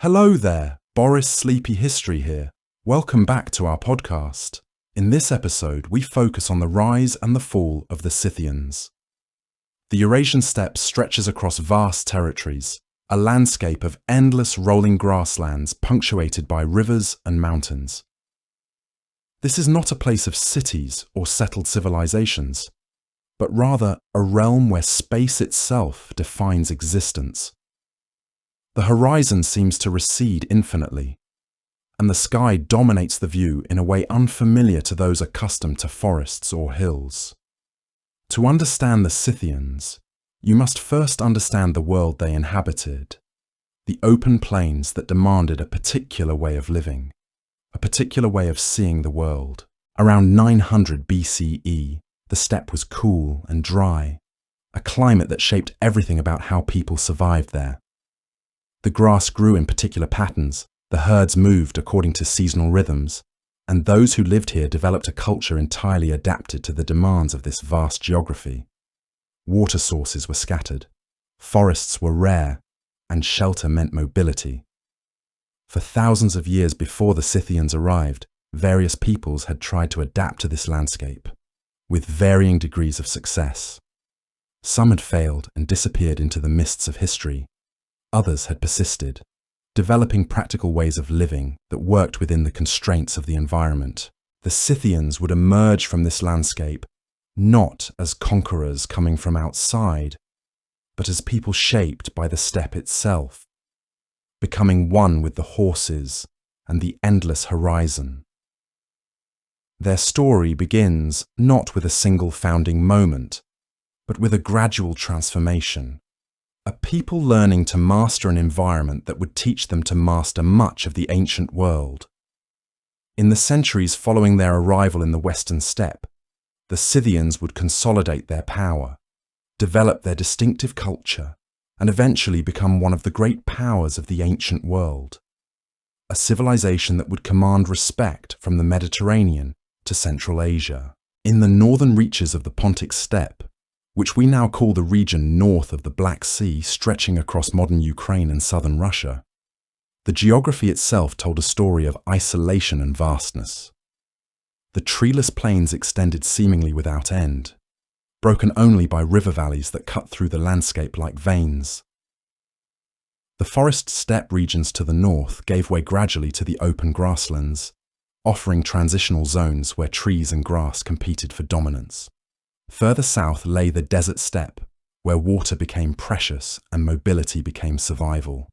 Hello there, Boris Sleepy History here. Welcome back to our podcast. In this episode, we focus on the rise and the fall of the Scythians. The Eurasian steppe stretches across vast territories, a landscape of endless rolling grasslands punctuated by rivers and mountains. This is not a place of cities or settled civilizations, but rather a realm where space itself defines existence. The horizon seems to recede infinitely, and the sky dominates the view in a way unfamiliar to those accustomed to forests or hills. To understand the Scythians, you must first understand the world they inhabited, the open plains that demanded a particular way of living, a particular way of seeing the world. Around 900 BCE, the steppe was cool and dry, a climate that shaped everything about how people survived there. The grass grew in particular patterns, the herds moved according to seasonal rhythms, and those who lived here developed a culture entirely adapted to the demands of this vast geography. Water sources were scattered, forests were rare, and shelter meant mobility. For thousands of years before the Scythians arrived, various peoples had tried to adapt to this landscape, with varying degrees of success. Some had failed and disappeared into the mists of history. Others had persisted, developing practical ways of living that worked within the constraints of the environment. The Scythians would emerge from this landscape not as conquerors coming from outside, but as people shaped by the steppe itself, becoming one with the horses and the endless horizon. Their story begins not with a single founding moment, but with a gradual transformation. A people learning to master an environment that would teach them to master much of the ancient world. In the centuries following their arrival in the western steppe, the Scythians would consolidate their power, develop their distinctive culture, and eventually become one of the great powers of the ancient world. A civilization that would command respect from the Mediterranean to Central Asia. In the northern reaches of the Pontic steppe, which we now call the region north of the Black Sea stretching across modern Ukraine and southern Russia, the geography itself told a story of isolation and vastness. The treeless plains extended seemingly without end, broken only by river valleys that cut through the landscape like veins. The forest steppe regions to the north gave way gradually to the open grasslands, offering transitional zones where trees and grass competed for dominance. Further south lay the desert steppe, where water became precious and mobility became survival.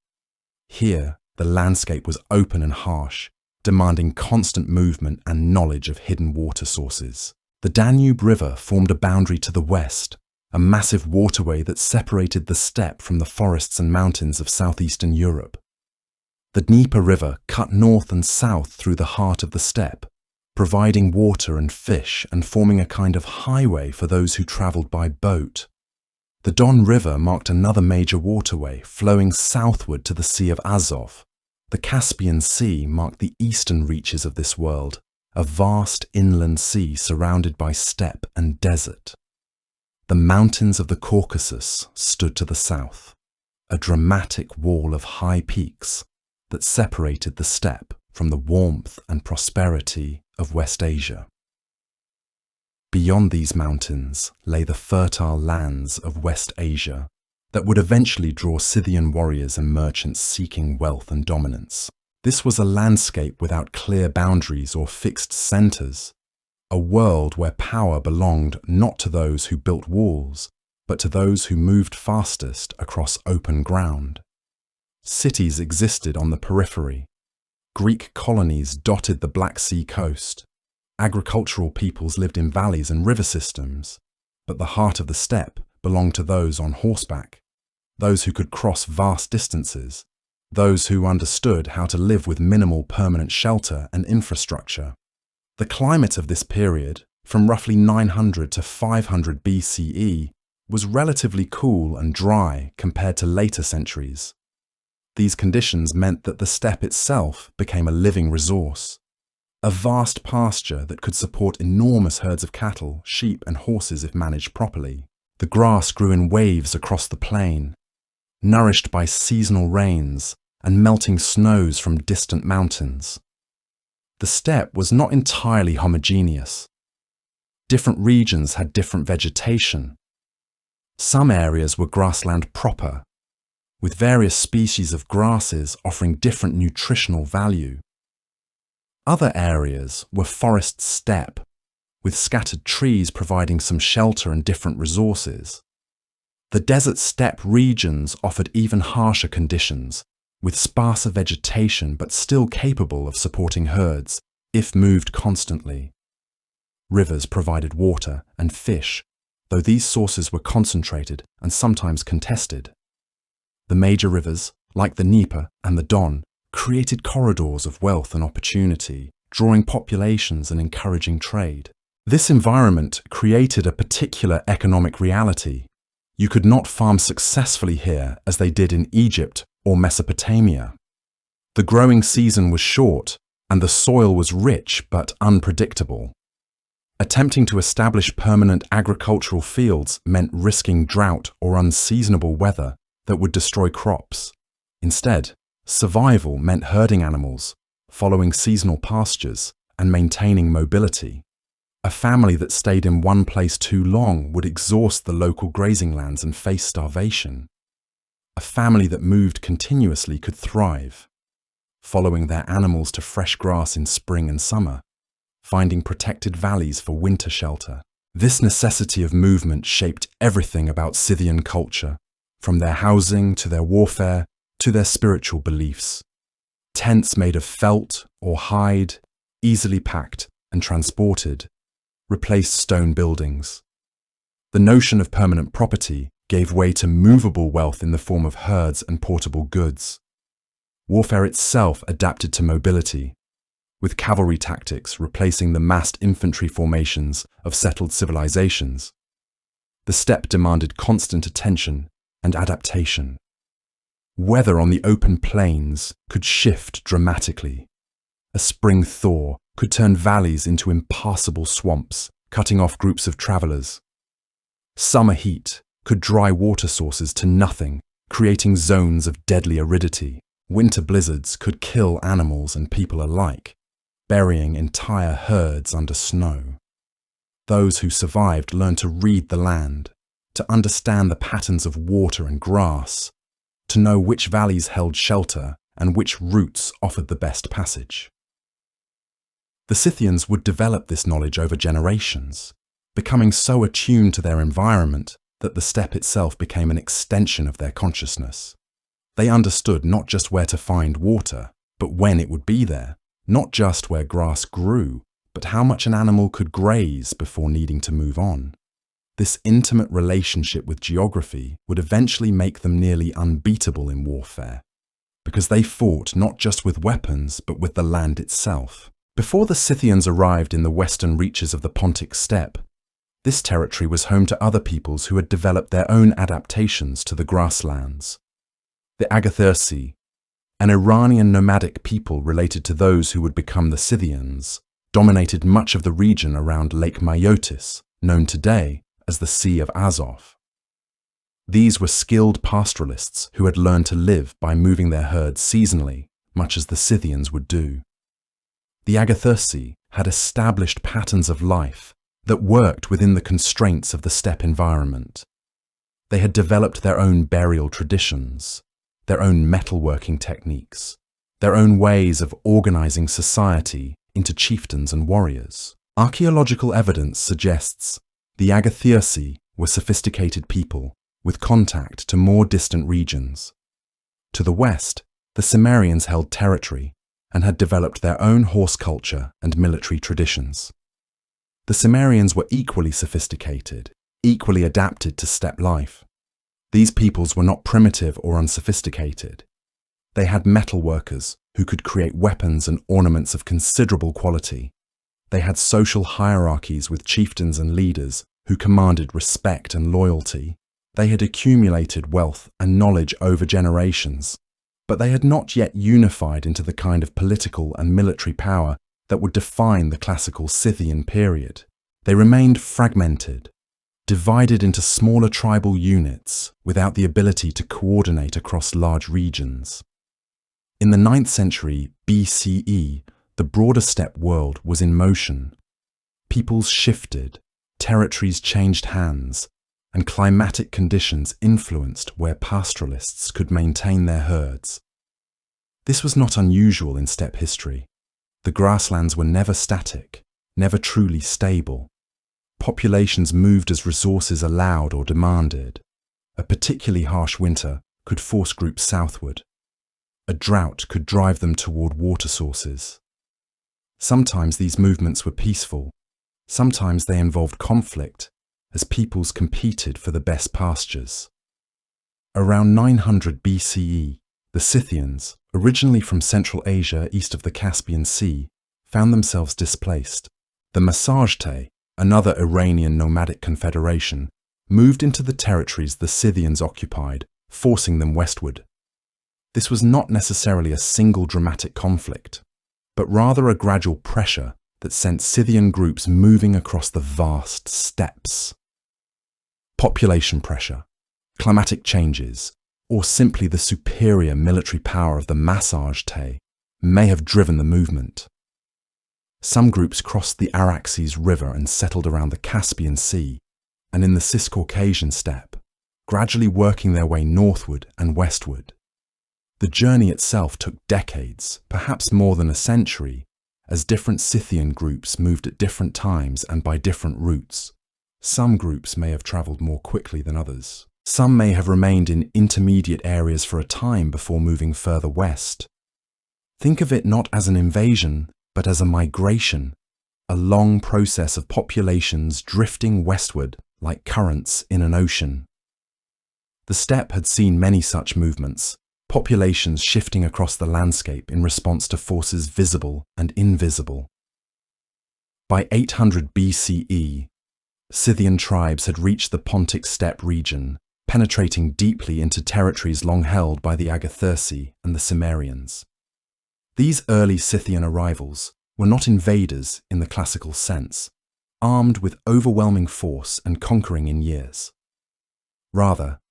Here, the landscape was open and harsh, demanding constant movement and knowledge of hidden water sources. The Danube River formed a boundary to the west, a massive waterway that separated the steppe from the forests and mountains of southeastern Europe. The Dnieper River cut north and south through the heart of the steppe, providing water and fish and forming a kind of highway for those who travelled by boat. The Don River marked another major waterway flowing southward to the Sea of Azov. The Caspian Sea marked the eastern reaches of this world, a vast inland sea surrounded by steppe and desert. The mountains of the Caucasus stood to the south, a dramatic wall of high peaks that separated the steppe from the warmth and prosperity of West Asia. Beyond these mountains lay the fertile lands of West Asia that would eventually draw Scythian warriors and merchants seeking wealth and dominance. This was a landscape without clear boundaries or fixed centres, a world where power belonged not to those who built walls, but to those who moved fastest across open ground. Cities existed on the periphery. Greek colonies dotted the Black Sea coast. Agricultural peoples lived in valleys and river systems, but the heart of the steppe belonged to those on horseback, those who could cross vast distances, those who understood how to live with minimal permanent shelter and infrastructure. The climate of this period, from roughly 900 to 500 BCE, was relatively cool and dry compared to later centuries. These conditions meant that the steppe itself became a living resource, a vast pasture that could support enormous herds of cattle, sheep and horses if managed properly. The grass grew in waves across the plain, nourished by seasonal rains and melting snows from distant mountains. The steppe was not entirely homogeneous. Different regions had different vegetation. Some areas were grassland proper, with various species of grasses offering different nutritional value. Other areas were forest steppe, with scattered trees providing some shelter and different resources. The desert steppe regions offered even harsher conditions, with sparser vegetation but still capable of supporting herds, if moved constantly. Rivers provided water and fish, though these sources were concentrated and sometimes contested. The major rivers, like the Dnieper and the Don, created corridors of wealth and opportunity, drawing populations and encouraging trade. This environment created a particular economic reality. You could not farm successfully here as they did in Egypt or Mesopotamia. The growing season was short, and the soil was rich but unpredictable. Attempting to establish permanent agricultural fields meant risking drought or unseasonable weather that would destroy crops. Instead, survival meant herding animals, following seasonal pastures, and maintaining mobility. A family that stayed in one place too long would exhaust the local grazing lands and face starvation. A family that moved continuously could thrive, following their animals to fresh grass in spring and summer, finding protected valleys for winter shelter. This necessity of movement shaped everything about Scythian culture, from their housing to their warfare to their spiritual beliefs. Tents made of felt or hide, easily packed and transported, replaced stone buildings. The notion of permanent property gave way to movable wealth in the form of herds and portable goods. Warfare itself adapted to mobility, with cavalry tactics replacing the massed infantry formations of settled civilizations. The steppe demanded constant attention and adaptation. Weather on the open plains could shift dramatically. A spring thaw could turn valleys into impassable swamps, cutting off groups of travelers. Summer heat could dry water sources to nothing, creating zones of deadly aridity. Winter blizzards could kill animals and people alike, burying entire herds under snow. Those who survived learned to read the land, to understand the patterns of water and grass, to know which valleys held shelter and which routes offered the best passage. The Scythians would develop this knowledge over generations, becoming so attuned to their environment that the steppe itself became an extension of their consciousness. They understood not just where to find water, but when it would be there, not just where grass grew, but how much an animal could graze before needing to move on. This intimate relationship with geography would eventually make them nearly unbeatable in warfare, because they fought not just with weapons, but with the land itself. Before the Scythians arrived in the western reaches of the Pontic steppe, this territory was home to other peoples who had developed their own adaptations to the grasslands. The Agathyrsi, an Iranian nomadic people related to those who would become the Scythians, dominated much of the region around Lake Maiotis, known today as the Sea of Azov. These were skilled pastoralists who had learned to live by moving their herds seasonally, much as the Scythians would do. The Agathyrsi had established patterns of life that worked within the constraints of the steppe environment. They had developed their own burial traditions, their own metalworking techniques, their own ways of organizing society into chieftains and warriors. Archaeological evidence suggests the Agathyrsi were sophisticated people with contact to more distant regions. To the west, the Cimmerians held territory and had developed their own horse culture and military traditions. The Cimmerians were equally sophisticated, equally adapted to steppe life. These peoples were not primitive or unsophisticated. They had metal workers who could create weapons and ornaments of considerable quality. They had social hierarchies with chieftains and leaders who commanded respect and loyalty. They had accumulated wealth and knowledge over generations, but they had not yet unified into the kind of political and military power that would define the classical Scythian period. They remained fragmented, divided into smaller tribal units without the ability to coordinate across large regions. In the 9th century BCE, the broader steppe world was in motion. Peoples shifted, territories changed hands, and climatic conditions influenced where pastoralists could maintain their herds. This was not unusual in steppe history. The grasslands were never static, never truly stable. Populations moved as resources allowed or demanded. A particularly harsh winter could force groups southward. A drought could drive them toward water sources. Sometimes these movements were peaceful. Sometimes they involved conflict, as peoples competed for the best pastures. Around 900 BCE, the Scythians, originally from Central Asia east of the Caspian Sea, found themselves displaced. The Massagetæ, another Iranian nomadic confederation, moved into the territories the Scythians occupied, forcing them westward. This was not necessarily a single dramatic conflict, but rather a gradual pressure that sent Scythian groups moving across the vast steppes. Population pressure, climatic changes, or simply the superior military power of the Massagetæ may have driven the movement. Some groups crossed the Araxes River and settled around the Caspian Sea and in the Ciscaucasian steppe, gradually working their way northward and westward. The journey itself took decades, perhaps more than a century, as different Scythian groups moved at different times and by different routes. Some groups may have travelled more quickly than others. Some may have remained in intermediate areas for a time before moving further west. Think of it not as an invasion, but as a migration, a long process of populations drifting westward like currents in an ocean. The steppe had seen many such movements, populations shifting across the landscape in response to forces visible and invisible. By 800 BCE, Scythian tribes had reached the Pontic steppe region, penetrating deeply into territories long held by the Agathyrsi and the Cimmerians. These early Scythian arrivals were not invaders in the classical sense, armed with overwhelming force and conquering in years. Rather,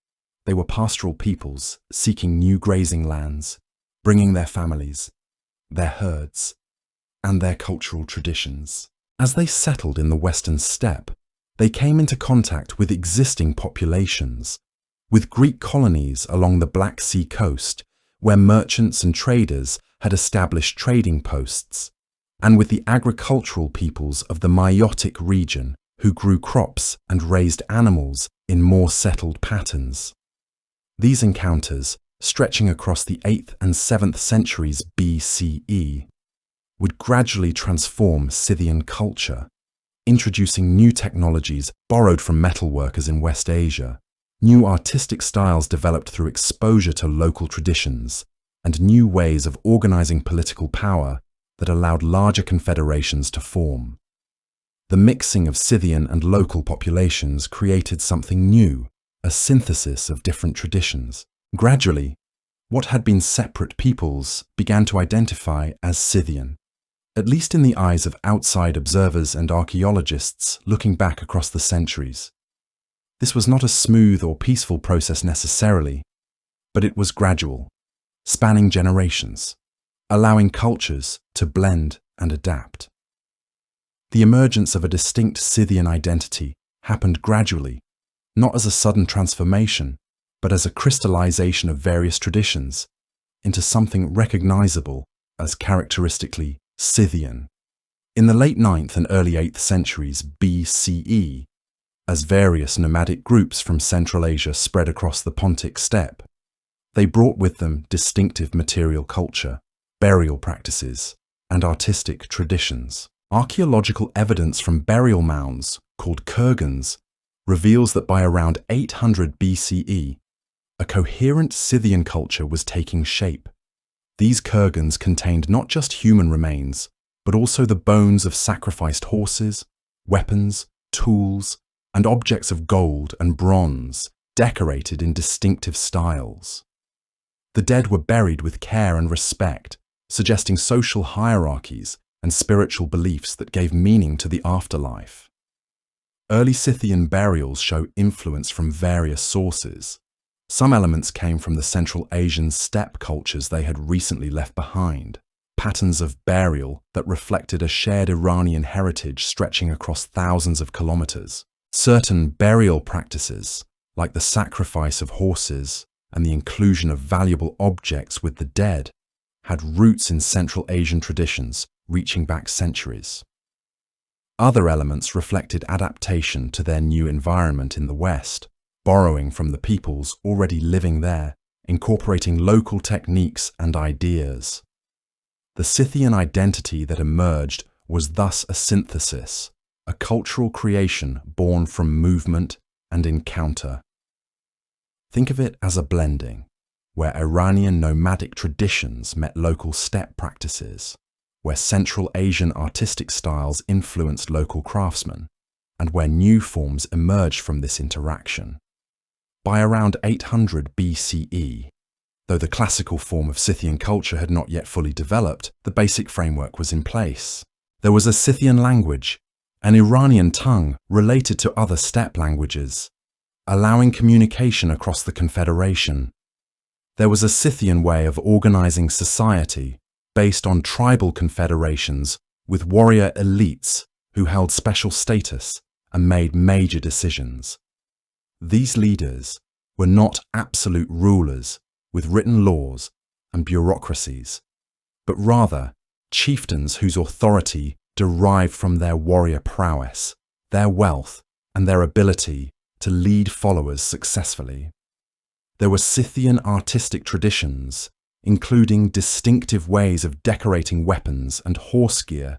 they were pastoral peoples seeking new grazing lands, bringing their families, their herds, and their cultural traditions. As they settled in the western steppe, they came into contact with existing populations, with Greek colonies along the Black Sea coast, where merchants and traders had established trading posts, and with the agricultural peoples of the Maiotic region, who grew crops and raised animals in more settled patterns. These encounters, stretching across the 8th and 7th centuries BCE, would gradually transform Scythian culture, introducing new technologies borrowed from metalworkers in West Asia, new artistic styles developed through exposure to local traditions, and new ways of organizing political power that allowed larger confederations to form. The mixing of Scythian and local populations created something new, a synthesis of different traditions. Gradually, what had been separate peoples began to identify as Scythian, at least in the eyes of outside observers and archaeologists looking back across the centuries. This was not a smooth or peaceful process necessarily, but it was gradual, spanning generations, allowing cultures to blend and adapt. The emergence of a distinct Scythian identity happened gradually, not as a sudden transformation, but as a crystallization of various traditions into something recognizable as characteristically Scythian. In the late 9th and early 8th centuries BCE, as various nomadic groups from Central Asia spread across the Pontic steppe, they brought with them distinctive material culture, burial practices, and artistic traditions. Archaeological evidence from burial mounds, called kurgans, reveals that by around 800 BCE, a coherent Scythian culture was taking shape. These kurgans contained not just human remains, but also the bones of sacrificed horses, weapons, tools, and objects of gold and bronze, decorated in distinctive styles. The dead were buried with care and respect, suggesting social hierarchies and spiritual beliefs that gave meaning to the afterlife. Early Scythian burials show influence from various sources. Some elements came from the Central Asian steppe cultures they had recently left behind, patterns of burial that reflected a shared Iranian heritage stretching across thousands of kilometers. Certain burial practices, like the sacrifice of horses and the inclusion of valuable objects with the dead, had roots in Central Asian traditions reaching back centuries. Other elements reflected adaptation to their new environment in the West, borrowing from the peoples already living there, incorporating local techniques and ideas. The Scythian identity that emerged was thus a synthesis, a cultural creation born from movement and encounter. Think of it as a blending, where Iranian nomadic traditions met local steppe practices, where Central Asian artistic styles influenced local craftsmen, and where new forms emerged from this interaction. By around 800 BCE, though the classical form of Scythian culture had not yet fully developed, the basic framework was in place. There was a Scythian language, an Iranian tongue related to other steppe languages, allowing communication across the Confederation. There was a Scythian way of organizing society based on tribal confederations with warrior elites who held special status and made major decisions. These leaders were not absolute rulers with written laws and bureaucracies, but rather chieftains whose authority derived from their warrior prowess, their wealth, and their ability to lead followers successfully. There were Scythian artistic traditions, including distinctive ways of decorating weapons and horse gear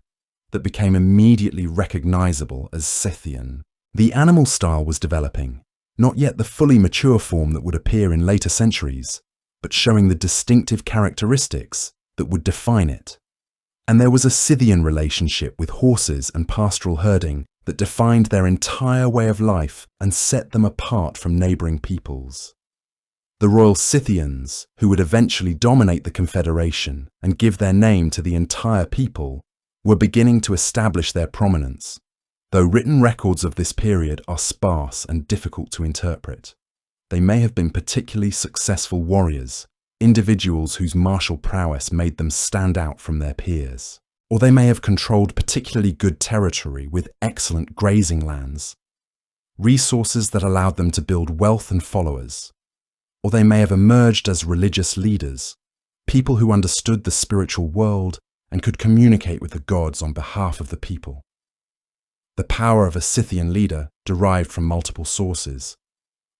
that became immediately recognizable as Scythian. The animal style was developing, not yet the fully mature form that would appear in later centuries, but showing the distinctive characteristics that would define it. And there was a Scythian relationship with horses and pastoral herding that defined their entire way of life and set them apart from neighboring peoples. The royal Scythians, who would eventually dominate the Confederation and give their name to the entire people, were beginning to establish their prominence, though written records of this period are sparse and difficult to interpret. They may have been particularly successful warriors, individuals whose martial prowess made them stand out from their peers. Or they may have controlled particularly good territory with excellent grazing lands, resources that allowed them to build wealth and followers. Or they may have emerged as religious leaders, people who understood the spiritual world and could communicate with the gods on behalf of the people. The power of a Scythian leader derived from multiple sources: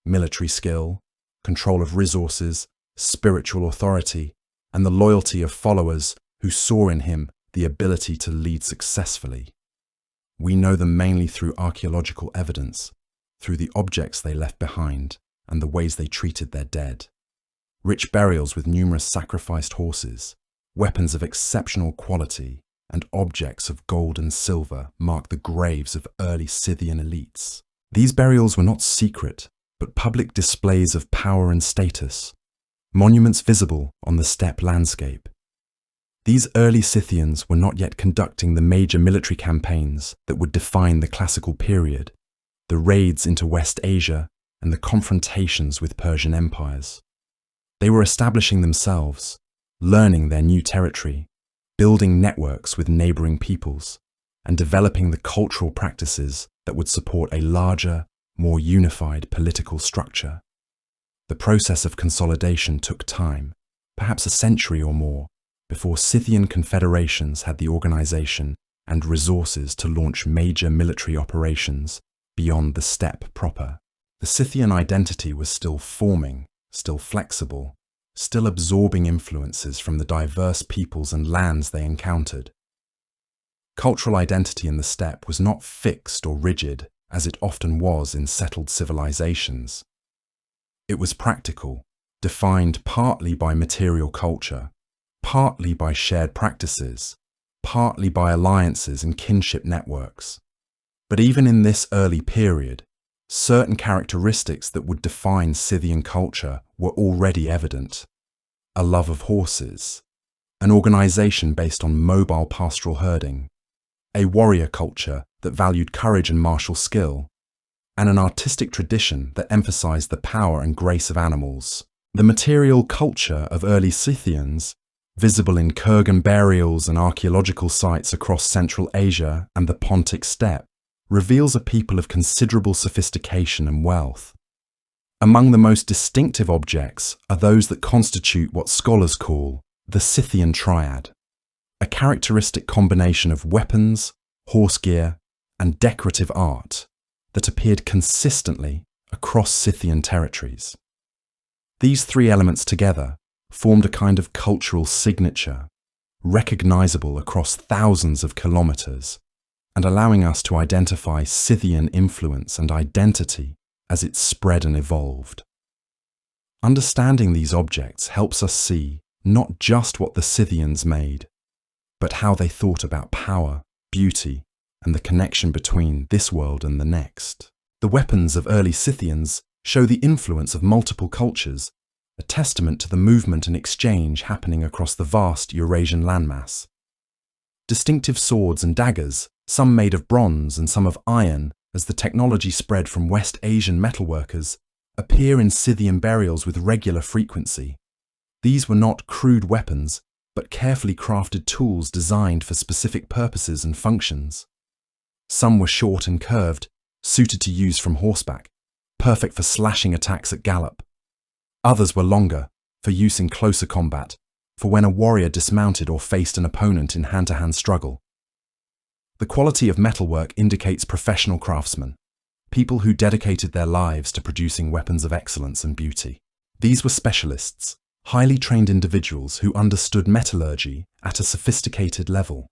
military skill, control of resources, spiritual authority, and the loyalty of followers who saw in him the ability to lead successfully. We know them mainly through archaeological evidence, through the objects they left behind and the ways they treated their dead. Rich burials with numerous sacrificed horses, weapons of exceptional quality, and objects of gold and silver mark the graves of early Scythian elites. These burials were not secret, but public displays of power and status, monuments visible on the steppe landscape. These early Scythians were not yet conducting the major military campaigns that would define the classical period, the raids into West Asia and the confrontations with Persian empires. They were establishing themselves, learning their new territory, building networks with neighboring peoples, and developing the cultural practices that would support a larger, more unified political structure. The process of consolidation took time, perhaps a century or more, before Scythian confederations had the organization and resources to launch major military operations beyond the steppe proper. The Scythian identity was still forming, still flexible, still absorbing influences from the diverse peoples and lands they encountered. Cultural identity in the steppe was not fixed or rigid, as it often was in settled civilizations. It was practical, defined partly by material culture, partly by shared practices, partly by alliances and kinship networks. But even in this early period, certain characteristics that would define Scythian culture were already evident. A love of horses, an organization based on mobile pastoral herding, a warrior culture that valued courage and martial skill, and an artistic tradition that emphasized the power and grace of animals. The material culture of early Scythians, visible in Kurgan burials and archaeological sites across Central Asia and the Pontic steppe, reveals a people of considerable sophistication and wealth. Among the most distinctive objects are those that constitute what scholars call the Scythian triad, a characteristic combination of weapons, horse gear, and decorative art that appeared consistently across Scythian territories. These three elements together formed a kind of cultural signature, recognizable across thousands of kilometers, and allowing us to identify Scythian influence and identity as it spread and evolved. Understanding these objects helps us see not just what the Scythians made, but how they thought about power, beauty, and the connection between this world and the next. The weapons of early Scythians show the influence of multiple cultures, a testament to the movement and exchange happening across the vast Eurasian landmass. Distinctive swords and daggers, some made of bronze and some of iron, as the technology spread from West Asian metalworkers, appear in Scythian burials with regular frequency. These were not crude weapons, but carefully crafted tools designed for specific purposes and functions. Some were short and curved, suited to use from horseback, perfect for slashing attacks at gallop. Others were longer, for use in closer combat, for when a warrior dismounted or faced an opponent in hand-to-hand struggle. The quality of metalwork indicates professional craftsmen, people who dedicated their lives to producing weapons of excellence and beauty. These were specialists, highly trained individuals who understood metallurgy at a sophisticated level.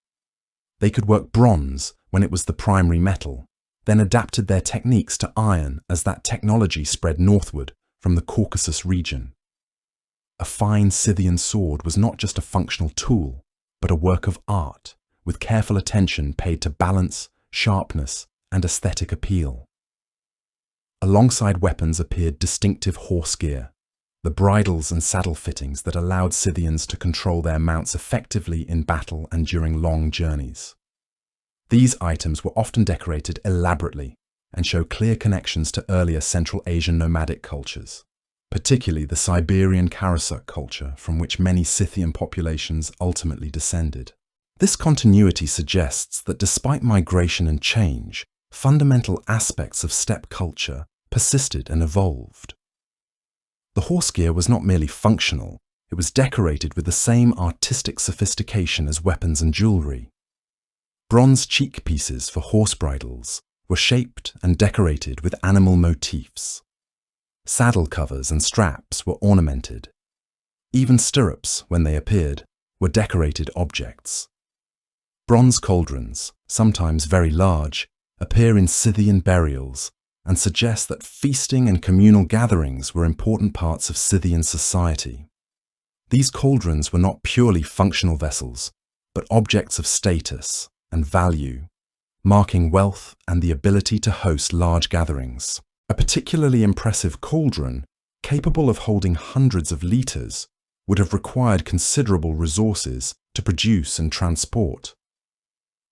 They could work bronze when it was the primary metal, then adapted their techniques to iron as that technology spread northward from the Caucasus region. A fine Scythian sword was not just a functional tool, but a work of art, with careful attention paid to balance, sharpness, and aesthetic appeal. Alongside weapons appeared distinctive horse gear, the bridles and saddle fittings that allowed Scythians to control their mounts effectively in battle and during long journeys. These items were often decorated elaborately and show clear connections to earlier Central Asian nomadic cultures, particularly the Siberian Karasuk culture from which many Scythian populations ultimately descended. This continuity suggests that despite migration and change, fundamental aspects of steppe culture persisted and evolved. The horse gear was not merely functional, it was decorated with the same artistic sophistication as weapons and jewelry. Bronze cheek pieces for horse bridles were shaped and decorated with animal motifs. Saddle covers and straps were ornamented. Even stirrups, when they appeared, were decorated objects. Bronze cauldrons, sometimes very large, appear in Scythian burials and suggest that feasting and communal gatherings were important parts of Scythian society. These cauldrons were not purely functional vessels, but objects of status and value, marking wealth and the ability to host large gatherings. A particularly impressive cauldron, capable of holding hundreds of litres, would have required considerable resources to produce and transport.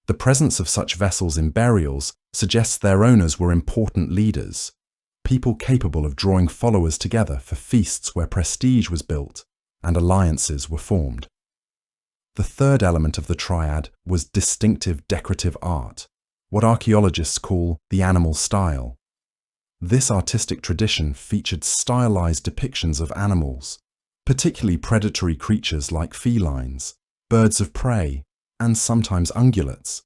The presence of such vessels in burials suggests their owners were important leaders, people capable of drawing followers together for feasts where prestige was built and alliances were formed. The third element of the triad was distinctive decorative art, what archaeologists call the animal style. This artistic tradition featured stylized depictions of animals, particularly predatory creatures like felines, birds of prey, and sometimes ungulates.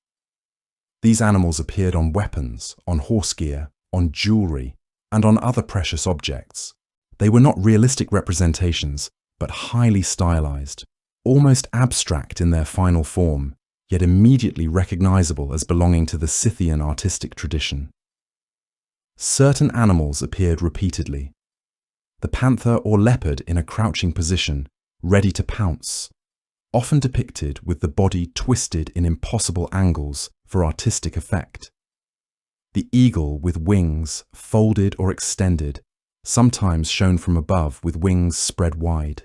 These animals appeared on weapons, on horse gear, on jewelry, and on other precious objects. They were not realistic representations, but highly stylized, almost abstract in their final form, yet immediately recognizable as belonging to the Scythian artistic tradition. Certain animals appeared repeatedly. The panther or leopard in a crouching position, ready to pounce, often depicted with the body twisted in impossible angles for artistic effect. The eagle with wings folded or extended, sometimes shown from above with wings spread wide.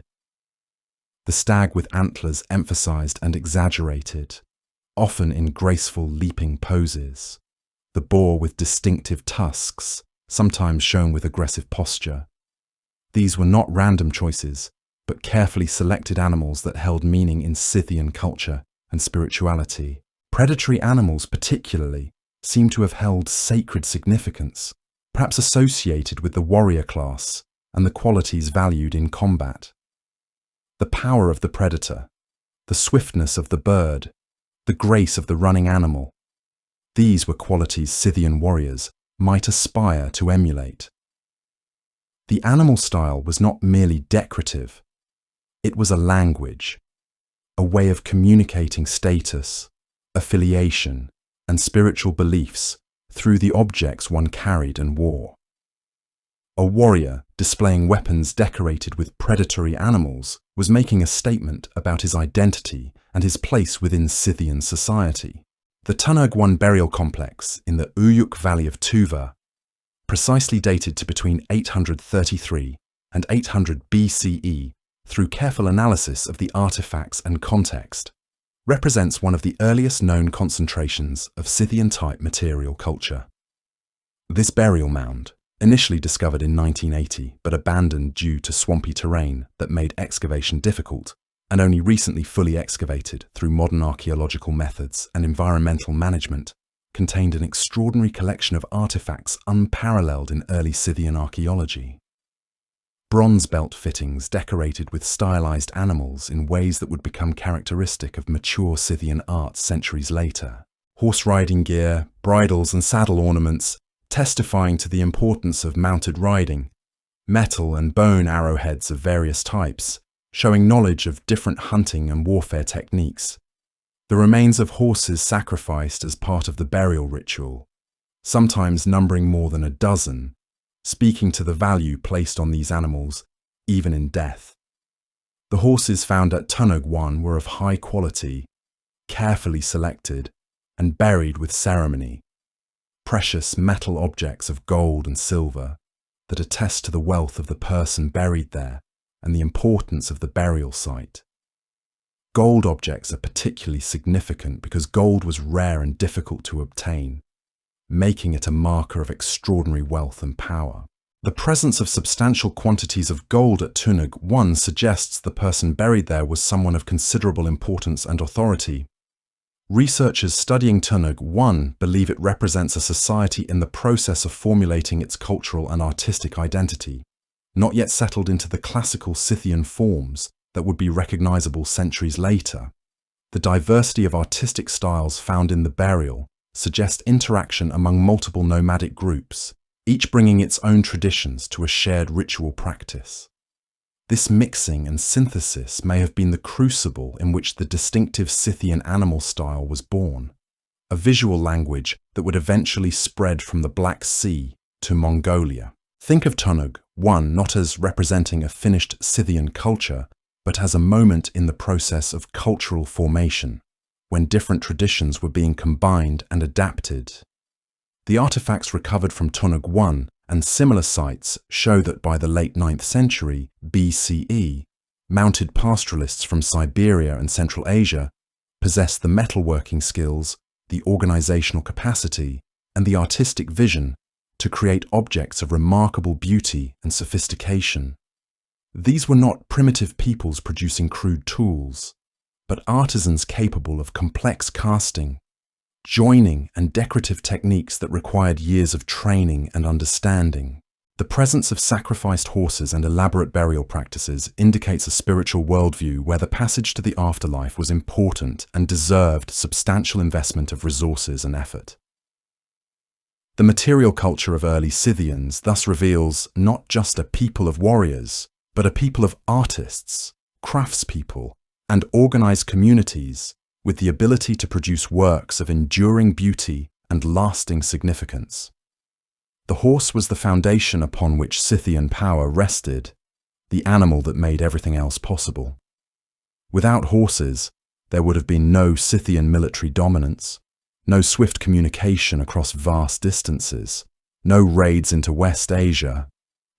The stag with antlers emphasized and exaggerated, often in graceful leaping poses. The boar with distinctive tusks, sometimes shown with aggressive posture. These were not random choices, but carefully selected animals that held meaning in Scythian culture and spirituality. Predatory animals particularly seem to have held sacred significance, perhaps associated with the warrior class and the qualities valued in combat. The power of the predator, the swiftness of the bird, the grace of the running animal. These were qualities Scythian warriors might aspire to emulate. The animal style was not merely decorative. It was a language, a way of communicating status, affiliation, and spiritual beliefs through the objects one carried and wore. A warrior displaying weapons decorated with predatory animals was making a statement about his identity and his place within Scythian society. The Tunug I burial complex in the Uyuk Valley of Tuva, precisely dated to between 833 and 800 BCE through careful analysis of the artifacts and context, represents one of the earliest known concentrations of Scythian-type material culture. This burial mound, initially discovered in 1980 but abandoned due to swampy terrain that made excavation difficult, and only recently fully excavated through modern archaeological methods and environmental management, contained an extraordinary collection of artifacts unparalleled in early Scythian archaeology. Bronze belt fittings decorated with stylized animals in ways that would become characteristic of mature Scythian art centuries later. Horse riding gear, bridles and saddle ornaments, testifying to the importance of mounted riding, metal and bone arrowheads of various types, showing knowledge of different hunting and warfare techniques. The remains of horses sacrificed as part of the burial ritual, sometimes numbering more than a dozen, speaking to the value placed on these animals, even in death. The horses found at Tunug I were of high quality, carefully selected, and buried with ceremony. Precious metal objects of gold and silver that attest to the wealth of the person buried there and the importance of the burial site. Gold objects are particularly significant because gold was rare and difficult to obtain, making it a marker of extraordinary wealth and power. The presence of substantial quantities of gold at Tunug I suggests the person buried there was someone of considerable importance and authority. Researchers studying Tunug I believe it represents a society in the process of formulating its cultural and artistic identity, not yet settled into the classical Scythian forms that would be recognizable centuries later. The diversity of artistic styles found in the burial suggest interaction among multiple nomadic groups, each bringing its own traditions to a shared ritual practice. This mixing and synthesis may have been the crucible in which the distinctive Scythian animal style was born, a visual language that would eventually spread from the Black Sea to Mongolia. Think of Tunug I not as representing a finished Scythian culture, but as a moment in the process of cultural formation, when different traditions were being combined and adapted. The artifacts recovered from Tunug I and similar sites show that by the late 9th century BCE, mounted pastoralists from Siberia and Central Asia possessed the metalworking skills, the organizational capacity, and the artistic vision to create objects of remarkable beauty and sophistication. These were not primitive peoples producing crude tools, but artisans capable of complex casting, joining, and decorative techniques that required years of training and understanding. The presence of sacrificed horses and elaborate burial practices indicates a spiritual worldview where the passage to the afterlife was important and deserved substantial investment of resources and effort. The material culture of early Scythians thus reveals not just a people of warriors, but a people of artists, craftspeople, and organized communities with the ability to produce works of enduring beauty and lasting significance. The horse was the foundation upon which Scythian power rested, the animal that made everything else possible. Without horses, there would have been no Scythian military dominance, no swift communication across vast distances, no raids into West Asia,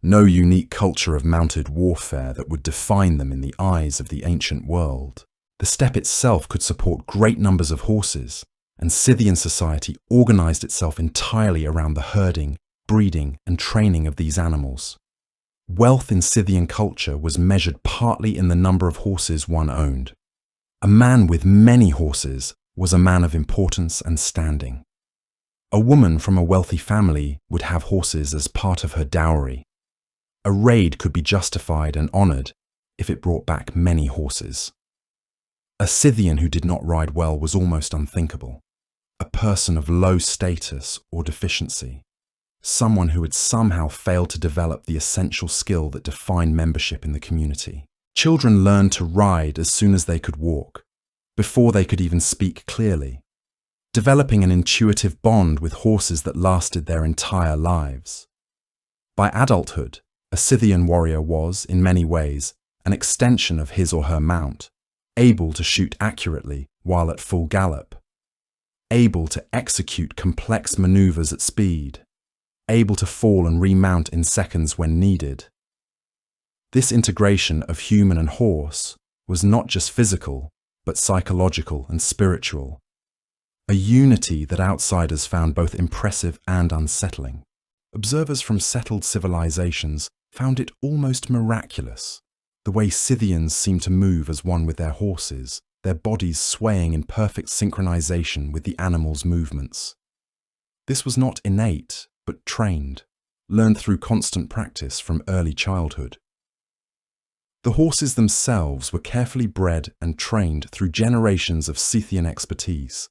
no unique culture of mounted warfare that would define them in the eyes of the ancient world. The steppe itself could support great numbers of horses, and Scythian society organized itself entirely around the herding breeding, and training of these animals. Wealth in Scythian culture was measured partly in the number of horses one owned. A man with many horses was a man of importance and standing. A woman from a wealthy family would have horses as part of her dowry. A raid could be justified and honoured if it brought back many horses. A Scythian who did not ride well was almost unthinkable. A person of low status or deficiency. Someone who had somehow failed to develop the essential skill that defined membership in the community. Children learned to ride as soon as they could walk, before they could even speak clearly, developing an intuitive bond with horses that lasted their entire lives. By adulthood, a Scythian warrior was, in many ways, an extension of his or her mount, able to shoot accurately while at full gallop, able to execute complex maneuvers at speed, able to fall and remount in seconds when needed. This integration of human and horse was not just physical, but psychological and spiritual, a unity that outsiders found both impressive and unsettling. Observers from settled civilizations found it almost miraculous, the way Scythians seemed to move as one with their horses, their bodies swaying in perfect synchronization with the animals' movements. This was not innate, but trained, learned through constant practice from early childhood. The horses themselves were carefully bred and trained through generations of Scythian expertise.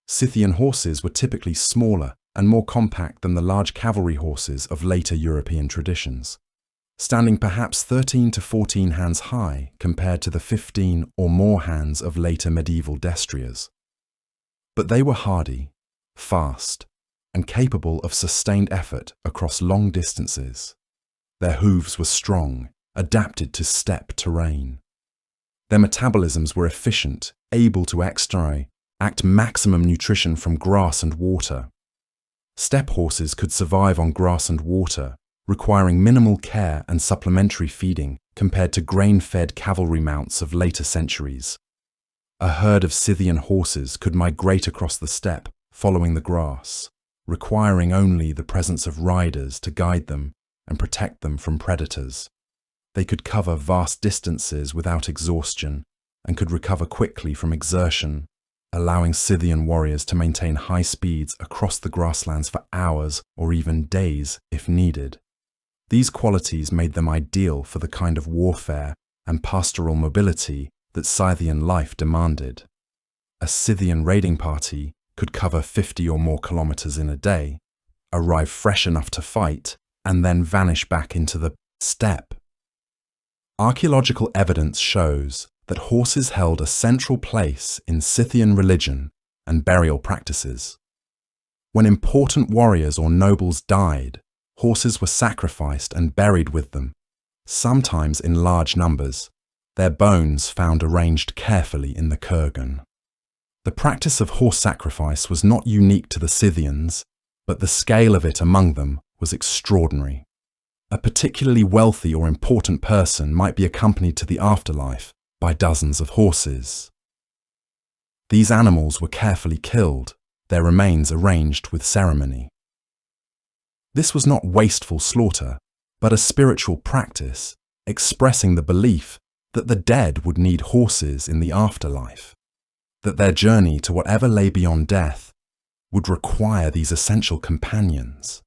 Scythian horses were typically smaller and more compact than the large cavalry horses of later European traditions, standing perhaps 13 to 14 hands high compared to the 15 or more hands of later medieval destriers. But they were hardy, fast, and capable of sustained effort across long distances. Their hooves were strong, adapted to steppe terrain. Their metabolisms were efficient, able to extract maximum nutrition from grass and water. Steppe horses could survive on grass and water, requiring minimal care and supplementary feeding compared to grain-fed cavalry mounts of later centuries. A herd of Scythian horses could migrate across the steppe following the grass, requiring only the presence of riders to guide them and protect them from predators. They could cover vast distances without exhaustion and could recover quickly from exertion, allowing Scythian warriors to maintain high speeds across the grasslands for hours or even days if needed. These qualities made them ideal for the kind of warfare and pastoral mobility that Scythian life demanded. A Scythian raiding party could cover 50 or more kilometers in a day, arrive fresh enough to fight, and then vanish back into the steppe. Archaeological evidence shows that horses held a central place in Scythian religion and burial practices. When important warriors or nobles died, horses were sacrificed and buried with them, sometimes in large numbers, their bones found arranged carefully in the kurgan. The practice of horse sacrifice was not unique to the Scythians, but the scale of it among them was extraordinary. A particularly wealthy or important person might be accompanied to the afterlife by dozens of horses. These animals were carefully killed, their remains arranged with ceremony. This was not wasteful slaughter, but a spiritual practice expressing the belief that the dead would need horses in the afterlife, that their journey to whatever lay beyond death would require these essential companions.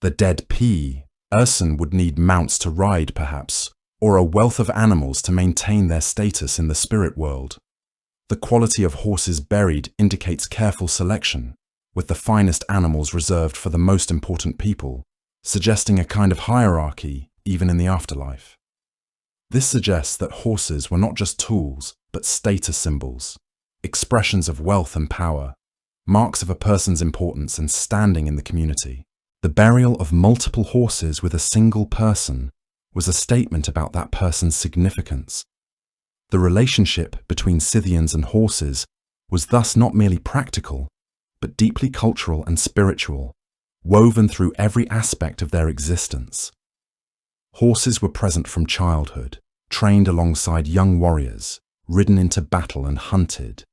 The dead person would need mounts to ride, perhaps, or a wealth of animals to maintain their status in the spirit world. The quality of horses buried indicates careful selection, with the finest animals reserved for the most important people, suggesting a kind of hierarchy even in the afterlife. This suggests that horses were not just tools, but status symbols, expressions of wealth and power, marks of a person's importance and standing in the community. The burial of multiple horses with a single person was a statement about that person's significance. The relationship between Scythians and horses was thus not merely practical, but deeply cultural and spiritual, woven through every aspect of their existence. Horses were present from childhood, trained alongside young warriors, ridden into battle and hunted,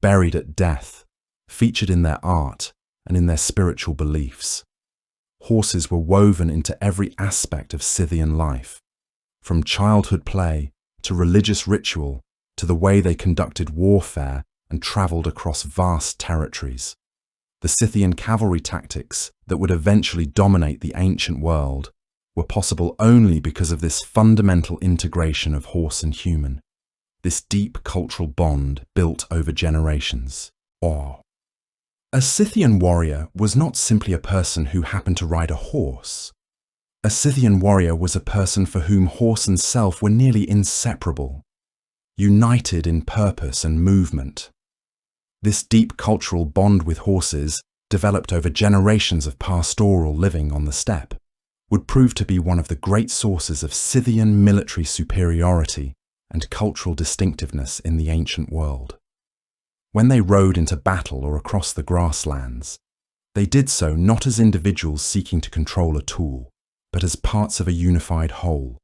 buried at death, featured in their art and in their spiritual beliefs. horses were woven into every aspect of Scythian life, from childhood play to religious ritual to the way they conducted warfare and travelled across vast territories. The Scythian cavalry tactics that would eventually dominate the ancient world were possible only because of this fundamental integration of horse and human, this deep cultural bond built over generations. A Scythian warrior was not simply a person who happened to ride a horse. A Scythian warrior was a person for whom horse and self were nearly inseparable, united in purpose and movement. This deep cultural bond with horses, developed over generations of pastoral living on the steppe, would prove to be one of the great sources of Scythian military superiority and cultural distinctiveness in the ancient world. When they rode into battle or across the grasslands, they did so not as individuals seeking to control a tool, but as parts of a unified whole,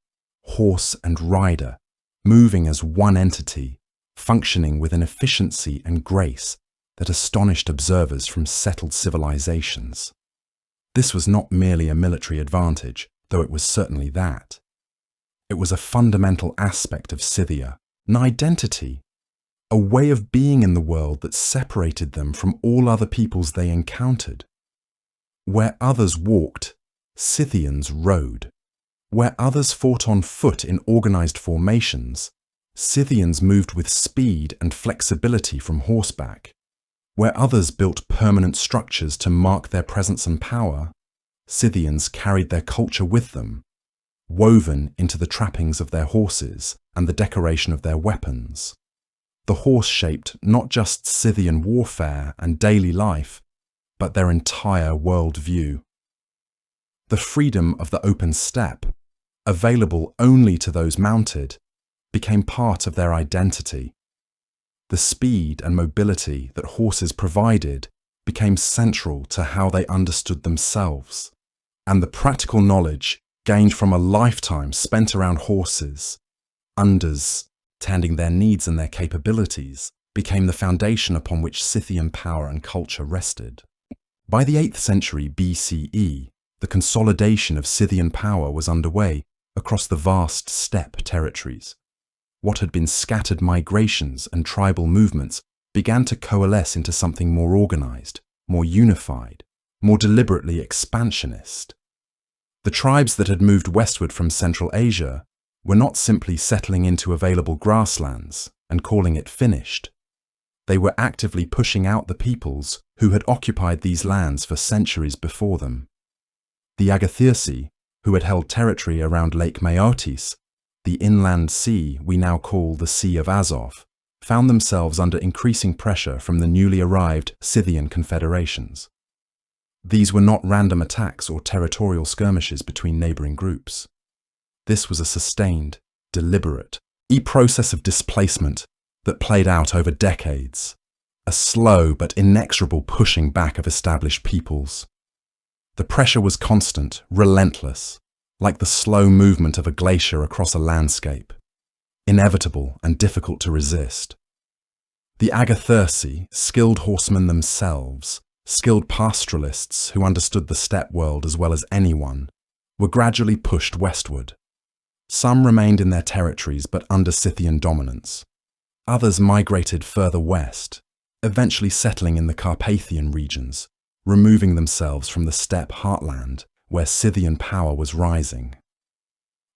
horse and rider, moving as one entity, functioning with an efficiency and grace that astonished observers from settled civilizations. This was not merely a military advantage, though it was certainly that. It was a fundamental aspect of Scythia, an identity, a way of being in the world that separated them from all other peoples they encountered. Where others walked, Scythians rode. Where others fought on foot in organized formations, Scythians moved with speed and flexibility from horseback. Where others built permanent structures to mark their presence and power, Scythians carried their culture with them, woven into the trappings of their horses and the decoration of their weapons. The horse shaped not just Scythian warfare and daily life, but their entire worldview. The freedom of the open steppe, available only to those mounted, became part of their identity. The speed and mobility that horses provided became central to how they understood themselves, and the practical knowledge gained from a lifetime spent around horses, understanding their needs and their capabilities, became the foundation upon which Scythian power and culture rested. By the 8th century BCE, the consolidation of Scythian power was underway across the vast steppe territories. What had been scattered migrations and tribal movements began to coalesce into something more organized, more unified, more deliberately expansionist. The tribes that had moved westward from Central Asia were not simply settling into available grasslands and calling it finished. They were actively pushing out the peoples who had occupied these lands for centuries before them. The Agathyrsi, who had held territory around Lake Maeotis, the inland sea we now call the Sea of Azov, found themselves under increasing pressure from the newly arrived Scythian confederations. These were not random attacks or territorial skirmishes between neighbouring groups. This was a sustained, deliberate, process of displacement that played out over decades, a slow but inexorable pushing back of established peoples. The pressure was constant, relentless, like the slow movement of a glacier across a landscape, inevitable and difficult to resist. The Agathyrsi, skilled horsemen themselves, skilled pastoralists who understood the steppe world as well as anyone, were gradually pushed westward. Some remained in their territories but under Scythian dominance. Others migrated further west, eventually settling in the Carpathian regions, removing themselves from the steppe heartland where Scythian power was rising.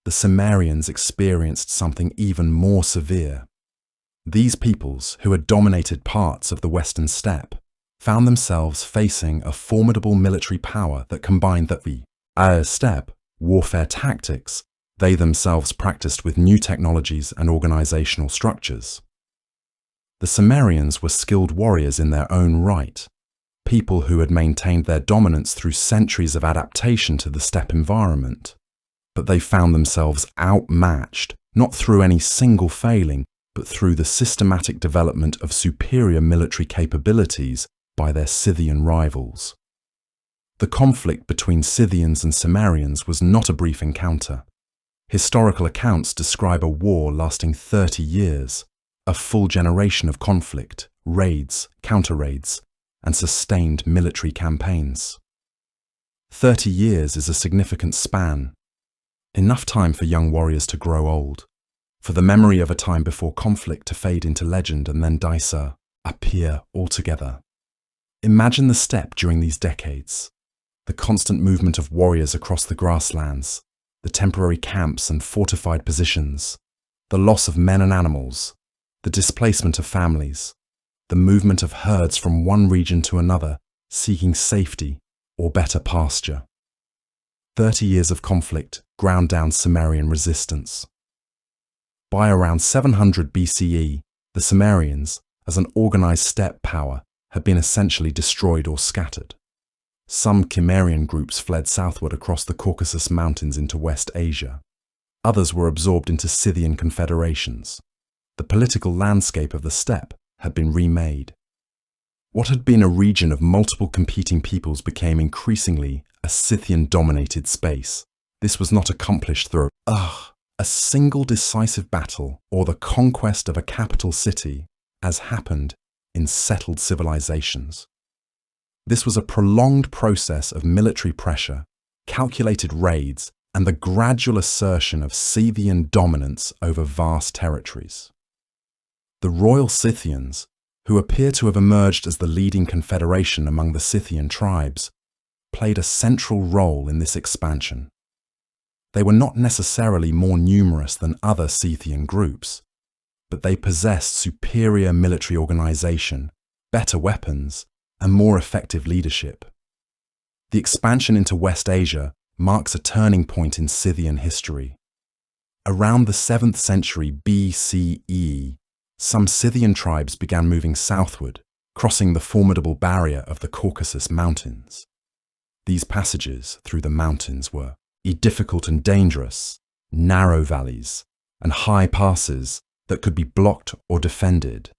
The Cimmerians experienced something even more severe. These peoples, who had dominated parts of the western steppe, found themselves facing a formidable military power that combined the steppe warfare tactics they themselves practiced with new technologies and organizational structures. The Cimmerians were skilled warriors in their own right, people who had maintained their dominance through centuries of adaptation to the steppe environment. But they found themselves outmatched, not through any single failing, but through the systematic development of superior military capabilities by their Scythian rivals. The conflict between Scythians and Cimmerians was not a brief encounter. Historical accounts describe a war lasting 30 years, a full generation of conflict, raids, counter-raids, and sustained military campaigns. 30 years is a significant span. Enough time for young warriors to grow old, for the memory of a time before conflict to fade into legend and then disappear altogether. Imagine the steppe during these decades, the constant movement of warriors across the grasslands, the temporary camps and fortified positions, the loss of men and animals, the displacement of families, the movement of herds from one region to another, seeking safety or better pasture. 30 years of conflict ground down Sumerian resistance. By around 700 BCE, the Sumerians, as an organized steppe power, had been essentially destroyed or scattered. Some Cimmerian groups fled southward across the Caucasus Mountains into West Asia. Others were absorbed into Scythian confederations. The political landscape of the steppe had been remade. What had been a region of multiple competing peoples became increasingly a Scythian-dominated space. This was not accomplished through a single decisive battle or the conquest of a capital city, as happened in settled civilizations. This was a prolonged process of military pressure, calculated raids, and the gradual assertion of Scythian dominance over vast territories. The royal Scythians, who appear to have emerged as the leading confederation among the Scythian tribes, played a central role in this expansion. They were not necessarily more numerous than other Scythian groups, but they possessed superior military organization, better weapons, and more effective leadership. The expansion into West Asia marks a turning point in Scythian history. Around the 7th century BCE, some Scythian tribes began moving southward, crossing the formidable barrier of the Caucasus Mountains. These passages through the mountains were difficult and dangerous, narrow valleys, and high passes that could be blocked or defended.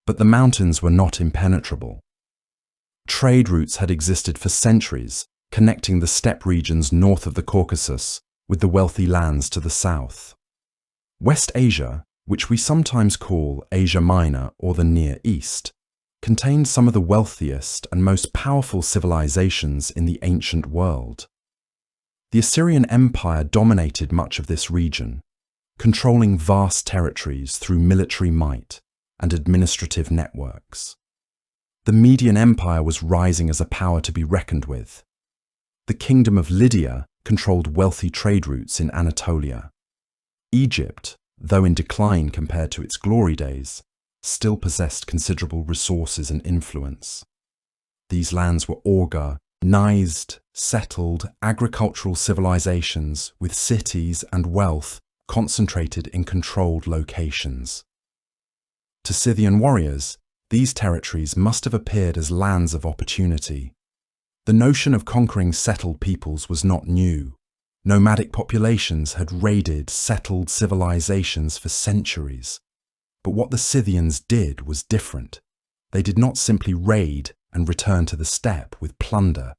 But the mountains were not impenetrable. Trade routes had existed for centuries, connecting the steppe regions north of the Caucasus with the wealthy lands to the south. West Asia, which we sometimes call Asia Minor or the Near East, contained some of the wealthiest and most powerful civilizations in the ancient world. The Assyrian Empire dominated much of this region, controlling vast territories through military might and administrative networks. The Median Empire was rising as a power to be reckoned with. The Kingdom of Lydia controlled wealthy trade routes in Anatolia. Egypt, though in decline compared to its glory days, still possessed considerable resources and influence. These lands were organized, settled, agricultural civilizations with cities and wealth concentrated in controlled locations. To Scythian warriors, these territories must have appeared as lands of opportunity. The notion of conquering settled peoples was not new. Nomadic populations had raided settled civilizations for centuries. But what the Scythians did was different. They did not simply raid and return to the steppe with plunder.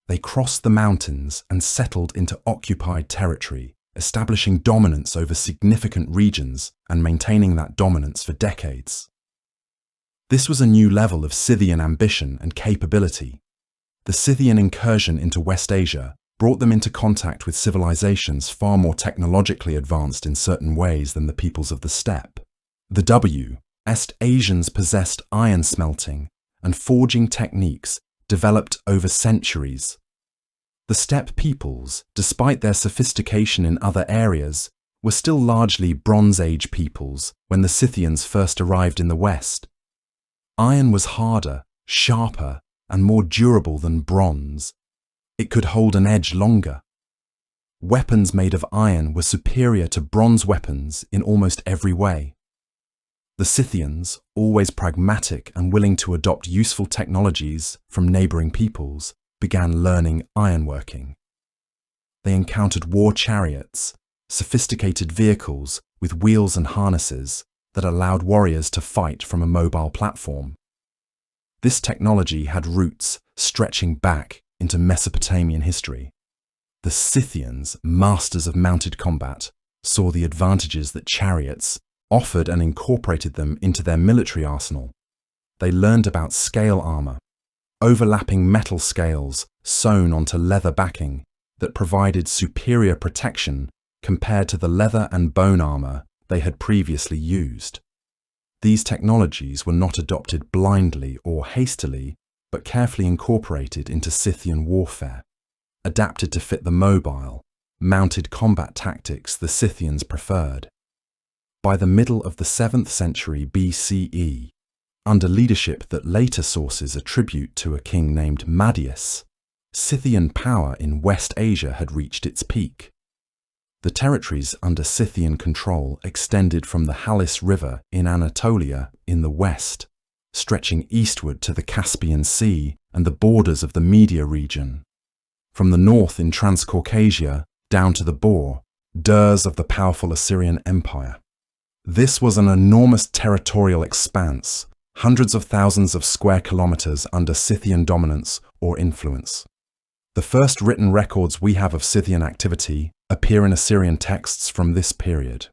They crossed the mountains and settled into occupied territory, establishing dominance over significant regions and maintaining that dominance for decades. This was a new level of Scythian ambition and capability. The Scythian incursion into West Asia brought them into contact with civilizations far more technologically advanced in certain ways than the peoples of the steppe. The West Asians possessed iron smelting and forging techniques developed over centuries. The steppe peoples, despite their sophistication in other areas, were still largely Bronze Age peoples when the Scythians first arrived in the West. Iron was harder, sharper, and more durable than bronze. It could hold an edge longer. Weapons made of iron were superior to bronze weapons in almost every way. The Scythians, always pragmatic and willing to adopt useful technologies from neighboring peoples, began learning ironworking. They encountered war chariots, sophisticated vehicles with wheels and harnesses that allowed warriors to fight from a mobile platform. This technology had roots stretching back into Mesopotamian history. The Scythians, masters of mounted combat, saw the advantages that chariots offered and incorporated them into their military arsenal. They learned about scale armor, overlapping metal scales sewn onto leather backing that provided superior protection compared to the leather and bone armor they had previously used. These technologies were not adopted blindly or hastily, but carefully incorporated into Scythian warfare, adapted to fit the mobile, mounted combat tactics the Scythians preferred. By the middle of the 7th century BCE, under leadership that later sources attribute to a king named Madius, Scythian power in West Asia had reached its peak. The territories under Scythian control extended from the Halys River in Anatolia in the west, stretching eastward to the Caspian Sea and the borders of the Media region. From the north in Transcaucasia down to the borders of the powerful Assyrian Empire. This was an enormous territorial expanse, hundreds of thousands of square kilometers under Scythian dominance or influence. The first written records we have of Scythian activity appear in Assyrian texts from this period.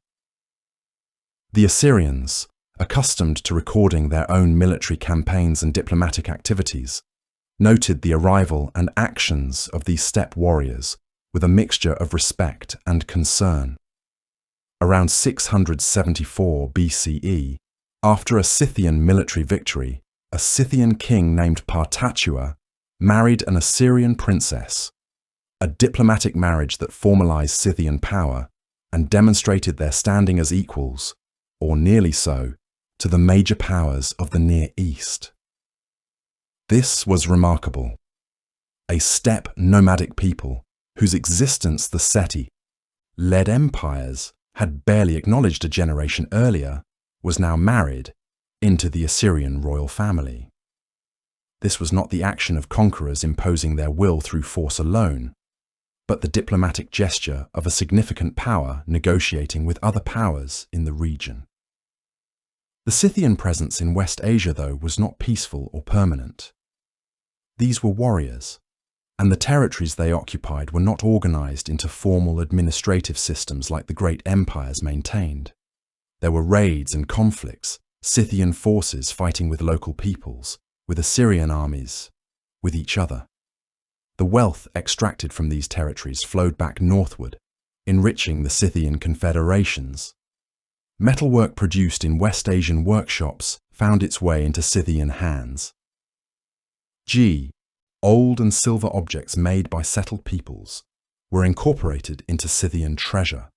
The Assyrians, accustomed to recording their own military campaigns and diplomatic activities, noted the arrival and actions of these steppe warriors with a mixture of respect and concern. Around 674 BCE, after a Scythian military victory, a Scythian king named Partatua married an Assyrian princess, a diplomatic marriage that formalized Scythian power and demonstrated their standing as equals, or nearly so, to the major powers of the Near East. This was remarkable. A steppe nomadic people, whose existence the Seti-led empires had barely acknowledged a generation earlier, was now married into the Assyrian royal family. This was not the action of conquerors imposing their will through force alone, but the diplomatic gesture of a significant power negotiating with other powers in the region. The Scythian presence in West Asia, though, was not peaceful or permanent. These were warriors, and the territories they occupied were not organized into formal administrative systems like the great empires maintained. There were raids and conflicts, Scythian forces fighting with local peoples, with Assyrian armies, with each other. The wealth extracted from these territories flowed back northward, enriching the Scythian confederations. Metalwork produced in West Asian workshops found its way into Scythian hands. Old and silver objects made by settled peoples were incorporated into Scythian treasure.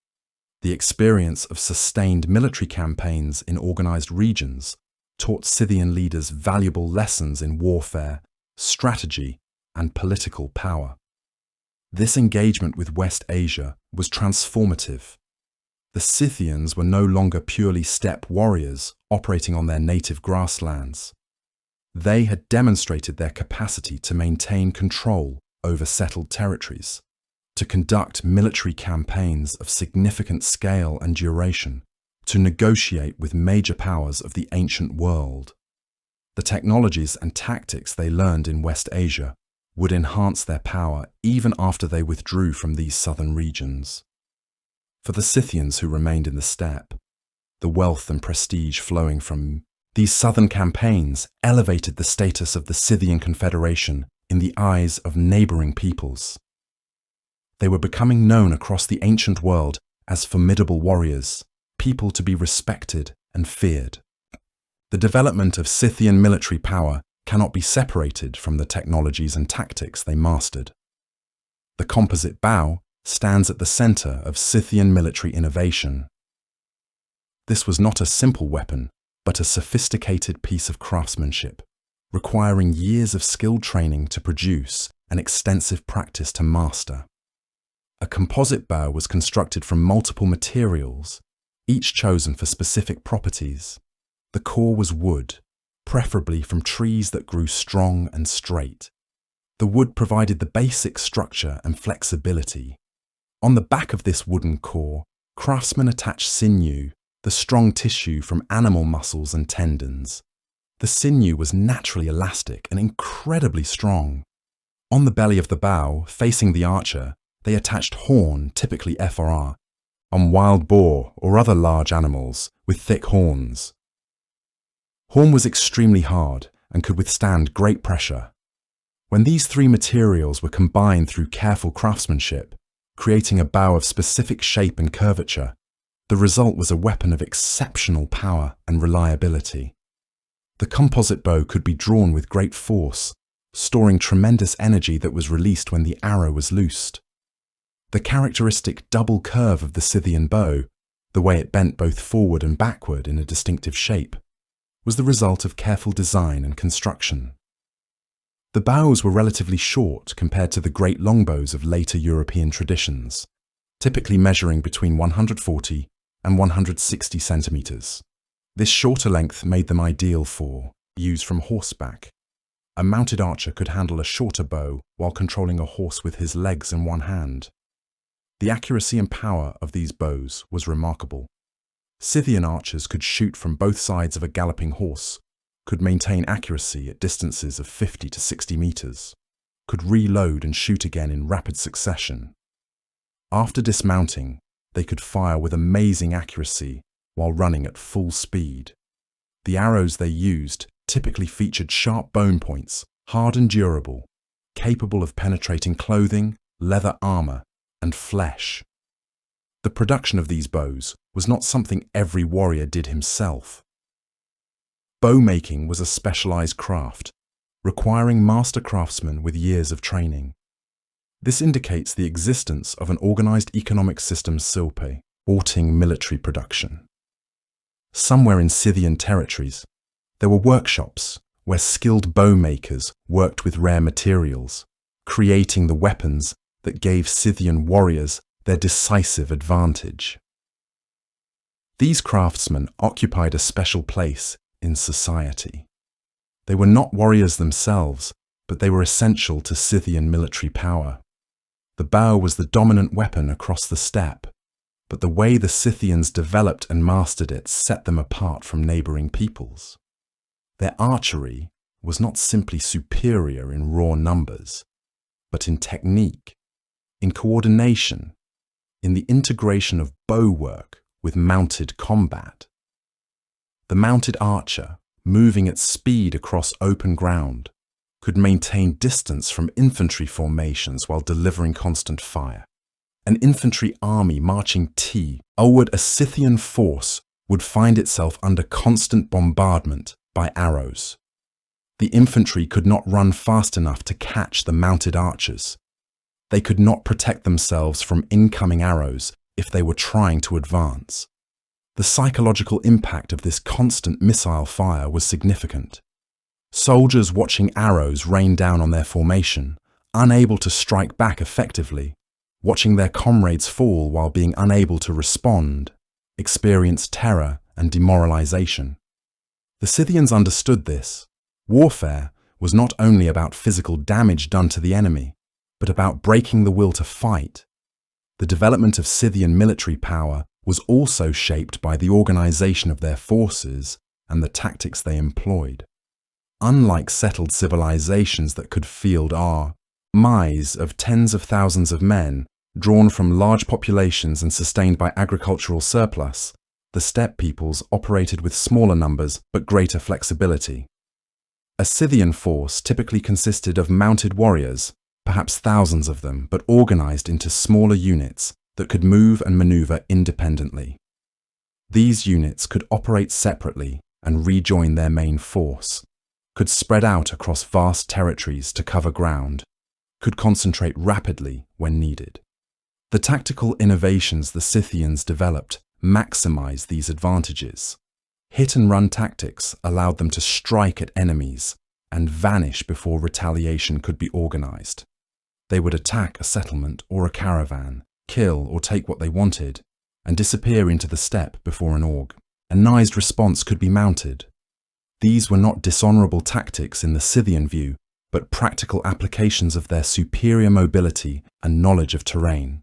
The experience of sustained military campaigns in organized regions taught Scythian leaders valuable lessons in warfare, strategy, and political power. This engagement with West Asia was transformative. The Scythians were no longer purely steppe warriors operating on their native grasslands. They had demonstrated their capacity to maintain control over settled territories, to conduct military campaigns of significant scale and duration, to negotiate with major powers of the ancient world. The technologies and tactics they learned in West Asia would enhance their power even after they withdrew from these southern regions. For the Scythians who remained in the steppe, the wealth and prestige flowing from these southern campaigns elevated the status of the Scythian Confederation in the eyes of neighboring peoples. They were becoming known across the ancient world as formidable warriors, people to be respected and feared. The development of Scythian military power cannot be separated from the technologies and tactics they mastered. The composite bow stands at the center of Scythian military innovation. This was not a simple weapon, but a sophisticated piece of craftsmanship, requiring years of skilled training to produce and extensive practice to master. A composite bow was constructed from multiple materials, each chosen for specific properties. The core was wood, preferably from trees that grew strong and straight. The wood provided the basic structure and flexibility. On the back of this wooden core, craftsmen attached sinew, the strong tissue from animal muscles and tendons. The sinew was naturally elastic and incredibly strong. On the belly of the bow, facing the archer, they attached horn, typically FRR, on wild boar or other large animals with thick horns. Horn was extremely hard and could withstand great pressure. When these three materials were combined through careful craftsmanship, creating a bow of specific shape and curvature, the result was a weapon of exceptional power and reliability. The composite bow could be drawn with great force, storing tremendous energy that was released when the arrow was loosed. The characteristic double curve of the Scythian bow, the way it bent both forward and backward in a distinctive shape, was the result of careful design and construction. The bows were relatively short compared to the great longbows of later European traditions, typically measuring between 140 and 160 centimeters. This shorter length made them ideal for use from horseback. A mounted archer could handle a shorter bow while controlling a horse with his legs in one hand. The accuracy and power of these bows was remarkable. Scythian archers could shoot from both sides of a galloping horse, could maintain accuracy at distances of 50 to 60 meters, could reload and shoot again in rapid succession. After dismounting, they could fire with amazing accuracy while running at full speed. The arrows they used typically featured sharp bone points, hard and durable, capable of penetrating clothing, leather armor, and flesh. The production of these bows was not something every warrior did himself. Bow making was a specialized craft, requiring master craftsmen with years of training. This indicates the existence of an organized economic system silpe, supporting military production. Somewhere in Scythian territories, there were workshops where skilled bow makers worked with rare materials, creating the weapons that gave Scythian warriors their decisive advantage. These craftsmen occupied a special place in society. They were not warriors themselves, but they were essential to Scythian military power. The bow was the dominant weapon across the steppe, but the way the Scythians developed and mastered it set them apart from neighboring peoples. Their archery was not simply superior in raw numbers, but in technique, in coordination, in the integration of bow work with mounted combat. The mounted archer, moving at speed across open ground, could maintain distance from infantry formations while delivering constant fire. An infantry army marching toward a Scythian force would find itself under constant bombardment by arrows. The infantry could not run fast enough to catch the mounted archers. They could not protect themselves from incoming arrows if they were trying to advance. The psychological impact of this constant missile fire was significant. Soldiers watching arrows rain down on their formation, unable to strike back effectively, watching their comrades fall while being unable to respond, experienced terror and demoralization. The Scythians understood this. Warfare was not only about physical damage done to the enemy, but about breaking the will to fight. The development of Scythian military power was also shaped by the organization of their forces and the tactics they employed. Unlike settled civilizations that could field armies of tens of thousands of men, drawn from large populations and sustained by agricultural surplus, the steppe peoples operated with smaller numbers but greater flexibility. A Scythian force typically consisted of mounted warriors, perhaps thousands of them, but organized into smaller units that could move and maneuver independently. These units could operate separately and rejoin their main force, could spread out across vast territories to cover ground, could concentrate rapidly when needed. The tactical innovations the Scythians developed maximized these advantages. Hit-and-run tactics allowed them to strike at enemies and vanish before retaliation could be organized. They would attack a settlement or a caravan, kill or take what they wanted, and disappear into the steppe before an organized response could be mounted. These were not dishonorable tactics in the Scythian view, but practical applications of their superior mobility and knowledge of terrain.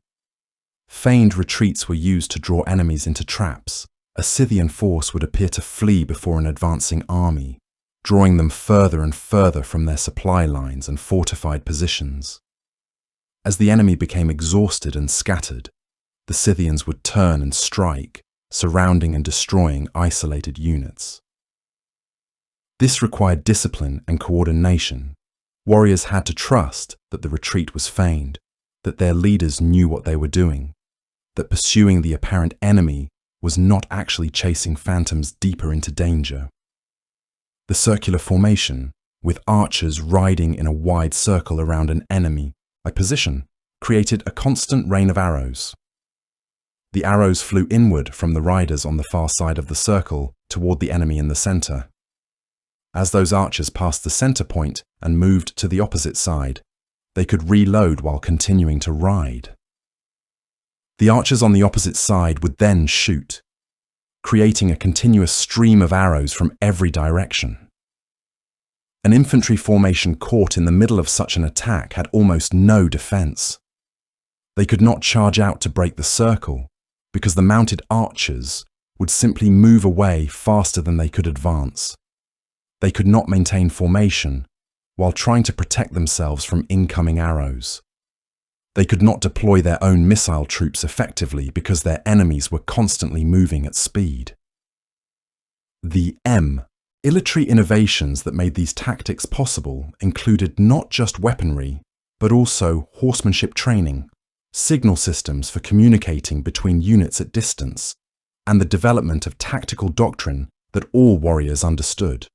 Feigned retreats were used to draw enemies into traps. A Scythian force would appear to flee before an advancing army, drawing them further and further from their supply lines and fortified positions. As the enemy became exhausted and scattered, the Scythians would turn and strike, surrounding and destroying isolated units. This required discipline and coordination. Warriors had to trust that the retreat was feigned, that their leaders knew what they were doing, that pursuing the apparent enemy was not actually chasing phantoms deeper into danger. The circular formation, with archers riding in a wide circle around an enemy by position, created a constant rain of arrows. The arrows flew inward from the riders on the far side of the circle toward the enemy in the center. As those archers passed the center point and moved to the opposite side, they could reload while continuing to ride. The archers on the opposite side would then shoot, creating a continuous stream of arrows from every direction. An infantry formation caught in the middle of such an attack had almost no defense. They could not charge out to break the circle, because the mounted archers would simply move away faster than they could advance. They could not maintain formation while trying to protect themselves from incoming arrows. They could not deploy their own missile troops effectively because their enemies were constantly moving at speed. The military innovations that made these tactics possible included not just weaponry, but also horsemanship training, signal systems for communicating between units at distance, and the development of tactical doctrine that all warriors understood.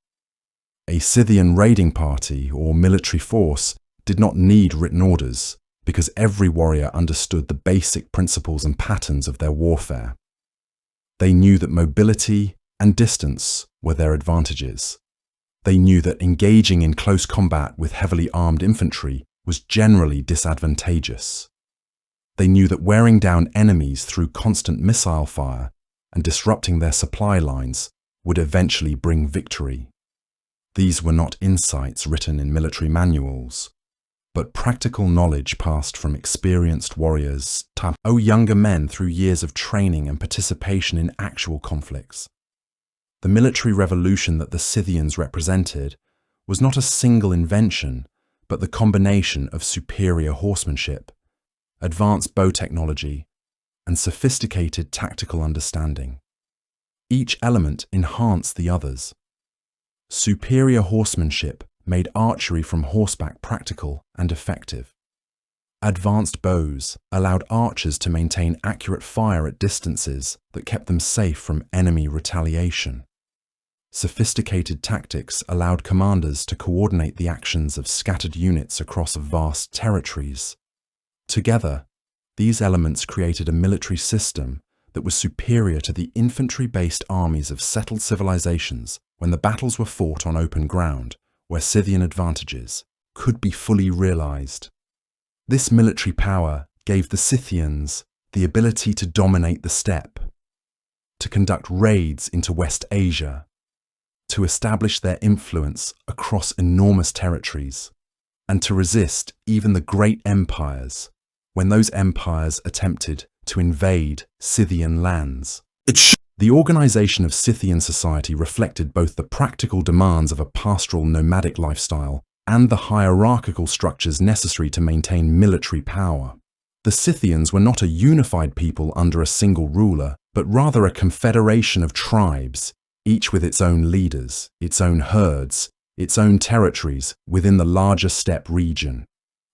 A Scythian raiding party or military force did not need written orders because every warrior understood the basic principles and patterns of their warfare. They knew that mobility and distance were their advantages. They knew that engaging in close combat with heavily armed infantry was generally disadvantageous. They knew that wearing down enemies through constant missile fire and disrupting their supply lines would eventually bring victory. These were not insights written in military manuals, but practical knowledge passed from experienced warriors to younger men through years of training and participation in actual conflicts. The military revolution that the Scythians represented was not a single invention, but the combination of superior horsemanship, advanced bow technology, and sophisticated tactical understanding. Each element enhanced the others. Superior horsemanship made archery from horseback practical and effective. Advanced bows allowed archers to maintain accurate fire at distances that kept them safe from enemy retaliation. Sophisticated tactics allowed commanders to coordinate the actions of scattered units across vast territories. Together, these elements created a military system that was superior to the infantry-based armies of settled civilizations when the battles were fought on open ground, where Scythian advantages could be fully realized. This military power gave the Scythians the ability to dominate the steppe, to conduct raids into West Asia, to establish their influence across enormous territories, and to resist even the great empires when those empires attempted to invade Scythian lands. The organization of Scythian society reflected both the practical demands of a pastoral nomadic lifestyle and the hierarchical structures necessary to maintain military power. The Scythians were not a unified people under a single ruler, but rather a confederation of tribes, each with its own leaders, its own herds, its own territories within the larger steppe region.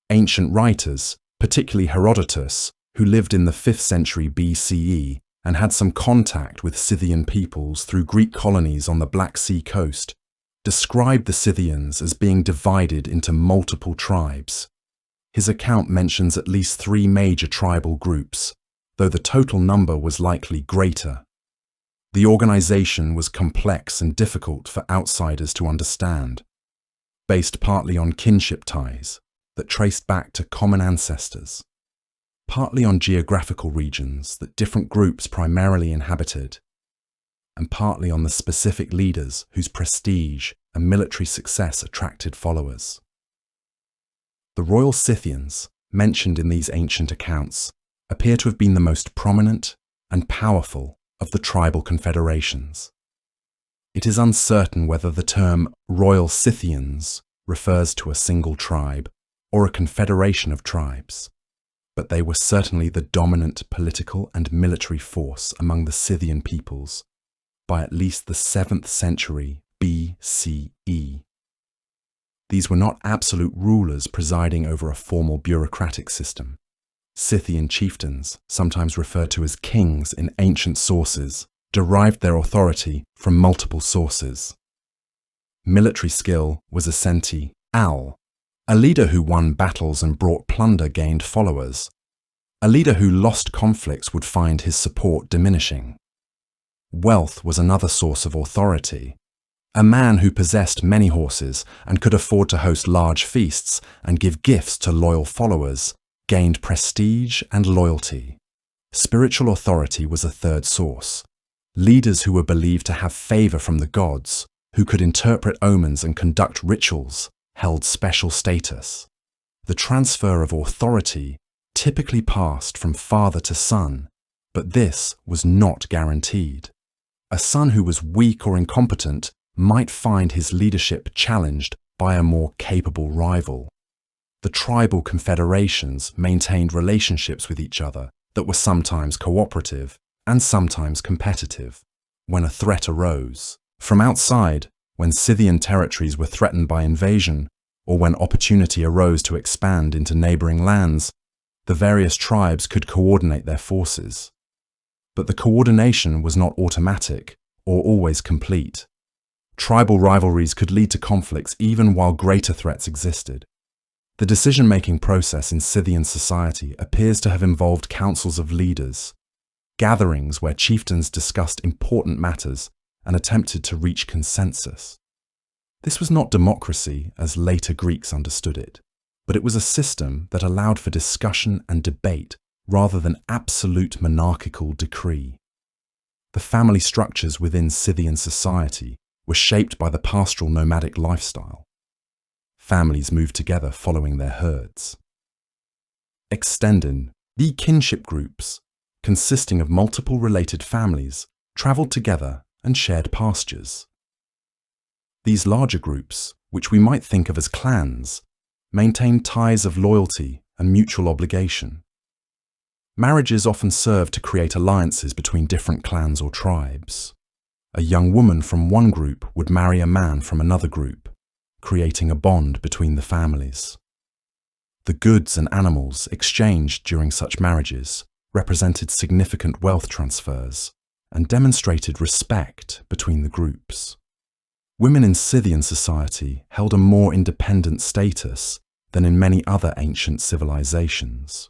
Ancient writers, particularly Herodotus, who lived in the 5th century BCE and had some contact with Scythian peoples through Greek colonies on the Black Sea coast, described the Scythians as being divided into multiple tribes. His account mentions at least 3 major tribal groups, though the total number was likely greater. The organization was complex and difficult for outsiders to understand, based partly on kinship ties that traced back to common ancestors, partly on geographical regions that different groups primarily inhabited, and partly on the specific leaders whose prestige and military success attracted followers. The royal Scythians, mentioned in these ancient accounts, appear to have been the most prominent and powerful of the tribal confederations. It is uncertain whether the term royal Scythians refers to a single tribe or a confederation of tribes, but they were certainly the dominant political and military force among the Scythian peoples by at least the 7th century BCE. These were not absolute rulers presiding over a formal bureaucratic system. Scythian chieftains, sometimes referred to as kings in ancient sources, derived their authority from multiple sources. Military skill was a senti al. A leader who won battles and brought plunder gained followers. A leader who lost conflicts would find his support diminishing. Wealth was another source of authority. A man who possessed many horses and could afford to host large feasts and give gifts to loyal followers gained prestige and loyalty. Spiritual authority was a third source. Leaders who were believed to have favor from the gods, who could interpret omens and conduct rituals, held special status. The transfer of authority typically passed from father to son, but this was not guaranteed. A son who was weak or incompetent might find his leadership challenged by a more capable rival. The tribal confederations maintained relationships with each other that were sometimes cooperative and sometimes competitive. When a threat arose, from outside, when Scythian territories were threatened by invasion, or when opportunity arose to expand into neighboring lands, the various tribes could coordinate their forces. But the coordination was not automatic or always complete. Tribal rivalries could lead to conflicts even while greater threats existed. The decision-making process in Scythian society appears to have involved councils of leaders, gatherings where chieftains discussed important matters and attempted to reach consensus. This was not democracy as later Greeks understood it, but it was a system that allowed for discussion and debate rather than absolute monarchical decree. The family structures within Scythian society were shaped by the pastoral nomadic lifestyle. Families moved together following their herds. Extended, the kinship groups, consisting of multiple related families, travelled together and shared pastures. These larger groups, which we might think of as clans, maintained ties of loyalty and mutual obligation. Marriages often served to create alliances between different clans or tribes. A young woman from one group would marry a man from another group, creating a bond between the families. The goods and animals exchanged during such marriages represented significant wealth transfers and demonstrated respect between the groups. Women in Scythian society held a more independent status than in many other ancient civilizations.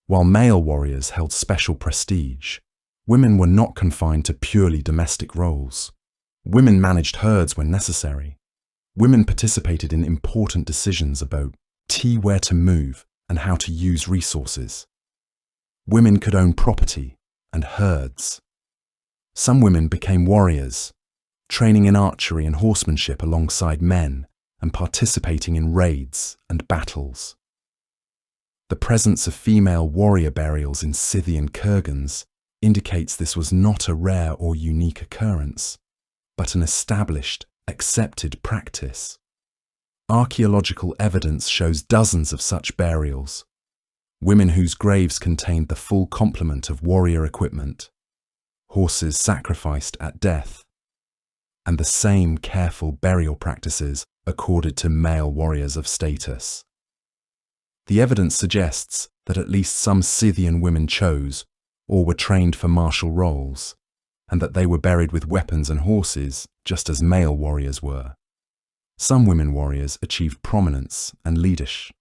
While male warriors held special prestige, women were not confined to purely domestic roles. Women managed herds when necessary. Women participated in important decisions about where to move and how to use resources. Women could own property and herds. Some women became warriors, training in archery and horsemanship alongside men and participating in raids and battles. The presence of female warrior burials in Scythian kurgans indicates this was not a rare or unique occurrence, but an established, accepted practice. Archaeological evidence shows dozens of such burials, women whose graves contained the full complement of warrior equipment, horses sacrificed at death, and the same careful burial practices accorded to male warriors of status. The evidence suggests that at least some Scythian women chose or were trained for martial roles, and that they were buried with weapons and horses just as male warriors were. Some women warriors achieved prominence and leadership,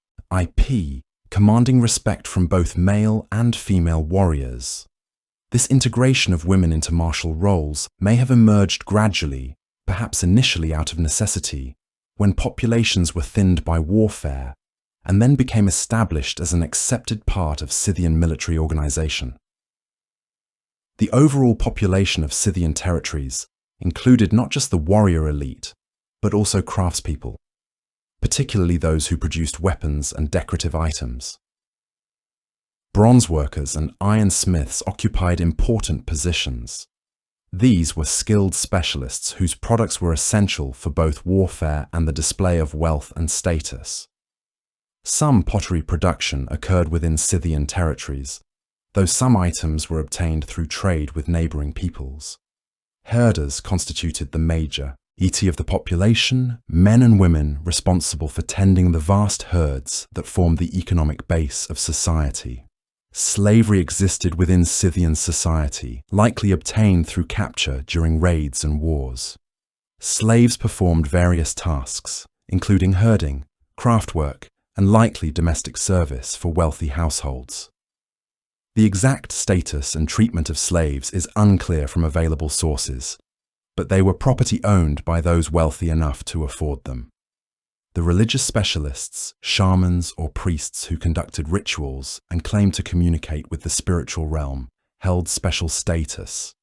commanding respect from both male and female warriors. This integration of women into martial roles may have emerged gradually, perhaps initially out of necessity, when populations were thinned by warfare, and then became established as an accepted part of Scythian military organization. The overall population of Scythian territories included not just the warrior elite, but also craftspeople, particularly those who produced weapons and decorative items. Bronze workers and ironsmiths occupied important positions. These were skilled specialists whose products were essential for both warfare and the display of wealth and status. Some pottery production occurred within Scythian territories, though some items were obtained through trade with neighboring peoples. Herders constituted the major, ET of the population, men and women responsible for tending the vast herds that formed the economic base of society. Slavery existed within Scythian society, likely obtained through capture during raids and wars. Slaves performed various tasks, including herding, craft work, and likely domestic service for wealthy households. The exact status and treatment of slaves is unclear from available sources, but they were property owned by those wealthy enough to afford them. The religious specialists, shamans or priests who conducted rituals and claimed to communicate with the spiritual realm held special status.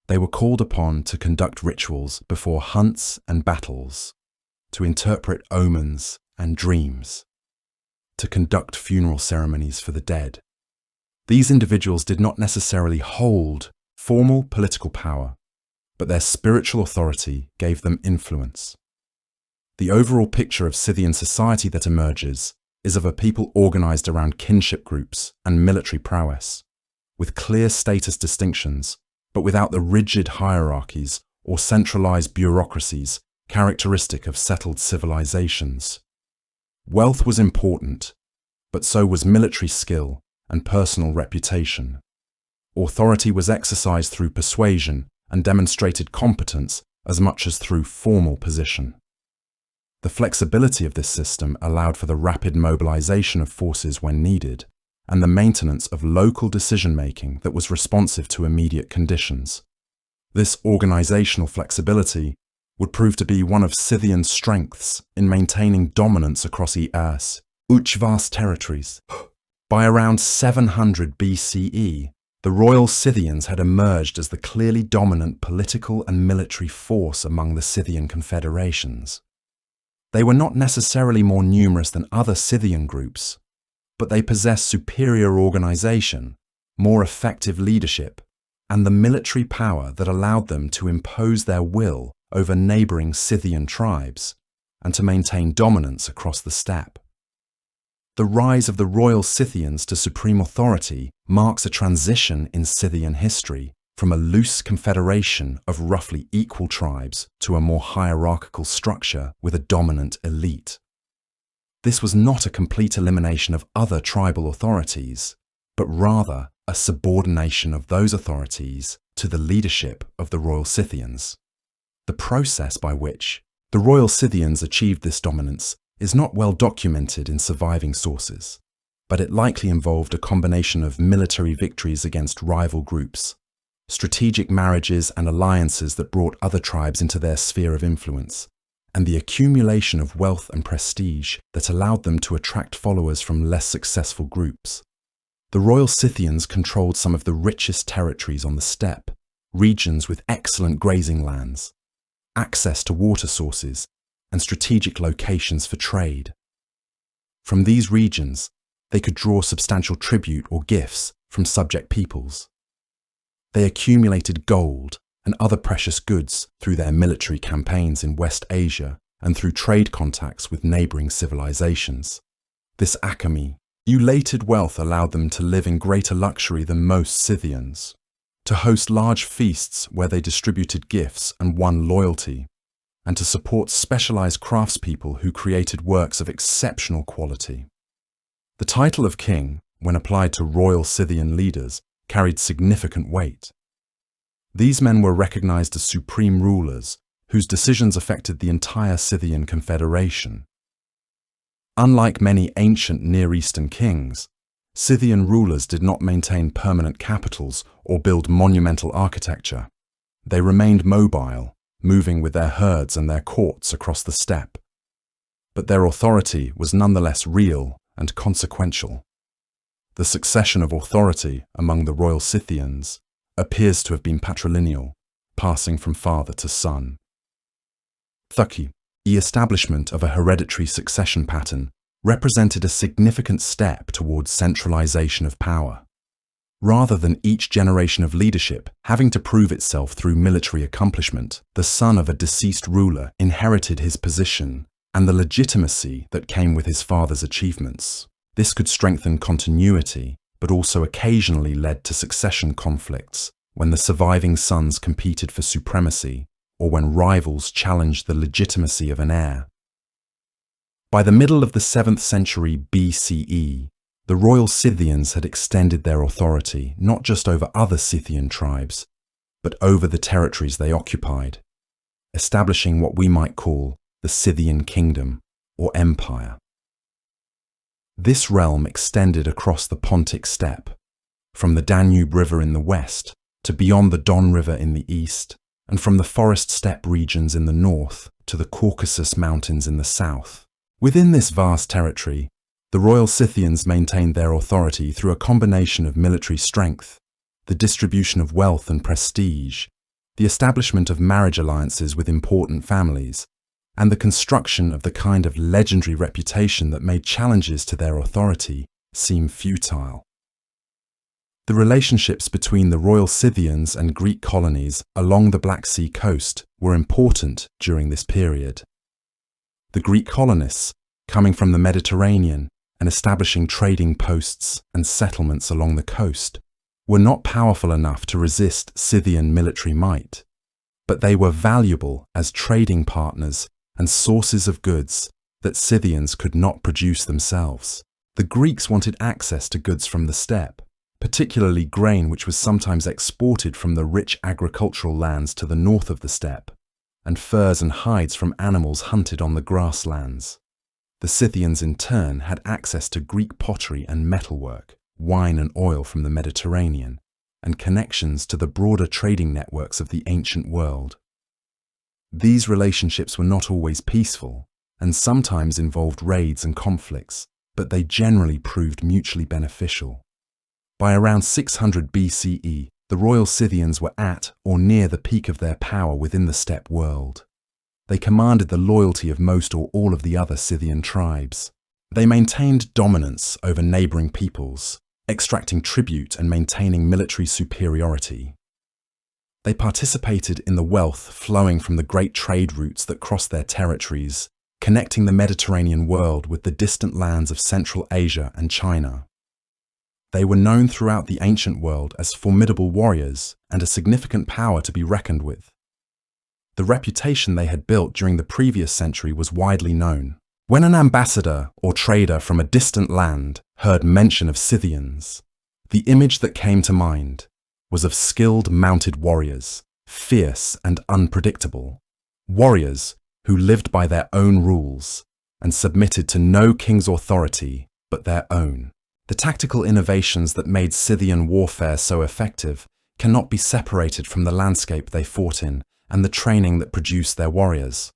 They were called upon to conduct rituals before hunts and battles, to interpret omens and dreams, to conduct funeral ceremonies for the dead. These individuals did not necessarily hold formal political power, but their spiritual authority gave them influence. The overall picture of Scythian society that emerges is of a people organized around kinship groups and military prowess, with clear status distinctions, but without the rigid hierarchies or centralized bureaucracies characteristic of settled civilizations. Wealth was important, but so was military skill and personal reputation. Authority was exercised through persuasion and demonstrated competence as much as through formal position. The flexibility of this system allowed for the rapid mobilization of forces when needed, and the maintenance of local decision-making that was responsive to immediate conditions. This organizational flexibility would prove to be one of Scythian's strengths in maintaining dominance across vast territories. By around 700 BCE, the royal Scythians had emerged as the clearly dominant political and military force among the Scythian confederations. They were not necessarily more numerous than other Scythian groups, but they possessed superior organization, more effective leadership, and the military power that allowed them to impose their will over neighboring Scythian tribes and to maintain dominance across the steppe. The rise of the royal Scythians to supreme authority marks a transition in Scythian history from a loose confederation of roughly equal tribes to a more hierarchical structure with a dominant elite. This was not a complete elimination of other tribal authorities, but rather a subordination of those authorities to the leadership of the royal Scythians. The process by which the royal Scythians achieved this dominance is not well documented in surviving sources, but it likely involved a combination of military victories against rival groups, strategic marriages and alliances that brought other tribes into their sphere of influence, and the accumulation of wealth and prestige that allowed them to attract followers from less successful groups. The royal Scythians controlled some of the richest territories on the steppe, regions with excellent grazing lands, access to water sources, and strategic locations for trade. From these regions, they could draw substantial tribute or gifts from subject peoples. They accumulated gold and other precious goods through their military campaigns in West Asia and through trade contacts with neighboring civilizations. This accumulated wealth allowed them to live in greater luxury than most Scythians, to host large feasts where they distributed gifts and won loyalty, and to support specialized craftspeople who created works of exceptional quality. The title of king, when applied to royal Scythian leaders, carried significant weight. These men were recognized as supreme rulers whose decisions affected the entire Scythian confederation. Unlike many ancient Near Eastern kings, Scythian rulers did not maintain permanent capitals or build monumental architecture. They remained mobile, moving with their herds and their courts across the steppe. But their authority was nonetheless real and consequential. The succession of authority among the royal Scythians appears to have been patrilineal, passing from father to son. The establishment of a hereditary succession pattern represented a significant step towards centralization of power. Rather than each generation of leadership having to prove itself through military accomplishment, the son of a deceased ruler inherited his position and the legitimacy that came with his father's achievements. This could strengthen continuity, but also occasionally led to succession conflicts when the surviving sons competed for supremacy or when rivals challenged the legitimacy of an heir. By the middle of the 7th century BCE, the royal Scythians had extended their authority not just over other Scythian tribes, but over the territories they occupied, establishing what we might call the Scythian kingdom or empire. This realm extended across the Pontic steppe, from the Danube River in the west to beyond the Don River in the east, and from the forest steppe regions in the north to the Caucasus Mountains in the south. Within this vast territory, the royal Scythians maintained their authority through a combination of military strength, the distribution of wealth and prestige, the establishment of marriage alliances with important families, and the construction of the kind of legendary reputation that made challenges to their authority seem futile. The relationships between the royal Scythians and Greek colonies along the Black Sea coast were important during this period. The Greek colonists, coming from the Mediterranean and establishing trading posts and settlements along the coast, were not powerful enough to resist Scythian military might, but they were valuable as trading partners and sources of goods that Scythians could not produce themselves. The Greeks wanted access to goods from the steppe, particularly grain which was sometimes exported from the rich agricultural lands to the north of the steppe, and furs and hides from animals hunted on the grasslands. The Scythians in turn had access to Greek pottery and metalwork, wine and oil from the Mediterranean, and connections to the broader trading networks of the ancient world. These relationships were not always peaceful, and sometimes involved raids and conflicts, but they generally proved mutually beneficial. By around 600 BCE, the royal Scythians were at or near the peak of their power within the steppe world. They commanded the loyalty of most or all of the other Scythian tribes. They maintained dominance over neighboring peoples, extracting tribute and maintaining military superiority. They participated in the wealth flowing from the great trade routes that crossed their territories, connecting the Mediterranean world with the distant lands of Central Asia and China. They were known throughout the ancient world as formidable warriors and a significant power to be reckoned with. The reputation they had built during the previous century was widely known. When an ambassador or trader from a distant land heard mention of Scythians, the image that came to mind was of skilled mounted warriors, fierce and unpredictable, warriors who lived by their own rules and submitted to no king's authority but their own. The tactical innovations that made Scythian warfare so effective cannot be separated from the landscape they fought in and the training that produced their warriors.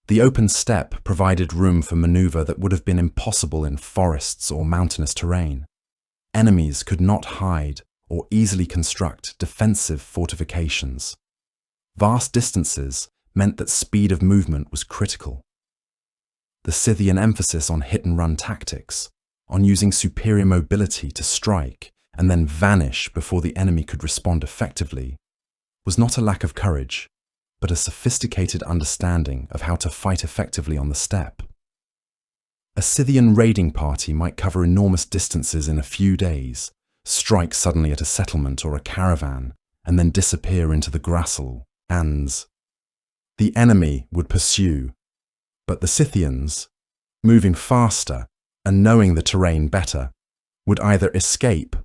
The open steppe provided room for maneuver that would have been impossible in forests or mountainous terrain. Enemies could not hide or easily construct defensive fortifications. Vast distances meant that speed of movement was critical. The Scythian emphasis on hit-and-run tactics, on using superior mobility to strike and then vanish before the enemy could respond effectively, was not a lack of courage, but a sophisticated understanding of how to fight effectively on the steppe. A Scythian raiding party might cover enormous distances in a few days, strike suddenly at a settlement or a caravan, and then disappear into the grasslands. The enemy would pursue, but the Scythians, moving faster and knowing the terrain better, would either escape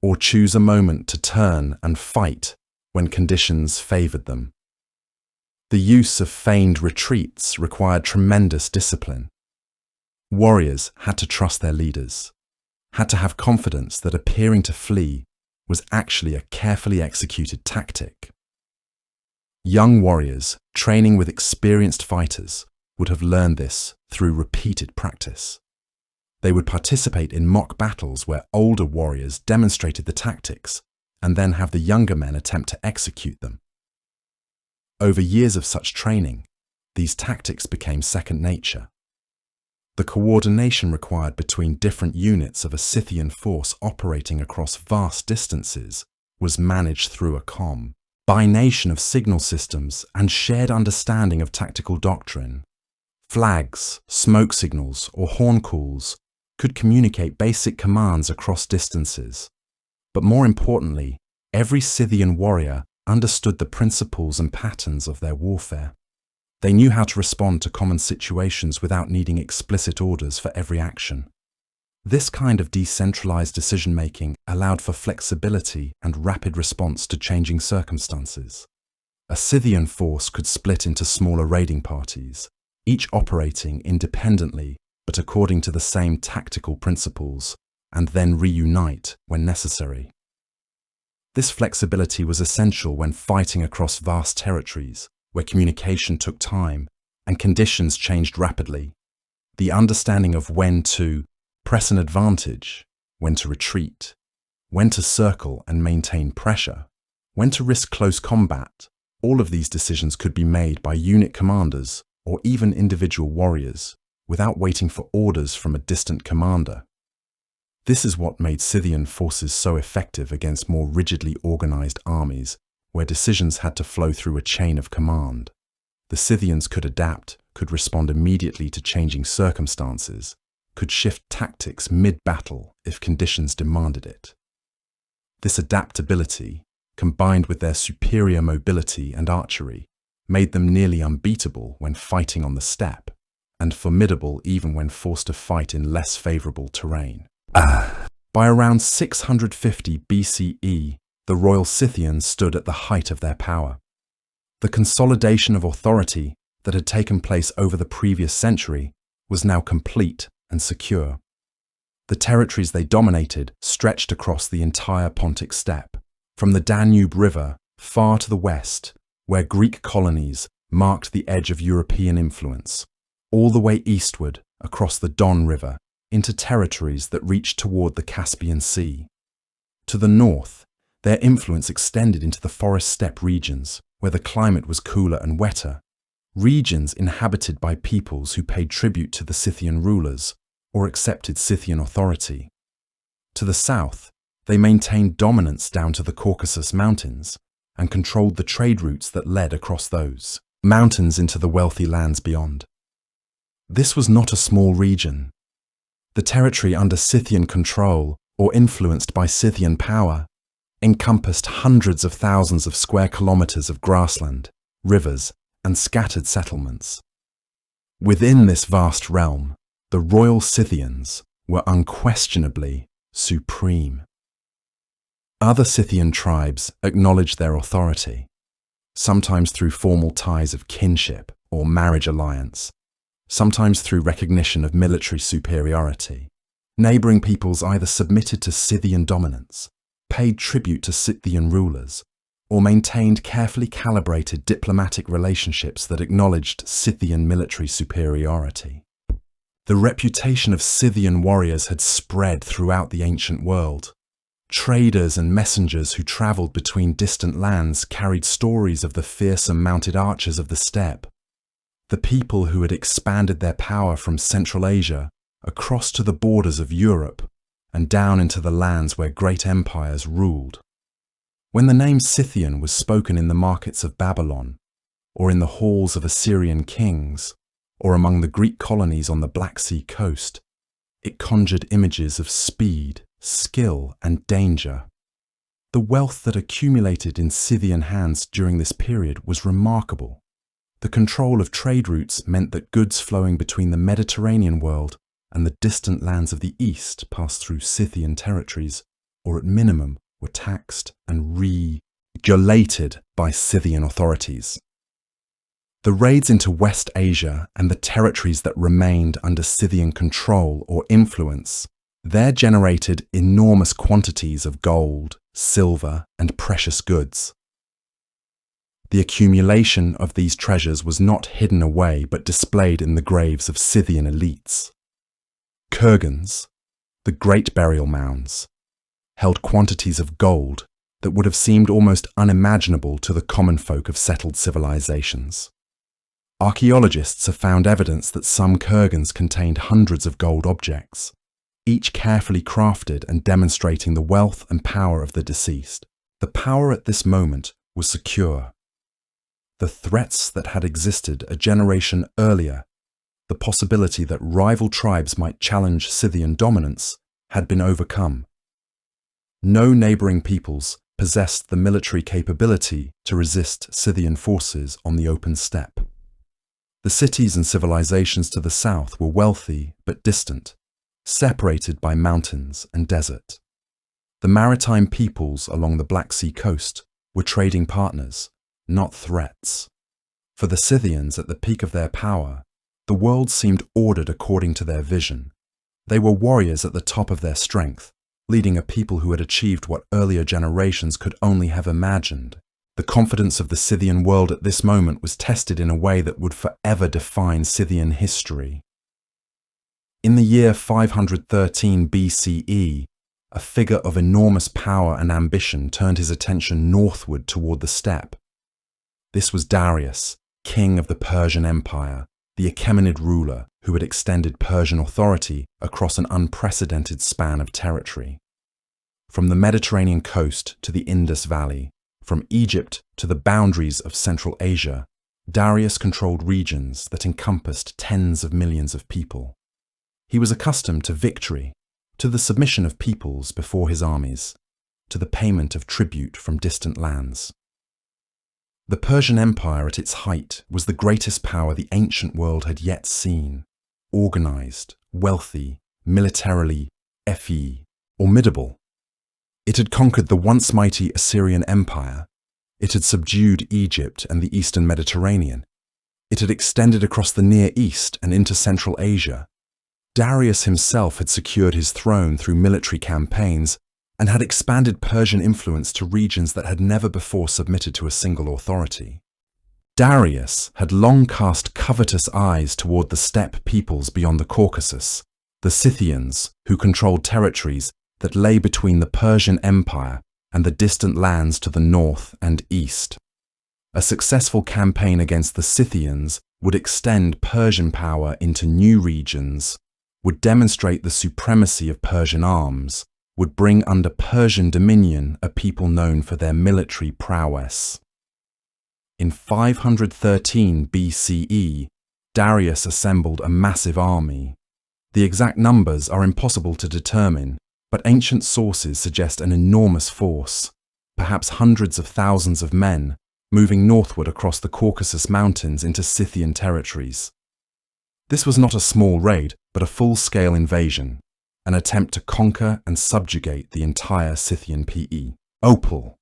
or choose a moment to turn and fight when conditions favoured them. The use of feigned retreats required tremendous discipline. Warriors had to trust their leaders, had to have confidence that appearing to flee was actually a carefully executed tactic. Young warriors training with experienced fighters would have learned this through repeated practice. They would participate in mock battles where older warriors demonstrated the tactics and then have the younger men attempt to execute them. Over years of such training, these tactics became second nature. The coordination required between different units of a Scythian force operating across vast distances was managed through a combination of signal systems and shared understanding of tactical doctrine. Flags, smoke signals, or horn calls could communicate basic commands across distances. But more importantly, every Scythian warrior understood the principles and patterns of their warfare. They knew how to respond to common situations without needing explicit orders for every action. This kind of decentralized decision-making allowed for flexibility and rapid response to changing circumstances. A Scythian force could split into smaller raiding parties, each operating independently but according to the same tactical principles, and then reunite when necessary. This flexibility was essential when fighting across vast territories, where communication took time and conditions changed rapidly. The understanding of when to press an advantage, when to retreat, when to circle and maintain pressure, when to risk close combat, all of these decisions could be made by unit commanders or even individual warriors without waiting for orders from a distant commander. This is what made Scythian forces so effective against more rigidly organized armies, where decisions had to flow through a chain of command. The Scythians could adapt, could respond immediately to changing circumstances, could shift tactics mid-battle if conditions demanded it. This adaptability, combined with their superior mobility and archery, made them nearly unbeatable when fighting on the steppe, and formidable even when forced to fight in less favorable terrain. By around 650 BCE, the royal Scythians stood at the height of their power. The consolidation of authority that had taken place over the previous century was now complete and secure. The territories they dominated stretched across the entire Pontic steppe, from the Danube River far to the west, where Greek colonies marked the edge of European influence, all the way eastward across the Don River into territories that reached toward the Caspian Sea. To the north, their influence extended into the forest steppe regions, where the climate was cooler and wetter, regions inhabited by peoples who paid tribute to the Scythian rulers or accepted Scythian authority. To the south, they maintained dominance down to the Caucasus Mountains and controlled the trade routes that led across those mountains into the wealthy lands beyond. This was not a small region. The territory under Scythian control or influenced by Scythian power encompassed hundreds of thousands of square kilometers of grassland, rivers, and scattered settlements. Within this vast realm, the royal Scythians were unquestionably supreme. Other Scythian tribes acknowledged their authority, sometimes through formal ties of kinship or marriage alliance, sometimes through recognition of military superiority. Neighboring peoples either submitted to Scythian dominance, paid tribute to Scythian rulers, or maintained carefully calibrated diplomatic relationships that acknowledged Scythian military superiority. The reputation of Scythian warriors had spread throughout the ancient world. Traders and messengers who traveled between distant lands carried stories of the fearsome mounted archers of the steppe, the people who had expanded their power from Central Asia across to the borders of Europe and down into the lands where great empires ruled. When the name Scythian was spoken in the markets of Babylon, or in the halls of Assyrian kings, or among the Greek colonies on the Black Sea coast, it conjured images of speed, skill, and danger. The wealth that accumulated in Scythian hands during this period was remarkable. The control of trade routes meant that goods flowing between the Mediterranean world and the distant lands of the east passed through Scythian territories, or at minimum were taxed and regulated by Scythian authorities. The raids into West Asia and the territories that remained under Scythian control or influence there generated enormous quantities of gold, silver, and precious goods. The accumulation of these treasures was not hidden away but displayed in the graves of Scythian elites. Kurgans, the great burial mounds, held quantities of gold that would have seemed almost unimaginable to the common folk of settled civilizations. Archaeologists have found evidence that some kurgans contained hundreds of gold objects, each carefully crafted and demonstrating the wealth and power of the deceased. The power at this moment was secure. The threats that had existed a generation earlier, the possibility that rival tribes might challenge Scythian dominance, had been overcome. No neighboring peoples possessed the military capability to resist Scythian forces on the open steppe. The cities and civilizations to the south were wealthy but distant, separated by mountains and desert. The maritime peoples along the Black Sea coast were trading partners, not threats. For the Scythians at the peak of their power, the world seemed ordered according to their vision. They were warriors at the top of their strength, leading a people who had achieved what earlier generations could only have imagined. The confidence of the Scythian world at this moment was tested in a way that would forever define Scythian history. In the year 513 BCE, a figure of enormous power and ambition turned his attention northward toward the steppe. This was Darius, king of the Persian Empire, the Achaemenid ruler who had extended Persian authority across an unprecedented span of territory. From the Mediterranean coast to the Indus Valley, from Egypt to the boundaries of Central Asia, Darius controlled regions that encompassed tens of millions of people. He was accustomed to victory, to the submission of peoples before his armies, to the payment of tribute from distant lands. The Persian Empire at its height was the greatest power the ancient world had yet seen, organized, wealthy, militarily formidable. It had conquered the once mighty Assyrian Empire. It had subdued Egypt and the eastern Mediterranean. It had extended across the Near East and into Central Asia. Darius himself had secured his throne through military campaigns and had expanded Persian influence to regions that had never before submitted to a single authority. Darius had long cast covetous eyes toward the steppe peoples beyond the Caucasus, the Scythians, who controlled territories that lay between the Persian Empire and the distant lands to the north and east. A successful campaign against the Scythians would extend Persian power into new regions, would demonstrate the supremacy of Persian arms, would bring under Persian dominion a people known for their military prowess. In 513 BCE, Darius assembled a massive army. The exact numbers are impossible to determine, but ancient sources suggest an enormous force, perhaps hundreds of thousands of men, moving northward across the Caucasus Mountains into Scythian territories. This was not a small raid, but a full-scale invasion, an attempt to conquer and subjugate the entire Scythian people.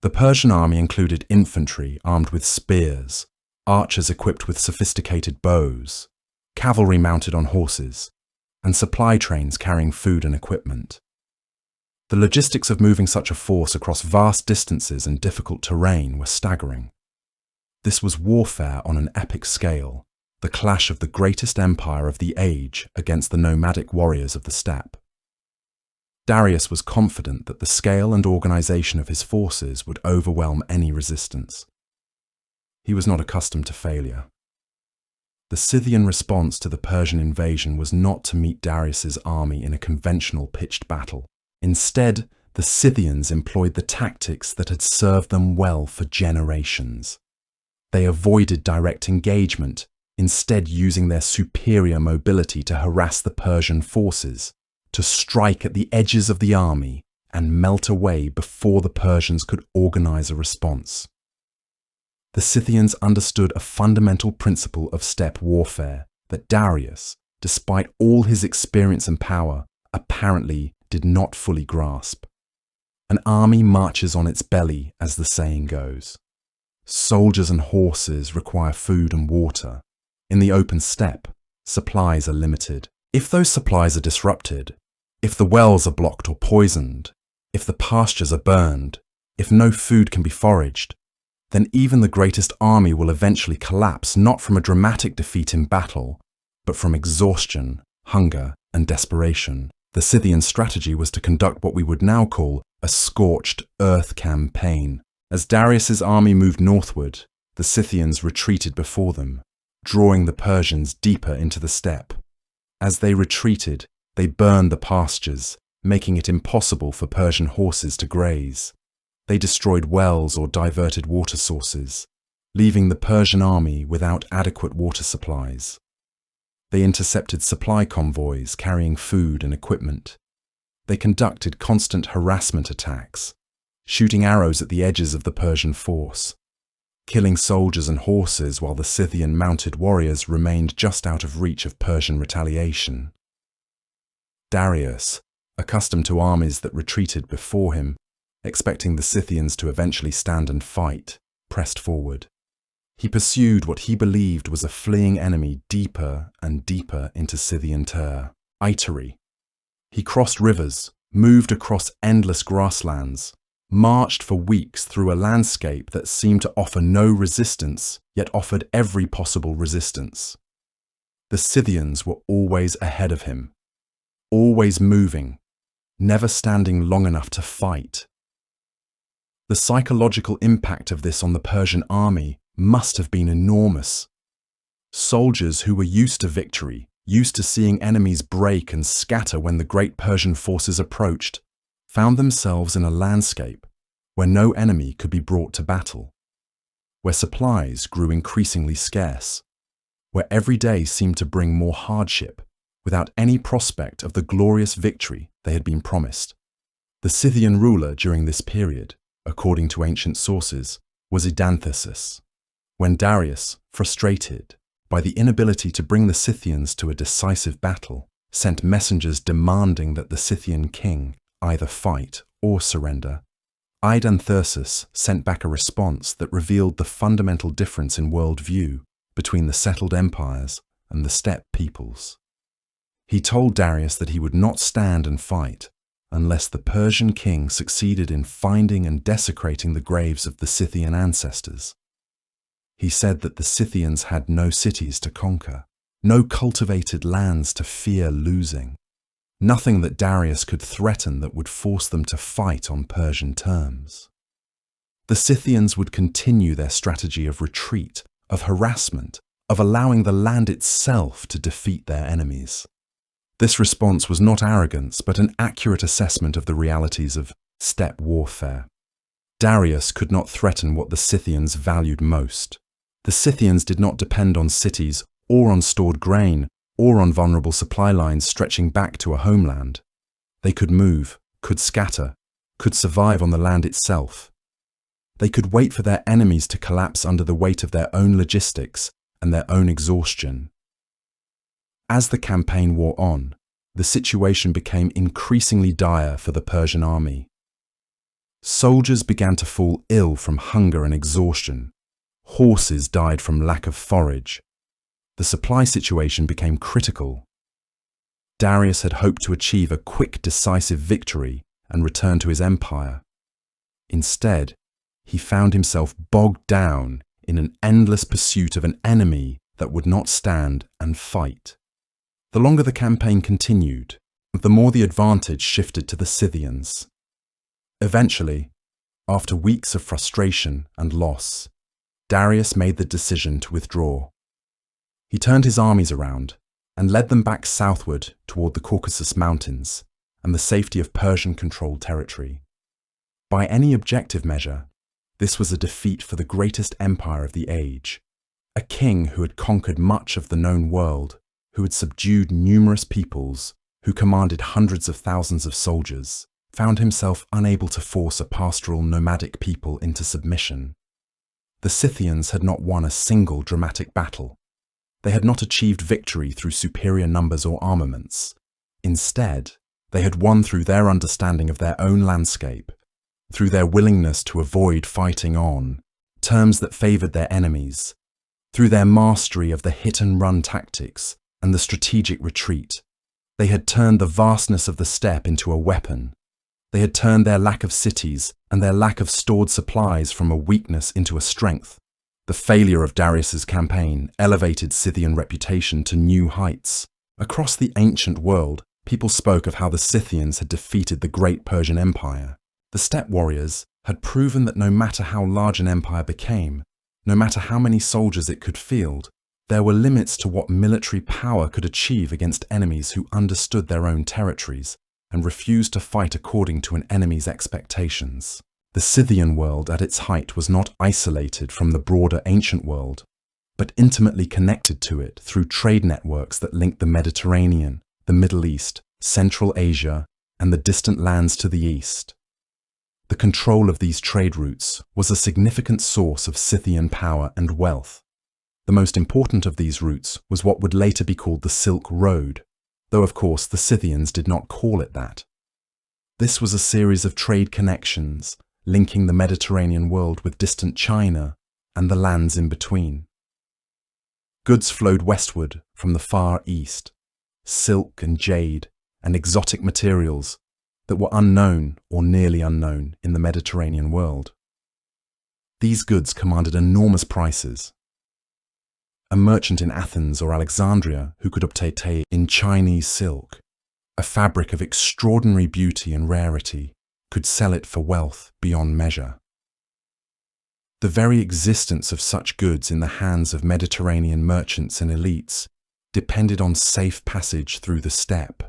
The Persian army included infantry armed with spears, archers equipped with sophisticated bows, cavalry mounted on horses, and supply trains carrying food and equipment. The logistics of moving such a force across vast distances and difficult terrain were staggering. This was warfare on an epic scale, the clash of the greatest empire of the age against the nomadic warriors of the steppe. Darius was confident that the scale and organization of his forces would overwhelm any resistance. He was not accustomed to failure. The Scythian response to the Persian invasion was not to meet Darius's army in a conventional pitched battle. Instead, the Scythians employed the tactics that had served them well for generations. They avoided direct engagement, instead using their superior mobility to harass the Persian forces, to strike at the edges of the army and melt away before the Persians could organize a response. The Scythians understood a fundamental principle of steppe warfare that Darius, despite all his experience and power, apparently did not fully grasp. An army marches on its belly, as the saying goes. Soldiers and horses require food and water. In the open steppe, supplies are limited. If those supplies are disrupted, if the wells are blocked or poisoned, if the pastures are burned, if no food can be foraged, then even the greatest army will eventually collapse, not from a dramatic defeat in battle, but from exhaustion, hunger, and desperation. The Scythian strategy was to conduct what we would now call a scorched earth campaign. As Darius's army moved northward, the Scythians retreated before them, drawing the Persians deeper into the steppe. As they retreated, they burned the pastures, making it impossible for Persian horses to graze. They destroyed wells or diverted water sources, leaving the Persian army without adequate water supplies. They intercepted supply convoys carrying food and equipment. They conducted constant harassment attacks, shooting arrows at the edges of the Persian force, killing soldiers and horses while the Scythian mounted warriors remained just out of reach of Persian retaliation. Darius, accustomed to armies that retreated before him, expecting the Scythians to eventually stand and fight, pressed forward. He pursued what he believed was a fleeing enemy deeper and deeper into Scythian territory. He crossed rivers, moved across endless grasslands, marched for weeks through a landscape that seemed to offer no resistance, yet offered every possible resistance. The Scythians were always ahead of him, always moving, never standing long enough to fight. The psychological impact of this on the Persian army must have been enormous. Soldiers who were used to victory, used to seeing enemies break and scatter when the great Persian forces approached, found themselves in a landscape where no enemy could be brought to battle, where supplies grew increasingly scarce, where every day seemed to bring more hardship, without any prospect of the glorious victory they had been promised. The Scythian ruler during this period, according to ancient sources, was Idanthus. When Darius, frustrated by the inability to bring the Scythians to a decisive battle, sent messengers demanding that the Scythian king either fight or surrender, Idanthus sent back a response that revealed the fundamental difference in worldview between the settled empires and the steppe peoples. He told Darius that he would not stand and fight unless the Persian king succeeded in finding and desecrating the graves of the Scythian ancestors. He said that the Scythians had no cities to conquer, no cultivated lands to fear losing, nothing that Darius could threaten that would force them to fight on Persian terms. The Scythians would continue their strategy of retreat, of harassment, of allowing the land itself to defeat their enemies. This response was not arrogance, but an accurate assessment of the realities of steppe warfare. Darius could not threaten what the Scythians valued most. The Scythians did not depend on cities or on stored grain or on vulnerable supply lines stretching back to a homeland. They could move, could scatter, could survive on the land itself. They could wait for their enemies to collapse under the weight of their own logistics and their own exhaustion. As the campaign wore on, the situation became increasingly dire for the Persian army. Soldiers began to fall ill from hunger and exhaustion. Horses died from lack of forage. The supply situation became critical. Darius had hoped to achieve a quick, decisive victory and return to his empire. Instead, he found himself bogged down in an endless pursuit of an enemy that would not stand and fight. The longer the campaign continued, the more the advantage shifted to the Scythians. Eventually, after weeks of frustration and loss, Darius made the decision to withdraw. He turned his armies around and led them back southward toward the Caucasus Mountains and the safety of Persian-controlled territory. By any objective measure, this was a defeat for the greatest empire of the age. A king who had conquered much of the known world, who had subdued numerous peoples, who commanded hundreds of thousands of soldiers, found himself unable to force a pastoral nomadic people into submission. The Scythians had not won a single dramatic battle. They had not achieved victory through superior numbers or armaments. Instead, they had won through their understanding of their own landscape, through their willingness to avoid fighting on, terms that favored their enemies, through their mastery of the hit-and-run tactics and the strategic retreat. They had turned the vastness of the steppe into a weapon. They had turned their lack of cities and their lack of stored supplies from a weakness into a strength. The failure of Darius's campaign elevated Scythian reputation to new heights. Across the ancient world, people spoke of how the Scythians had defeated the great Persian Empire. The steppe warriors had proven that no matter how large an empire became, no matter how many soldiers it could field, there were limits to what military power could achieve against enemies who understood their own territories and refused to fight according to an enemy's expectations. The Scythian world at its height was not isolated from the broader ancient world, but intimately connected to it through trade networks that linked the Mediterranean, the Middle East, Central Asia, and the distant lands to the east. The control of these trade routes was a significant source of Scythian power and wealth. The most important of these routes was what would later be called the Silk Road, though of course the Scythians did not call it that. This was a series of trade connections linking the Mediterranean world with distant China and the lands in between. Goods flowed westward from the Far East, silk and jade and exotic materials that were unknown or nearly unknown in the Mediterranean world. These goods commanded enormous prices. A merchant in Athens or Alexandria who could obtain in Chinese silk, a fabric of extraordinary beauty and rarity, could sell it for wealth beyond measure. The very existence of such goods in the hands of Mediterranean merchants and elites depended on safe passage through the steppe.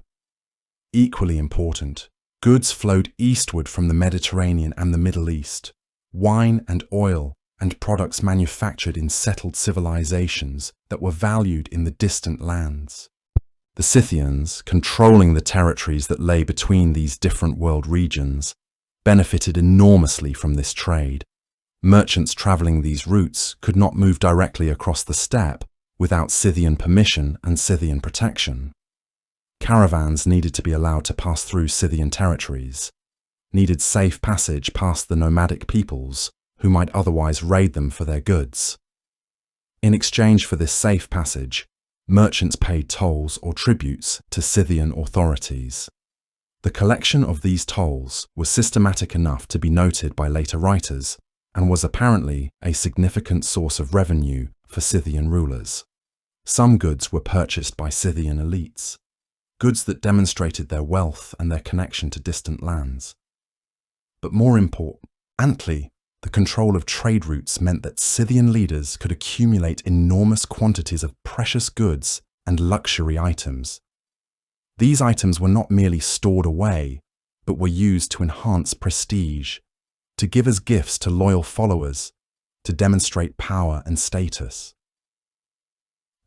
Equally important, goods flowed eastward from the Mediterranean and the Middle East. Wine and oil and products manufactured in settled civilizations that were valued in the distant lands. The Scythians, controlling the territories that lay between these different world regions, benefited enormously from this trade. Merchants traveling these routes could not move directly across the steppe without Scythian permission and Scythian protection. Caravans needed to be allowed to pass through Scythian territories, needed safe passage past the nomadic peoples who might otherwise raid them for their goods. In exchange for this safe passage, merchants paid tolls or tributes to Scythian authorities. The collection of these tolls was systematic enough to be noted by later writers and was apparently a significant source of revenue for Scythian rulers. Some goods were purchased by Scythian elites, goods that demonstrated their wealth and their connection to distant lands. But more importantly, the control of trade routes meant that Scythian leaders could accumulate enormous quantities of precious goods and luxury items. These items were not merely stored away, but were used to enhance prestige, to give as gifts to loyal followers, to demonstrate power and status.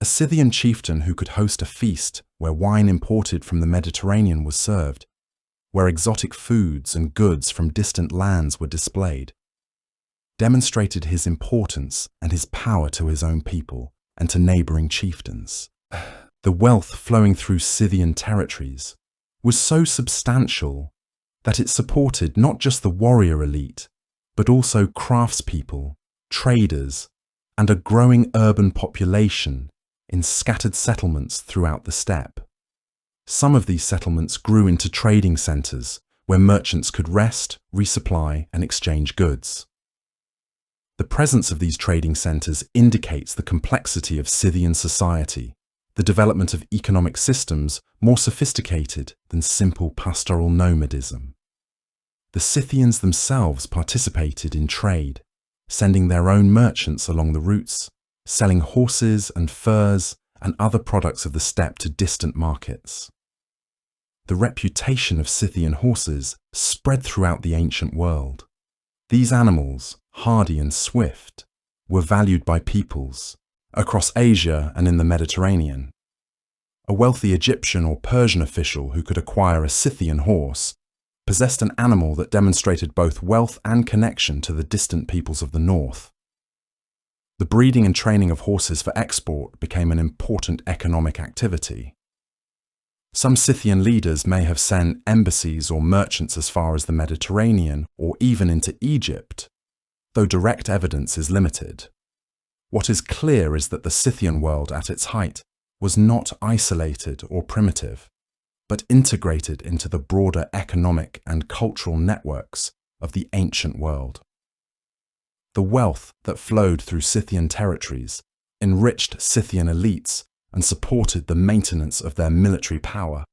A Scythian chieftain who could host a feast where wine imported from the Mediterranean was served, where exotic foods and goods from distant lands were displayed, demonstrated his importance and his power to his own people and to neighboring chieftains. The wealth flowing through Scythian territories was so substantial that it supported not just the warrior elite, but also craftspeople, traders, and a growing urban population in scattered settlements throughout the steppe. Some of these settlements grew into trading centers where merchants could rest, resupply, and exchange goods. The presence of these trading centers indicates the complexity of Scythian society, the development of economic systems more sophisticated than simple pastoral nomadism. The Scythians themselves participated in trade, sending their own merchants along the routes, selling horses and furs and other products of the steppe to distant markets. The reputation of Scythian horses spread throughout the ancient world. These animals, hardy and swift, were valued by peoples across Asia and in the Mediterranean. A wealthy Egyptian or Persian official who could acquire a Scythian horse possessed an animal that demonstrated both wealth and connection to the distant peoples of the north. The breeding and training of horses for export became an important economic activity. Some Scythian leaders may have sent embassies or merchants as far as the Mediterranean or even into Egypt, though direct evidence is limited. What is clear is that the Scythian world at its height was not isolated or primitive, but integrated into the broader economic and cultural networks of the ancient world. The wealth that flowed through Scythian territories enriched Scythian elites and supported the maintenance of their military power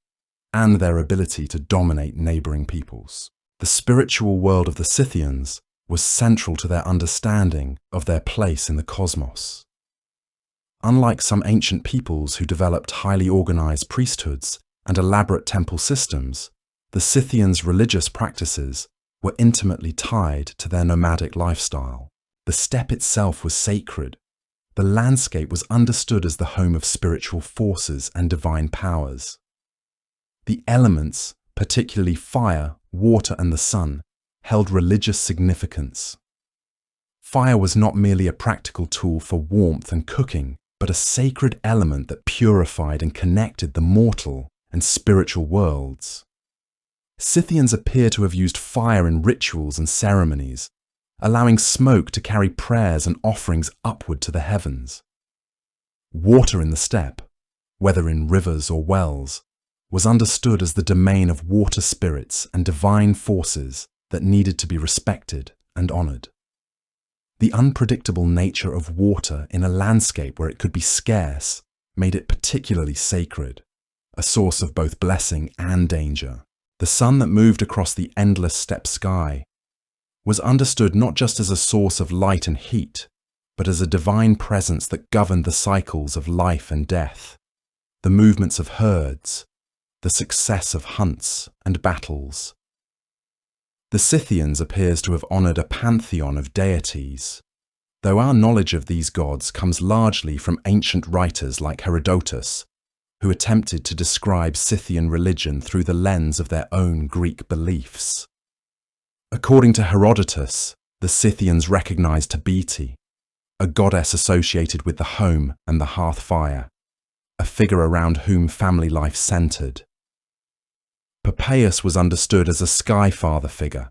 and their ability to dominate neighboring peoples. The spiritual world of the Scythians was central to their understanding of their place in the cosmos. Unlike some ancient peoples who developed highly organized priesthoods and elaborate temple systems, the Scythians' religious practices were intimately tied to their nomadic lifestyle. The steppe itself was sacred. The landscape was understood as the home of spiritual forces and divine powers. The elements, particularly fire, water, and the sun, held religious significance. Fire was not merely a practical tool for warmth and cooking, but a sacred element that purified and connected the mortal and spiritual worlds. Scythians appear to have used fire in rituals and ceremonies, allowing smoke to carry prayers and offerings upward to the heavens. Water in the steppe, whether in rivers or wells, was understood as the domain of water spirits and divine forces that needed to be respected and honored. The unpredictable nature of water in a landscape where it could be scarce made it particularly sacred, a source of both blessing and danger. The sun that moved across the endless steppe sky was understood not just as a source of light and heat, but as a divine presence that governed the cycles of life and death, the movements of herds, the success of hunts and battles. The Scythians appears to have honoured a pantheon of deities, though our knowledge of these gods comes largely from ancient writers like Herodotus, who attempted to describe Scythian religion through the lens of their own Greek beliefs. According to Herodotus, the Scythians recognized Tabete, a goddess associated with the home and the hearth fire, a figure around whom family life centered. Popeus was understood as a sky father figure,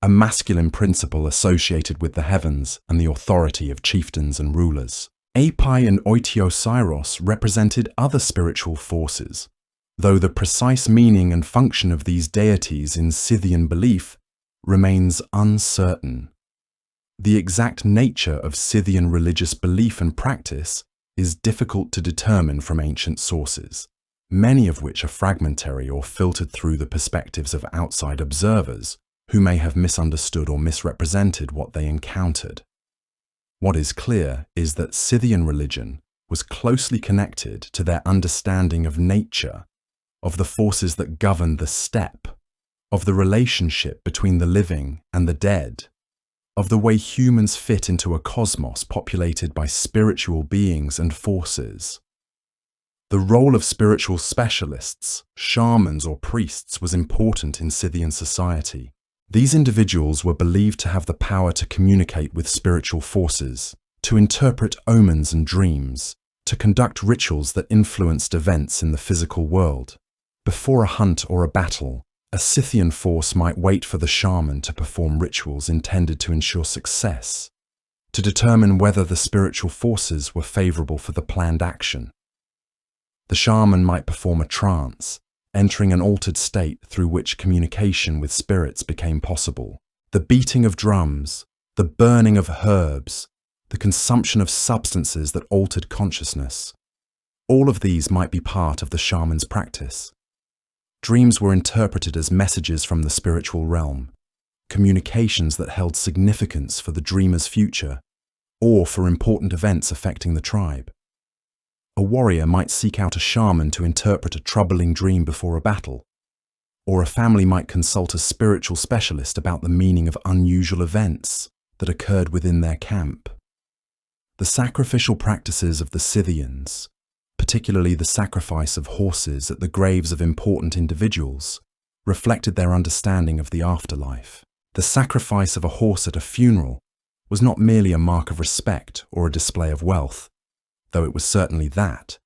a masculine principle associated with the heavens and the authority of chieftains and rulers. Api and Oitiosauros represented other spiritual forces, though the precise meaning and function of these deities in Scythian belief remains uncertain. The exact nature of Scythian religious belief and practice is difficult to determine from ancient sources, many of which are fragmentary or filtered through the perspectives of outside observers who may have misunderstood or misrepresented what they encountered. What is clear is that Scythian religion was closely connected to their understanding of nature, of the forces that govern the steppe, of the relationship between the living and the dead, of the way humans fit into a cosmos populated by spiritual beings and forces. The role of spiritual specialists, shamans or priests was important in Scythian society. These individuals were believed to have the power to communicate with spiritual forces, to interpret omens and dreams, to conduct rituals that influenced events in the physical world. Before a hunt or a battle, a Scythian force might wait for the shaman to perform rituals intended to ensure success, to determine whether the spiritual forces were favorable for the planned action. The shaman might perform a trance, entering an altered state through which communication with spirits became possible. The beating of drums, the burning of herbs, the consumption of substances that altered consciousness, all of these might be part of the shaman's practice. Dreams were interpreted as messages from the spiritual realm, communications that held significance for the dreamer's future or for important events affecting the tribe. A warrior might seek out a shaman to interpret a troubling dream before a battle, or a family might consult a spiritual specialist about the meaning of unusual events that occurred within their camp. The sacrificial practices of the Scythians, particularly the sacrifice of horses at the graves of important individuals, reflected their understanding of the afterlife. The sacrifice of a horse at a funeral was not merely a mark of respect or a display of wealth, though it was certainly that,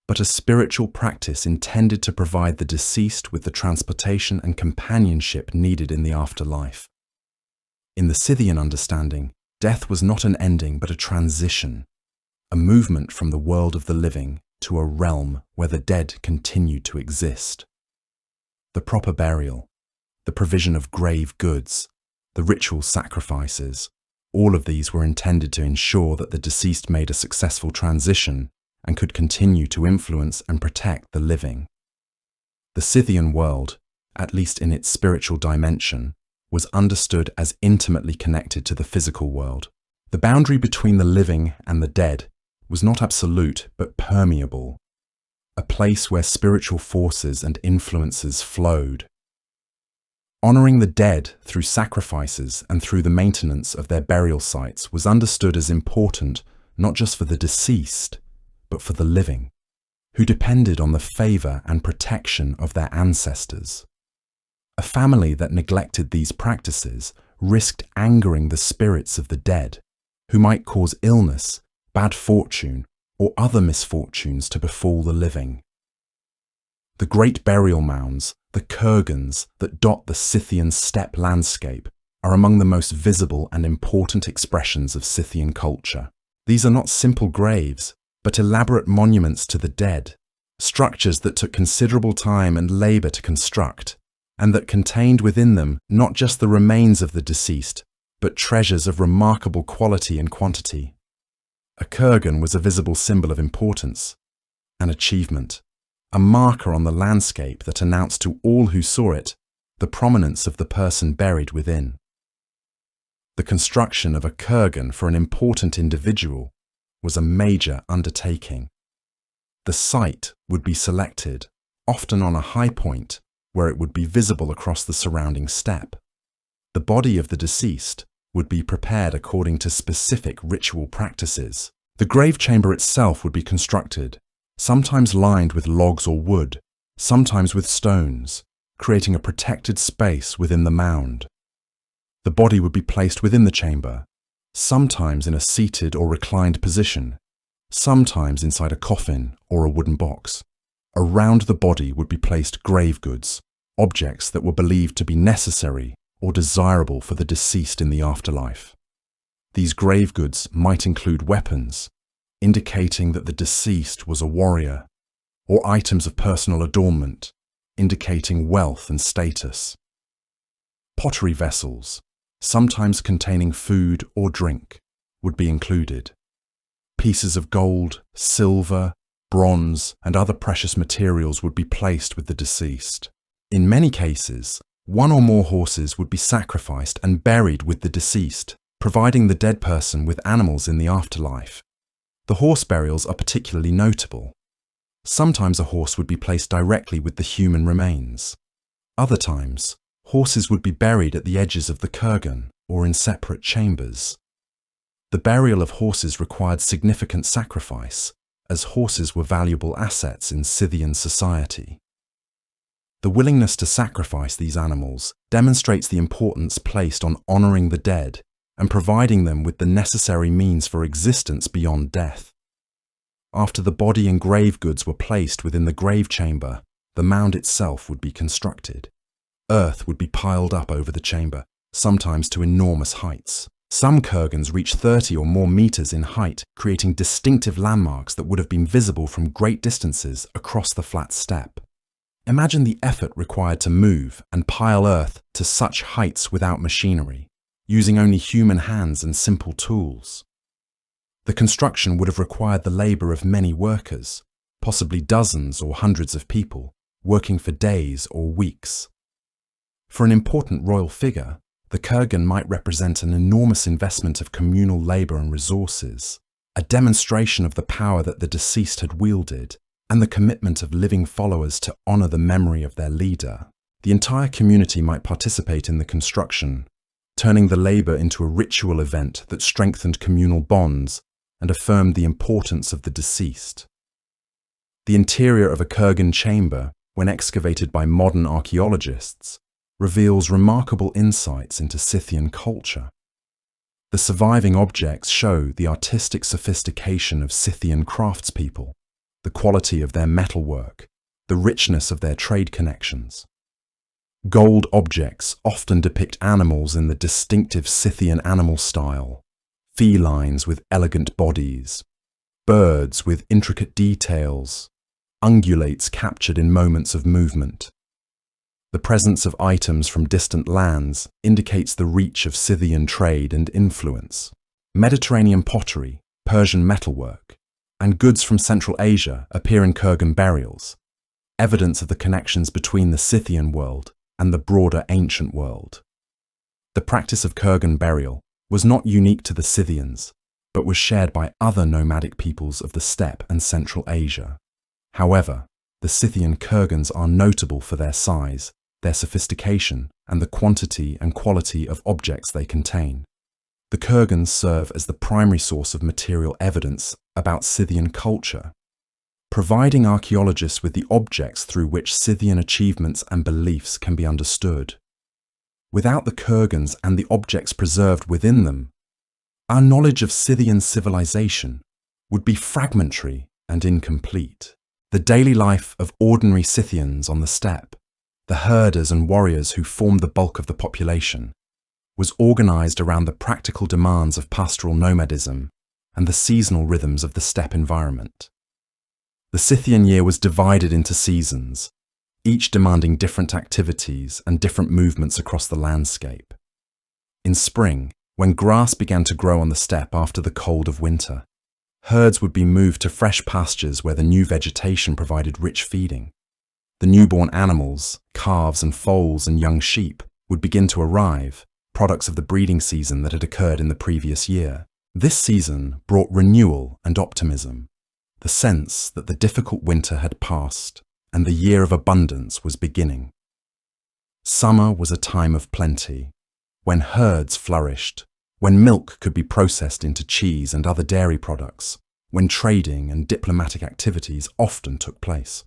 but a spiritual practice intended to provide the deceased with the transportation and companionship needed in the afterlife. In the Scythian understanding, death was not an ending but a transition, a movement from the world of the living to a realm where the dead continued to exist. The proper burial, the provision of grave goods, the ritual sacrifices, all of these were intended to ensure that the deceased made a successful transition and could continue to influence and protect the living. The Scythian world, at least in its spiritual dimension, was understood as intimately connected to the physical world. The boundary between the living and the dead was not absolute but permeable, a place where spiritual forces and influences flowed. Honoring the dead through sacrifices and through the maintenance of their burial sites was understood as important not just for the deceased, but for the living, who depended on the favor and protection of their ancestors. A family that neglected these practices risked angering the spirits of the dead, who might cause illness, bad fortune, or other misfortunes to befall the living. The great burial mounds, the kurgans that dot the Scythian steppe landscape, are among the most visible and important expressions of Scythian culture. These are not simple graves, but elaborate monuments to the dead, structures that took considerable time and labor to construct, and that contained within them not just the remains of the deceased, but treasures of remarkable quality and quantity. A kurgan was a visible symbol of importance, an achievement, a marker on the landscape that announced to all who saw it the prominence of the person buried within. The construction of a kurgan for an important individual was a major undertaking. The site would be selected, often on a high point, where it would be visible across the surrounding steppe. The body of the deceased would be prepared according to specific ritual practices. The grave chamber itself would be constructed, sometimes lined with logs or wood, sometimes with stones, creating a protected space within the mound. The body would be placed within the chamber, sometimes in a seated or reclined position, sometimes inside a coffin or a wooden box. Around the body would be placed grave goods, objects that were believed to be necessary or desirable for the deceased in the afterlife. These grave goods might include weapons, indicating that the deceased was a warrior, or items of personal adornment, indicating wealth and status. Pottery vessels, sometimes containing food or drink, would be included. Pieces of gold, silver, bronze, and other precious materials would be placed with the deceased. In many cases, one or more horses would be sacrificed and buried with the deceased, providing the dead person with animals in the afterlife. The horse burials are particularly notable. Sometimes a horse would be placed directly with the human remains. Other times, horses would be buried at the edges of the kurgan or in separate chambers. The burial of horses required significant sacrifice, as horses were valuable assets in Scythian society. The willingness to sacrifice these animals demonstrates the importance placed on honoring the dead and providing them with the necessary means for existence beyond death. After the body and grave goods were placed within the grave chamber, the mound itself would be constructed. Earth would be piled up over the chamber, sometimes to enormous heights. Some kurgans reach 30 or more meters in height, creating distinctive landmarks that would have been visible from great distances across the flat steppe. Imagine the effort required to move and pile earth to such heights without machinery, using only human hands and simple tools. The construction would have required the labor of many workers, possibly dozens or hundreds of people, working for days or weeks. For an important royal figure, the kurgan might represent an enormous investment of communal labor and resources, a demonstration of the power that the deceased had wielded, and the commitment of living followers to honor the memory of their leader. The entire community might participate in the construction, turning the labor into a ritual event that strengthened communal bonds and affirmed the importance of the deceased. The interior of a kurgan chamber, when excavated by modern archaeologists, reveals remarkable insights into Scythian culture. The surviving objects show the artistic sophistication of Scythian craftspeople, the quality of their metalwork, the richness of their trade connections. Gold objects often depict animals in the distinctive Scythian animal style, felines with elegant bodies, birds with intricate details, ungulates captured in moments of movement. The presence of items from distant lands indicates the reach of Scythian trade and influence. Mediterranean pottery, Persian metalwork, and goods from Central Asia appear in kurgan burials, evidence of the connections between the Scythian world and the broader ancient world. The practice of kurgan burial was not unique to the Scythians, but was shared by other nomadic peoples of the steppe and Central Asia. However, the Scythian kurgans are notable for their size, their sophistication, and the quantity and quality of objects they contain. The kurgans serve as the primary source of material evidence about Scythian culture. providing archaeologists with the objects through which Scythian achievements and beliefs can be understood. Without the kurgans and the objects preserved within them, our knowledge of Scythian civilization would be fragmentary and incomplete. The daily life of ordinary Scythians on the steppe, the herders and warriors who formed the bulk of the population, was organized around the practical demands of pastoral nomadism and the seasonal rhythms of the steppe environment. The Scythian year was divided into seasons, each demanding different activities and different movements across the landscape. In spring, when grass began to grow on the steppe after the cold of winter, herds would be moved to fresh pastures where the new vegetation provided rich feeding. The newborn animals, calves and foals and young sheep, would begin to arrive, products of the breeding season that had occurred in the previous year. This season brought renewal and optimism, the sense that the difficult winter had passed and the year of abundance was beginning. Summer was a time of plenty, when herds flourished, when milk could be processed into cheese and other dairy products, when trading and diplomatic activities often took place.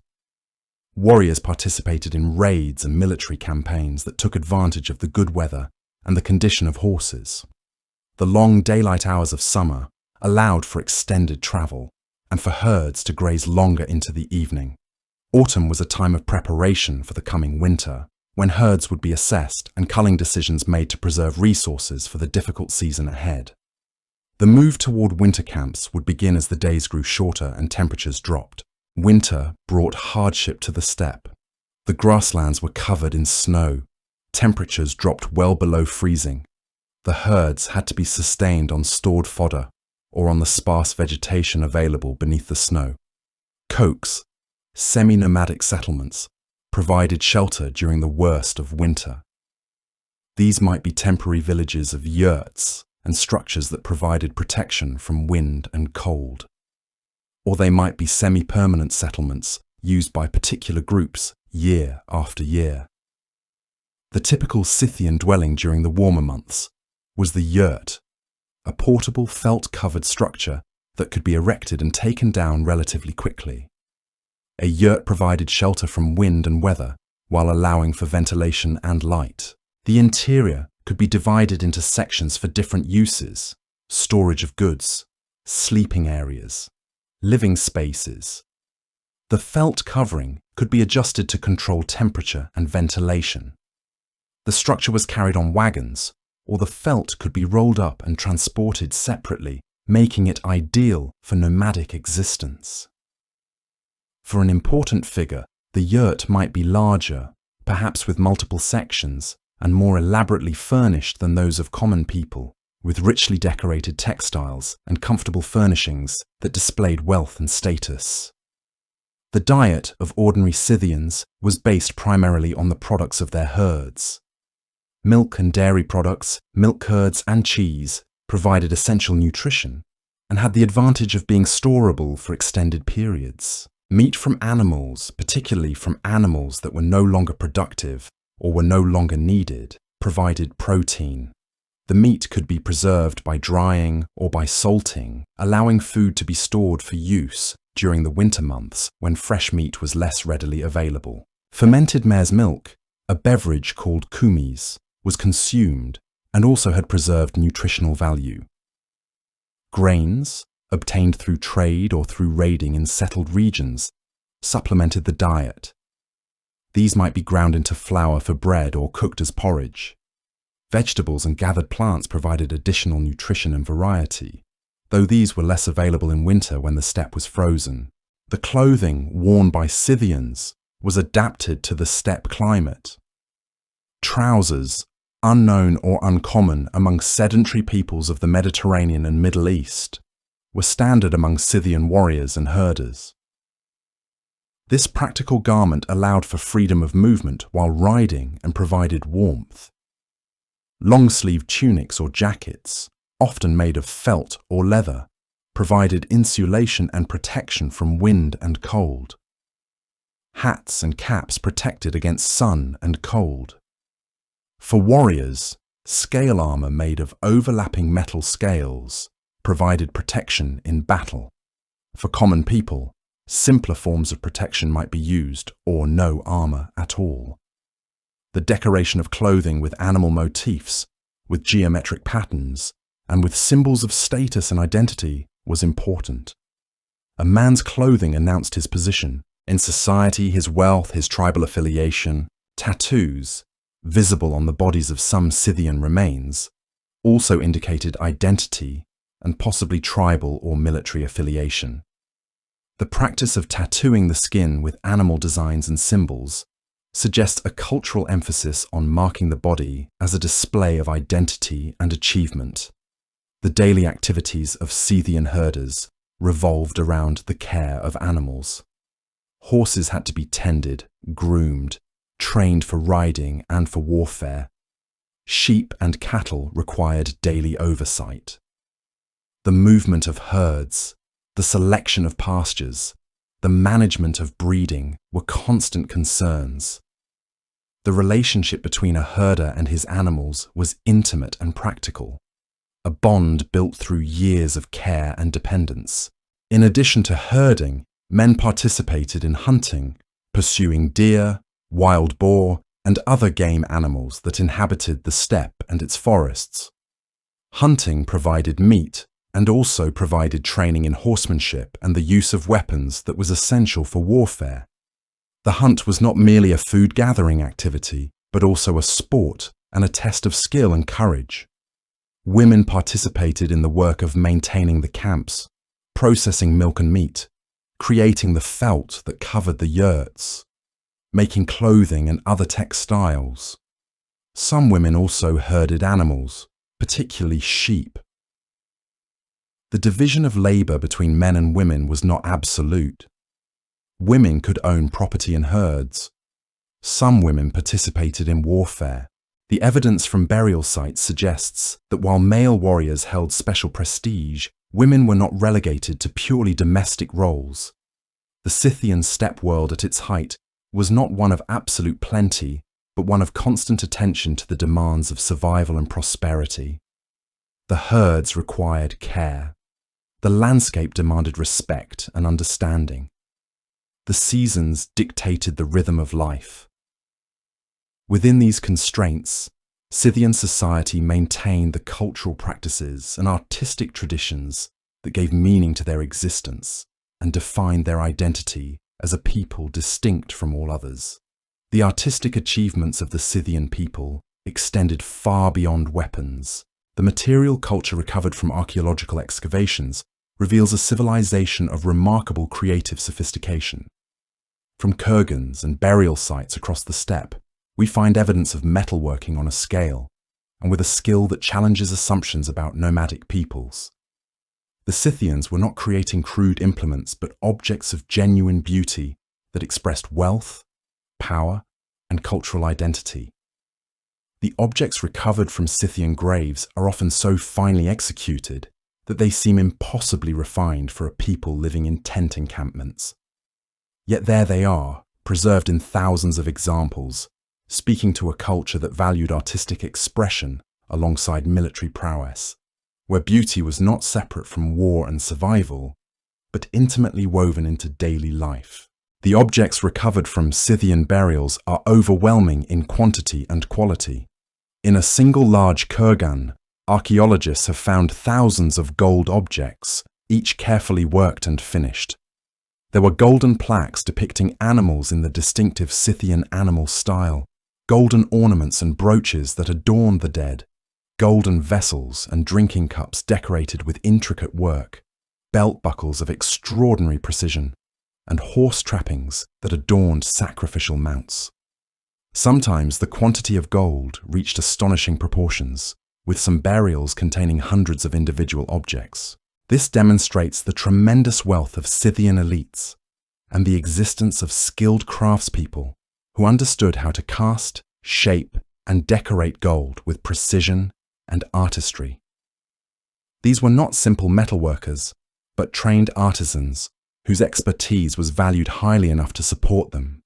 Warriors participated in raids and military campaigns that took advantage of the good weather and the condition of horses. The long daylight hours of summer allowed for extended travel and for herds to graze longer into the evening. Autumn was a time of preparation for the coming winter, when herds would be assessed and culling decisions made to preserve resources for the difficult season ahead. The move toward winter camps would begin as the days grew shorter and temperatures dropped. Winter brought hardship to the steppe. The grasslands were covered in snow. Temperatures dropped well below freezing. The herds had to be sustained on stored fodder or on the sparse vegetation available beneath the snow. Cokes, semi-nomadic settlements, provided shelter during the worst of winter. These might be temporary villages of yurts and structures that provided protection from wind and cold. Or they might be semi-permanent settlements used by particular groups year after year. The typical Scythian dwelling during the warmer months was the yurt, a portable felt-covered structure that could be erected and taken down relatively quickly. A yurt provided shelter from wind and weather while allowing for ventilation and light. The interior could be divided into sections for different uses: storage of goods, sleeping areas, living spaces. The felt covering could be adjusted to control temperature and ventilation. The structure was carried on wagons, or the felt could be rolled up and transported separately, making it ideal for nomadic existence. For an important figure, the yurt might be larger, perhaps with multiple sections, and more elaborately furnished than those of common people, with richly decorated textiles and comfortable furnishings that displayed wealth and status. The diet of ordinary Scythians was based primarily on the products of their herds. Milk and dairy products, milk curds and cheese provided essential nutrition and had the advantage of being storable for extended periods. Meat from animals, particularly from animals that were no longer productive or were no longer needed, provided protein. The meat could be preserved by drying or by salting, allowing food to be stored for use during the winter months when fresh meat was less readily available. Fermented mare's milk, a beverage called kumis, was consumed and also had preserved nutritional value. Grains, obtained through trade or through raiding in settled regions, supplemented the diet. These might be ground into flour for bread or cooked as porridge. Vegetables and gathered plants provided additional nutrition and variety, though these were less available in winter when the steppe was frozen. The clothing worn by Scythians was adapted to the steppe climate. Trousers, unknown or uncommon among sedentary peoples of the Mediterranean and Middle East, were standard among Scythian warriors and herders. This practical garment allowed for freedom of movement while riding and provided warmth. Long-sleeved tunics or jackets, often made of felt or leather, provided insulation and protection from wind and cold. Hats and caps protected against sun and cold. For warriors, scale armor made of overlapping metal scales provided protection in battle. For common people, simpler forms of protection might be used, or no armor at all. The decoration of clothing with animal motifs, with geometric patterns, and with symbols of status and identity was important. A man's clothing announced his position in society, his wealth, his tribal affiliation. Tattoos, visible on the bodies of some Scythian remains, also indicated identity and possibly tribal or military affiliation. The practice of tattooing the skin with animal designs and symbols suggests a cultural emphasis on marking the body as a display of identity and achievement. The daily activities of Scythian herders revolved around the care of animals. Horses had to be tended, groomed, trained for riding and for warfare. Sheep and cattle required daily oversight. The movement of herds, the selection of pastures, the management of breeding were constant concerns. The relationship between a herder and his animals was intimate and practical, a bond built through years of care and dependence. In addition to herding, men participated in hunting, pursuing deer, wild boar, and other game animals that inhabited the steppe and its forests. Hunting provided meat and also provided training in horsemanship and the use of weapons that was essential for warfare. The hunt was not merely a food-gathering activity, but also a sport and a test of skill and courage. Women participated in the work of maintaining the camps, processing milk and meat, creating the felt that covered the yurts, making clothing and other textiles. Some women also herded animals, particularly sheep. The division of labor between men and women was not absolute. Women could own property and herds. Some women participated in warfare. The evidence from burial sites suggests that while male warriors held special prestige, women were not relegated to purely domestic roles. The Scythian steppe world at its height was not one of absolute plenty, but one of constant attention to the demands of survival and prosperity. The herds required care. The landscape demanded respect and understanding. The seasons dictated the rhythm of life. Within these constraints, Scythian society maintained the cultural practices and artistic traditions that gave meaning to their existence and defined their identity as a people distinct from all others. The artistic achievements of the Scythian people extended far beyond weapons. The material culture recovered from archaeological excavations reveals a civilization of remarkable creative sophistication. From kurgans and burial sites across the steppe, we find evidence of metalworking on a scale, and with a skill that challenges assumptions about nomadic peoples. The Scythians were not creating crude implements, but objects of genuine beauty that expressed wealth, power, and cultural identity. The objects recovered from Scythian graves are often so finely executed that they seem impossibly refined for a people living in tent encampments. Yet there they are, preserved in thousands of examples, speaking to a culture that valued artistic expression alongside military prowess, where beauty was not separate from war and survival, but intimately woven into daily life. The objects recovered from Scythian burials are overwhelming in quantity and quality. In a single large kurgan, archaeologists have found thousands of gold objects, each carefully worked and finished. There were golden plaques depicting animals in the distinctive Scythian animal style, golden ornaments and brooches that adorned the dead, golden vessels and drinking cups decorated with intricate work, belt buckles of extraordinary precision, and horse trappings that adorned sacrificial mounts. Sometimes the quantity of gold reached astonishing proportions, with some burials containing hundreds of individual objects. This demonstrates the tremendous wealth of Scythian elites and the existence of skilled craftspeople who understood how to cast, shape, and decorate gold with precision and artistry. These were not simple metalworkers, but trained artisans whose expertise was valued highly enough to support them.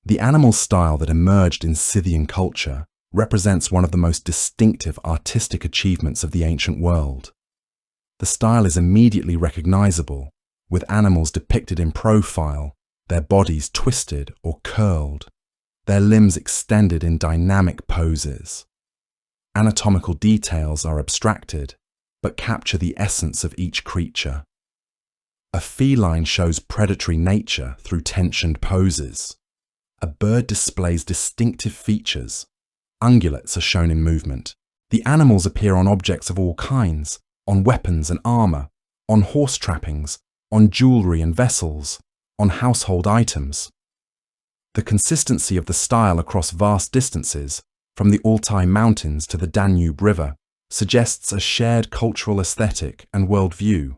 The animal style that emerged in Scythian culture represents one of the most distinctive artistic achievements of the ancient world. The style is immediately recognizable, with animals depicted in profile, their bodies twisted or curled, their limbs extended in dynamic poses. Anatomical details are abstracted, but capture the essence of each creature. A feline shows predatory nature through tensioned poses. A bird displays distinctive features. Ungulates are shown in movement. The animals appear on objects of all kinds, on weapons and armor, on horse trappings, on jewelry and vessels, on household items. The consistency of the style across vast distances, from the Altai Mountains to the Danube River, suggests a shared cultural aesthetic and worldview.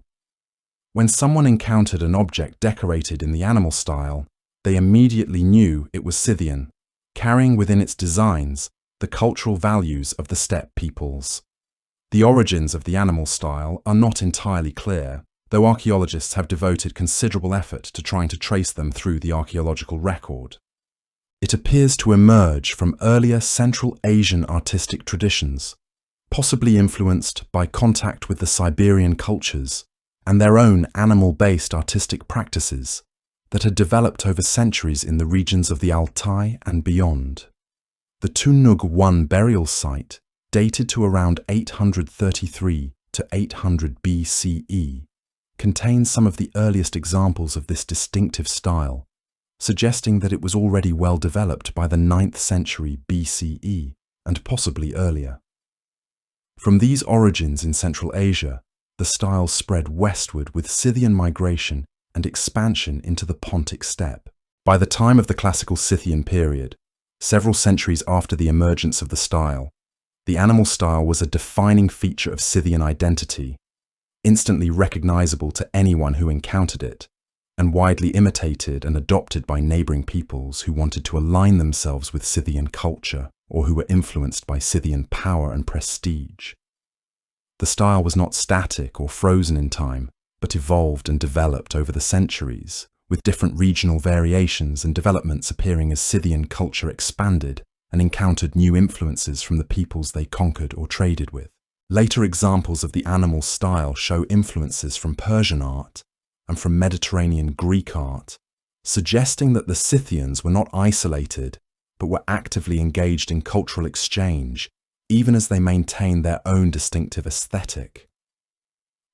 When someone encountered an object decorated in the animal style, they immediately knew it was Scythian, carrying within its designs the cultural values of the steppe peoples. The origins of the animal style are not entirely clear, though archaeologists have devoted considerable effort to trying to trace them through the archaeological record. It appears to emerge from earlier Central Asian artistic traditions, possibly influenced by contact with the Siberian cultures and their own animal-based artistic practices that had developed over centuries in the regions of the Altai and beyond. The Tunug I burial site, dated to around 833 to 800 BCE, contains some of the earliest examples of this distinctive style, suggesting that it was already well developed by the 9th century BCE and possibly earlier. From these origins in Central Asia, the style spread westward with Scythian migration and expansion into the Pontic steppe. By the time of the classical Scythian period, several centuries after the emergence of the animal style was a defining feature of Scythian identity, instantly recognizable to anyone who encountered it, and widely imitated and adopted by neighboring peoples who wanted to align themselves with Scythian culture or who were influenced by Scythian power and prestige. The style was not static or frozen in time, but evolved and developed over the centuries, with different regional variations and developments appearing as Scythian culture expanded and encountered new influences from the peoples they conquered or traded with. Later examples of the animal style show influences from Persian art and from Mediterranean Greek art, suggesting that the Scythians were not isolated, but were actively engaged in cultural exchange, even as they maintained their own distinctive aesthetic.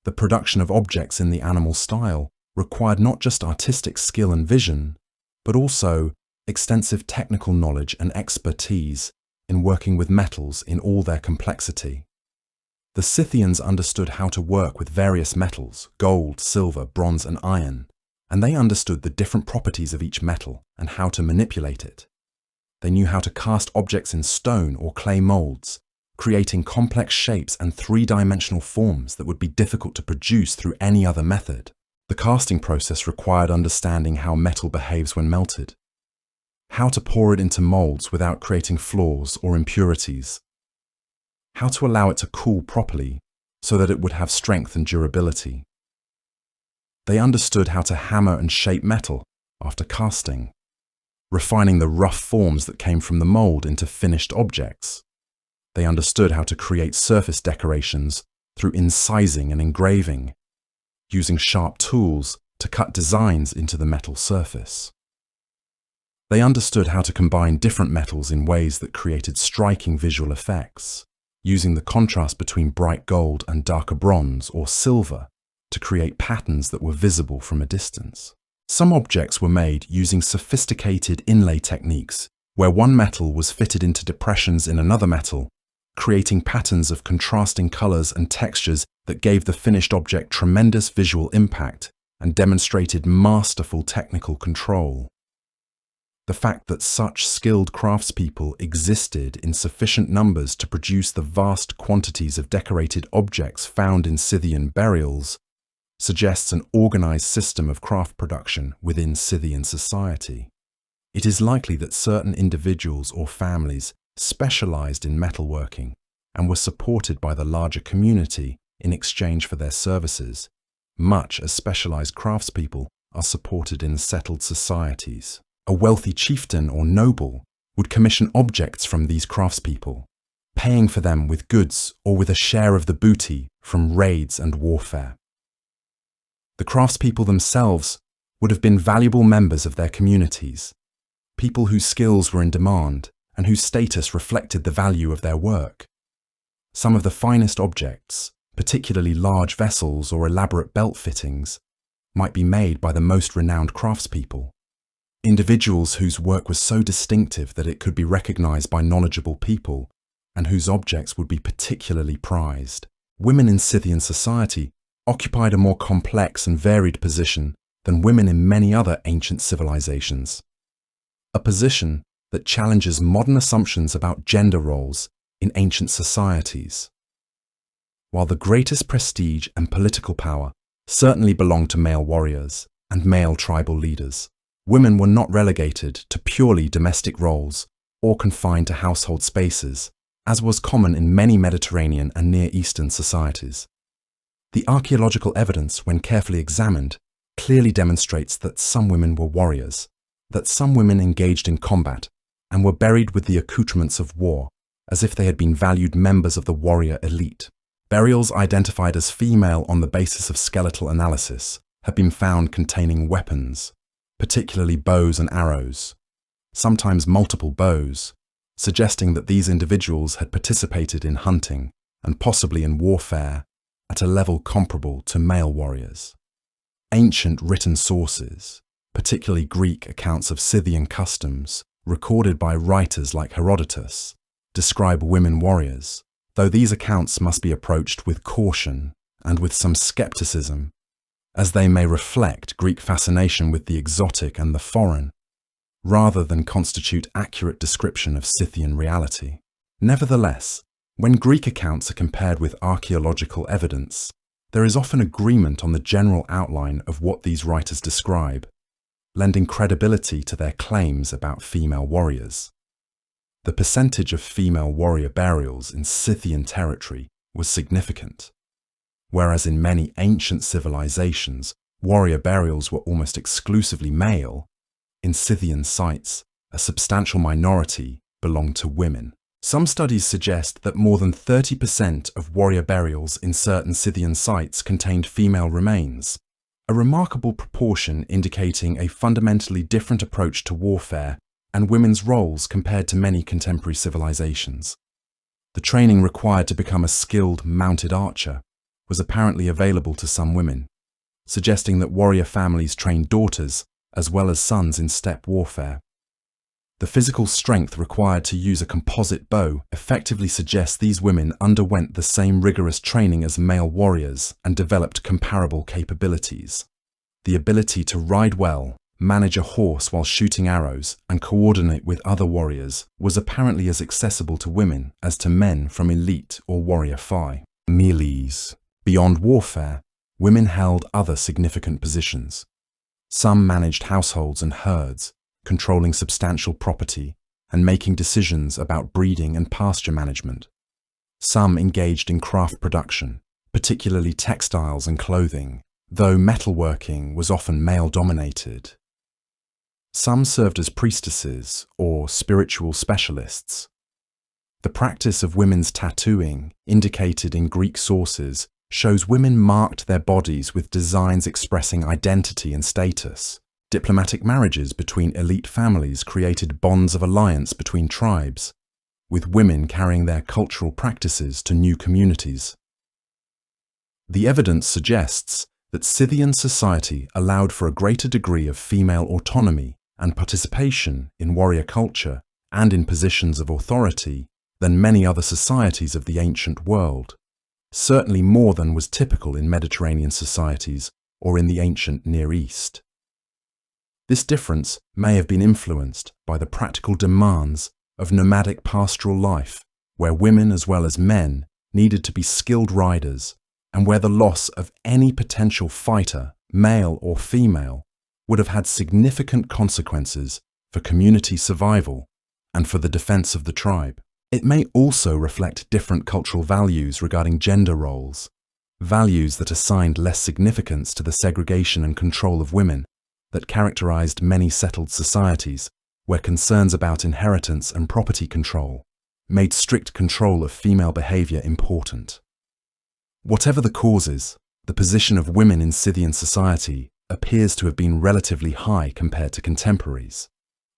The production of objects in the animal style required not just artistic skill and vision, but also extensive technical knowledge and expertise in working with metals in all their complexity. The Scythians understood how to work with various metals, gold, silver, bronze, and iron, and they understood the different properties of each metal and how to manipulate it. They knew how to cast objects in stone or clay molds, creating complex shapes and three-dimensional forms that would be difficult to produce through any other method. The casting process required understanding how metal behaves when melted, how to pour it into molds without creating flaws or impurities, how to allow it to cool properly so that it would have strength and durability. They understood how to hammer and shape metal after casting, refining the rough forms that came from the mold into finished objects. They understood how to create surface decorations through incising and engraving, using sharp tools to cut designs into the metal surface. They understood how to combine different metals in ways that created striking visual effects, using the contrast between bright gold and darker bronze or silver to create patterns that were visible from a distance. Some objects were made using sophisticated inlay techniques, where one metal was fitted into depressions in another metal, creating patterns of contrasting colors and textures that gave the finished object tremendous visual impact and demonstrated masterful technical control. The fact that such skilled craftspeople existed in sufficient numbers to produce the vast quantities of decorated objects found in Scythian burials suggests an organized system of craft production within Scythian society. It is likely that certain individuals or families specialized in metalworking and were supported by the larger community in exchange for their services, much as specialized craftspeople are supported in settled societies. A wealthy chieftain or noble would commission objects from these craftspeople, paying for them with goods or with a share of the booty from raids and warfare. The craftspeople themselves would have been valuable members of their communities, people whose skills were in demand and whose status reflected the value of their work. Some of the finest objects, particularly large vessels or elaborate belt fittings, might be made by the most renowned craftspeople, individuals whose work was so distinctive that it could be recognized by knowledgeable people and whose objects would be particularly prized. Women in Scythian society occupied a more complex and varied position than women in many other ancient civilizations, a position that challenges modern assumptions about gender roles in ancient societies. While the greatest prestige and political power certainly belonged to male warriors and male tribal leaders, women were not relegated to purely domestic roles or confined to household spaces, as was common in many Mediterranean and Near Eastern societies. The archaeological evidence, when carefully examined, clearly demonstrates that some women were warriors, that some women engaged in combat and were buried with the accoutrements of war, as if they had been valued members of the warrior elite. Burials identified as female on the basis of skeletal analysis have been found containing weapons, particularly bows and arrows, sometimes multiple bows, suggesting that these individuals had participated in hunting and possibly in warfare at a level comparable to male warriors. Ancient written sources, particularly Greek accounts of Scythian customs, recorded by writers like Herodotus, describe women warriors, though these accounts must be approached with caution and with some skepticism, as they may reflect Greek fascination with the exotic and the foreign, rather than constitute accurate description of Scythian reality. Nevertheless, when Greek accounts are compared with archaeological evidence, there is often agreement on the general outline of what these writers describe, lending credibility to their claims about female warriors. The percentage of female warrior burials in Scythian territory was significant, whereas in many ancient civilizations, warrior burials were almost exclusively male. In Scythian sites, a substantial minority belonged to women. Some studies suggest that more than 30% of warrior burials in certain Scythian sites contained female remains, a remarkable proportion indicating a fundamentally different approach to warfare and women's roles compared to many contemporary civilizations. The training required to become a skilled mounted archer was apparently available to some women, suggesting that warrior families trained daughters as well as sons in steppe warfare. The physical strength required to use a composite bow effectively suggests these women underwent the same rigorous training as male warriors and developed comparable capabilities. The ability to ride well, manage a horse while shooting arrows, and coordinate with other warriors was apparently as accessible to women as to men from elite or warrior phi. Melees. Beyond warfare, women held other significant positions. Some managed households and herds, controlling substantial property and making decisions about breeding and pasture management. Some engaged in craft production, particularly textiles and clothing, though metalworking was often male-dominated. Some served as priestesses or spiritual specialists. The practice of women's tattooing, indicated in Greek sources, shows women marked their bodies with designs expressing identity and status. Diplomatic marriages between elite families created bonds of alliance between tribes, with women carrying their cultural practices to new communities. The evidence suggests that Scythian society allowed for a greater degree of female autonomy and participation in warrior culture and in positions of authority than many other societies of the ancient world, certainly more than was typical in Mediterranean societies or in the ancient Near East. This difference may have been influenced by the practical demands of nomadic pastoral life, where women as well as men needed to be skilled riders, and where the loss of any potential fighter, male or female, would have had significant consequences for community survival and for the defense of the tribe. It may also reflect different cultural values regarding gender roles, values that assigned less significance to the segregation and control of women that characterized many settled societies, where concerns about inheritance and property control made strict control of female behavior important. Whatever the causes, the position of women in Scythian society appears to have been relatively high compared to contemporaries,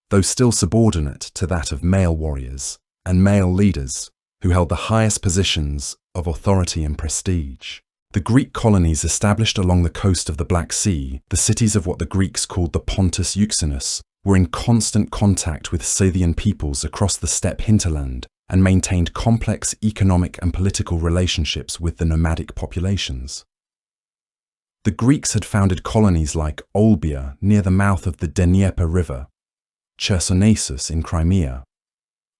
though still subordinate to that of male warriors and male leaders who held the highest positions of authority and prestige. The Greek colonies established along the coast of the Black Sea, the cities of what the Greeks called the Pontus Euxinus, were in constant contact with Scythian peoples across the steppe hinterland and maintained complex economic and political relationships with the nomadic populations. The Greeks had founded colonies like Olbia near the mouth of the Dnieper River, Chersonesus in Crimea,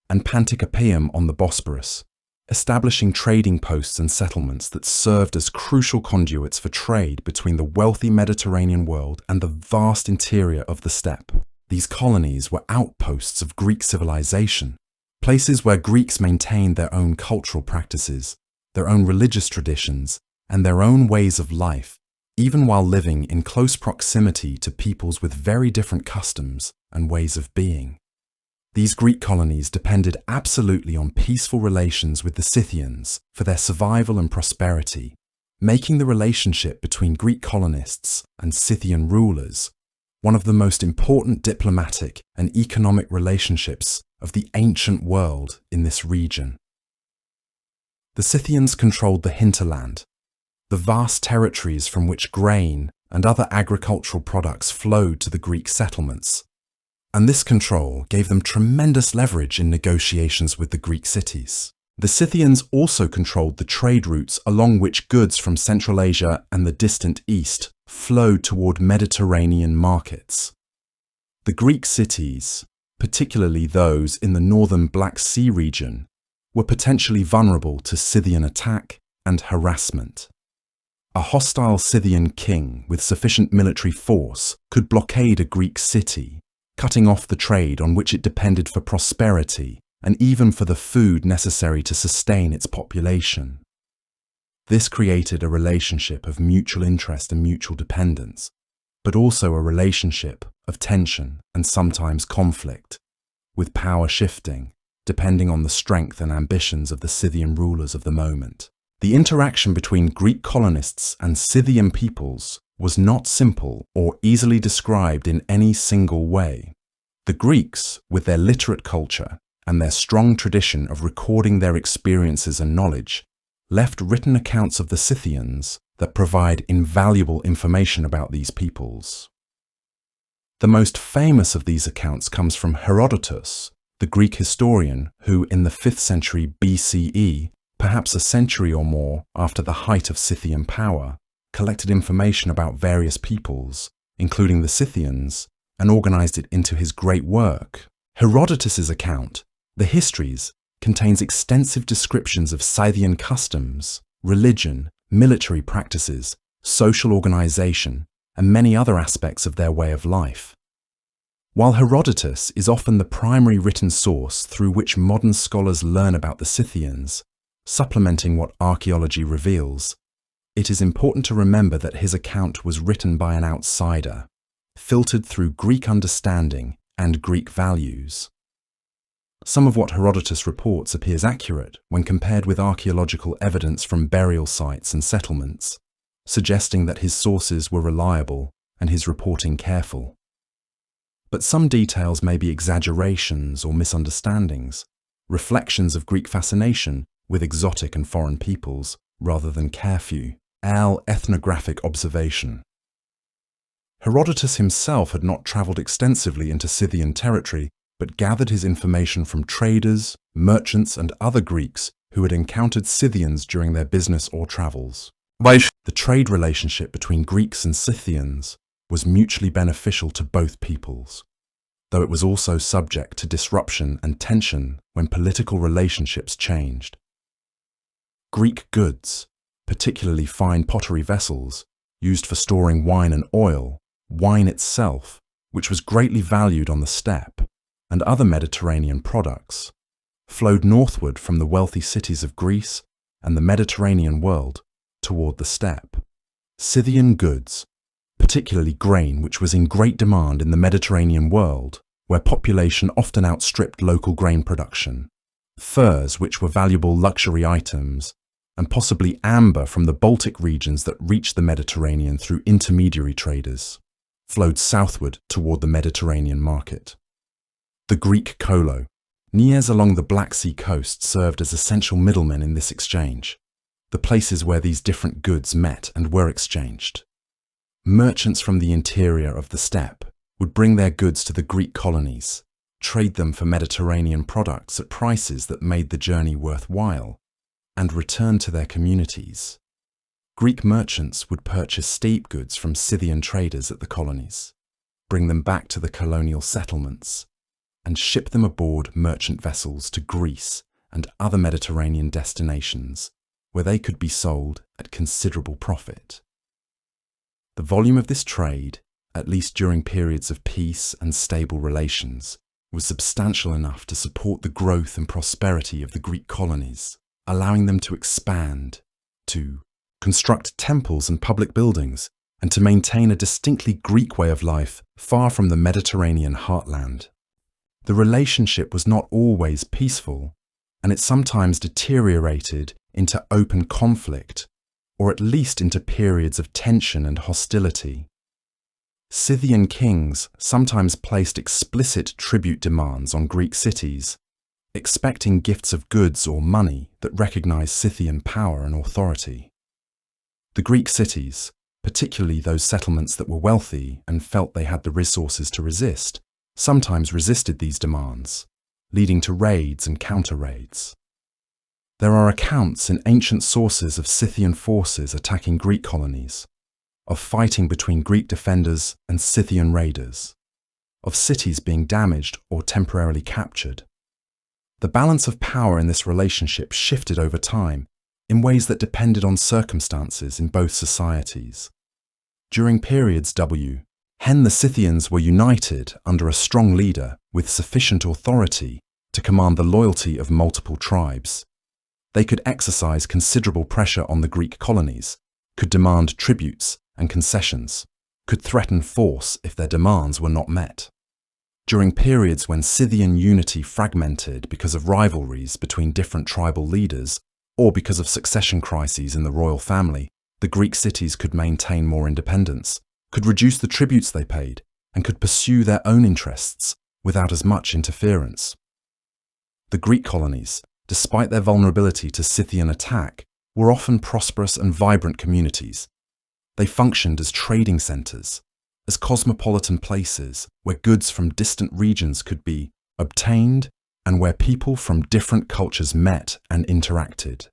and Pantikapaeum on the Bosporus, establishing trading posts and settlements that served as crucial conduits for trade between the wealthy Mediterranean world and the vast interior of the steppe. These colonies were outposts of Greek civilization, places where Greeks maintained their own cultural practices, their own religious traditions, and their own ways of life, even while living in close proximity to peoples with very different customs and ways of being. These Greek colonies depended absolutely on peaceful relations with the Scythians for their survival and prosperity, making the relationship between Greek colonists and Scythian rulers one of the most important diplomatic and economic relationships of the ancient world in this region. The Scythians controlled the hinterland, the vast territories from which grain and other agricultural products flowed to the Greek settlements, and this control gave them tremendous leverage in negotiations with the Greek cities. The Scythians also controlled the trade routes along which goods from Central Asia and the distant East flowed toward Mediterranean markets. The Greek cities, particularly those in the northern Black Sea region, were potentially vulnerable to Scythian attack and harassment. A hostile Scythian king with sufficient military force could blockade a Greek city, cutting off the trade on which it depended for prosperity and even for the food necessary to sustain its population. This created a relationship of mutual interest and mutual dependence, but also a relationship of tension and sometimes conflict, with power shifting, depending on the strength and ambitions of the Scythian rulers of the moment. The interaction between Greek colonists and Scythian peoples was not simple or easily described in any single way. The Greeks, with their literate culture and their strong tradition of recording their experiences and knowledge, left written accounts of the Scythians that provide invaluable information about these peoples. The most famous of these accounts comes from Herodotus, the Greek historian who, in the 5th century BCE, perhaps a century or more after the height of Scythian power, collected information about various peoples, including the Scythians, and organized it into his great work. Herodotus's account, the Histories, contains extensive descriptions of Scythian customs, religion, military practices, social organization, and many other aspects of their way of life. While Herodotus is often the primary written source through which modern scholars learn about the Scythians, supplementing what archaeology reveals, it is important to remember that his account was written by an outsider, filtered through Greek understanding and Greek values. Some of what Herodotus reports appears accurate when compared with archaeological evidence from burial sites and settlements, suggesting that his sources were reliable and his reporting careful. But some details may be exaggerations or misunderstandings, reflections of Greek fascination with exotic and foreign peoples rather than careful, ethnographic observation. Herodotus himself had not travelled extensively into Scythian territory, but gathered his information from traders, merchants, and other Greeks who had encountered Scythians during their business or travels. The trade relationship between Greeks and Scythians was mutually beneficial to both peoples, though it was also subject to disruption and tension when political relationships changed. Greek goods, particularly fine pottery vessels, used for storing wine and oil, wine itself, which was greatly valued on the steppe, and other Mediterranean products, flowed northward from the wealthy cities of Greece and the Mediterranean world toward the steppe. Scythian goods, particularly grain which was in great demand in the Mediterranean world, where population often outstripped local grain production, furs which were valuable luxury items, and possibly amber from the Baltic regions that reached the Mediterranean through intermediary traders, flowed southward toward the Mediterranean market. The Greek kolo. Niers along the Black Sea coast served as essential middlemen in this exchange, the places where these different goods met and were exchanged. Merchants from the interior of the steppe would bring their goods to the Greek colonies, trade them for Mediterranean products at prices that made the journey worthwhile, and return to their communities. Greek merchants would purchase steppe goods from Scythian traders at the colonies, bring them back to the colonial settlements, and ship them aboard merchant vessels to Greece and other Mediterranean destinations where they could be sold at considerable profit. The volume of this trade, at least during periods of peace and stable relations, was substantial enough to support the growth and prosperity of the Greek colonies, allowing them to expand, to construct temples and public buildings, and to maintain a distinctly Greek way of life far from the Mediterranean heartland. The relationship was not always peaceful, and it sometimes deteriorated into open conflict, or at least into periods of tension and hostility. Scythian kings sometimes placed explicit tribute demands on Greek cities, expecting gifts of goods or money that recognized Scythian power and authority. The Greek cities, particularly those settlements that were wealthy and felt they had the resources to resist, sometimes resisted these demands, leading to raids and counter-raids. There are accounts in ancient sources of Scythian forces attacking Greek colonies, of fighting between Greek defenders and Scythian raiders, of cities being damaged or temporarily captured. The balance of power in this relationship shifted over time in ways that depended on circumstances in both societies. During periods the Scythians were united under a strong leader with sufficient authority to command the loyalty of multiple tribes. They could exercise considerable pressure on the Greek colonies, could demand tributes and concessions, could threaten force if their demands were not met. During periods when Scythian unity fragmented because of rivalries between different tribal leaders or because of succession crises in the royal family, the Greek cities could maintain more independence, could reduce the tributes they paid, and could pursue their own interests without as much interference. The Greek colonies, despite their vulnerability to Scythian attack, were often prosperous and vibrant communities. They functioned as trading centers, as cosmopolitan places where goods from distant regions could be obtained and where people from different cultures met and interacted.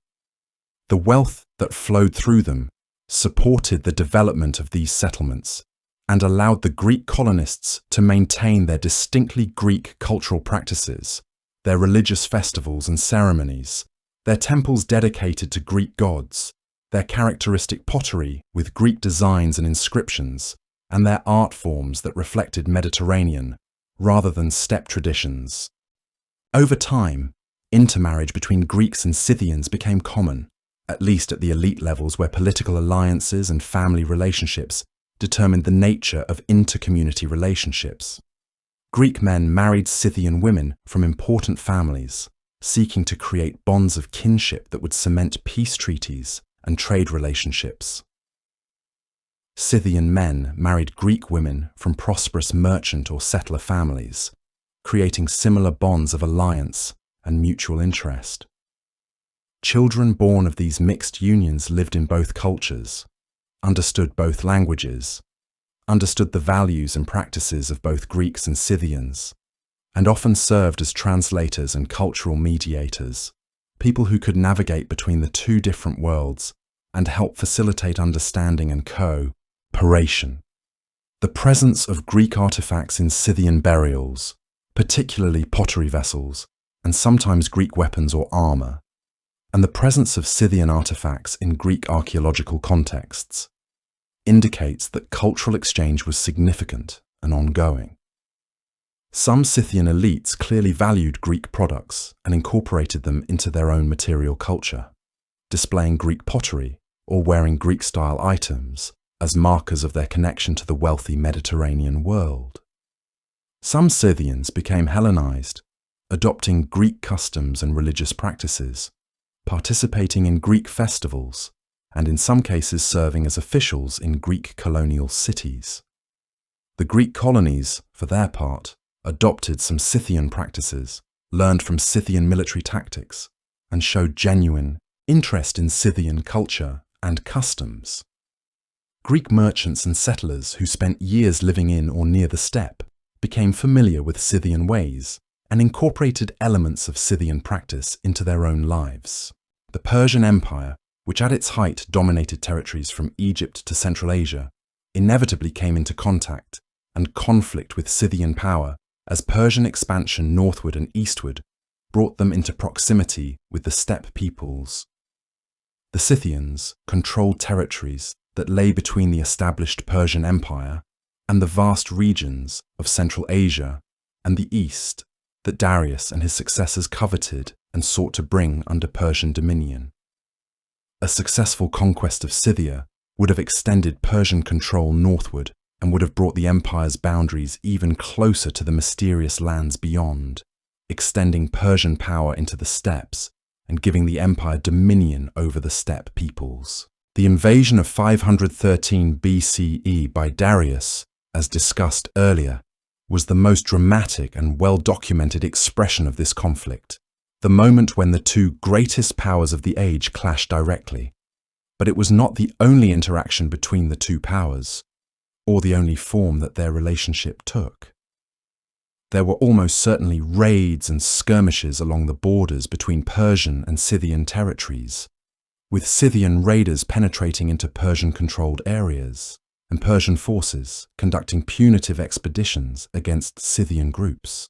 The wealth that flowed through them supported the development of these settlements and allowed the Greek colonists to maintain their distinctly Greek cultural practices, their religious festivals and ceremonies, their temples dedicated to Greek gods, their characteristic pottery with Greek designs and inscriptions, and their art forms that reflected Mediterranean rather than steppe traditions. Over time, intermarriage between Greeks and Scythians became common, at least at the elite levels where political alliances and family relationships determined the nature of inter-community relationships. Greek men married Scythian women from important families, seeking to create bonds of kinship that would cement peace treaties and trade relationships. Scythian men married Greek women from prosperous merchant or settler families, creating similar bonds of alliance and mutual interest. Children born of these mixed unions lived in both cultures, understood both languages, understood the values and practices of both Greeks and Scythians, and often served as translators and cultural mediators, people who could navigate between the two different worlds and help facilitate understanding and cooperation. The presence of Greek artifacts in Scythian burials, particularly pottery vessels, and sometimes Greek weapons or armor, and the presence of Scythian artifacts in Greek archaeological contexts, indicates that cultural exchange was significant and ongoing. Some Scythian elites clearly valued Greek products and incorporated them into their own material culture, displaying Greek pottery or wearing Greek-style items as markers of their connection to the wealthy Mediterranean world. Some Scythians became Hellenized, adopting Greek customs and religious practices, participating in Greek festivals, and in some cases serving as officials in Greek colonial cities. The Greek colonies, for their part, adopted some Scythian practices, learned from Scythian military tactics, and showed genuine interest in Scythian culture and customs. Greek merchants and settlers who spent years living in or near the steppe became familiar with Scythian ways and incorporated elements of Scythian practice into their own lives. The Persian Empire, which at its height dominated territories from Egypt to Central Asia, inevitably came into contact and conflict with Scythian power as Persian expansion northward and eastward brought them into proximity with the steppe peoples. The Scythians controlled territories that lay between the established Persian Empire and the vast regions of Central Asia and the East that Darius and his successors coveted and sought to bring under Persian dominion. A successful conquest of Scythia would have extended Persian control northward and would have brought the empire's boundaries even closer to the mysterious lands beyond, extending Persian power into the steppes and giving the empire dominion over the steppe peoples. The invasion of 513 BCE by Darius, as discussed earlier, was the most dramatic and well-documented expression of this conflict, the moment when the two greatest powers of the age clashed directly. But it was not the only interaction between the two powers, or the only form that their relationship took. There were almost certainly raids and skirmishes along the borders between Persian and Scythian territories, with Scythian raiders penetrating into Persian-controlled areas, and Persian forces conducting punitive expeditions against Scythian groups.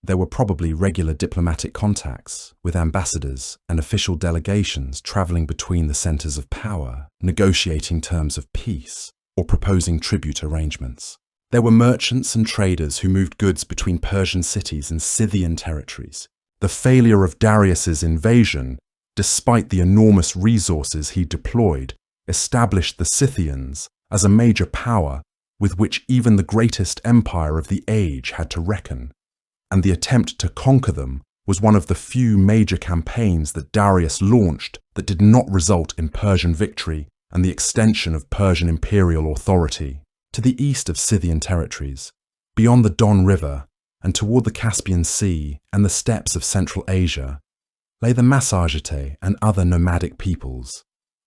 There were probably regular diplomatic contacts, with ambassadors and official delegations travelling between the centres of power, negotiating terms of peace, or proposing tribute arrangements. There were merchants and traders who moved goods between Persian cities and Scythian territories. The failure of Darius's invasion, despite the enormous resources he deployed, established the Scythians as a major power with which even the greatest empire of the age had to reckon, and the attempt to conquer them was one of the few major campaigns that Darius launched that did not result in Persian victory and the extension of Persian imperial authority. To the east of Scythian territories, beyond the Don River and toward the Caspian Sea and the steppes of Central Asia, lay the Massagetes and other nomadic peoples,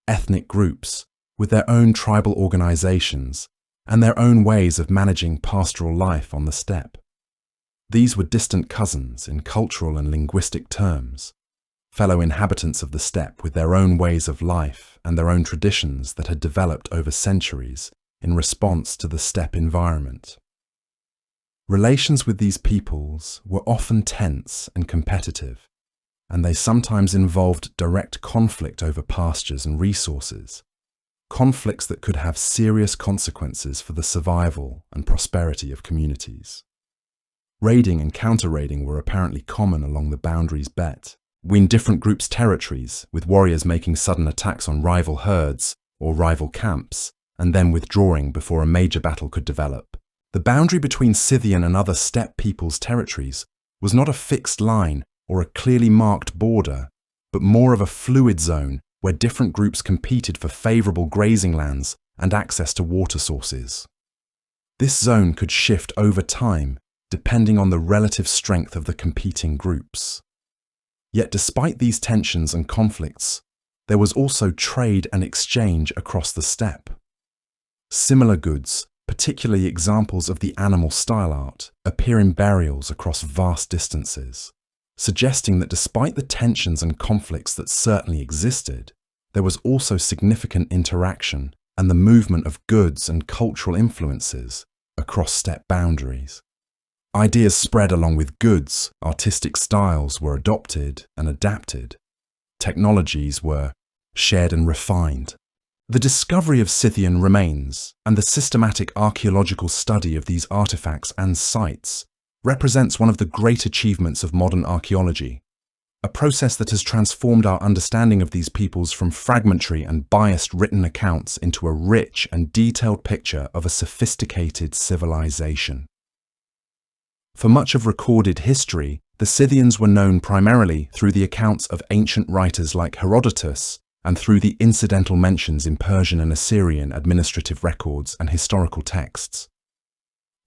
ethnic groups with their own tribal organizations and their own ways of managing pastoral life on the steppe. These were distant cousins in cultural and linguistic terms, fellow inhabitants of the steppe with their own ways of life and their own traditions that had developed over centuries in response to the steppe environment. Relations with these peoples were often tense and competitive, and they sometimes involved direct conflict over pastures and resources, conflicts that could have serious consequences for the survival and prosperity of communities. Raiding and counter-raiding were apparently common along the boundaries between different groups' territories, with warriors making sudden attacks on rival herds or rival camps, and then withdrawing before a major battle could develop. The boundary between Scythian and other steppe peoples' territories was not a fixed line or a clearly marked border, but more of a fluid zone where different groups competed for favourable grazing lands and access to water sources. This zone could shift over time depending on the relative strength of the competing groups. Yet despite these tensions and conflicts, there was also trade and exchange across the steppe. Similar goods, particularly examples of the animal style art, appear in burials across vast distances, suggesting that despite the tensions and conflicts that certainly existed, there was also significant interaction and the movement of goods and cultural influences across steppe boundaries. Ideas spread along with goods, artistic styles were adopted and adapted, technologies were shared and refined. The discovery of Scythian remains and the systematic archaeological study of these artifacts and sites represents one of the great achievements of modern archaeology, a process that has transformed our understanding of these peoples from fragmentary and biased written accounts into a rich and detailed picture of a sophisticated civilization. For much of recorded history, the Scythians were known primarily through the accounts of ancient writers like Herodotus and through the incidental mentions in Persian and Assyrian administrative records and historical texts.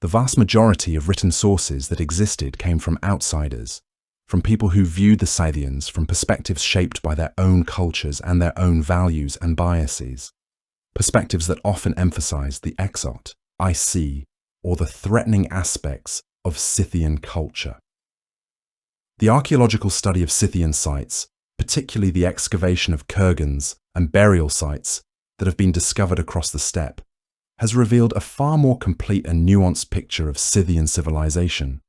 The vast majority of written sources that existed came from outsiders, from people who viewed the Scythians from perspectives shaped by their own cultures and their own values and biases, perspectives that often emphasized the exot, I see, or the threatening aspects of Scythian culture. The archaeological study of Scythian sites, particularly the excavation of kurgans and burial sites that have been discovered across the steppe, has revealed a far more complete and nuanced picture of Scythian civilization,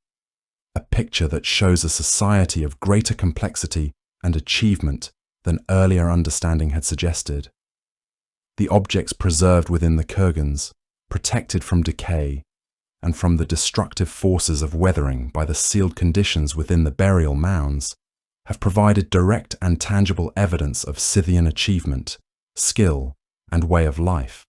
a picture that shows a society of greater complexity and achievement than earlier understanding had suggested. The objects preserved within the kurgans, protected from decay and from the destructive forces of weathering by the sealed conditions within the burial mounds, have provided direct and tangible evidence of Scythian achievement, skill, and way of life.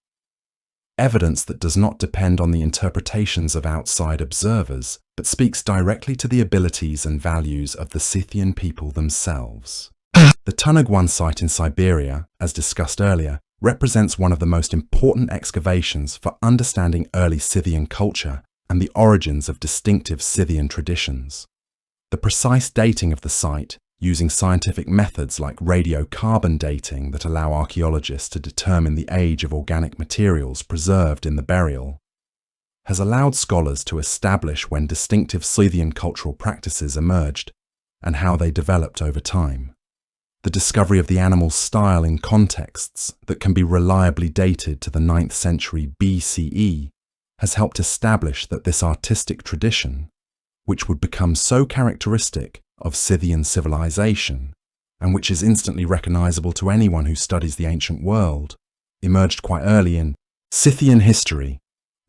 Evidence that does not depend on the interpretations of outside observers, but speaks directly to the abilities and values of the Scythian people themselves. The Unwind site in Siberia, as discussed earlier, represents one of the most important excavations for understanding early Scythian culture and the origins of distinctive Scythian traditions. The precise dating of the site, using scientific methods like radiocarbon dating that allow archaeologists to determine the age of organic materials preserved in the burial, has allowed scholars to establish when distinctive Scythian cultural practices emerged and how they developed over time. The discovery of the animal's style in contexts that can be reliably dated to the 9th century BCE has helped establish that this artistic tradition, which would become so characteristic of Scythian civilization, and which is instantly recognizable to anyone who studies the ancient world, emerged quite early in Scythian history.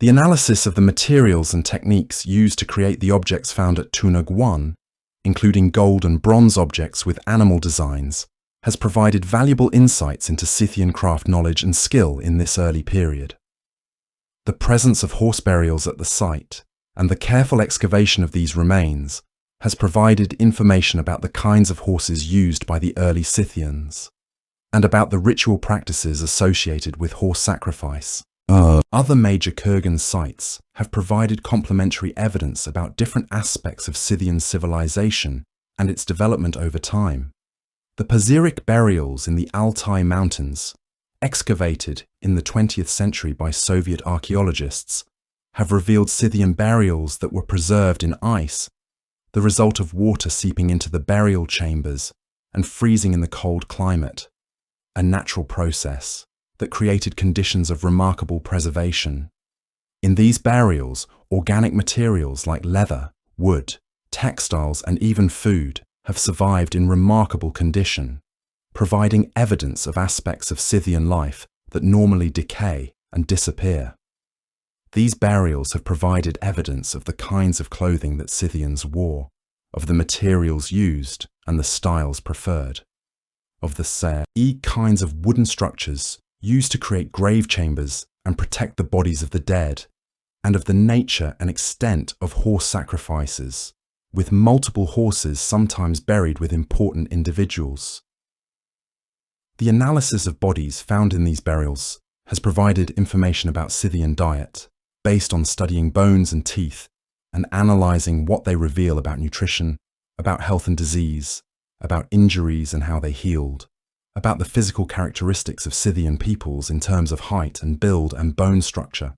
The analysis of the materials and techniques used to create the objects found at Unwind, including gold and bronze objects with animal designs, has provided valuable insights into Scythian craft knowledge and skill in this early period. The presence of horse burials at the site and the careful excavation of these remains has provided information about the kinds of horses used by the early Scythians and about the ritual practices associated with horse sacrifice. Other major kurgan sites have provided complementary evidence about different aspects of Scythian civilization and its development over time. The Pazyryk burials in the Altai Mountains, excavated in the 20th century by Soviet archaeologists, have revealed Scythian burials that were preserved in ice, the result of water seeping into the burial chambers and freezing in the cold climate, a natural process that created conditions of remarkable preservation. In these burials, organic materials like leather, wood, textiles, and even food have survived in remarkable condition, providing evidence of aspects of Scythian life that normally decay and disappear. These burials have provided evidence of the kinds of clothing that Scythians wore, of the materials used and the styles preferred, of the kinds of wooden structures used to create grave chambers and protect the bodies of the dead, and of the nature and extent of horse sacrifices, with multiple horses sometimes buried with important individuals. The analysis of bodies found in these burials has provided information about Scythian diet, based on studying bones and teeth and analyzing what they reveal about nutrition, about health and disease, about injuries and how they healed, about the physical characteristics of Scythian peoples in terms of height and build and bone structure.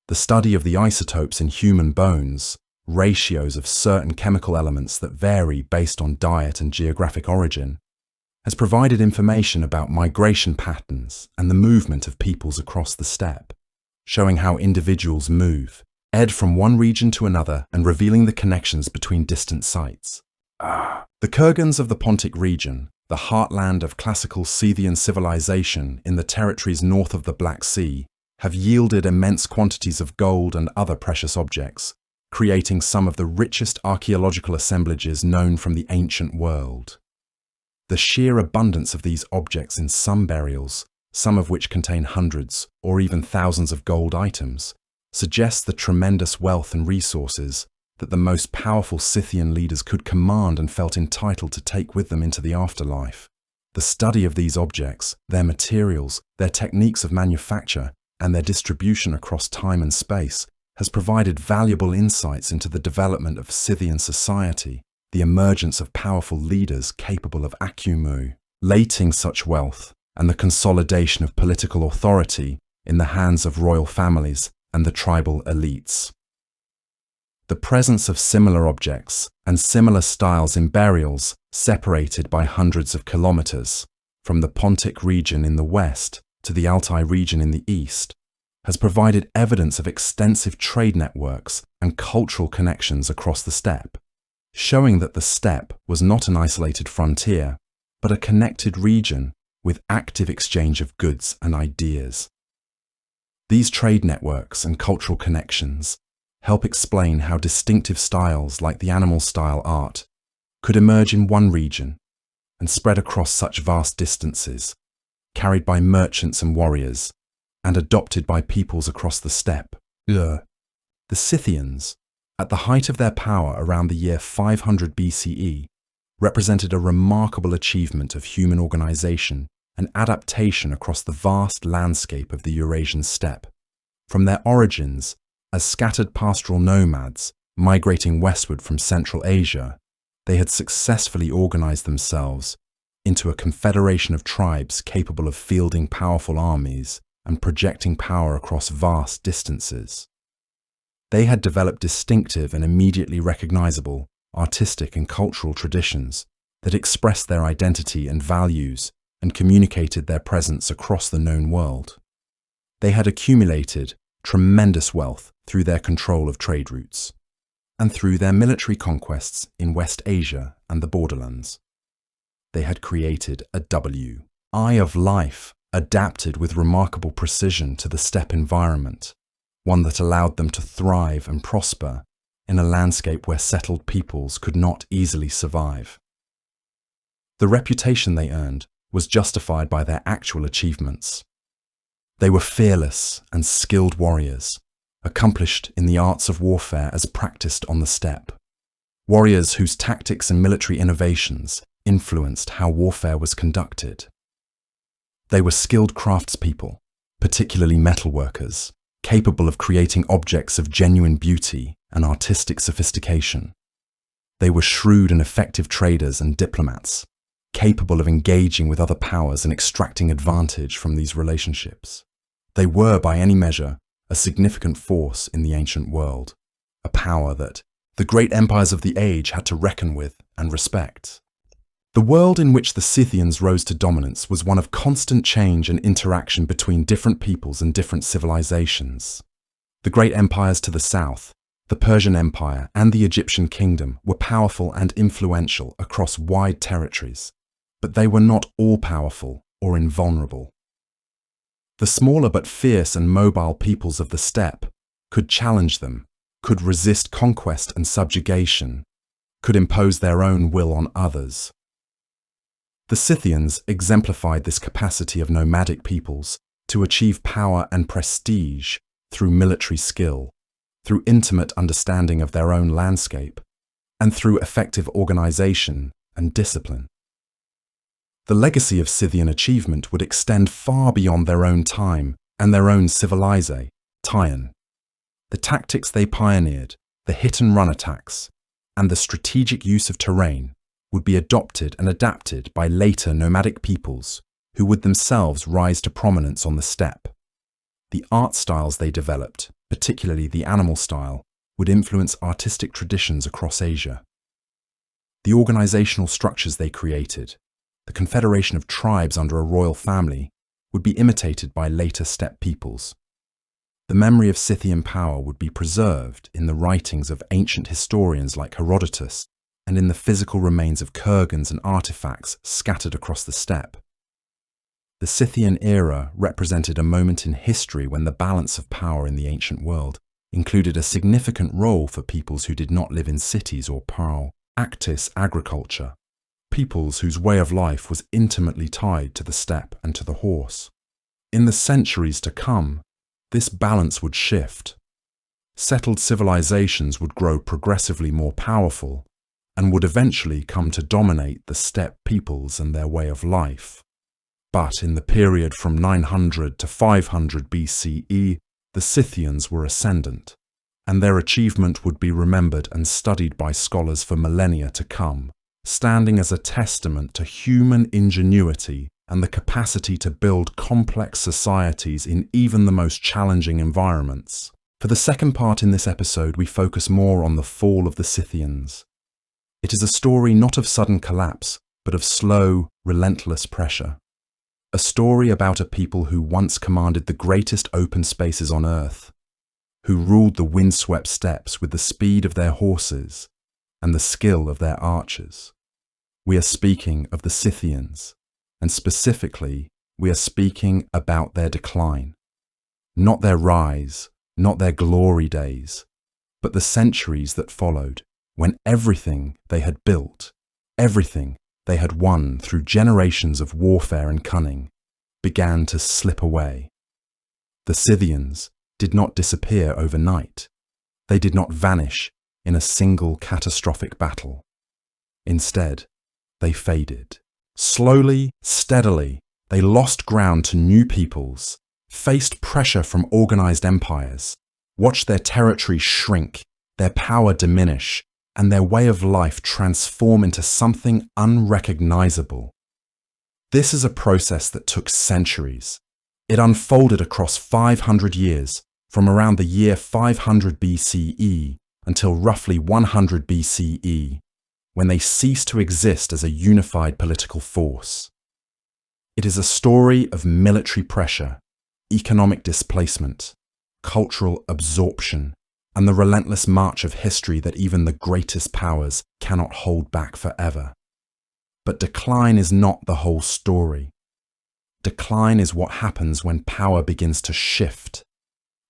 The study of the isotopes in human bones, ratios of certain chemical elements that vary based on diet and geographic origin, has provided information about migration patterns and the movement of peoples across the steppe, showing how individuals move, ed from one region to another and revealing the connections between distant sites. The kurgans of the Pontic region, the heartland of classical Scythian civilization in the territories north of the Black Sea, have yielded immense quantities of gold and other precious objects, creating some of the richest archaeological assemblages known from the ancient world. The sheer abundance of these objects in some burials, some of which contain hundreds or even thousands of gold items, suggests the tremendous wealth and resources that the most powerful Scythian leaders could command and felt entitled to take with them into the afterlife. The study of these objects, their materials, their techniques of manufacture, and their distribution across time and space has provided valuable insights into the development of Scythian society, the emergence of powerful leaders capable of accumulating such wealth, and the consolidation of political authority in the hands of royal families and the tribal elites. The presence of similar objects and similar styles in burials separated by hundreds of kilometers, from the Pontic region in the west to the Altai region in the east, has provided evidence of extensive trade networks and cultural connections across the steppe, showing that the steppe was not an isolated frontier, but a connected region with active exchange of goods and ideas. These trade networks and cultural connections help explain how distinctive styles like the animal style art could emerge in one region and spread across such vast distances, carried by merchants and warriors, and adopted by peoples across the steppe. The Scythians, at the height of their power around the year 500 BCE, represented a remarkable achievement of human organization and adaptation across the vast landscape of the Eurasian steppe. From their origins as scattered pastoral nomads migrating westward from Central Asia, they had successfully organized themselves into a confederation of tribes capable of fielding powerful armies and projecting power across vast distances. They had developed distinctive and immediately recognizable artistic and cultural traditions that expressed their identity and values and communicated their presence across the known world. They had accumulated tremendous wealth through their control of trade routes and through their military conquests in West Asia and the borderlands. They had created a way of life adapted with remarkable precision to the steppe environment, one that allowed them to thrive and prosper in a landscape where settled peoples could not easily survive. The reputation they earned was justified by their actual achievements. They were fearless and skilled warriors, accomplished in the arts of warfare as practiced on the steppe. Warriors whose tactics and military innovations influenced how warfare was conducted. They were skilled craftspeople, particularly metalworkers, capable of creating objects of genuine beauty and artistic sophistication. They were shrewd and effective traders and diplomats, capable of engaging with other powers and extracting advantage from these relationships. They were, by any measure, a significant force in the ancient world, a power that the great empires of the age had to reckon with and respect. The world in which the Scythians rose to dominance was one of constant change and interaction between different peoples and different civilizations. The great empires to the south, the Persian Empire and the Egyptian kingdom, were powerful and influential across wide territories, but they were not all-powerful or invulnerable. The smaller but fierce and mobile peoples of the steppe could challenge them, could resist conquest and subjugation, could impose their own will on others. The Scythians exemplified this capacity of nomadic peoples to achieve power and prestige through military skill, through intimate understanding of their own landscape, and through effective organization and discipline. The legacy of Scythian achievement would extend far beyond their own time and their own civilization. The tactics they pioneered, the hit-and-run attacks, and the strategic use of terrain would be adopted and adapted by later nomadic peoples who would themselves rise to prominence on the steppe. The art styles they developed, particularly the animal style, would influence artistic traditions across Asia. The organizational structures they created, the confederation of tribes under a royal family, would be imitated by later steppe peoples. The memory of Scythian power would be preserved in the writings of ancient historians like Herodotus and in the physical remains of kurgans and artifacts scattered across the steppe. The Scythian era represented a moment in history when the balance of power in the ancient world included a significant role for peoples who did not live in cities or practice agriculture, peoples whose way of life was intimately tied to the steppe and to the horse. In the centuries to come, this balance would shift. settled civilizations would grow progressively more powerful and would eventually come to dominate the steppe peoples and their way of life. But in the period from 900 to 500 BCE, the Scythians were ascendant, and their achievement would be remembered and studied by scholars for millennia to come, standing as a testament to human ingenuity and the capacity to build complex societies in even the most challenging environments. For the second part in this episode, we focus more on the fall of the Scythians. It is a story not of sudden collapse, but of slow, relentless pressure. A story about a people who once commanded the greatest open spaces on earth, who ruled the windswept steppes with the speed of their horses and the skill of their archers. We are speaking of the Scythians, and specifically, we are speaking about their decline. Not their rise, not their glory days, but the centuries that followed, when everything they had built, everything they had won through generations of warfare and cunning, began to slip away. The Scythians did not disappear overnight. They did not vanish in a single catastrophic battle. Instead, they faded. Slowly, steadily, they lost ground to new peoples, faced pressure from organized empires, watched their territory shrink, their power diminish, and their way of life transform into something unrecognizable. This is a process that took centuries. It unfolded across 500 years, from around the year 500 BCE until roughly 100 BCE, when they ceased to exist as a unified political force. It is a story of military pressure, economic displacement, cultural absorption, and the relentless march of history that even the greatest powers cannot hold back forever. But decline is not the whole story. Decline is what happens when power begins to shift,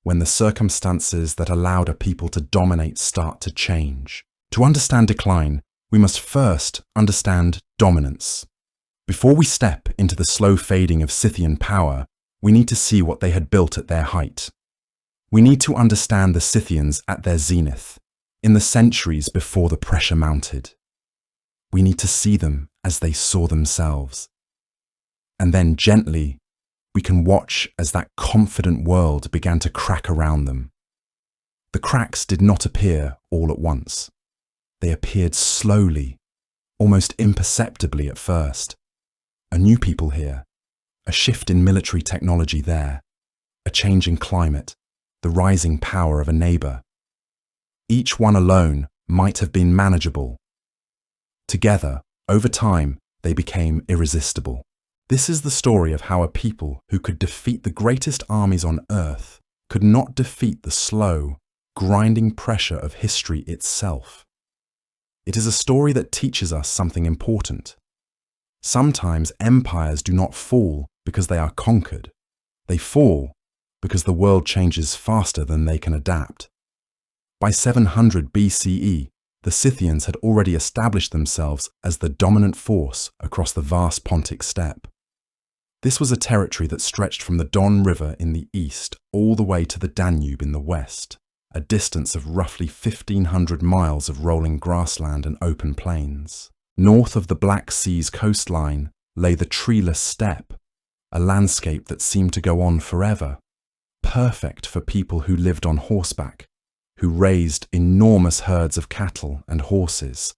when the circumstances that allowed a people to dominate start to change. To understand decline, we must first understand dominance. Before we step into the slow fading of Scythian power, we need to see what they had built at their height. We need to understand the Scythians at their zenith, in the centuries before the pressure mounted. We need to see them as they saw themselves. And then gently, we can watch as that confident world began to crack around them. The cracks did not appear all at once. They appeared slowly, almost imperceptibly at first. A new people here, a shift in military technology there, a change in climate, the rising power of a neighbor. Each one alone might have been manageable. Together, over time, they became irresistible. This is the story of how a people who could defeat the greatest armies on earth could not defeat the slow, grinding pressure of history itself. It is a story that teaches us something important. Sometimes empires do not fall because they are conquered. They fall because the world changes faster than they can adapt. By 700 BCE, the Scythians had already established themselves as the dominant force across the vast Pontic steppe. This was a territory that stretched from the Don River in the east all the way to the Danube in the west, a distance of roughly 1,500 miles of rolling grassland and open plains. North of the Black Sea's coastline lay the treeless steppe, a landscape that seemed to go on forever, perfect for people who lived on horseback, who raised enormous herds of cattle and horses,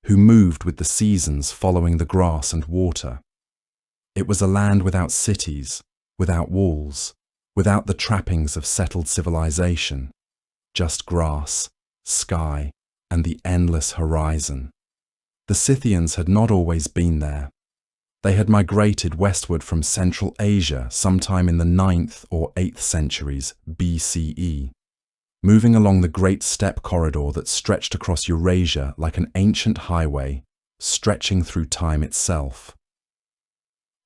who moved with the seasons following the grass and water. It was a land without cities, without walls, without the trappings of settled civilization, just grass, sky, and the endless horizon. The Scythians had not always been there. They had migrated westward from Central Asia sometime in the 9th or 8th centuries BCE, moving along the great steppe corridor that stretched across Eurasia like an ancient highway, stretching through time itself.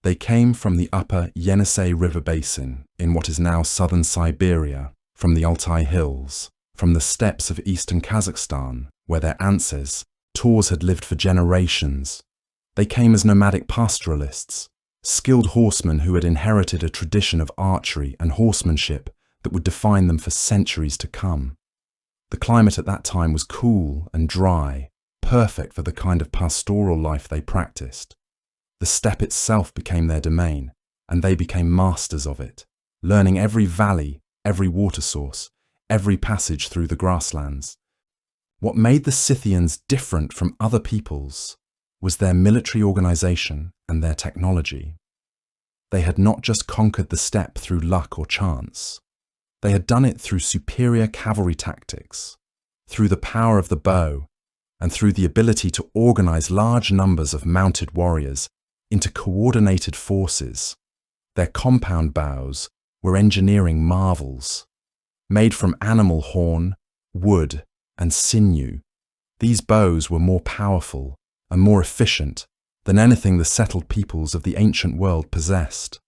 They came from the upper Yenisei River basin in what is now southern Siberia, from the Altai Hills, from the steppes of eastern Kazakhstan, where their ancestors, Taurs, had lived for generations. They came as nomadic pastoralists, skilled horsemen who had inherited a tradition of archery and horsemanship that would define them for centuries to come. The climate at that time was cool and dry, perfect for the kind of pastoral life they practiced. The steppe itself became their domain, and they became masters of it, learning every valley, every water source, every passage through the grasslands. What made the Scythians different from other peoples was their military organization and their technology. They had not just conquered the steppe through luck or chance. They had done it through superior cavalry tactics, through the power of the bow, and through the ability to organize large numbers of mounted warriors into coordinated forces. Their compound bows were engineering marvels. Made from animal horn, wood, and sinew, these bows were more powerful and more efficient than anything the settled peoples of the ancient world possessed.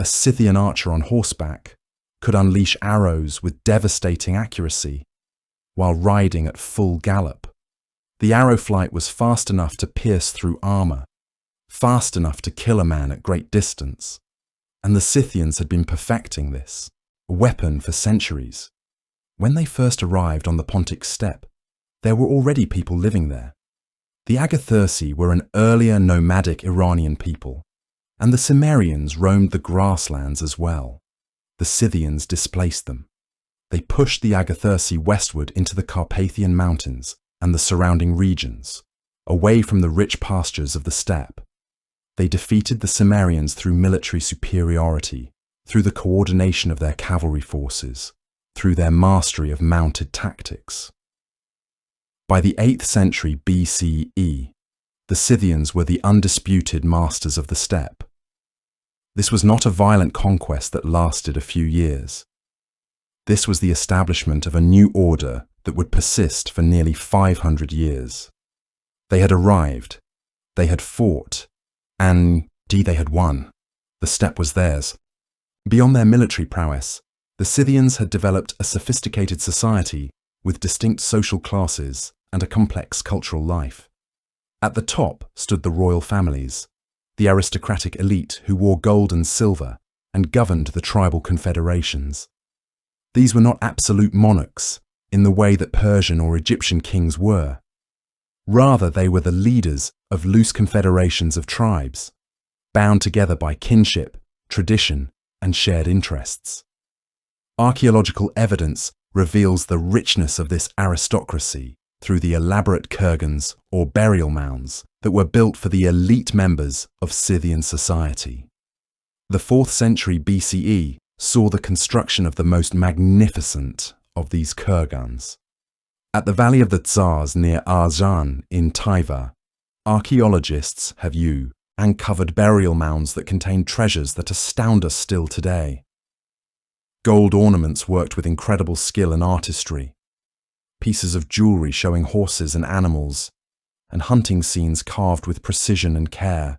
A Scythian archer on horseback could unleash arrows with devastating accuracy while riding at full gallop. The arrow flight was fast enough to pierce through armor, fast enough to kill a man at great distance, and the Scythians had been perfecting this weapon for centuries. When they first arrived on the Pontic steppe, there were already people living there. The Agathyrsi were an earlier nomadic Iranian people, and the Cimmerians roamed the grasslands as well. The Scythians displaced them. They pushed the Agathyrsi westward into the Carpathian Mountains and the surrounding regions, away from the rich pastures of the steppe. They defeated the Cimmerians through military superiority, through the coordination of their cavalry forces, through their mastery of mounted tactics. By the 8th century BCE, the Scythians were the undisputed masters of the steppe. This was not a violent conquest that lasted a few years. This was the establishment of a new order that would persist for nearly 500 years. They had arrived, they had fought, and indeed they had won. The steppe was theirs. Beyond their military prowess, the Scythians had developed a sophisticated society with distinct social classes and a complex cultural life. At the top stood the royal families, the aristocratic elite who wore gold and silver and governed the tribal confederations. These were not absolute monarchs in the way that Persian or Egyptian kings were. Rather, they were the leaders of loose confederations of tribes, bound together by kinship, tradition, and shared interests. Archaeological evidence reveals the richness of this aristocracy through the elaborate kurgans or burial mounds that were built for the elite members of Scythian society. The 4th century BCE saw the construction of the most magnificent of these kurgans. At the Valley of the Tsars near Arjan in Taiva, archaeologists have uncovered burial mounds that contain treasures that astound us still today. Gold ornaments worked with incredible skill and artistry, pieces of jewelry showing horses and animals, and hunting scenes carved with precision and care,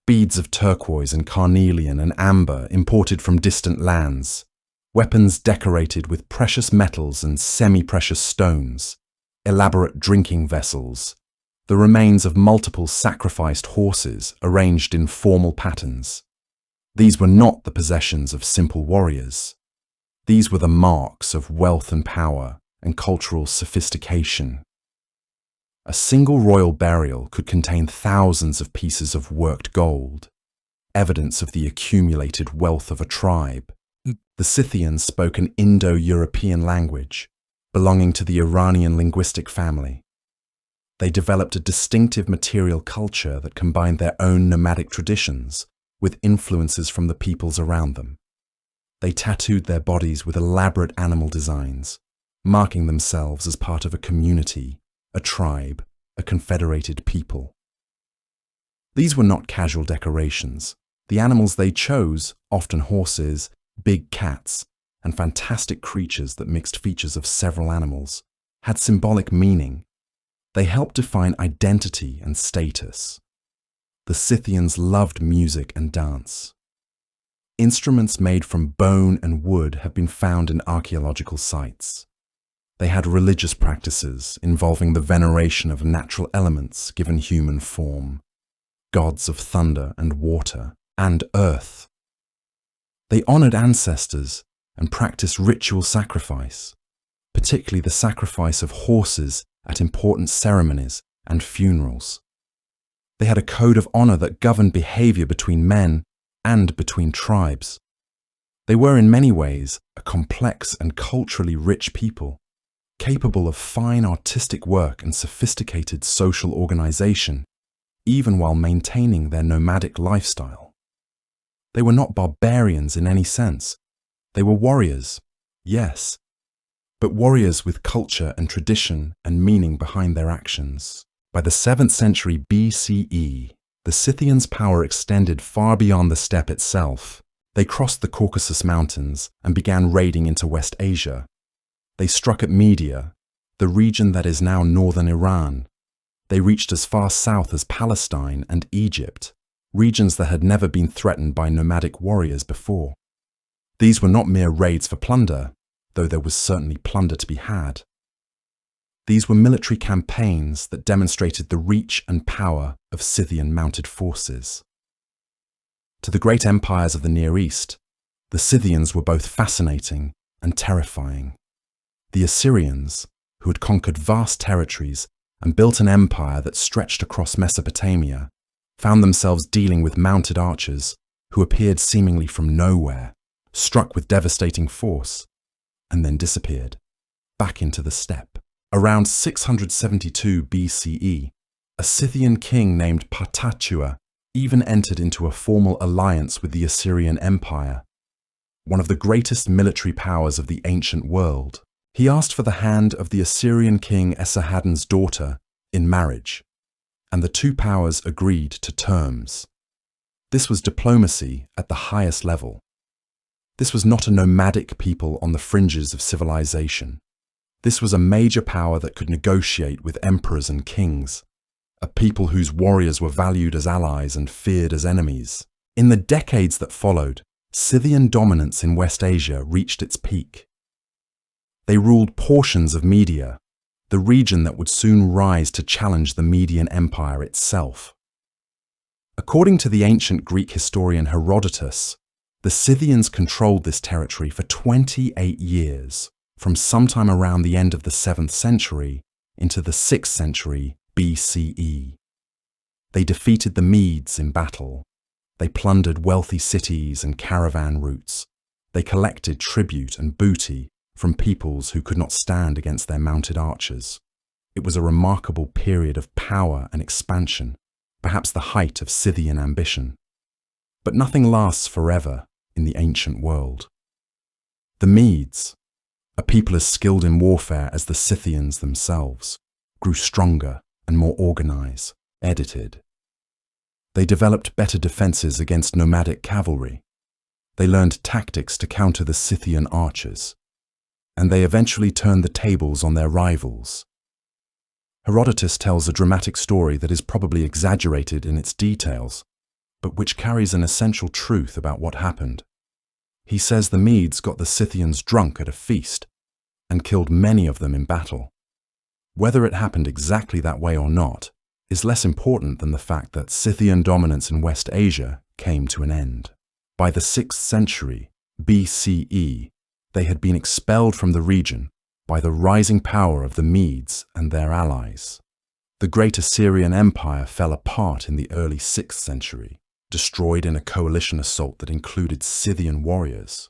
beads of turquoise and carnelian and amber imported from distant lands, weapons decorated with precious metals and semi-precious stones, elaborate drinking vessels, the remains of multiple sacrificed horses arranged in formal patterns. These were not the possessions of simple warriors. These were the marks of wealth and power and cultural sophistication. A single royal burial could contain thousands of pieces of worked gold, evidence of the accumulated wealth of a tribe. The Scythians spoke an Indo-European language belonging to the Iranian linguistic family. They developed a distinctive material culture that combined their own nomadic traditions with influences from the peoples around them. They tattooed their bodies with elaborate animal designs, marking themselves as part of a community, a tribe, a confederated people. These were not casual decorations. The animals they chose, often horses, big cats, and fantastic creatures that mixed features of several animals, had symbolic meaning. They helped define identity and status. The Scythians loved music and dance. Instruments made from bone and wood have been found in archaeological sites. They had religious practices involving the veneration of natural elements given human form, gods of thunder and water and earth. They honored ancestors and practiced ritual sacrifice. particularly the sacrifice of horses at important ceremonies and funerals. They had a code of honor that governed behavior between men and between tribes. They were in many ways a complex and culturally rich people, capable of fine artistic work and sophisticated social organization, even while maintaining their nomadic lifestyle. They were not barbarians in any sense. They were warriors, yes, but warriors with culture and tradition and meaning behind their actions. By the 7th century BCE, the Scythians' power extended far beyond the steppe itself. They crossed the Caucasus Mountains and began raiding into West Asia. They struck at Media, the region that is now northern Iran. They reached as far south as Palestine and Egypt, regions that had never been threatened by nomadic warriors before. These were not mere raids for plunder, though there was certainly plunder to be had. These were military campaigns that demonstrated the reach and power of Scythian mounted forces. To the great empires of the Near East, the Scythians were both fascinating and terrifying. The Assyrians, who had conquered vast territories and built an empire that stretched across Mesopotamia, found themselves dealing with mounted archers who appeared seemingly from nowhere, struck with devastating force, and then disappeared, back into the steppe. Around 672 BCE, a Scythian king named Partatua even entered into a formal alliance with the Assyrian Empire, one of the greatest military powers of the ancient world. He asked for the hand of the Assyrian king Esarhaddon's daughter in marriage, and the two powers agreed to terms. This was diplomacy at the highest level. This was not a nomadic people on the fringes of civilization. This was a major power that could negotiate with emperors and kings, a people whose warriors were valued as allies and feared as enemies. In the decades that followed, Scythian dominance in West Asia reached its peak. They ruled portions of Media, the region that would soon rise to challenge the Median Empire itself. According to the ancient Greek historian Herodotus, the Scythians controlled this territory for 28 years, from sometime around the end of the 7th century into the 6th century BCE. They defeated the Medes in battle. They plundered wealthy cities and caravan routes. They collected tribute and booty from peoples who could not stand against their mounted archers. It was a remarkable period of power and expansion, perhaps the height of Scythian ambition. But nothing lasts forever in the ancient world. The Medes, a people as skilled in warfare as the Scythians themselves, grew stronger and more organized, edited. They developed better defenses against nomadic cavalry. They learned tactics to counter the Scythian archers, and they eventually turned the tables on their rivals. Herodotus tells a dramatic story that is probably exaggerated in its details, but which carries an essential truth about what happened. He says the Medes got the Scythians drunk at a feast and killed many of them in battle. Whether it happened exactly that way or not is less important than the fact that Scythian dominance in West Asia came to an end. By the 6th century BCE, they had been expelled from the region by the rising power of the Medes and their allies. The great Assyrian Empire fell apart in the early 6th century, destroyed in a coalition assault that included Scythian warriors.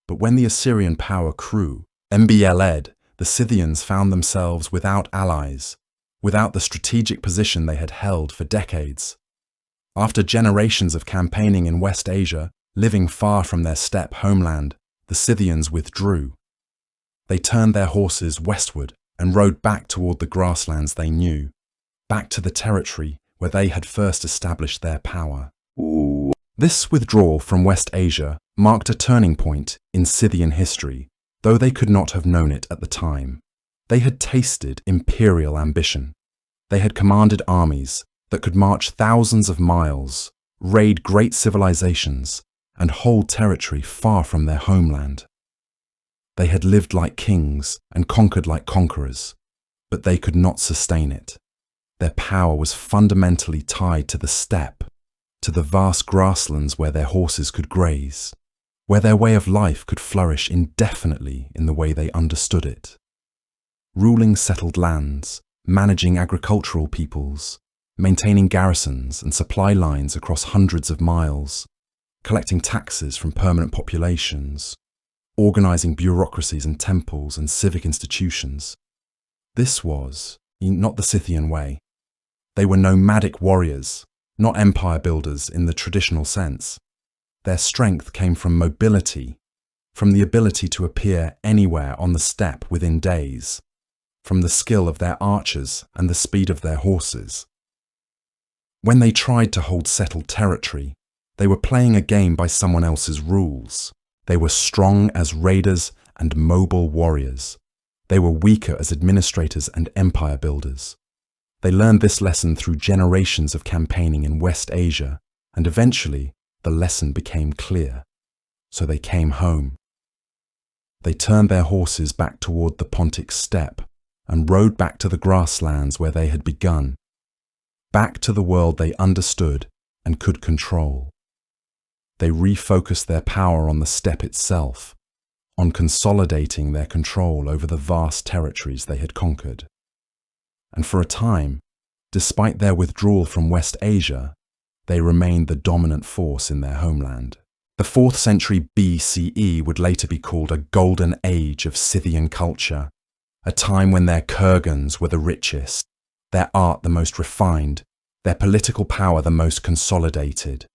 But when the Assyrian power grew, MBLed, the Scythians found themselves without allies, without the strategic position they had held for decades. After generations of campaigning in West Asia, living far from their steppe homeland, the Scythians withdrew. They turned their horses westward and rode back toward the grasslands they knew, back to the territory where they had first established their power. This withdrawal from West Asia marked a turning point in Scythian history, though they could not have known it at the time. They had tasted imperial ambition. They had commanded armies that could march thousands of miles, raid great civilizations, and hold territory far from their homeland. They had lived like kings and conquered like conquerors, but they could not sustain it. Their power was fundamentally tied to the steppe, to the vast grasslands where their horses could graze, where their way of life could flourish indefinitely in the way they understood it. ruling settled lands, managing agricultural peoples, maintaining garrisons and supply lines across hundreds of miles, collecting taxes from permanent populations, organizing bureaucracies and temples and civic institutions. This was not the Scythian way. They were nomadic warriors, not empire builders in the traditional sense. Their strength came from mobility, from the ability to appear anywhere on the steppe within days, from the skill of their archers and the speed of their horses. When they tried to hold settled territory, they were playing a game by someone else's rules. They were strong as raiders and mobile warriors. They were weaker as administrators and empire builders. They learned this lesson through generations of campaigning in West Asia, and eventually the lesson became clear. So they came home. They turned their horses back toward the Pontic steppe and rode back to the grasslands where they had begun, back to the world they understood and could control. They refocused their power on the steppe itself, on consolidating their control over the vast territories they had conquered. And for a time, despite their withdrawal from West Asia, they remained the dominant force in their homeland. The 4th century BCE would later be called a golden age of Scythian culture, a time when their kurgans were the richest, their art the most refined, their political power the most consolidated.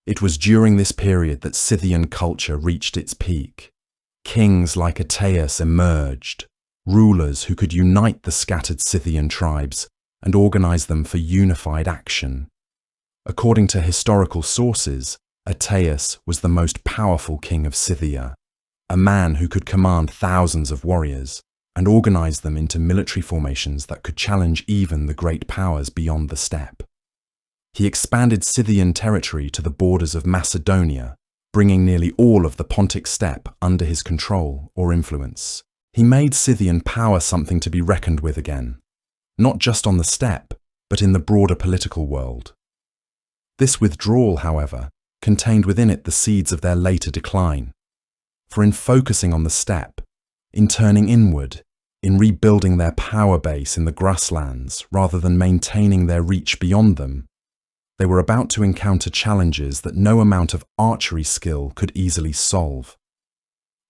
It was during this period that Scythian culture reached its peak. Kings like Ateus emerged, rulers who could unite the scattered Scythian tribes and organize them for unified action. According to historical sources, Ateus was the most powerful king of Scythia, a man who could command thousands of warriors and organize them into military formations that could challenge even the great powers beyond the steppe. He expanded Scythian territory to the borders of Macedonia, bringing nearly all of the Pontic steppe under his control or influence. He made Scythian power something to be reckoned with again, not just on the steppe, but in the broader political world. This withdrawal, however, contained within it the seeds of their later decline. For in focusing on the steppe, in turning inward, in rebuilding their power base in the grasslands rather than maintaining their reach beyond them, they were about to encounter challenges that no amount of archery skill could easily solve.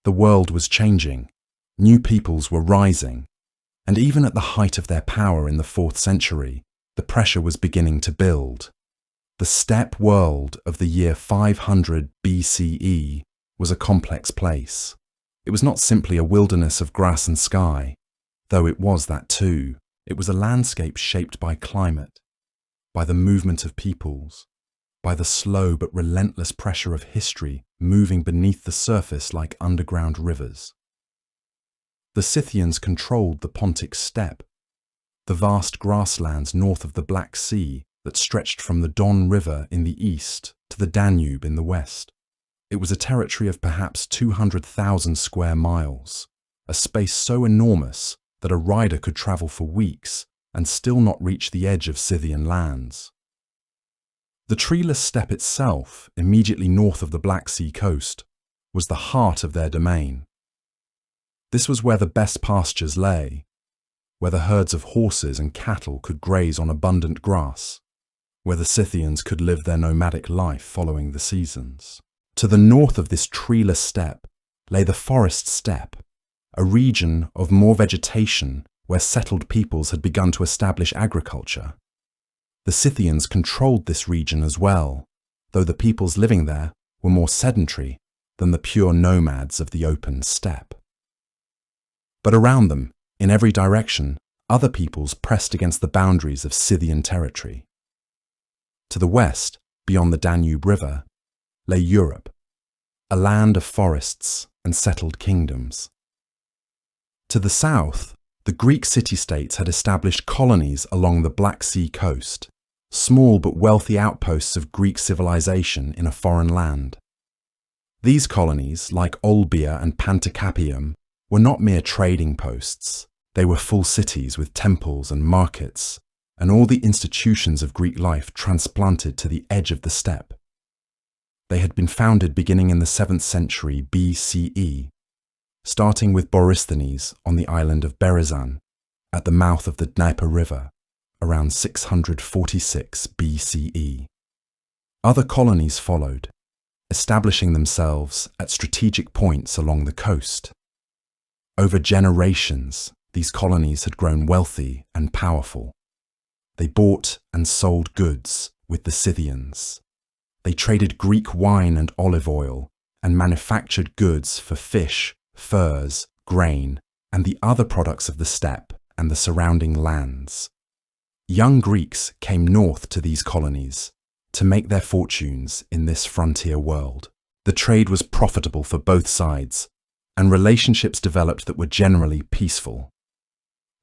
The world was changing, new peoples were rising, and even at the height of their power in the 4th century, the pressure was beginning to build. The steppe world of the year 500 BCE was a complex place. It was not simply a wilderness of grass and sky, though it was that too. It was a landscape shaped by climate, by the movement of peoples, by the slow but relentless pressure of history moving beneath the surface like underground rivers. The Scythians controlled the Pontic steppe, the vast grasslands north of the Black Sea that stretched from the Don River in the east to the Danube in the west. It was a territory of perhaps 200,000 square miles, a space so enormous that a rider could travel for weeks and still not reach the edge of Scythian lands. The treeless steppe itself, immediately north of the Black Sea coast, was the heart of their domain. This was where the best pastures lay, where the herds of horses and cattle could graze on abundant grass, where the Scythians could live their nomadic life following the seasons. To the north of this treeless steppe lay the forest steppe, a region of more vegetation where settled peoples had begun to establish agriculture. The Scythians controlled this region as well, though the peoples living there were more sedentary than the pure nomads of the open steppe. But around them, in every direction, other peoples pressed against the boundaries of Scythian territory. To the west, beyond the Danube River, lay Europe, a land of forests and settled kingdoms. To the south, the Greek city-states had established colonies along the Black Sea coast, small but wealthy outposts of Greek civilization in a foreign land. These colonies, like Olbia and Panticapaeum, were not mere trading posts. They were full cities with temples and markets, and all the institutions of Greek life transplanted to the edge of the steppe. They had been founded beginning in the 7th century BCE, starting with Borysthenes on the island of Berezan, at the mouth of the Dnieper River, around 646 BCE. Other colonies followed, establishing themselves at strategic points along the coast. Over generations, these colonies had grown wealthy and powerful. They bought and sold goods with the Scythians. They traded Greek wine and olive oil and manufactured goods for fish, furs, grain, and the other products of the steppe and the surrounding lands. Young Greeks came north to these colonies to make their fortunes in this frontier world. The trade was profitable for both sides, and relationships developed that were generally peaceful.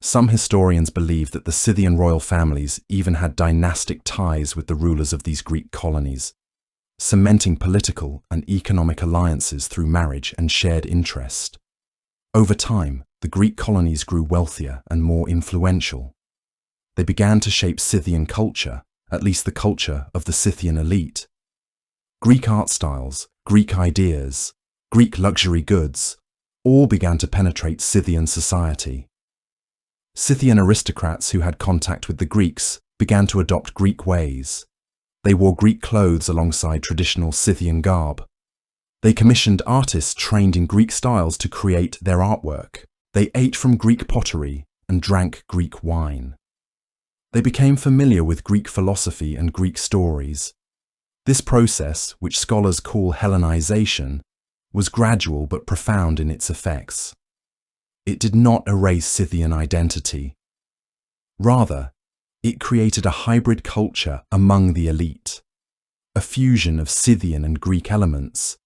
Some historians believe that the Scythian royal families even had dynastic ties with the rulers of these Greek colonies, cementing political and economic alliances through marriage and shared interest. Over time, the Greek colonies grew wealthier and more influential. They began to shape Scythian culture, at least the culture of the Scythian elite. Greek art styles, Greek ideas, Greek luxury goods, all began to penetrate Scythian society. Scythian aristocrats who had contact with the Greeks began to adopt Greek ways. They wore Greek clothes alongside traditional Scythian garb. They commissioned artists trained in Greek styles to create their artwork. They ate from Greek pottery and drank Greek wine. They became familiar with Greek philosophy and Greek stories. This process, which scholars call Hellenization, was gradual but profound in its effects. It did not erase Scythian identity. Rather, it created a hybrid culture among the elite, a fusion of Scythian and Greek elements,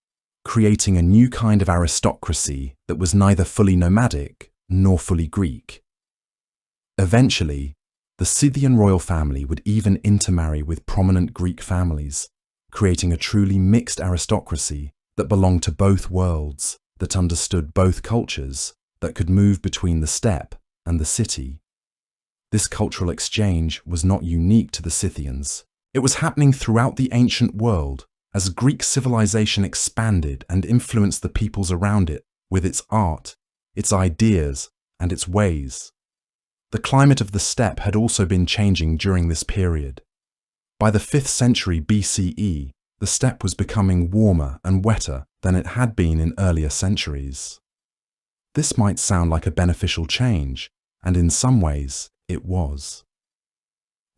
creating a new kind of aristocracy that was neither fully nomadic nor fully Greek. Eventually, the Scythian royal family would even intermarry with prominent Greek families, creating a truly mixed aristocracy that belonged to both worlds, that understood both cultures, that could move between the steppe and the city. This cultural exchange was not unique to the Scythians. It was happening throughout the ancient world as Greek civilization expanded and influenced the peoples around it with its art, its ideas, and its ways. The climate of the steppe had also been changing during this period. By the 5th century BCE, the steppe was becoming warmer and wetter than it had been in earlier centuries. This might sound like a beneficial change, and in some ways, it was.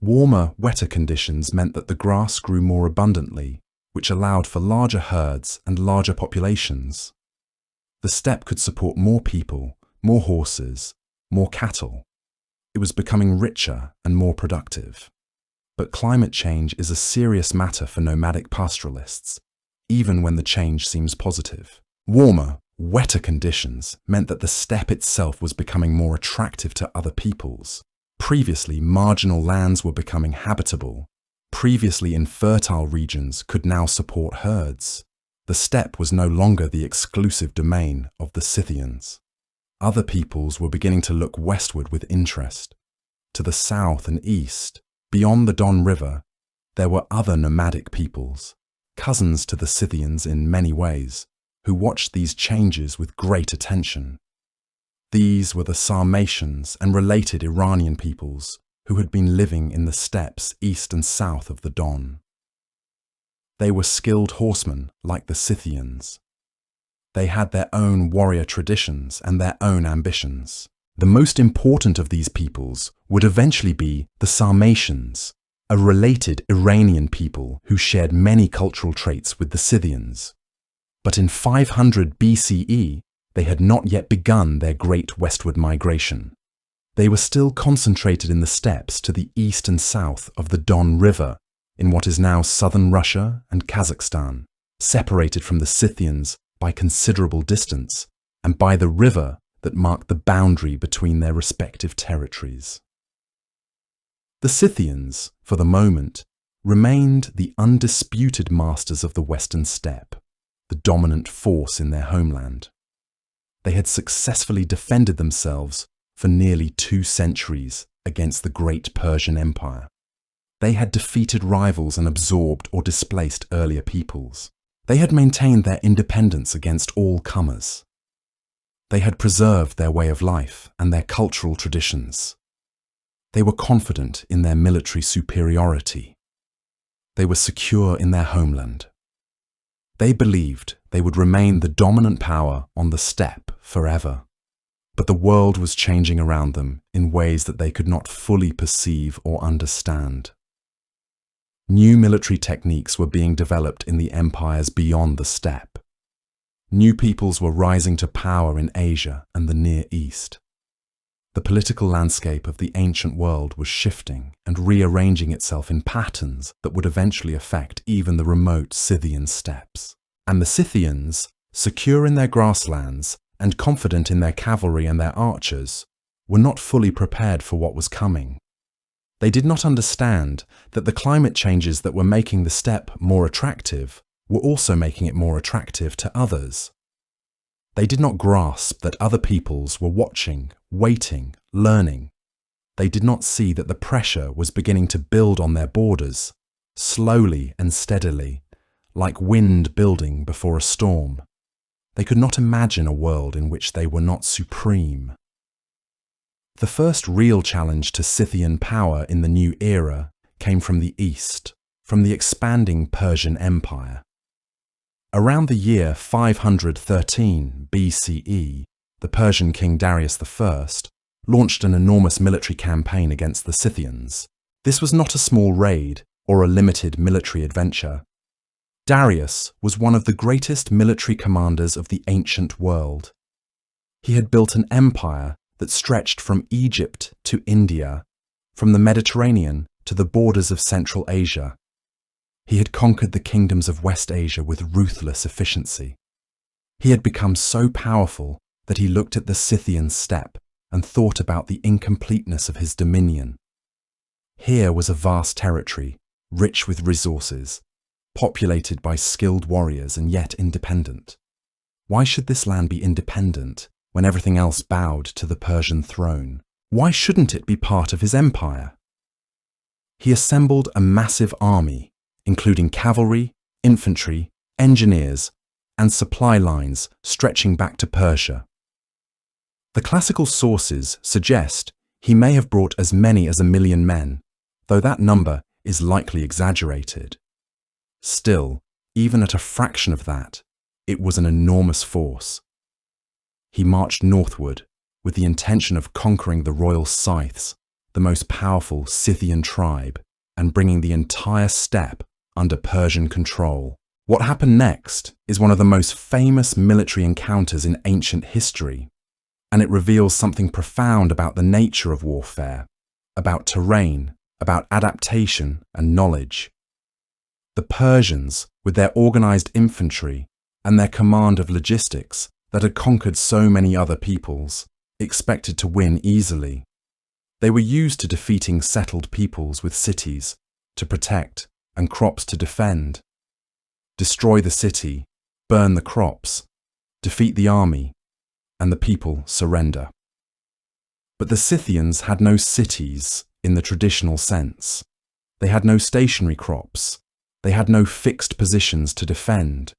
Warmer, wetter conditions meant that the grass grew more abundantly, which allowed for larger herds and larger populations. The steppe could support more people, more horses, more cattle. It was becoming richer and more productive. But climate change is a serious matter for nomadic pastoralists, even when the change seems positive. Warmer, wetter conditions meant that the steppe itself was becoming more attractive to other peoples. Previously, marginal lands were becoming habitable. Previously infertile regions could now support herds. The steppe was no longer the exclusive domain of the Scythians. Other peoples were beginning to look westward with interest. To the south and east, beyond the Don River, there were other nomadic peoples, cousins to the Scythians in many ways, who watched these changes with great attention. These were the Sarmatians and related Iranian peoples who had been living in the steppes east and south of the Don. They were skilled horsemen like the Scythians. They had their own warrior traditions and their own ambitions. The most important of these peoples would eventually be the Sarmatians, a related Iranian people who shared many cultural traits with the Scythians. But in 500 BCE, they had not yet begun their great westward migration. They were still concentrated in the steppes to the east and south of the Don River, in what is now southern Russia and Kazakhstan, separated from the Scythians by considerable distance and by the river that marked the boundary between their respective territories. The Scythians, for the moment, remained the undisputed masters of the western steppe, the dominant force in their homeland. They had successfully defended themselves for nearly 2 centuries against the great Persian Empire. They had defeated rivals and absorbed or displaced earlier peoples. They had maintained their independence against all comers. They had preserved their way of life and their cultural traditions. They were confident in their military superiority. They were secure in their homeland. They believed they would remain the dominant power on the steppe forever. But the world was changing around them in ways that they could not fully perceive or understand. New military techniques were being developed in the empires beyond the steppe. New peoples were rising to power in Asia and the Near East. The political landscape of the ancient world was shifting and rearranging itself in patterns that would eventually affect even the remote Scythian steppes. And the Scythians, secure in their grasslands and confident in their cavalry and their archers, were not fully prepared for what was coming. They did not understand that the climate changes that were making the steppe more attractive were also making it more attractive to others. They did not grasp that other peoples were watching, waiting, learning. They did not see that the pressure was beginning to build on their borders, slowly and steadily, like wind building before a storm. They could not imagine a world in which they were not supreme. The first real challenge to Scythian power in the new era came from the east, from the expanding Persian Empire. Around the year 513 BCE, the Persian king Darius I launched an enormous military campaign against the Scythians. This was not a small raid or a limited military adventure. Darius was one of the greatest military commanders of the ancient world. He had built an empire that stretched from Egypt to India, from the Mediterranean to the borders of Central Asia. He had conquered the kingdoms of West Asia with ruthless efficiency. He had become so powerful that he looked at the Scythian steppe and thought about the incompleteness of his dominion. Here was a vast territory, rich with resources, populated by skilled warriors and yet independent. Why should this land be independent when everything else bowed to the Persian throne? Why shouldn't it be part of his empire? He assembled a massive army, including cavalry, infantry, engineers, and supply lines stretching back to Persia. The classical sources suggest he may have brought as many as 1 million men, though that number is likely exaggerated. Still, even at a fraction of that, it was an enormous force. He marched northward with the intention of conquering the royal Scythes, the most powerful Scythian tribe, and bringing the entire steppe under Persian control. What happened next is one of the most famous military encounters in ancient history, and it reveals something profound about the nature of warfare, about terrain, about adaptation and knowledge. The Persians, with their organized infantry and their command of logistics that had conquered so many other peoples, expected to win easily. They were used to defeating settled peoples with cities to protect and crops to defend. Destroy the city, burn the crops, defeat the army, and the people surrender. But the Scythians had no cities in the traditional sense. They had no stationary crops. They had no fixed positions to defend.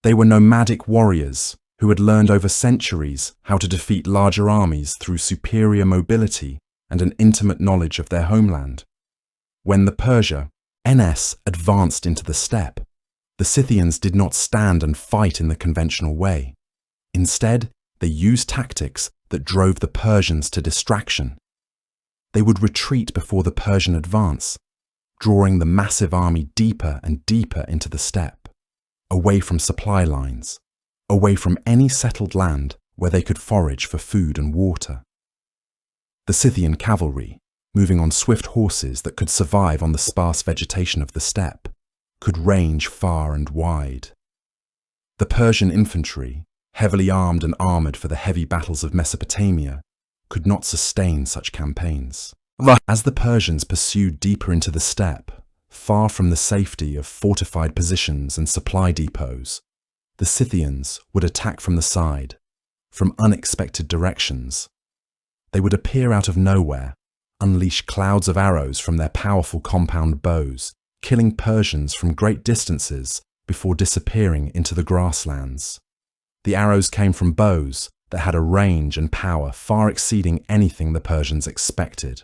They were nomadic warriors who had learned over centuries how to defeat larger armies through superior mobility and an intimate knowledge of their homeland. When the Persia, NS, advanced into the steppe, the Scythians did not stand and fight in the conventional way. Instead, they used tactics that drove the Persians to distraction. They would retreat before the Persian advance, drawing the massive army deeper and deeper into the steppe, away from supply lines, away from any settled land where they could forage for food and water. The Scythian cavalry, moving on swift horses that could survive on the sparse vegetation of the steppe, could range far and wide. The Persian infantry, heavily armed and armoured for the heavy battles of Mesopotamia, could not sustain such campaigns. As the Persians pursued deeper into the steppe, far from the safety of fortified positions and supply depots, the Scythians would attack from the side, from unexpected directions. They would appear out of nowhere, unleash clouds of arrows from their powerful compound bows, killing Persians from great distances before disappearing into the grasslands. The arrows came from bows that had a range and power far exceeding anything the Persians expected.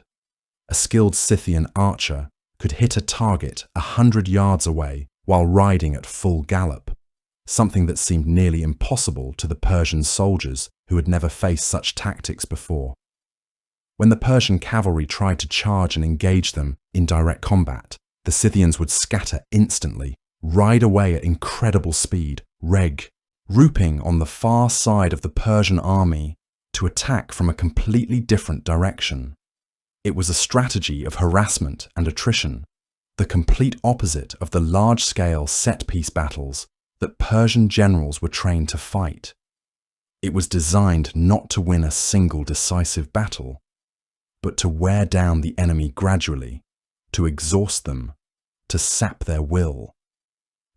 A skilled Scythian archer could hit a target 100 yards away while riding at full gallop, something that seemed nearly impossible to the Persian soldiers who had never faced such tactics before. When the Persian cavalry tried to charge and engage them in direct combat, the Scythians would scatter instantly, ride away at incredible speed, whooping on the far side of the Persian army to attack from a completely different direction. It was a strategy of harassment and attrition, the complete opposite of the large-scale set-piece battles that Persian generals were trained to fight. It was designed not to win a single decisive battle, but to wear down the enemy gradually, to exhaust them, to sap their will,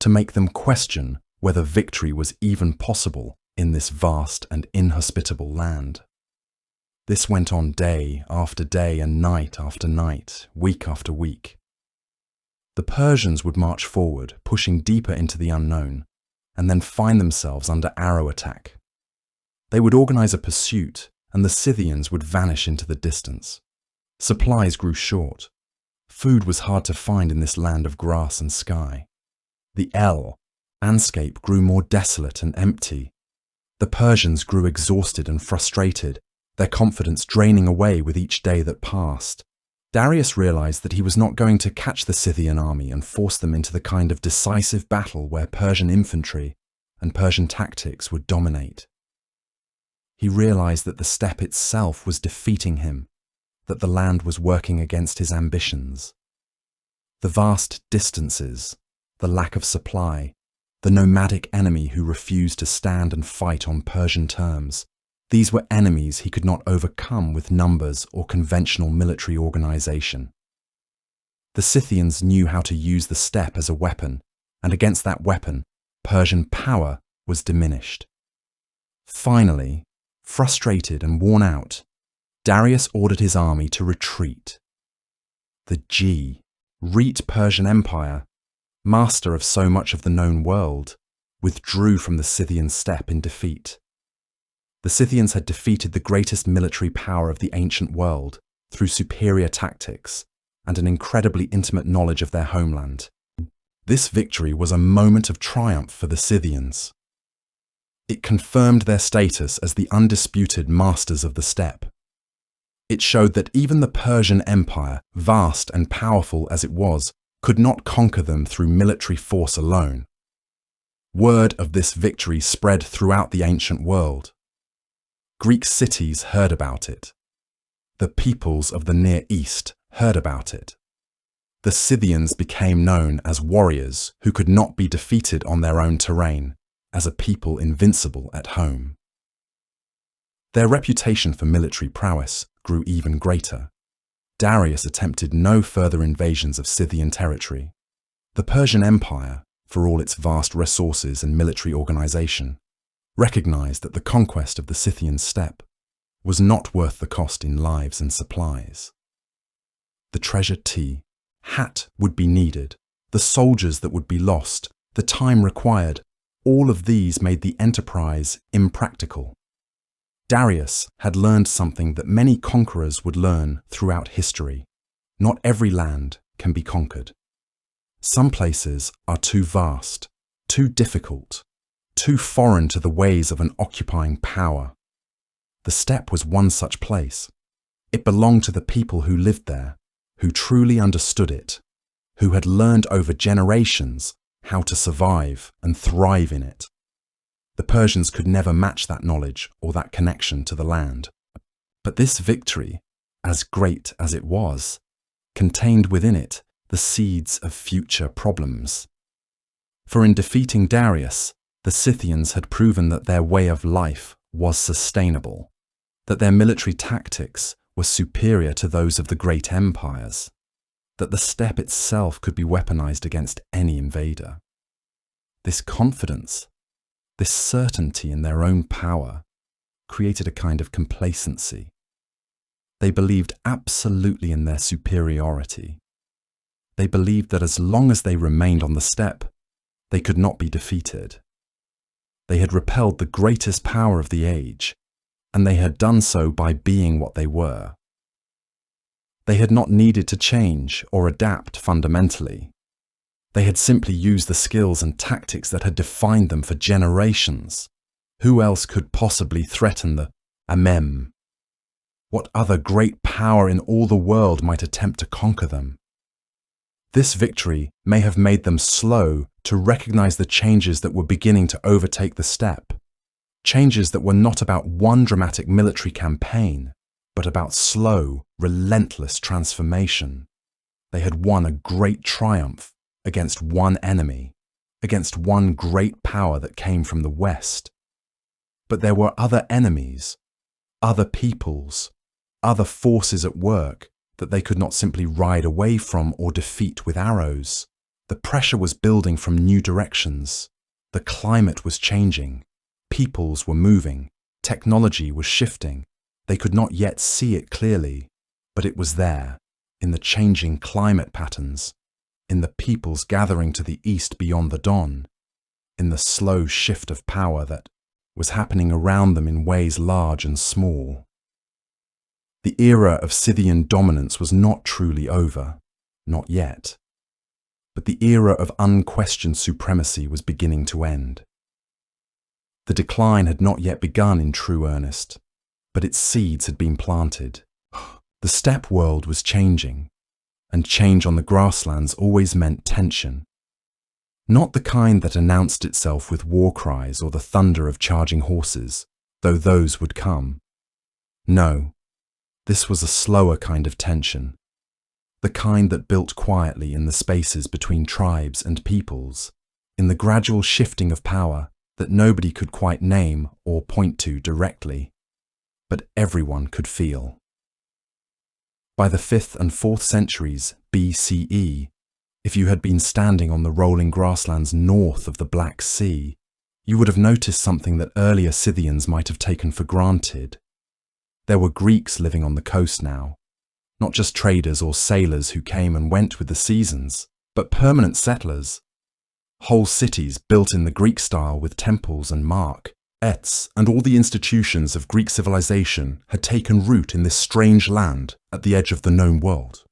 to make them question whether victory was even possible in this vast and inhospitable land. This went on day after day and night after night, week after week. The Persians would march forward, pushing deeper into the unknown, and then find themselves under arrow attack. They would organize a pursuit, and the Scythians would vanish into the distance. Supplies grew short. Food was hard to find in this land of grass and sky. The landscape grew more desolate and empty. The Persians grew exhausted and frustrated, their confidence draining away with each day that passed. Darius realized that he was not going to catch the Scythian army and force them into the kind of decisive battle where Persian infantry and Persian tactics would dominate. He realized that the steppe itself was defeating him, that the land was working against his ambitions. The vast distances, the lack of supply, the nomadic enemy who refused to stand and fight on Persian terms, these were enemies he could not overcome with numbers or conventional military organization. The Scythians knew how to use the steppe as a weapon, and against that weapon, Persian power was diminished. Finally, frustrated and worn out, Darius ordered his army to retreat. The Great Persian Empire, master of so much of the known world, withdrew from the Scythian steppe in defeat. The Scythians had defeated the greatest military power of the ancient world through superior tactics and an incredibly intimate knowledge of their homeland. This victory was a moment of triumph for the Scythians. It confirmed their status as the undisputed masters of the steppe. It showed that even the Persian Empire, vast and powerful as it was, could not conquer them through military force alone. Word of this victory spread throughout the ancient world. Greek cities heard about it. The peoples of the Near East heard about it. The Scythians became known as warriors who could not be defeated on their own terrain, as a people invincible at home. Their reputation for military prowess grew even greater. Darius attempted no further invasions of Scythian territory. The Persian Empire, for all its vast resources and military organization, recognized that the conquest of the Scythian steppe was not worth the cost in lives and supplies. The treasured tea, hat would be needed, the soldiers that would be lost, the time required, all of these made the enterprise impractical. Darius had learned something that many conquerors would learn throughout history. Not every land can be conquered. Some places are too vast, too difficult, too foreign to the ways of an occupying power. The steppe was one such place. It belonged to the people who lived there, who truly understood it, who had learned over generations how to survive and thrive in it. The Persians could never match that knowledge or that connection to the land. But this victory, as great as it was, contained within it the seeds of future problems. For in defeating Darius, the Scythians had proven that their way of life was sustainable, that their military tactics were superior to those of the great empires, that the steppe itself could be weaponized against any invader. This confidence, this certainty in their own power, created a kind of complacency. They believed absolutely in their superiority. They believed that as long as they remained on the steppe, they could not be defeated. They had repelled the greatest power of the age, and they had done so by being what they were. They had not needed to change or adapt fundamentally. They had simply used the skills and tactics that had defined them for generations. Who else could possibly threaten the Amem? What other great power in all the world might attempt to conquer them? This victory may have made them slow to recognize the changes that were beginning to overtake the steppe. Changes that were not about one dramatic military campaign, but about slow, relentless transformation. They had won a great triumph against one enemy, against one great power that came from the west. But there were other enemies, other peoples, other forces at work that they could not simply ride away from or defeat with arrows. The pressure was building from new directions. The climate was changing. Peoples were moving. Technology was shifting. They could not yet see it clearly, but it was there, in the changing climate patterns, in the peoples gathering to the east beyond the Don, in the slow shift of power that was happening around them in ways large and small. The era of Scythian dominance was not truly over, not yet. But the era of unquestioned supremacy was beginning to end. The decline had not yet begun in true earnest, but its seeds had been planted. The steppe world was changing, and change on the grasslands always meant tension. Not the kind that announced itself with war cries or the thunder of charging horses, though those would come. No, this was a slower kind of tension, the kind that built quietly in the spaces between tribes and peoples, in the gradual shifting of power that nobody could quite name or point to directly, but everyone could feel. By the 5th and 4th centuries BCE, if you had been standing on the rolling grasslands north of the Black Sea, you would have noticed something that earlier Scythians might have taken for granted. There were Greeks living on the coast now, not just traders or sailors who came and went with the seasons, but permanent settlers. Whole cities built in the Greek style with temples and markets, and all the institutions of Greek civilization had taken root in this strange land at the edge of the known world.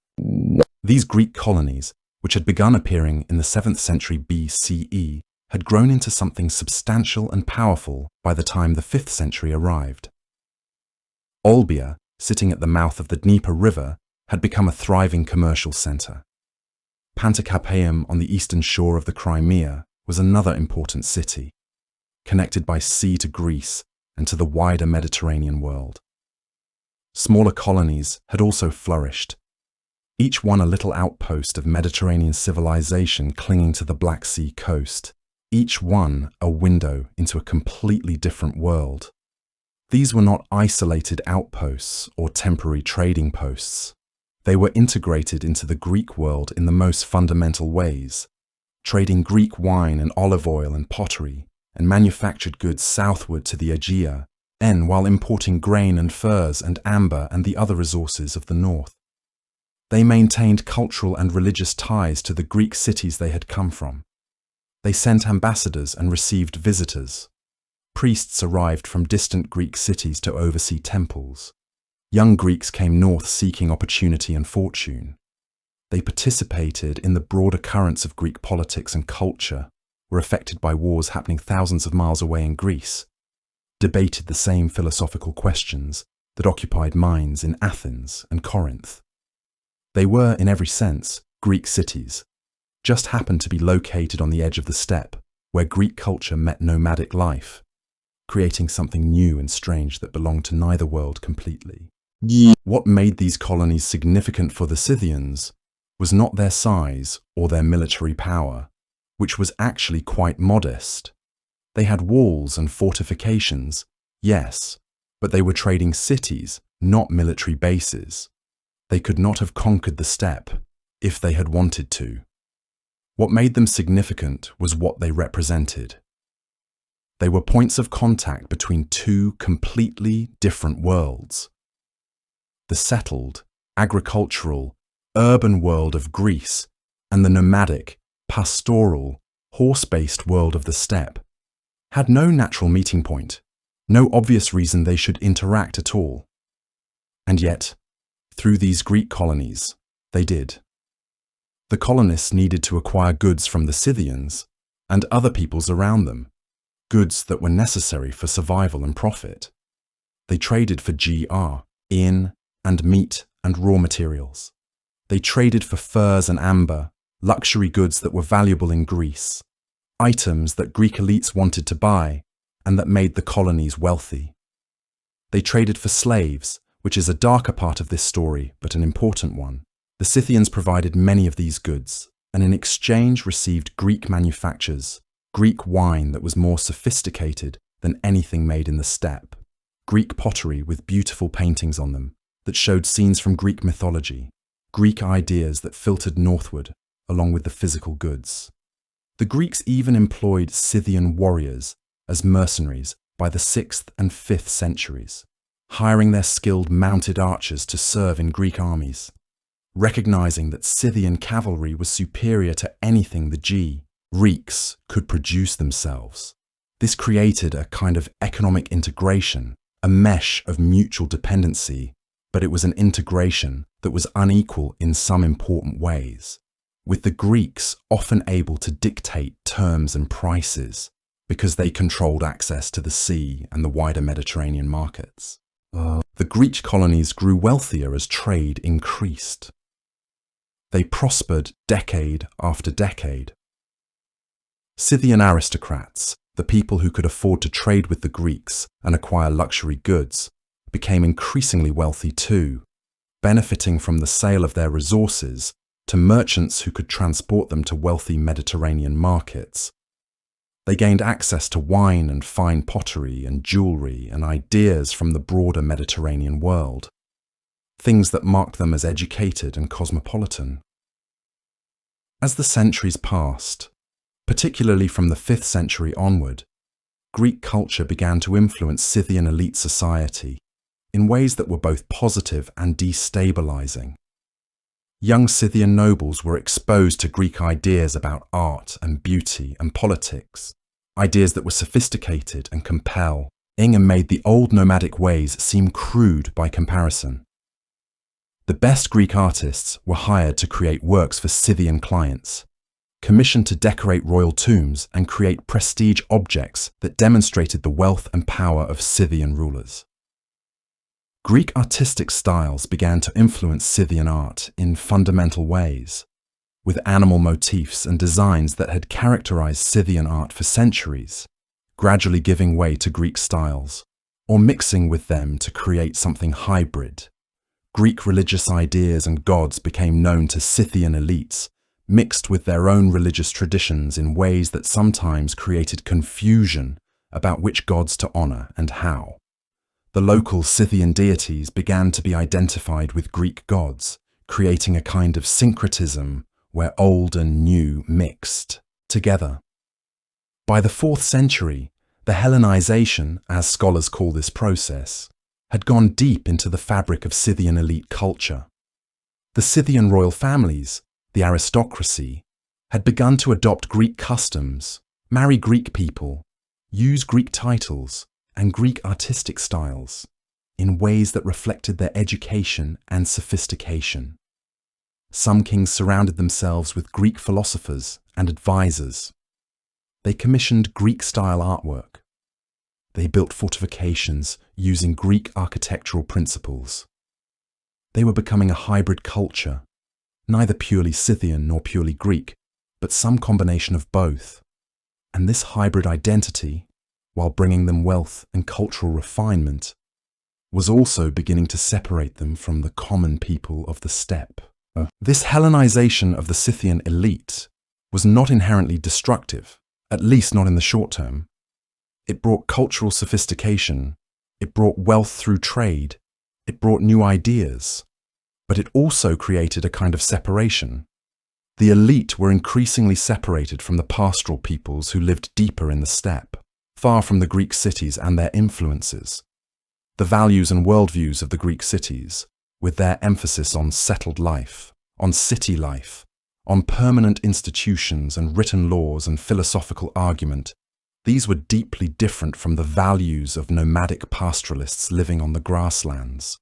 These Greek colonies, which had begun appearing in the 7th century BCE, had grown into something substantial and powerful by the time the 5th century arrived. Olbia, sitting at the mouth of the Dnieper River, had become a thriving commercial centre. Panticapaeum on the eastern shore of the Crimea was another important city, connected by sea to Greece and to the wider Mediterranean world. Smaller colonies had also flourished, each one a little outpost of Mediterranean civilization clinging to the Black Sea coast, each one a window into a completely different world. These were not isolated outposts or temporary trading posts. They were integrated into the Greek world in the most fundamental ways, trading Greek wine and olive oil and pottery, and manufactured goods southward to the Aegea, while importing grain and furs and amber and the other resources of the north. They maintained cultural and religious ties to the Greek cities they had come from. They sent ambassadors and received visitors. Priests arrived from distant Greek cities to oversee temples. Young Greeks came north seeking opportunity and fortune. They participated in the broader currents of Greek politics and culture, were affected by wars happening thousands of miles away in Greece, debated the same philosophical questions that occupied minds in Athens and Corinth. They were, in every sense, Greek cities, just happened to be located on the edge of the steppe, where Greek culture met nomadic life, creating something new and strange that belonged to neither world completely. What made these colonies significant for the Scythians was not their size or their military power, which was actually quite modest. They had walls and fortifications, yes, but they were trading cities, not military bases. They could not have conquered the steppe if they had wanted to. What made them significant was what they represented. They were points of contact between two completely different worlds. The settled, agricultural, urban world of Greece and the nomadic, pastoral, horse-based world of the steppe had no natural meeting point, No obvious reason they should interact at all. And yet, through these Greek colonies, they did. The colonists needed to acquire goods from the Scythians and other peoples around them, goods that were necessary for survival and profit. They traded for in and meat and raw materials. They traded for furs and amber, luxury goods that were valuable in Greece, items that Greek elites wanted to buy and that made the colonies wealthy. They traded for slaves, which is a darker part of this story, but an important one. The Scythians provided many of these goods, and in exchange received Greek manufactures, Greek wine that was more sophisticated than anything made in the steppe, Greek pottery with beautiful paintings on them that showed scenes from Greek mythology, Greek ideas that filtered northward along with the physical goods. The Greeks even employed Scythian warriors as mercenaries by the 6th and 5th centuries, hiring their skilled mounted archers to serve in Greek armies. Recognizing that Scythian cavalry was superior to anything the Greeks could produce themselves. This created a kind of economic integration, a mesh of mutual dependency, but it was an integration that was unequal in some important ways, with the Greeks often able to dictate terms and prices because they controlled access to the sea and the wider Mediterranean markets. The Greek colonies grew wealthier as trade increased. They prospered decade after decade. Scythian aristocrats, the people who could afford to trade with the Greeks and acquire luxury goods, became increasingly wealthy too, benefiting from the sale of their resources to merchants who could transport them to wealthy Mediterranean markets. They gained access to wine and fine pottery and jewelry and ideas from the broader Mediterranean world, things that marked them as educated and cosmopolitan. As the centuries passed, particularly from the 5th century onward, Greek culture began to influence Scythian elite society in ways that were both positive and destabilizing. Young Scythian nobles were exposed to Greek ideas about art and beauty and politics, ideas that were sophisticated and compelling and made the old nomadic ways seem crude by comparison. The best Greek artists were hired to create works for Scythian clients, commissioned to decorate royal tombs and create prestige objects that demonstrated the wealth and power of Scythian rulers. Greek artistic styles began to influence Scythian art in fundamental ways, with animal motifs and designs that had characterized Scythian art for centuries, gradually giving way to Greek styles, or mixing with them to create something hybrid. Greek religious ideas and gods became known to Scythian elites, mixed with their own religious traditions in ways that sometimes created confusion about which gods to honor and how. The local Scythian deities began to be identified with Greek gods, creating a kind of syncretism where old and new mixed together. By the 4th century, the Hellenization, as scholars call this process, had gone deep into the fabric of Scythian elite culture. The Scythian royal families, the aristocracy, had begun to adopt Greek customs, marry Greek people, use Greek titles and Greek artistic styles in ways that reflected their education and sophistication. Some kings surrounded themselves with Greek philosophers and advisors. They commissioned Greek-style artwork. They built fortifications using Greek architectural principles. They were becoming a hybrid culture, neither purely Scythian nor purely Greek, but some combination of both. And this hybrid identity, while bringing them wealth and cultural refinement, was also beginning to separate them from the common people of the steppe. This Hellenization of the Scythian elite was not inherently destructive, at least not in the short term. It brought cultural sophistication, it brought wealth through trade, it brought new ideas, but it also created a kind of separation. The elite were increasingly separated from the pastoral peoples who lived deeper in the steppe, far from the Greek cities and their influences. The values and worldviews of the Greek cities, with their emphasis on settled life, on city life, on permanent institutions and written laws and philosophical argument, These were deeply different from the values of nomadic pastoralists living on the grasslands.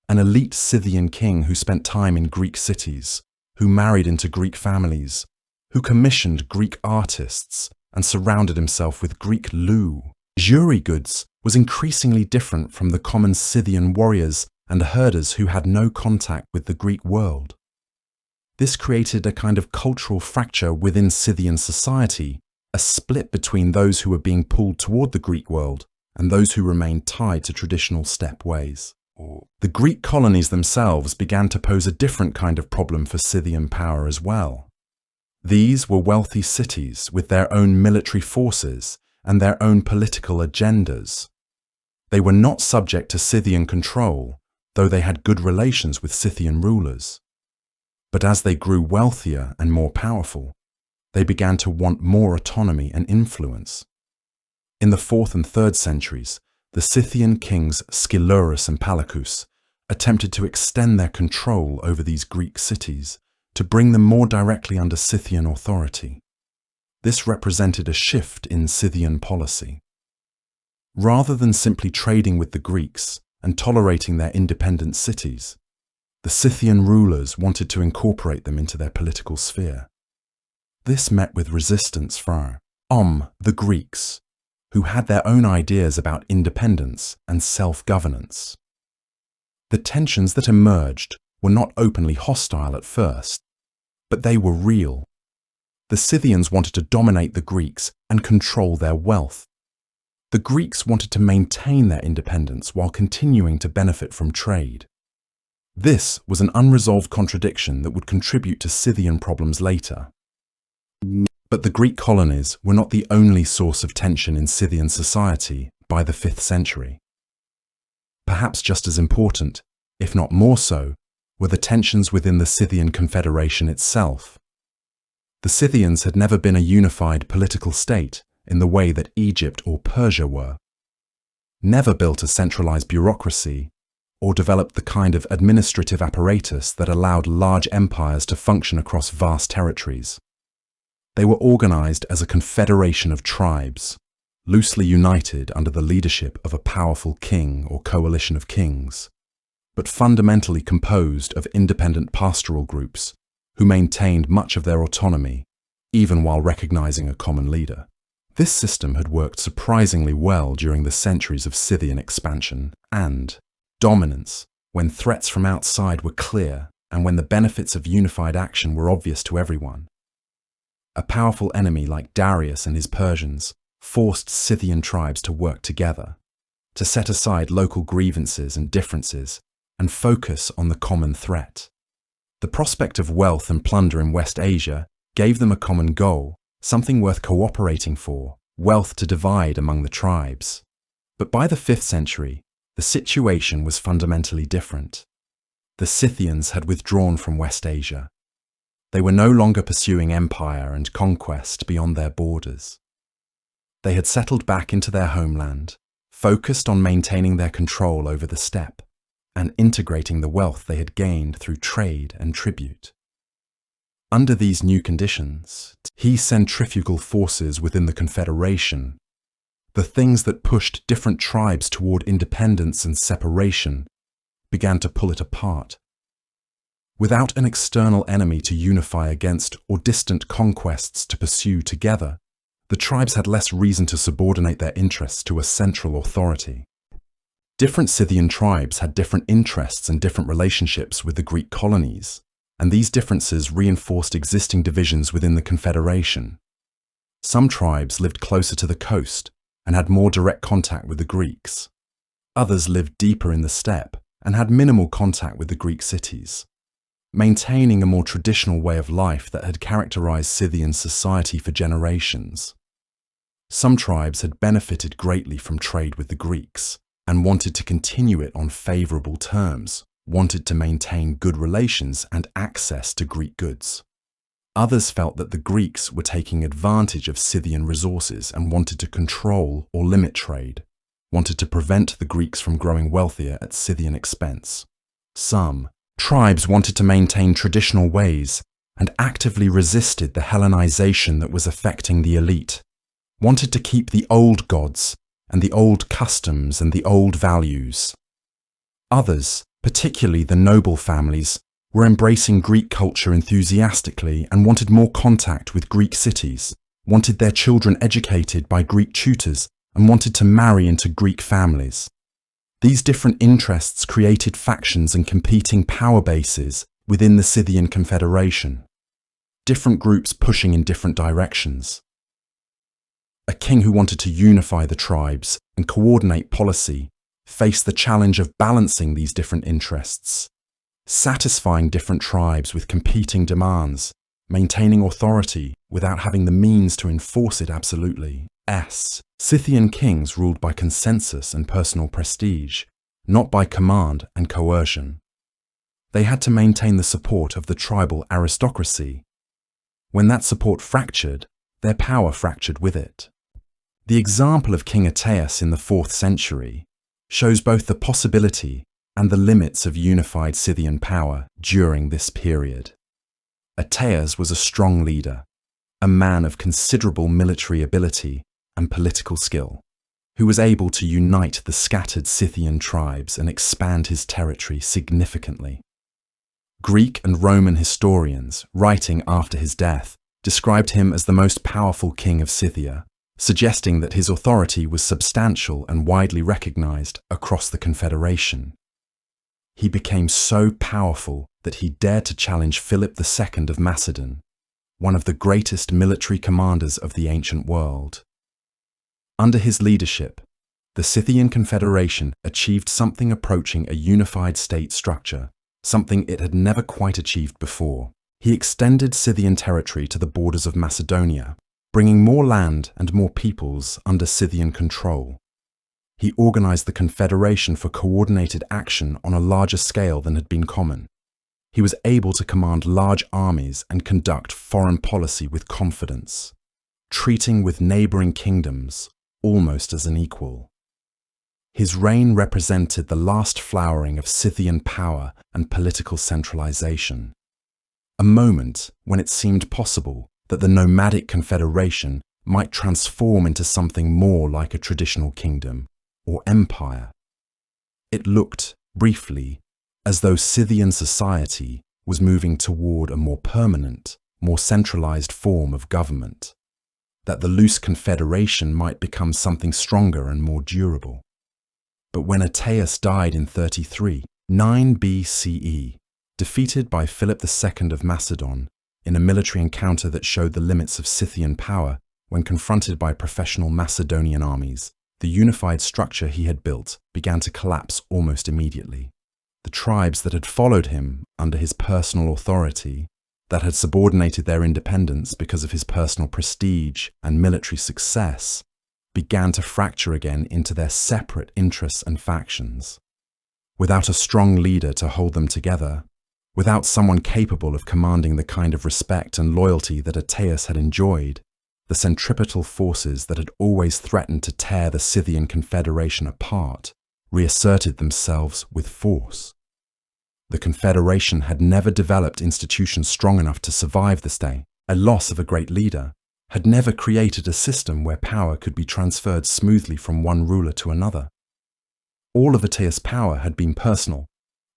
An elite Scythian king who spent time in Greek cities, who married into Greek families, who commissioned Greek artists and surrounded himself with Greek luxury goods, was increasingly different from the common Scythian warriors and herders who had no contact with the Greek world. This created a kind of cultural fracture within Scythian society, a split between those who were being pulled toward the Greek world and those who remained tied to traditional steppe ways. The Greek colonies themselves began to pose a different kind of problem for Scythian power as well. These were wealthy cities with their own military forces and their own political agendas. They were not subject to Scythian control, though they had good relations with Scythian rulers. But as they grew wealthier and more powerful, they began to want more autonomy and influence. In the 4th and 3rd centuries, the Scythian kings Scilurus and Palacus attempted to extend their control over these Greek cities to bring them more directly under Scythian authority. This represented a shift in Scythian policy. Rather than simply trading with the Greeks and tolerating their independent cities, the Scythian rulers wanted to incorporate them into their political sphere. This met with resistance from the Greeks, who had their own ideas about independence and self-governance. The tensions that emerged were not openly hostile at first, but they were real. The Scythians wanted to dominate the Greeks and control their wealth. The Greeks wanted to maintain their independence while continuing to benefit from trade. This was an unresolved contradiction that would contribute to Scythian problems later. But the Greek colonies were not the only source of tension in Scythian society by the 5th century. Perhaps just as important, if not more so, were the tensions within the Scythian Confederation itself. The Scythians had never been a unified political state in the way that Egypt or Persia were, never built a centralized bureaucracy, or developed the kind of administrative apparatus that allowed large empires to function across vast territories. They were organized as a confederation of tribes, loosely united under the leadership of a powerful king or coalition of kings, but fundamentally composed of independent pastoral groups who maintained much of their autonomy, even while recognizing a common leader. This system had worked surprisingly well during the centuries of Scythian expansion and dominance, when threats from outside were clear and when the benefits of unified action were obvious to everyone. A powerful enemy like Darius and his Persians forced Scythian tribes to work together, to set aside local grievances and differences, and focus on the common threat. The prospect of wealth and plunder in West Asia gave them a common goal, something worth cooperating for, wealth to divide among the tribes. But by the 5th century, the situation was fundamentally different. The Scythians had withdrawn from West Asia. They were no longer pursuing empire and conquest beyond their borders. They had settled back into their homeland, focused on maintaining their control over the steppe and integrating the wealth they had gained through trade and tribute. Under these new conditions, centrifugal forces within the Confederation, the things that pushed different tribes toward independence and separation, began to pull it apart. Without an external enemy to unify against or distant conquests to pursue together, the tribes had less reason to subordinate their interests to a central authority. Different Scythian tribes had different interests and different relationships with the Greek colonies, and these differences reinforced existing divisions within the Confederation. Some tribes lived closer to the coast and had more direct contact with the Greeks. Others lived deeper in the steppe and had minimal contact with the Greek cities, maintaining a more traditional way of life that had characterized Scythian society for generations. Some tribes had benefited greatly from trade with the Greeks and wanted to continue it on favorable terms, wanted to maintain good relations and access to Greek goods. Others felt that the Greeks were taking advantage of Scythian resources and wanted to control or limit trade, wanted to prevent the Greeks from growing wealthier at Scythian expense. Some tribes wanted to maintain traditional ways and actively resisted the Hellenization that was affecting the elite, wanted to keep the old gods and the old customs and the old values. Others, particularly the noble families, were embracing Greek culture enthusiastically and wanted more contact with Greek cities, wanted their children educated by Greek tutors, and wanted to marry into Greek families. These different interests created factions and competing power bases within the Scythian Confederation, different groups pushing in different directions. A king who wanted to unify the tribes and coordinate policy faced the challenge of balancing these different interests, satisfying different tribes with competing demands, maintaining authority without having the means to enforce it absolutely. Scythian kings ruled by consensus and personal prestige, not by command and coercion. They had to maintain the support of the tribal aristocracy. When that support fractured, their power fractured with it. The example of King Ateas in the 4th century shows both the possibility and the limits of unified Scythian power during this period. Ateas was a strong leader, a man of considerable military ability and political skill, who was able to unite the scattered Scythian tribes and expand his territory significantly. Greek and Roman historians, writing after his death, described him as the most powerful king of Scythia, suggesting that his authority was substantial and widely recognized across the Confederation. He became so powerful that he dared to challenge Philip II of Macedon, one of the greatest military commanders of the ancient world. Under his leadership, the Scythian Confederation achieved something approaching a unified state structure, something it had never quite achieved before. He extended Scythian territory to the borders of Macedonia, bringing more land and more peoples under Scythian control. He organized the Confederation for coordinated action on a larger scale than had been common. He was able to command large armies and conduct foreign policy with confidence, treating with neighboring kingdoms almost as an equal. His reign represented the last flowering of Scythian power and political centralization, a moment when it seemed possible that the nomadic confederation might transform into something more like a traditional kingdom or empire. It looked, briefly, as though Scythian society was moving toward a more permanent, more centralized form of government, that the loose confederation might become something stronger and more durable. But when Ateas died in 9 BCE, defeated by Philip II of Macedon in a military encounter that showed the limits of Scythian power when confronted by professional Macedonian armies, the unified structure he had built began to collapse almost immediately. The tribes that had followed him under his personal authority, that had subordinated their independence because of his personal prestige and military success, began to fracture again into their separate interests and factions. Without a strong leader to hold them together, without someone capable of commanding the kind of respect and loyalty that Ateas had enjoyed, the centripetal forces that had always threatened to tear the Scythian Confederation apart reasserted themselves with force. The Confederation had never developed institutions strong enough to survive this day. A loss of a great leader had never created a system where power could be transferred smoothly from one ruler to another. All of Ateas' power had been personal,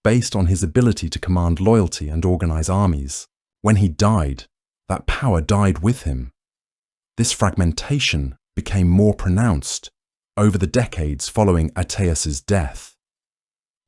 based on his ability to command loyalty and organize armies. When he died, that power died with him. This fragmentation became more pronounced over the decades following Ateas' death.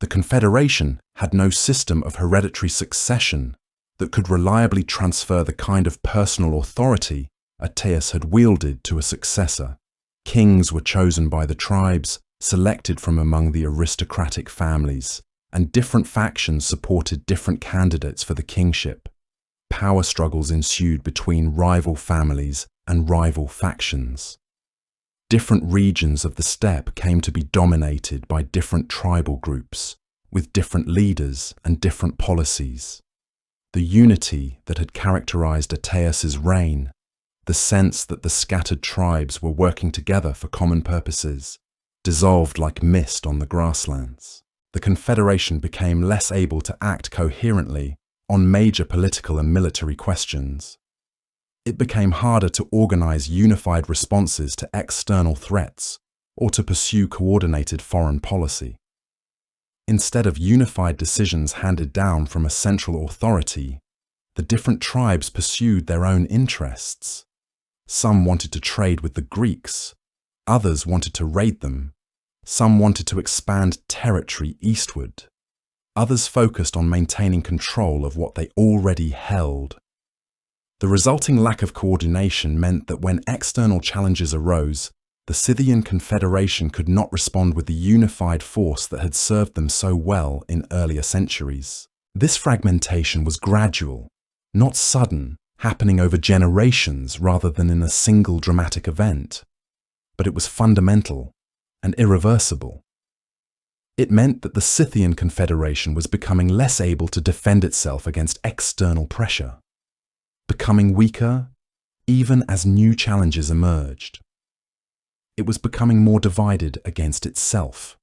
The Confederation had no system of hereditary succession that could reliably transfer the kind of personal authority Ateas had wielded to a successor. Kings were chosen by the tribes, selected from among the aristocratic families, and different factions supported different candidates for the kingship. Power struggles ensued between rival families and rival factions. Different regions of the steppe came to be dominated by different tribal groups, with different leaders and different policies. The unity that had characterized Ateas' reign, the sense that the scattered tribes were working together for common purposes, dissolved like mist on the grasslands. The Confederation became less able to act coherently on major political and military questions. It became harder to organize unified responses to external threats or to pursue coordinated foreign policy. Instead of unified decisions handed down from a central authority, the different tribes pursued their own interests. Some wanted to trade with the Greeks, others wanted to raid them, some wanted to expand territory eastward, others focused on maintaining control of what they already held. The resulting lack of coordination meant that when external challenges arose, the Scythian Confederation could not respond with the unified force that had served them so well in earlier centuries. This fragmentation was gradual, not sudden, happening over generations rather than in a single dramatic event. But it was fundamental and irreversible. It meant that the Scythian Confederation was becoming less able to defend itself against external pressure, becoming weaker even as new challenges emerged. It was becoming more divided against itself,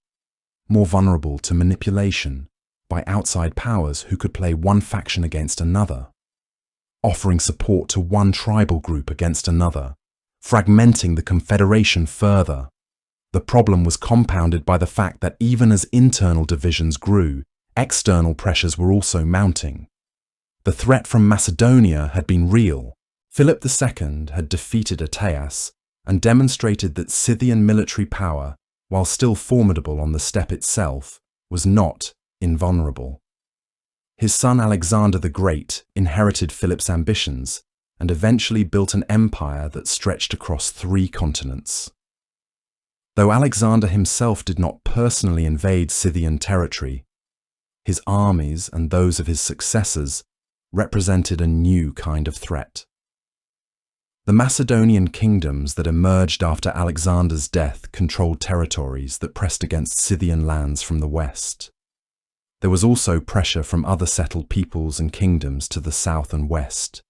more vulnerable to manipulation by outside powers who could play one faction against another, offering support to one tribal group against another, fragmenting the confederation further. The problem was compounded by the fact that even as internal divisions grew, external pressures were also mounting. The threat from Macedonia had been real. Philip II had defeated Ateas and demonstrated that Scythian military power, while still formidable on the steppe itself, was not invulnerable. His son Alexander the Great inherited Philip's ambitions and eventually built an empire that stretched across 3 continents. Though Alexander himself did not personally invade Scythian territory, his armies and those of his successors represented a new kind of threat. The Macedonian kingdoms that emerged after Alexander's death controlled territories that pressed against Scythian lands from the west. There was also pressure from other settled peoples and kingdoms to the south and west.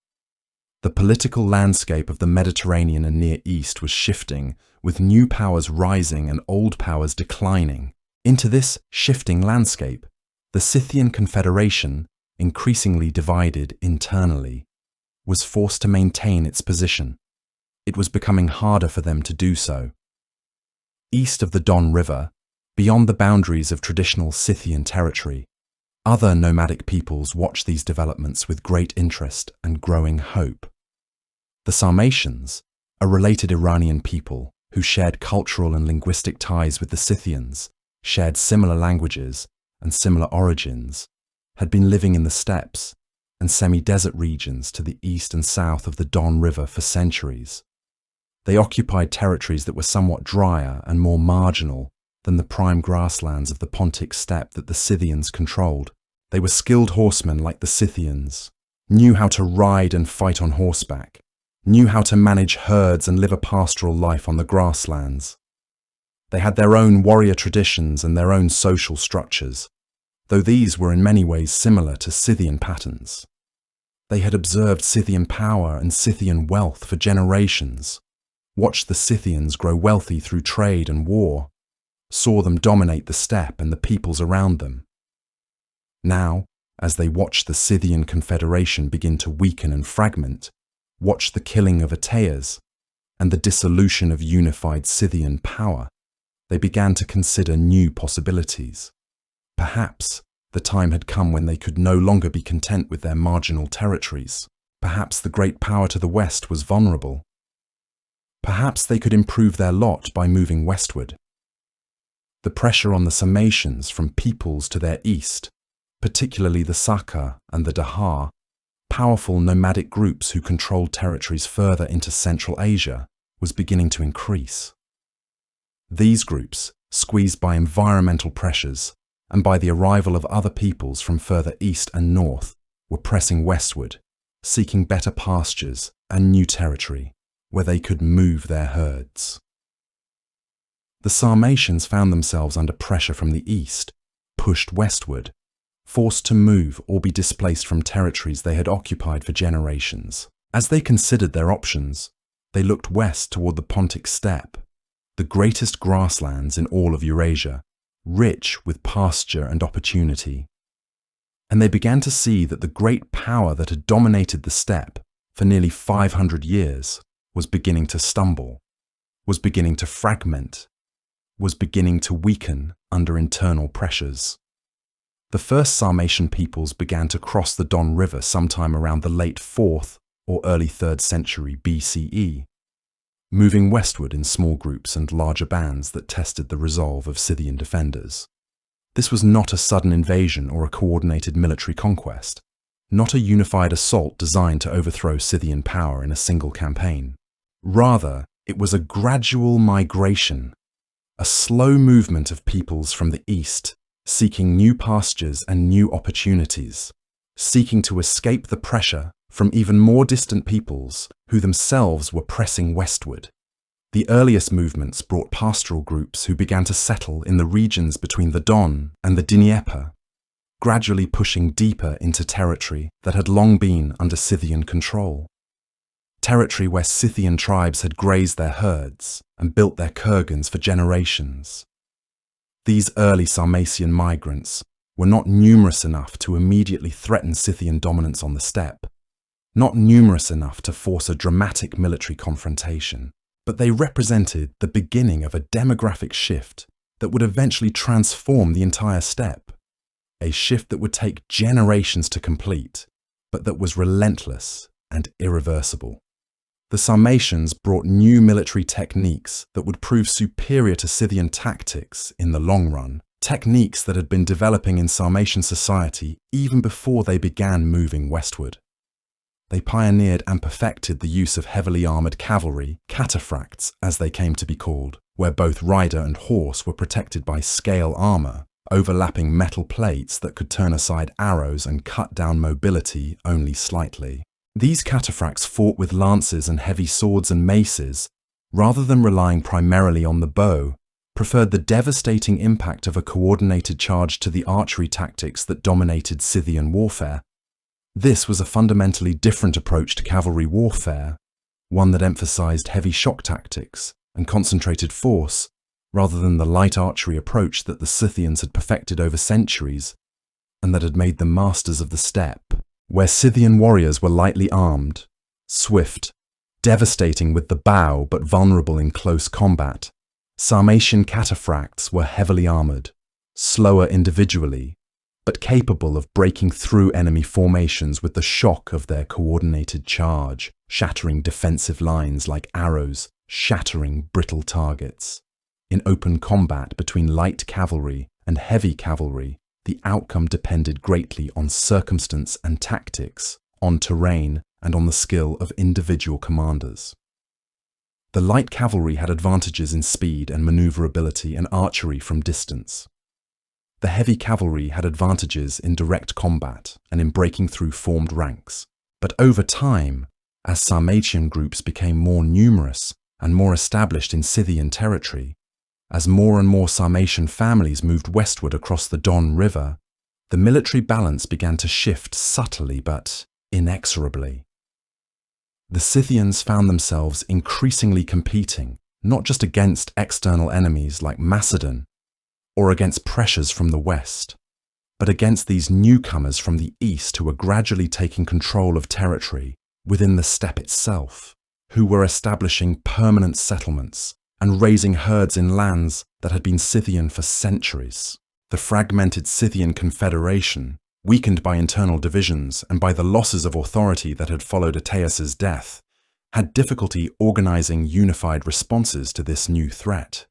The political landscape of the Mediterranean and Near East was shifting, with new powers rising and old powers declining. Into this shifting landscape, the Scythian Confederation, increasingly divided internally, was forced to maintain its position. It was becoming harder for them to do so. East of the Don River, beyond the boundaries of traditional Scythian territory, other nomadic peoples watched these developments with great interest and growing hope. The Sarmatians, a related Iranian people who shared cultural and linguistic ties with the Scythians, shared similar languages and similar origins, had been living in the steppes and semi-desert regions to the east and south of the Don River for centuries. They occupied territories that were somewhat drier and more marginal than the prime grasslands of the Pontic steppe that the Scythians controlled. They were skilled horsemen like the Scythians, knew how to ride and fight on horseback, knew how to manage herds and live a pastoral life on the grasslands. They had their own warrior traditions and their own social structures, though these were in many ways similar to Scythian patterns. They had observed Scythian power and Scythian wealth for generations, watched the Scythians grow wealthy through trade and war, saw them dominate the steppe and the peoples around them. Now, as they watched the Scythian Confederation begin to weaken and fragment, watched the killing of Ateas and the dissolution of unified Scythian power, they began to consider new possibilities. Perhaps the time had come when they could no longer be content with their marginal territories. Perhaps the great power to the west was vulnerable. Perhaps they could improve their lot by moving westward. The pressure on the Sarmatians from peoples to their east, particularly the Saka and the Dahar, powerful nomadic groups who controlled territories further into Central Asia, was beginning to increase. These groups, squeezed by environmental pressures and by the arrival of other peoples from further east and north, were pressing westward, seeking better pastures and new territory where they could move their herds. The Sarmatians found themselves under pressure from the east, pushed westward, forced to move or be displaced from territories they had occupied for generations. As they considered their options, they looked west toward the Pontic steppe, the greatest grasslands in all of Eurasia, rich with pasture and opportunity. And they began to see that the great power that had dominated the steppe for nearly 500 years, was beginning to stumble, was beginning to fragment, was beginning to weaken under internal pressures. The first Sarmatian peoples began to cross the Don River sometime around the late 4th or early 3rd century BCE, moving westward in small groups and larger bands that tested the resolve of Scythian defenders. This was not a sudden invasion or a coordinated military conquest, not a unified assault designed to overthrow Scythian power in a single campaign. Rather, it was a gradual migration, a slow movement of peoples from the east, seeking new pastures and new opportunities, seeking to escape the pressure from even more distant peoples who themselves were pressing westward. The earliest movements brought pastoral groups who began to settle in the regions between the Don and the Dnieper, gradually pushing deeper into territory that had long been under Scythian control. Territory where Scythian tribes had grazed their herds and built their kurgans for generations. These early Sarmatian migrants were not numerous enough to immediately threaten Scythian dominance on the steppe, not numerous enough to force a dramatic military confrontation, but they represented the beginning of a demographic shift that would eventually transform the entire steppe, a shift that would take generations to complete, but that was relentless and irreversible. The Sarmatians brought new military techniques that would prove superior to Scythian tactics in the long run, techniques that had been developing in Sarmatian society even before they began moving westward. They pioneered and perfected the use of heavily armoured cavalry, cataphracts as they came to be called, where both rider and horse were protected by scale armour, overlapping metal plates that could turn aside arrows and cut down mobility only slightly. These cataphracts fought with lances and heavy swords and maces, rather than relying primarily on the bow, preferred the devastating impact of a coordinated charge to the archery tactics that dominated Scythian warfare. This was a fundamentally different approach to cavalry warfare, one that emphasized heavy shock tactics and concentrated force, rather than the light archery approach that the Scythians had perfected over centuries, and that had made them masters of the steppe. Where Scythian warriors were lightly armed, swift, devastating with the bow but vulnerable in close combat, Sarmatian cataphracts were heavily armoured, slower individually, but capable of breaking through enemy formations with the shock of their coordinated charge, shattering defensive lines like arrows, shattering brittle targets. In open combat between light cavalry and heavy cavalry, the outcome depended greatly on circumstance and tactics, on terrain, and on the skill of individual commanders. The light cavalry had advantages in speed and maneuverability and archery from distance. The heavy cavalry had advantages in direct combat and in breaking through formed ranks. But over time, as Sarmatian groups became more numerous and more established in Scythian territory, as more and more Sarmatian families moved westward across the Don River, the military balance began to shift subtly but inexorably. The Scythians found themselves increasingly competing, not just against external enemies like Macedon, or against pressures from the west, but against these newcomers from the east who were gradually taking control of territory within the steppe itself, who were establishing permanent settlements and raising herds in lands that had been Scythian for centuries. The fragmented Scythian confederation, weakened by internal divisions and by the losses of authority that had followed Ateas's death, had difficulty organizing unified responses to this new threat.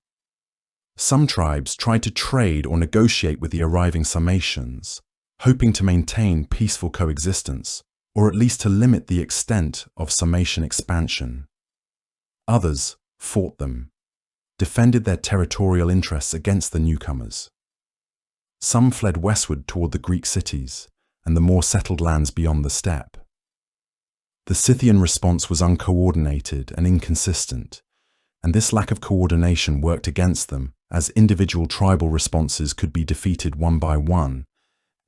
Some tribes tried to trade or negotiate with the arriving Sarmatians, hoping to maintain peaceful coexistence, or at least to limit the extent of Sarmatian expansion. Others fought them, defended their territorial interests against the newcomers. Some fled westward toward the Greek cities and the more settled lands beyond the steppe. The Scythian response was uncoordinated and inconsistent, and this lack of coordination worked against them as individual tribal responses could be defeated one by one,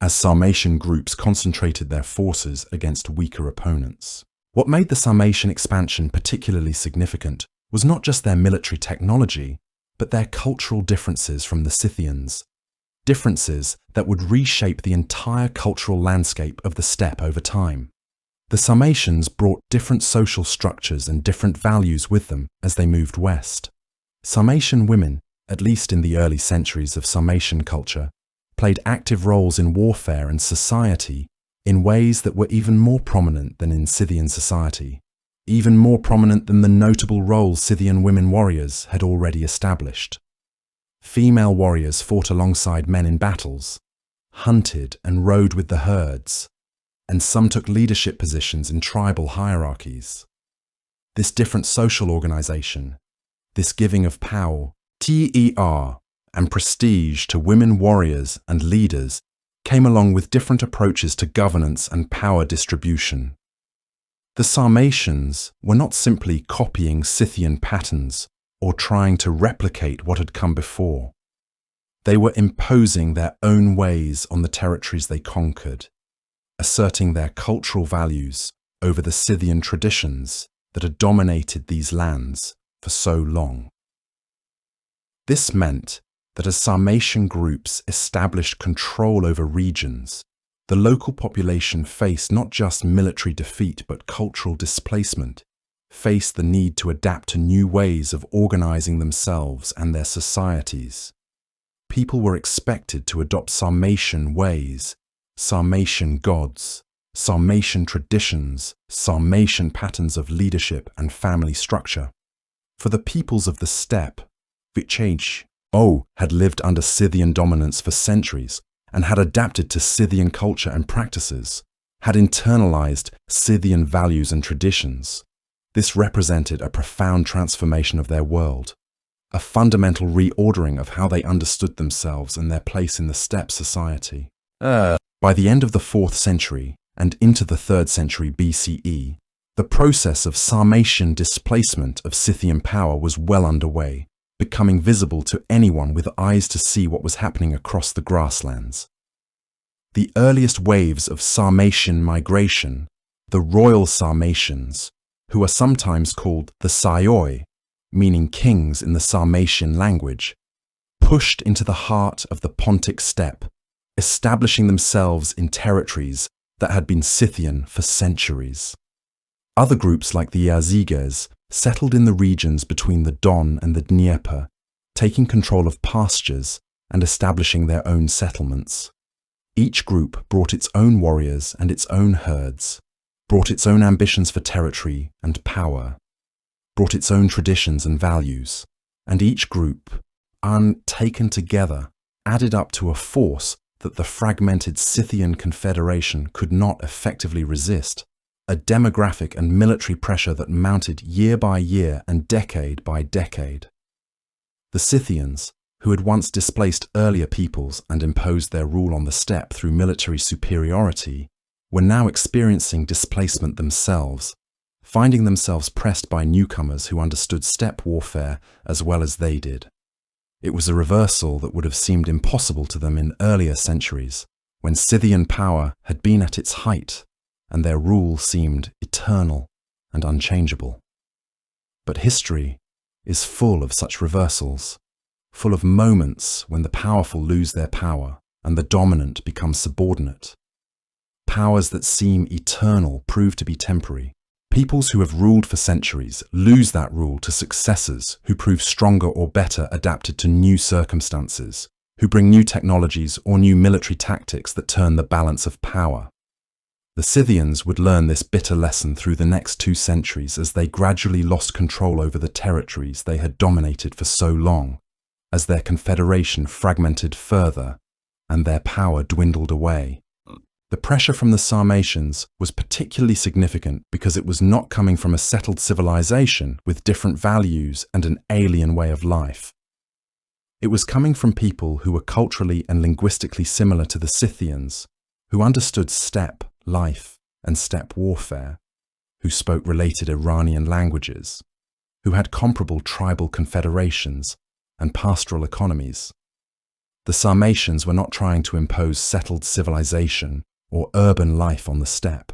as Sarmatian groups concentrated their forces against weaker opponents. What made the Sarmatian expansion particularly significant was not just their military technology, but their cultural differences from the Scythians, differences that would reshape the entire cultural landscape of the steppe over time. The Sarmatians brought different social structures and different values with them as they moved west. Sarmatian women, at least in the early centuries of Sarmatian culture, played active roles in warfare and society in ways that were even more prominent than in Scythian society, even more prominent than the notable roles Scythian women warriors had already established. Female warriors fought alongside men in battles, hunted and rode with the herds, and some took leadership positions in tribal hierarchies. This different social organization, this giving of power, and prestige to women warriors and leaders came along with different approaches to governance and power distribution. The Sarmatians were not simply copying Scythian patterns or trying to replicate what had come before. They were imposing their own ways on the territories they conquered, asserting their cultural values over the Scythian traditions that had dominated these lands for so long. This meant that as Sarmatian groups established control over regions, the local population faced not just military defeat but cultural displacement, faced the need to adapt to new ways of organizing themselves and their societies. People were expected to adopt Sarmatian ways, Sarmatian gods, Sarmatian traditions, Sarmatian patterns of leadership and family structure. For the peoples of the steppe, had lived under Scythian dominance for centuries and had adapted to Scythian culture and practices, had internalized Scythian values and traditions. This represented a profound transformation of their world, a fundamental reordering of how they understood themselves and their place in the steppe society. By the end of the 4th century and into the 3rd century BCE, the process of Sarmatian displacement of Scythian power was well underway, becoming visible to anyone with eyes to see what was happening across the grasslands. The earliest waves of Sarmatian migration, the royal Sarmatians, who are sometimes called the Saioi, meaning kings in the Sarmatian language, pushed into the heart of the Pontic steppe, establishing themselves in territories that had been Scythian for centuries. Other groups like the Jazyges settled in the regions between the Don and the Dnieper, taking control of pastures and establishing their own settlements. Each group brought its own warriors and its own herds, brought its own ambitions for territory and power, brought its own traditions and values, and each group, taken together, added up to a force that the fragmented Scythian confederation could not effectively resist, a demographic and military pressure that mounted year by year and decade by decade. The Scythians, who had once displaced earlier peoples and imposed their rule on the steppe through military superiority, were now experiencing displacement themselves, finding themselves pressed by newcomers who understood steppe warfare as well as they did. It was a reversal that would have seemed impossible to them in earlier centuries, when Scythian power had been at its height and their rule seemed eternal and unchangeable. But history is full of such reversals, full of moments when the powerful lose their power and the dominant become subordinate. Powers that seem eternal prove to be temporary. Peoples who have ruled for centuries lose that rule to successors who prove stronger or better adapted to new circumstances, who bring new technologies or new military tactics that turn the balance of power. The Scythians would learn this bitter lesson through the next 2 centuries as they gradually lost control over the territories they had dominated for so long, as their confederation fragmented further and their power dwindled away. The pressure from the Sarmatians was particularly significant because it was not coming from a settled civilization with different values and an alien way of life. It was coming from people who were culturally and linguistically similar to the Scythians, who understood steppe life and steppe warfare, who spoke related Iranian languages, who had comparable tribal confederations and pastoral economies. The Sarmatians were not trying to impose settled civilization or urban life on the steppe.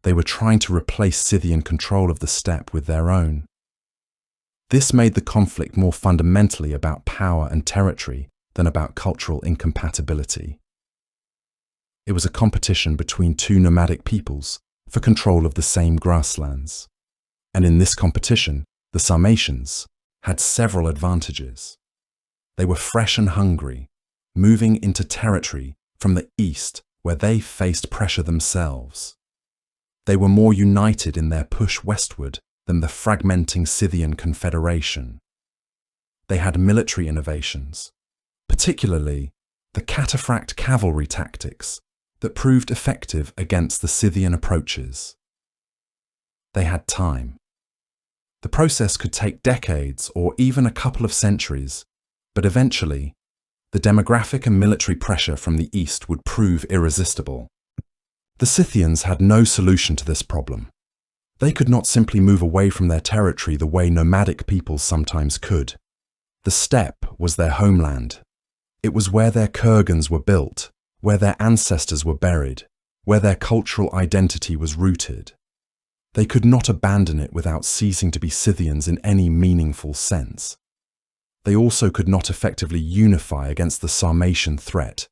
They were trying to replace Scythian control of the steppe with their own. This made the conflict more fundamentally about power and territory than about cultural incompatibility. It was a competition between 2 nomadic peoples for control of the same grasslands. And in this competition, the Sarmatians had several advantages. They were fresh and hungry, moving into territory from the east where they faced pressure themselves. They were more united in their push westward than the fragmenting Scythian confederation. They had military innovations, particularly the cataphract cavalry tactics that proved effective against the Scythian approaches. They had time. The process could take decades or even a couple of centuries, but eventually, the demographic and military pressure from the east would prove irresistible. The Scythians had no solution to this problem. They could not simply move away from their territory the way nomadic peoples sometimes could. The steppe was their homeland. It was where their kurgans were built, where their ancestors were buried, where their cultural identity was rooted. They could not abandon it without ceasing to be Scythians in any meaningful sense. They also could not effectively unify against the Sarmatian threat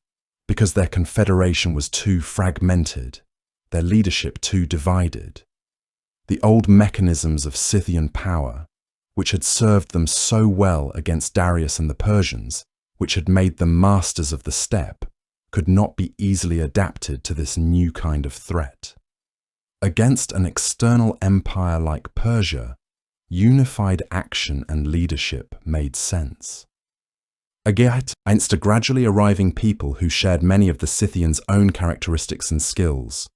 because their confederation was too fragmented, their leadership too divided. The old mechanisms of Scythian power, which had served them so well against Darius and the Persians, which had made them masters of the steppe, could not be easily adapted to this new kind of threat. Against an external empire like Persia, unified action and leadership made sense. Against a gradually arriving people who shared many of the Scythians' own characteristics and skills,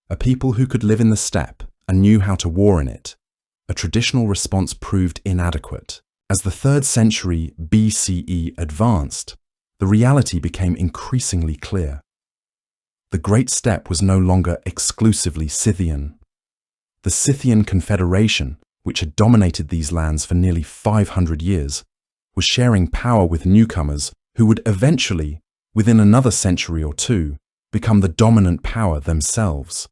a people who could live in the steppe and knew how to war in it, a traditional response proved inadequate. As the 3rd century BCE advanced, the reality became increasingly clear. The Great Steppe was no longer exclusively Scythian. The Scythian Confederation, which had dominated these lands for nearly 500 years, was sharing power with newcomers who would eventually, within another century or two, become the dominant power themselves.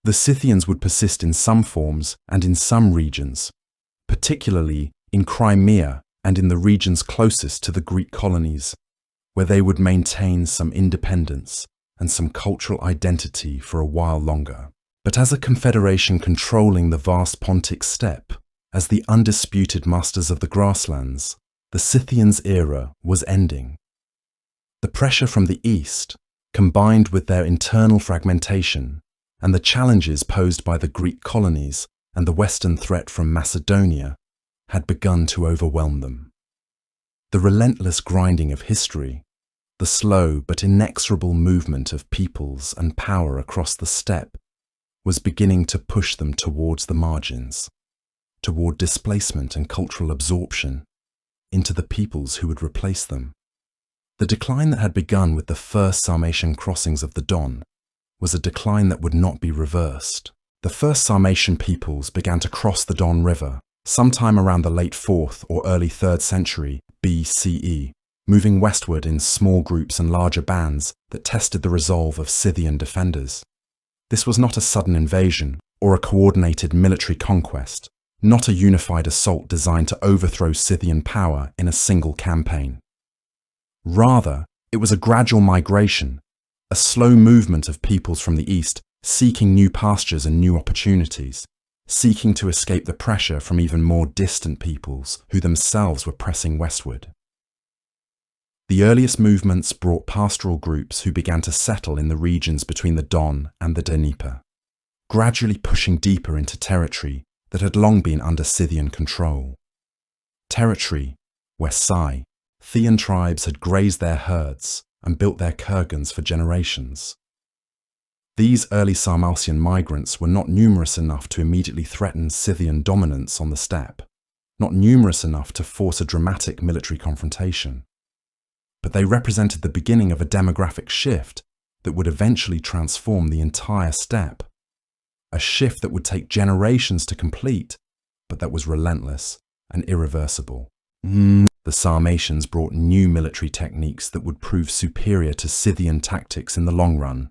The Scythians would persist in some forms and in some regions, particularly in Crimea and in the regions closest to the Greek colonies, where they would maintain some independence and some cultural identity for a while longer. But as a confederation controlling the vast Pontic steppe, as the undisputed masters of the grasslands, the Scythians' era was ending. The pressure from the east, combined with their internal fragmentation and the challenges posed by the Greek colonies and the western threat from Macedonia, had begun to overwhelm them. The relentless grinding of history, the slow but inexorable movement of peoples and power across the steppe, was beginning to push them towards the margins, toward displacement and cultural absorption, into the peoples who would replace them. The decline that had begun with the first Sarmatian crossings of the Don was a decline that would not be reversed. The first Sarmatian peoples began to cross the Don River sometime around the late 4th or early 3rd century BCE, moving westward in small groups and larger bands that tested the resolve of Scythian defenders. This was not a sudden invasion or a coordinated military conquest, not a unified assault designed to overthrow Scythian power in a single campaign. Rather, it was a gradual migration, a slow movement of peoples from the east seeking new pastures and new opportunities, seeking to escape the pressure from even more distant peoples who themselves were pressing westward. The earliest movements brought pastoral groups who began to settle in the regions between the Don and the Dnieper, gradually pushing deeper into territory that had long been under Scythian control. Territory where Scythian tribes had grazed their herds and built their kurgans for generations. These early Sarmatian migrants were not numerous enough to immediately threaten Scythian dominance on the steppe, not numerous enough to force a dramatic military confrontation. But they represented the beginning of a demographic shift that would eventually transform the entire steppe. A shift that would take generations to complete, but that was relentless and irreversible. The Sarmatians brought new military techniques that would prove superior to Scythian tactics in the long run.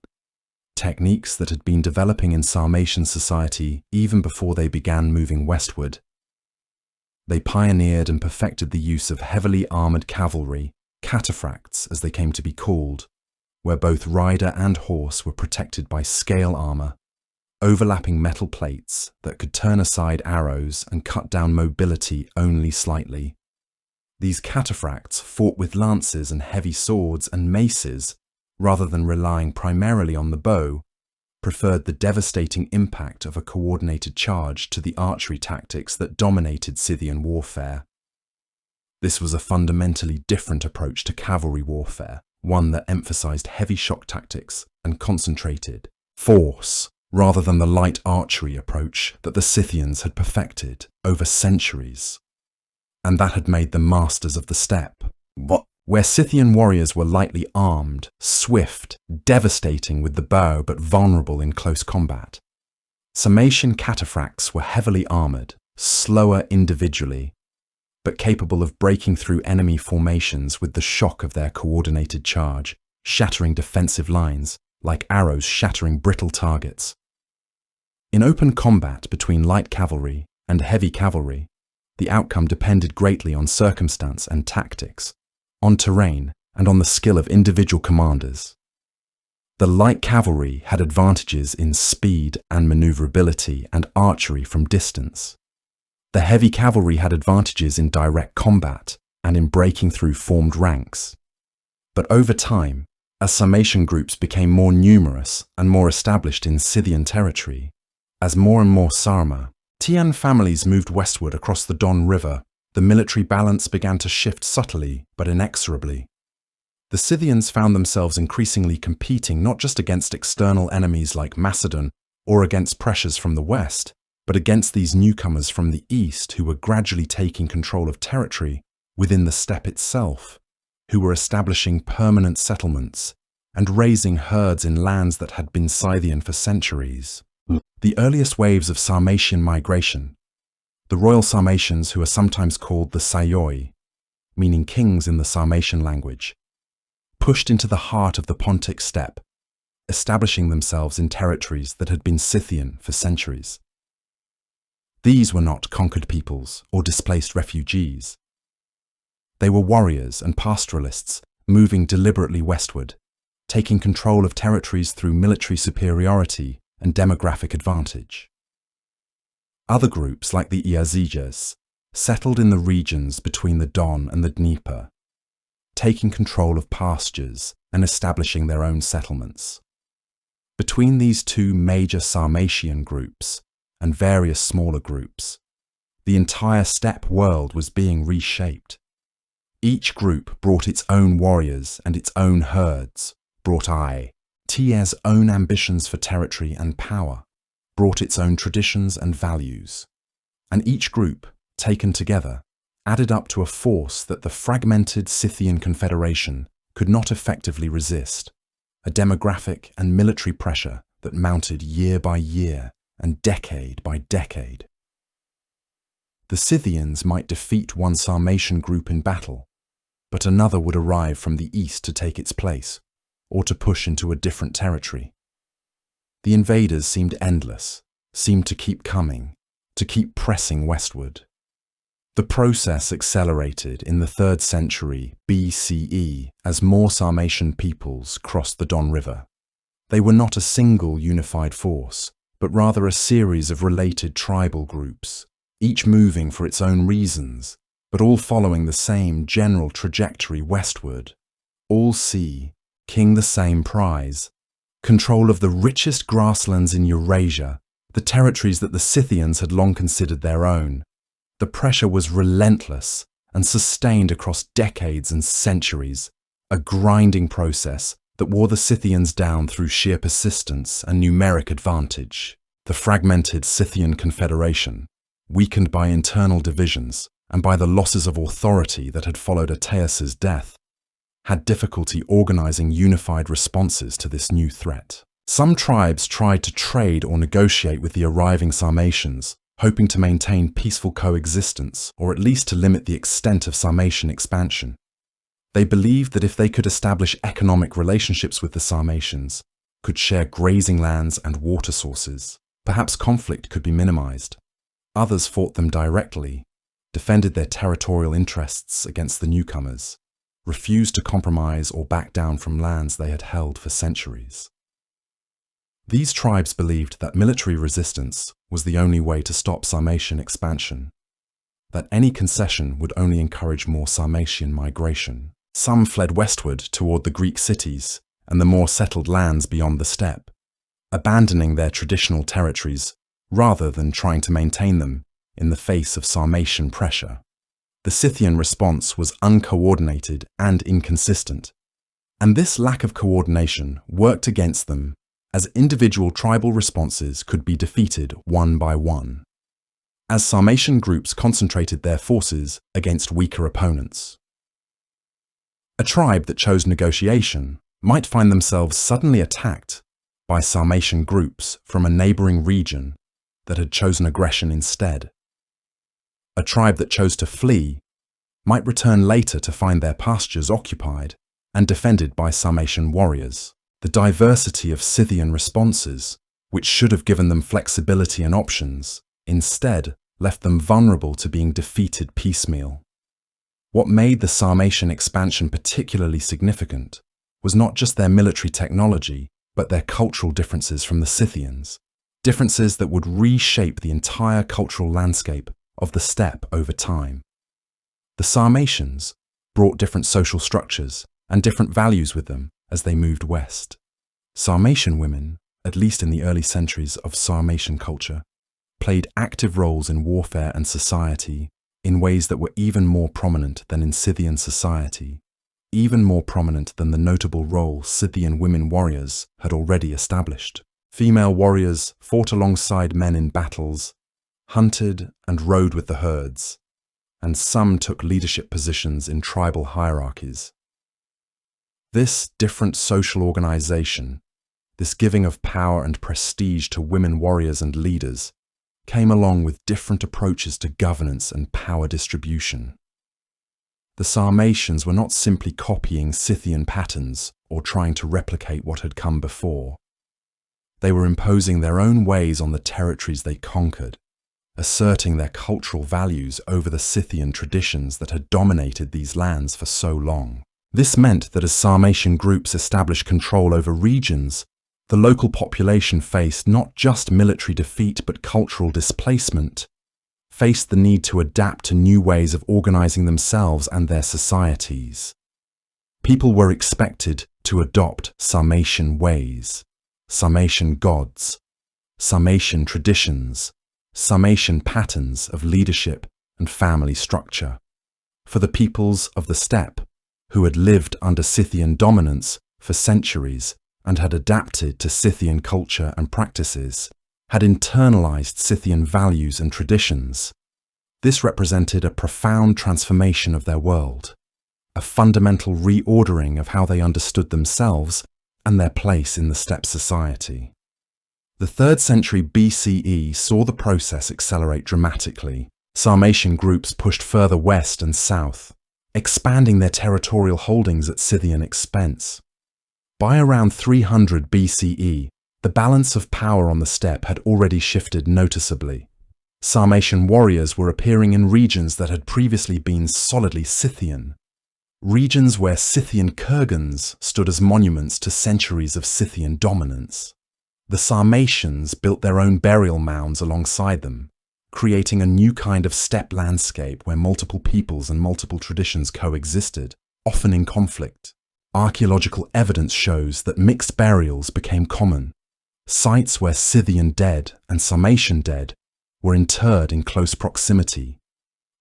Techniques that had been developing in Sarmatian society even before they began moving westward. They pioneered and perfected the use of heavily armoured cavalry, cataphracts as they came to be called, where both rider and horse were protected by scale armour, overlapping metal plates that could turn aside arrows and cut down mobility only slightly. These cataphracts fought with lances and heavy swords and maces rather than relying primarily on the bow, preferred the devastating impact of a coordinated charge to the archery tactics that dominated Scythian warfare. This was a fundamentally different approach to cavalry warfare, one that emphasized heavy shock tactics and concentrated force rather than the light archery approach that the Scythians had perfected over centuries, and that had made them masters of the steppe. Where Scythian warriors were lightly armed, swift, devastating with the bow but vulnerable in close combat, Sarmatian cataphracts were heavily armoured, slower individually, but capable of breaking through enemy formations with the shock of their coordinated charge, shattering defensive lines like arrows shattering brittle targets. In open combat between light cavalry and heavy cavalry, the outcome depended greatly on circumstance and tactics, on terrain, and on the skill of individual commanders. The light cavalry had advantages in speed and maneuverability and archery from distance. The heavy cavalry had advantages in direct combat and in breaking through formed ranks. But over time, as Sarmatian groups became more numerous and more established in Scythian territory, as more and more Sarmatian families moved westward across the Don River, the military balance began to shift subtly but inexorably. The Scythians found themselves increasingly competing not just against external enemies like Macedon or against pressures from the west, but against these newcomers from the east who were gradually taking control of territory within the steppe itself, who were establishing permanent settlements and raising herds in lands that had been Scythian for centuries. The earliest waves of Sarmatian migration, the royal Sarmatians, who are sometimes called the Saioi, meaning kings in the Sarmatian language, pushed into the heart of the Pontic steppe, establishing themselves in territories that had been Scythian for centuries. These were not conquered peoples or displaced refugees. They were warriors and pastoralists moving deliberately westward, taking control of territories through military superiority and demographic advantage. Other groups, like the Eurasians, settled in the regions between the Don and the Dnieper, taking control of pastures and establishing their own settlements. Between these two major Sarmatian groups and various smaller groups, the entire steppe world was being reshaped. Each group brought its own warriors and its own herds, brought its own ambitions for territory and power, brought its own traditions and values, and each group, taken together, added up to a force that the fragmented Scythian confederation could not effectively resist, a demographic and military pressure that mounted year by year and decade by decade. The Scythians might defeat one Sarmatian group in battle, but another would arrive from the east to take its place, or to push into a different territory. The invaders seemed endless, seemed to keep coming, to keep pressing westward. The process accelerated in the 3rd century BCE as more Sarmatian peoples crossed the Don River. They were not a single unified force, but rather a series of related tribal groups, each moving for its own reasons, but all following the same general trajectory westward. All seeking the same prize: control of the richest grasslands in Eurasia, the territories that the Scythians had long considered their own. The pressure was relentless and sustained across decades and centuries, a grinding process that wore the Scythians down through sheer persistence and numeric advantage. The fragmented Scythian confederation, weakened by internal divisions and by the losses of authority that had followed Ateas's death, had difficulty organizing unified responses to this new threat. Some tribes tried to trade or negotiate with the arriving Sarmatians, hoping to maintain peaceful coexistence or at least to limit the extent of Sarmatian expansion. They believed that if they could establish economic relationships with the Sarmatians, could share grazing lands and water sources, perhaps conflict could be minimized. Others fought them directly, defended their territorial interests against the newcomers, refused to compromise or back down from lands they had held for centuries. These tribes believed that military resistance was the only way to stop Sarmatian expansion, that any concession would only encourage more Sarmatian migration. Some fled westward toward the Greek cities and the more settled lands beyond the steppe, abandoning their traditional territories rather than trying to maintain them in the face of Sarmatian pressure. The Scythian response was uncoordinated and inconsistent, and this lack of coordination worked against them as individual tribal responses could be defeated one by one, as Sarmatian groups concentrated their forces against weaker opponents. A tribe that chose negotiation might find themselves suddenly attacked by Sarmatian groups from a neighboring region that had chosen aggression instead. A tribe that chose to flee might return later to find their pastures occupied and defended by Sarmatian warriors. The diversity of Scythian responses, which should have given them flexibility and options, instead left them vulnerable to being defeated piecemeal. What made the Sarmatian expansion particularly significant was not just their military technology, but their cultural differences from the Scythians, differences that would reshape the entire cultural landscape of the steppe over time. The Sarmatians brought different social structures and different values with them as they moved west. Sarmatian women, at least in the early centuries of Sarmatian culture, played active roles in warfare and society in ways that were even more prominent than in Scythian society, even more prominent than the notable role Scythian women warriors had already established. Female warriors fought alongside men in battles, hunted and rode with the herds, and some took leadership positions in tribal hierarchies. This different social organization, this giving of power and prestige to women warriors and leaders, came along with different approaches to governance and power distribution. The Sarmatians were not simply copying Scythian patterns or trying to replicate what had come before. They were imposing their own ways on the territories they conquered, asserting their cultural values over the Scythian traditions that had dominated these lands for so long. This meant that as Sarmatian groups established control over regions, the local population faced not just military defeat but cultural displacement, faced the need to adapt to new ways of organizing themselves and their societies. People were expected to adopt Sarmatian ways, Sarmatian gods, Sarmatian traditions, Sarmatian patterns of leadership and family structure. For the peoples of the steppe, who had lived under Scythian dominance for centuries and had adapted to Scythian culture and practices, had internalized Scythian values and traditions. This represented a profound transformation of their world, a fundamental reordering of how they understood themselves and their place in the steppe society. The 3rd century BCE saw the process accelerate dramatically. Sarmatian groups pushed further west and south, expanding their territorial holdings at Scythian expense. By around 300 BCE, the balance of power on the steppe had already shifted noticeably. Sarmatian warriors were appearing in regions that had previously been solidly Scythian, regions where Scythian kurgans stood as monuments to centuries of Scythian dominance. The Sarmatians built their own burial mounds alongside them, creating a new kind of steppe landscape where multiple peoples and multiple traditions coexisted, often in conflict. Archaeological evidence shows that mixed burials became common. Sites where Scythian dead and Sarmatian dead were interred in close proximity,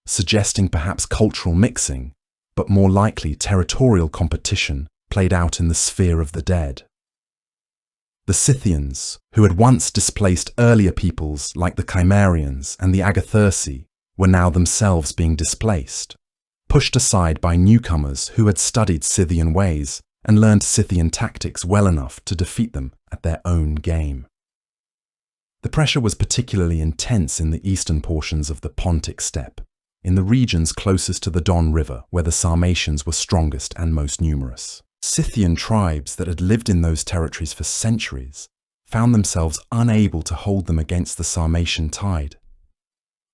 suggesting perhaps cultural mixing, but more likely territorial competition played out in the sphere of the dead. The Scythians, who had once displaced earlier peoples like the Cimmerians and the Agathyrsi, were now themselves being displaced, pushed aside by newcomers who had studied Scythian ways and learned Scythian tactics well enough to defeat them at their own game. The pressure was particularly intense in the eastern portions of the Pontic steppe, in the regions closest to the Don River, where the Sarmatians were strongest and most numerous. Scythian tribes that had lived in those territories for centuries found themselves unable to hold them against the Sarmatian tide.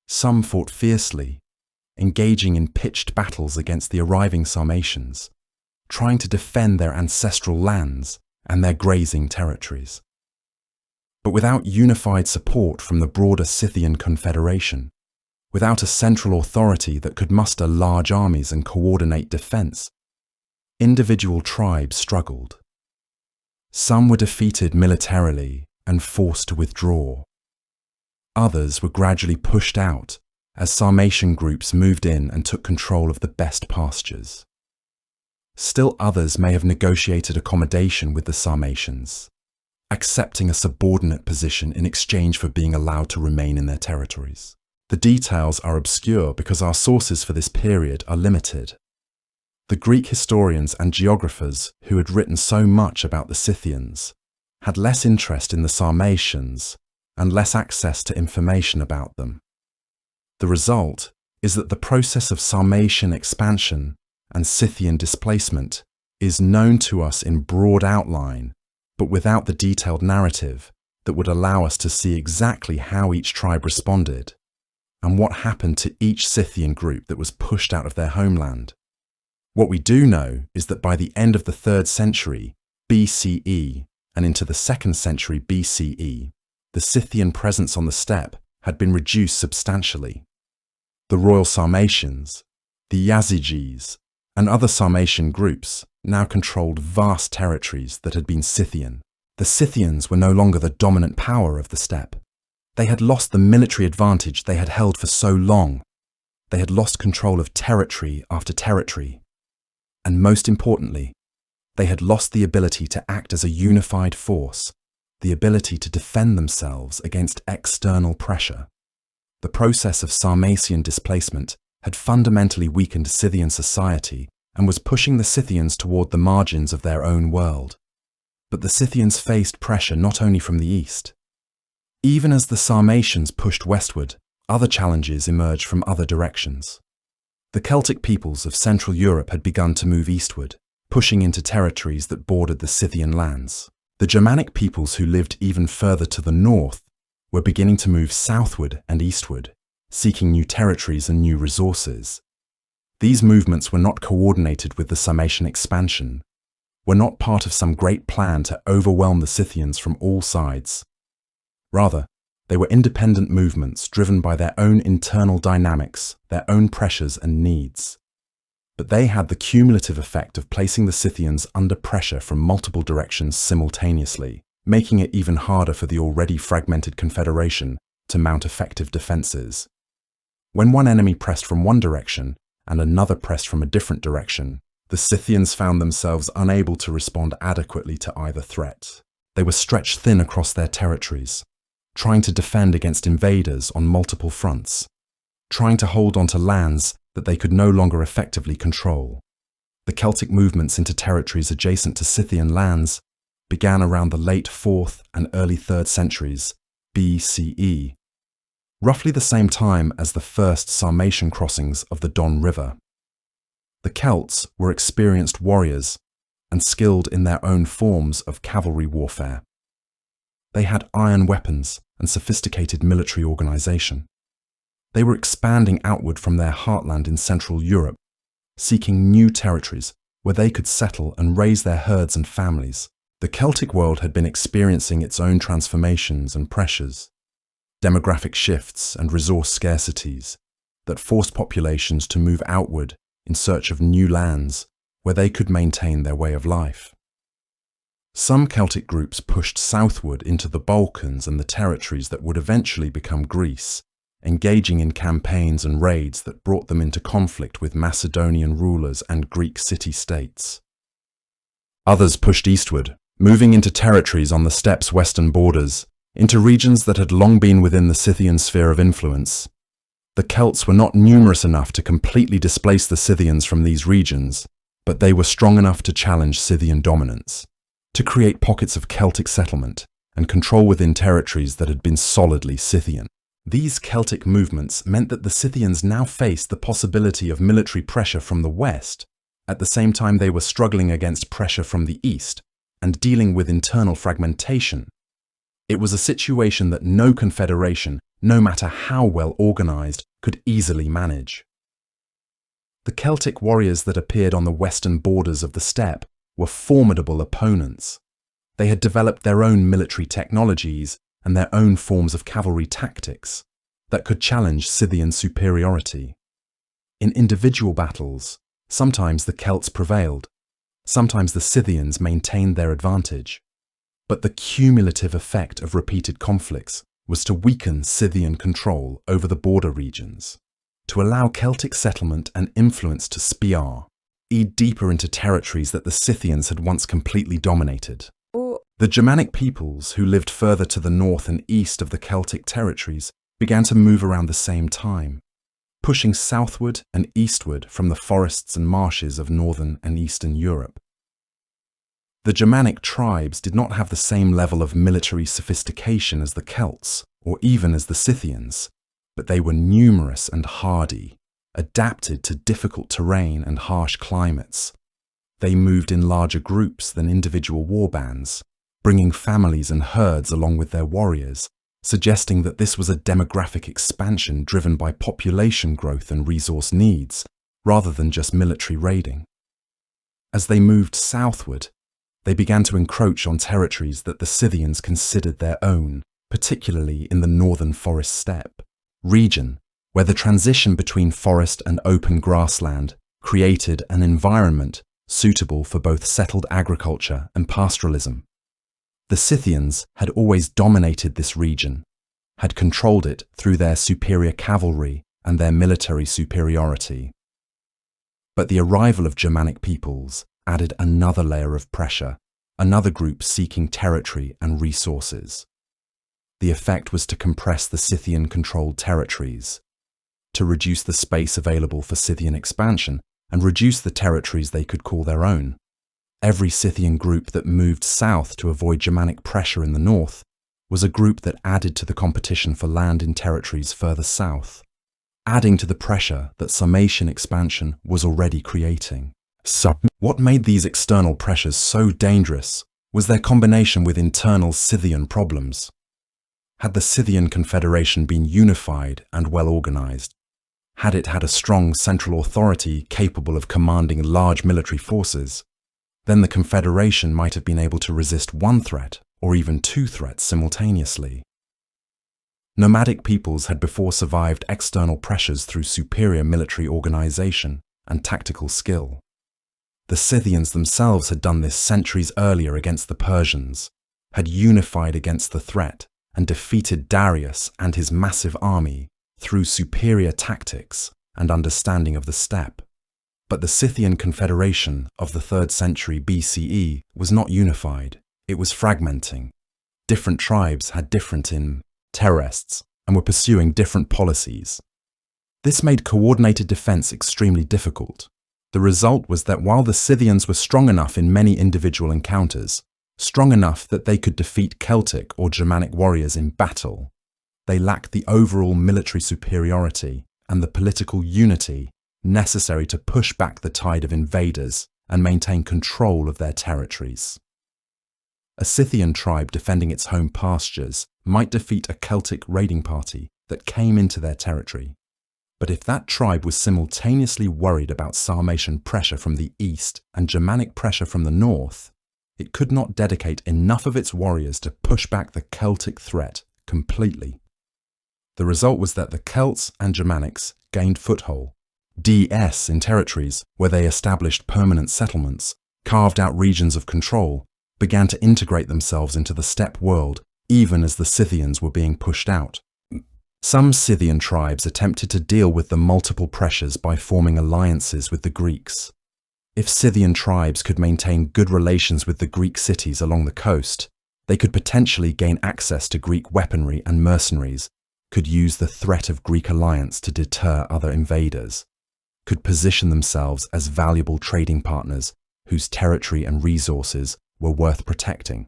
Some fought fiercely, engaging in pitched battles against the arriving Sarmatians, trying to defend their ancestral lands and their grazing territories. But without unified support from the broader Scythian confederation, without a central authority that could muster large armies and coordinate defense, individual tribes struggled. Some were defeated militarily and forced to withdraw. Others were gradually pushed out as Sarmatian groups moved in and took control of the best pastures. Still others may have negotiated accommodation with the Sarmatians, accepting a subordinate position in exchange for being allowed to remain in their territories. The details are obscure because our sources for this period are limited. The Greek historians and geographers who had written so much about the Scythians had less interest in the Sarmatians and less access to information about them. The result is that the process of Sarmatian expansion and Scythian displacement is known to us in broad outline, but without the detailed narrative that would allow us to see exactly how each tribe responded and what happened to each Scythian group that was pushed out of their homeland. What we do know is that by the end of the 3rd century BCE and into the 2nd century BCE, the Scythian presence on the steppe had been reduced substantially. The royal Sarmatians, the Yazidis, and other Sarmatian groups now controlled vast territories that had been Scythian. The Scythians were no longer the dominant power of the steppe. They had lost the military advantage they had held for so long. They had lost control of territory after territory. And most importantly, they had lost the ability to act as a unified force, the ability to defend themselves against external pressure. The process of Sarmatian displacement had fundamentally weakened Scythian society and was pushing the Scythians toward the margins of their own world. But the Scythians faced pressure not only from the east. Even as the Sarmatians pushed westward, other challenges emerged from other directions. The Celtic peoples of Central Europe had begun to move eastward, pushing into territories that bordered the Scythian lands. The Germanic peoples who lived even further to the north were beginning to move southward and eastward, seeking new territories and new resources. These movements were not coordinated with the Sarmatian expansion, were not part of some great plan to overwhelm the Scythians from all sides. Rather, they were independent movements driven by their own internal dynamics, their own pressures and needs. But they had the cumulative effect of placing the Scythians under pressure from multiple directions simultaneously, making it even harder for the already fragmented confederation to mount effective defenses. When one enemy pressed from one direction and another pressed from a different direction, the Scythians found themselves unable to respond adequately to either threat. They were stretched thin across their territories, trying to defend against invaders on multiple fronts, trying to hold on to lands that they could no longer effectively control. The Celtic movements into territories adjacent to Scythian lands began around the late 4th and early 3rd centuries BCE, roughly the same time as the first Sarmatian crossings of the Don River. The Celts were experienced warriors and skilled in their own forms of cavalry warfare. They had iron weapons and sophisticated military organization. They were expanding outward from their heartland in Central Europe, seeking new territories where they could settle and raise their herds and families. The Celtic world had been experiencing its own transformations and pressures, demographic shifts and resource scarcities that forced populations to move outward in search of new lands where they could maintain their way of life. Some Celtic groups pushed southward into the Balkans and the territories that would eventually become Greece, engaging in campaigns and raids that brought them into conflict with Macedonian rulers and Greek city-states. Others pushed eastward, moving into territories on the steppe's western borders, into regions that had long been within the Scythian sphere of influence. The Celts were not numerous enough to completely displace the Scythians from these regions, but they were strong enough to challenge Scythian dominance, to create pockets of Celtic settlement and control within territories that had been solidly Scythian. These Celtic movements meant that the Scythians now faced the possibility of military pressure from the west, at the same time they were struggling against pressure from the east and dealing with internal fragmentation. It was a situation that no confederation, no matter how well organized, could easily manage. The Celtic warriors that appeared on the western borders of the steppe were formidable opponents. They had developed their own military technologies, and their own forms of cavalry tactics that could challenge Scythian superiority. In individual battles, sometimes the Celts prevailed, sometimes the Scythians maintained their advantage, but the cumulative effect of repeated conflicts was to weaken Scythian control over the border regions, to allow Celtic settlement and influence to eat deeper into territories that the Scythians had once completely dominated. The Germanic peoples who lived further to the north and east of the Celtic territories began to move around the same time, pushing southward and eastward from the forests and marshes of northern and eastern Europe. The Germanic tribes did not have the same level of military sophistication as the Celts, or even as the Scythians, but they were numerous and hardy, adapted to difficult terrain and harsh climates. They moved in larger groups than individual warbands, bringing families and herds along with their warriors, suggesting that this was a demographic expansion driven by population growth and resource needs, rather than just military raiding. As they moved southward, they began to encroach on territories that the Scythians considered their own, particularly in the northern forest steppe region, where the transition between forest and open grassland created an environment suitable for both settled agriculture and pastoralism. The Scythians had always dominated this region, had controlled it through their superior cavalry and their military superiority. But the arrival of Germanic peoples added another layer of pressure, another group seeking territory and resources. The effect was to compress the Scythian-controlled territories, to reduce the space available for Scythian expansion and reduce the territories they could call their own. Every Scythian group that moved south to avoid Germanic pressure in the north was a group that added to the competition for land in territories further south, adding to the pressure that Sarmatian expansion was already creating. What made these external pressures so dangerous was their combination with internal Scythian problems. Had the Scythian Confederation been unified and well organized, had it had a strong central authority capable of commanding large military forces, then the Confederation might have been able to resist one threat or even two threats simultaneously. Nomadic peoples had before survived external pressures through superior military organization and tactical skill. The Scythians themselves had done this centuries earlier against the Persians, had unified against the threat and defeated Darius and his massive army through superior tactics and understanding of the steppe. But the Scythian Confederation of the 3rd century BCE was not unified, it was fragmenting. Different tribes had different interests and were pursuing different policies. This made coordinated defense extremely difficult. The result was that while the Scythians were strong enough in many individual encounters, strong enough that they could defeat Celtic or Germanic warriors in battle, they lacked the overall military superiority and the political unity necessary to push back the tide of invaders and maintain control of their territories. A Scythian tribe defending its home pastures might defeat a Celtic raiding party that came into their territory. But if that tribe was simultaneously worried about Sarmatian pressure from the east and Germanic pressure from the north, it could not dedicate enough of its warriors to push back the Celtic threat completely. The result was that the Celts and Germanics gained foothold in territories where they established permanent settlements, carved out regions of control, began to integrate themselves into the steppe world even as the Scythians were being pushed out. Some Scythian tribes attempted to deal with the multiple pressures by forming alliances with the Greeks. If Scythian tribes could maintain good relations with the Greek cities along the coast, they could potentially gain access to Greek weaponry and mercenaries, could use the threat of Greek alliance to deter other invaders, could position themselves as valuable trading partners whose territory and resources were worth protecting.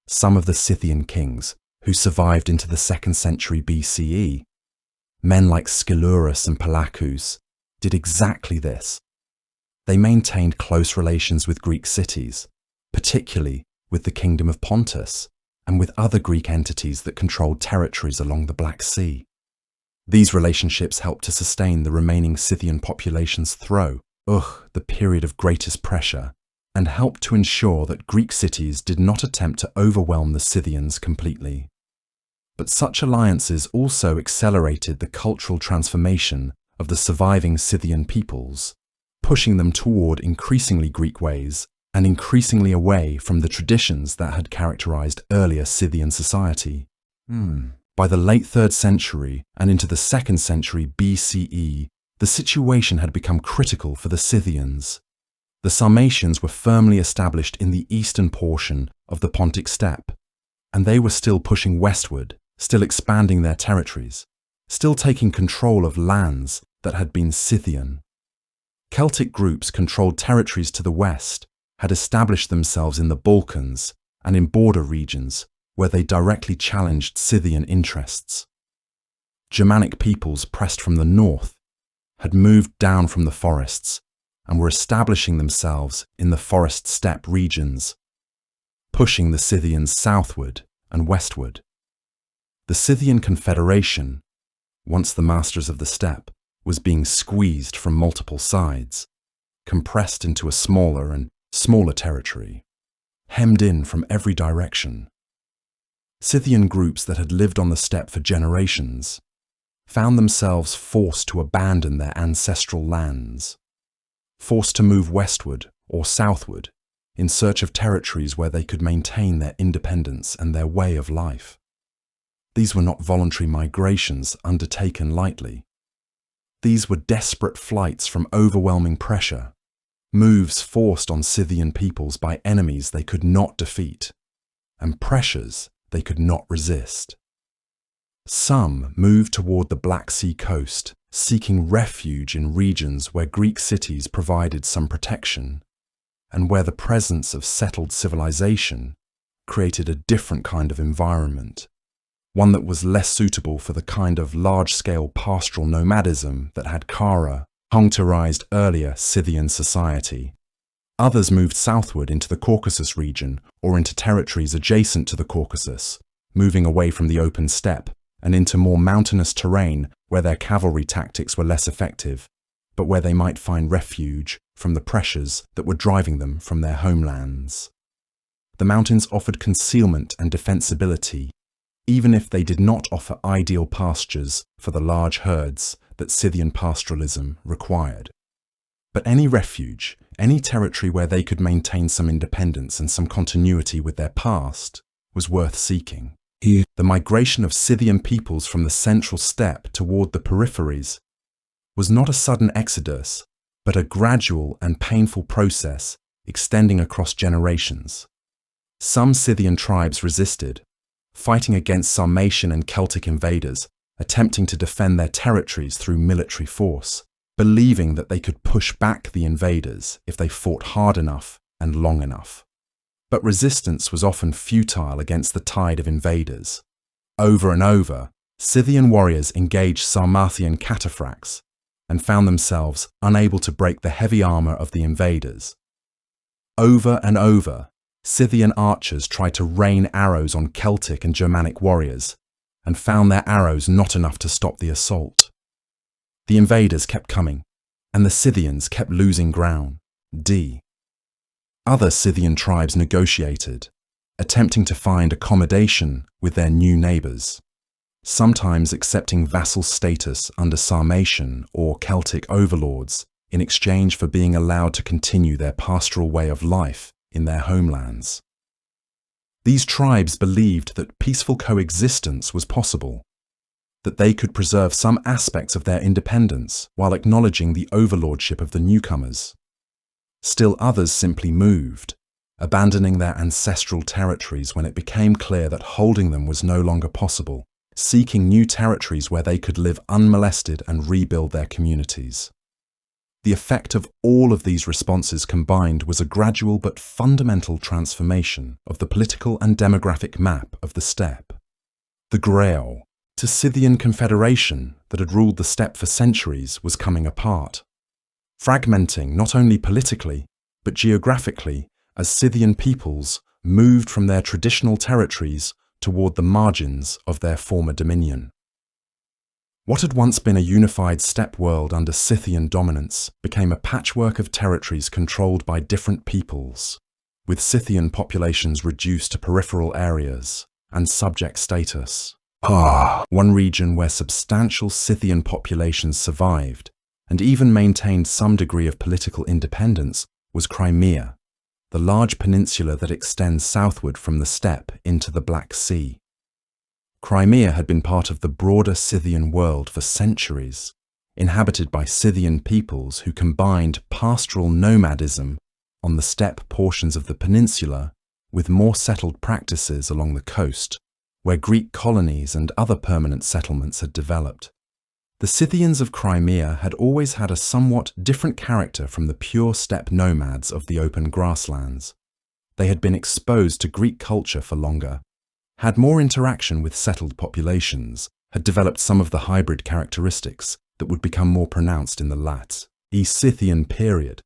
Some of the Scythian kings, who survived into the 2nd century BCE, men like Scilurus and Palacus, did exactly this. They maintained close relations with Greek cities, particularly with the Kingdom of Pontus and with other Greek entities that controlled territories along the Black Sea. These relationships helped to sustain the remaining Scythian populations through the period of greatest pressure and helped to ensure that Greek cities did not attempt to overwhelm the Scythians completely. But such alliances also accelerated the cultural transformation of the surviving Scythian peoples, pushing them toward increasingly Greek ways and increasingly away from the traditions that had characterized earlier Scythian society. By the late 3rd century and into the 2nd century BCE, the situation had become critical for the Scythians. The Sarmatians were firmly established in the eastern portion of the Pontic steppe, and they were still pushing westward, still expanding their territories, still taking control of lands that had been Scythian. Celtic groups controlled territories to the west, had established themselves in the Balkans and in border regions where they directly challenged Scythian interests. Germanic peoples pressed from the north had moved down from the forests and were establishing themselves in the forest steppe regions, pushing the Scythians southward and westward. The Scythian Confederation, once the masters of the steppe, was being squeezed from multiple sides, compressed into a smaller and smaller territory, hemmed in from every direction. Scythian groups that had lived on the steppe for generations found themselves forced to abandon their ancestral lands, forced to move westward or southward in search of territories where they could maintain their independence and their way of life. These were not voluntary migrations undertaken lightly. These were desperate flights from overwhelming pressure, moves forced on Scythian peoples by enemies they could not defeat, and pressures they could not resist. Some moved toward the Black Sea coast, seeking refuge in regions where Greek cities provided some protection, and where the presence of settled civilization created a different kind of environment, one that was less suitable for the kind of large-scale pastoral nomadism that had characterized earlier Scythian society. Others moved southward into the Caucasus region or into territories adjacent to the Caucasus, moving away from the open steppe and into more mountainous terrain where their cavalry tactics were less effective, but where they might find refuge from the pressures that were driving them from their homelands. The mountains offered concealment and defensibility, even if they did not offer ideal pastures for the large herds that Scythian pastoralism required. But any refuge, any territory where they could maintain some independence and some continuity with their past, was worth seeking. The migration of Scythian peoples from the central steppe toward the peripheries was not a sudden exodus, but a gradual and painful process extending across generations. Some Scythian tribes resisted, fighting against Sarmatian and Celtic invaders, attempting to defend their territories through military force, believing that they could push back the invaders if they fought hard enough and long enough. But resistance was often futile against the tide of invaders. Over and over, Scythian warriors engaged Sarmatian cataphracts and found themselves unable to break the heavy armor of the invaders. Over and over, Scythian archers tried to rain arrows on Celtic and Germanic warriors, and found their arrows not enough to stop the assault. The invaders kept coming, and the Scythians kept losing ground. Other Scythian tribes negotiated, attempting to find accommodation with their new neighbours, sometimes accepting vassal status under Sarmatian or Celtic overlords in exchange for being allowed to continue their pastoral way of life in their homelands. These tribes believed that peaceful coexistence was possible, that they could preserve some aspects of their independence while acknowledging the overlordship of the newcomers. Still others simply moved, abandoning their ancestral territories when it became clear that holding them was no longer possible, seeking new territories where they could live unmolested and rebuild their communities. The effect of all of these responses combined was a gradual but fundamental transformation of the political and demographic map of the steppe. The gradual to Scythian confederation that had ruled the steppe for centuries was coming apart, fragmenting not only politically but geographically as Scythian peoples moved from their traditional territories toward the margins of their former dominion. What had once been a unified steppe world under Scythian dominance became a patchwork of territories controlled by different peoples, with Scythian populations reduced to peripheral areas and subject status. One region where substantial Scythian populations survived and even maintained some degree of political independence was Crimea, the large peninsula that extends southward from the steppe into the Black Sea. Crimea had been part of the broader Scythian world for centuries, inhabited by Scythian peoples who combined pastoral nomadism on the steppe portions of the peninsula with more settled practices along the coast, where Greek colonies and other permanent settlements had developed. The Scythians of Crimea had always had a somewhat different character from the pure steppe nomads of the open grasslands. They had been exposed to Greek culture for longer, had more interaction with settled populations, had developed some of the hybrid characteristics that would become more pronounced in the late Scythian period.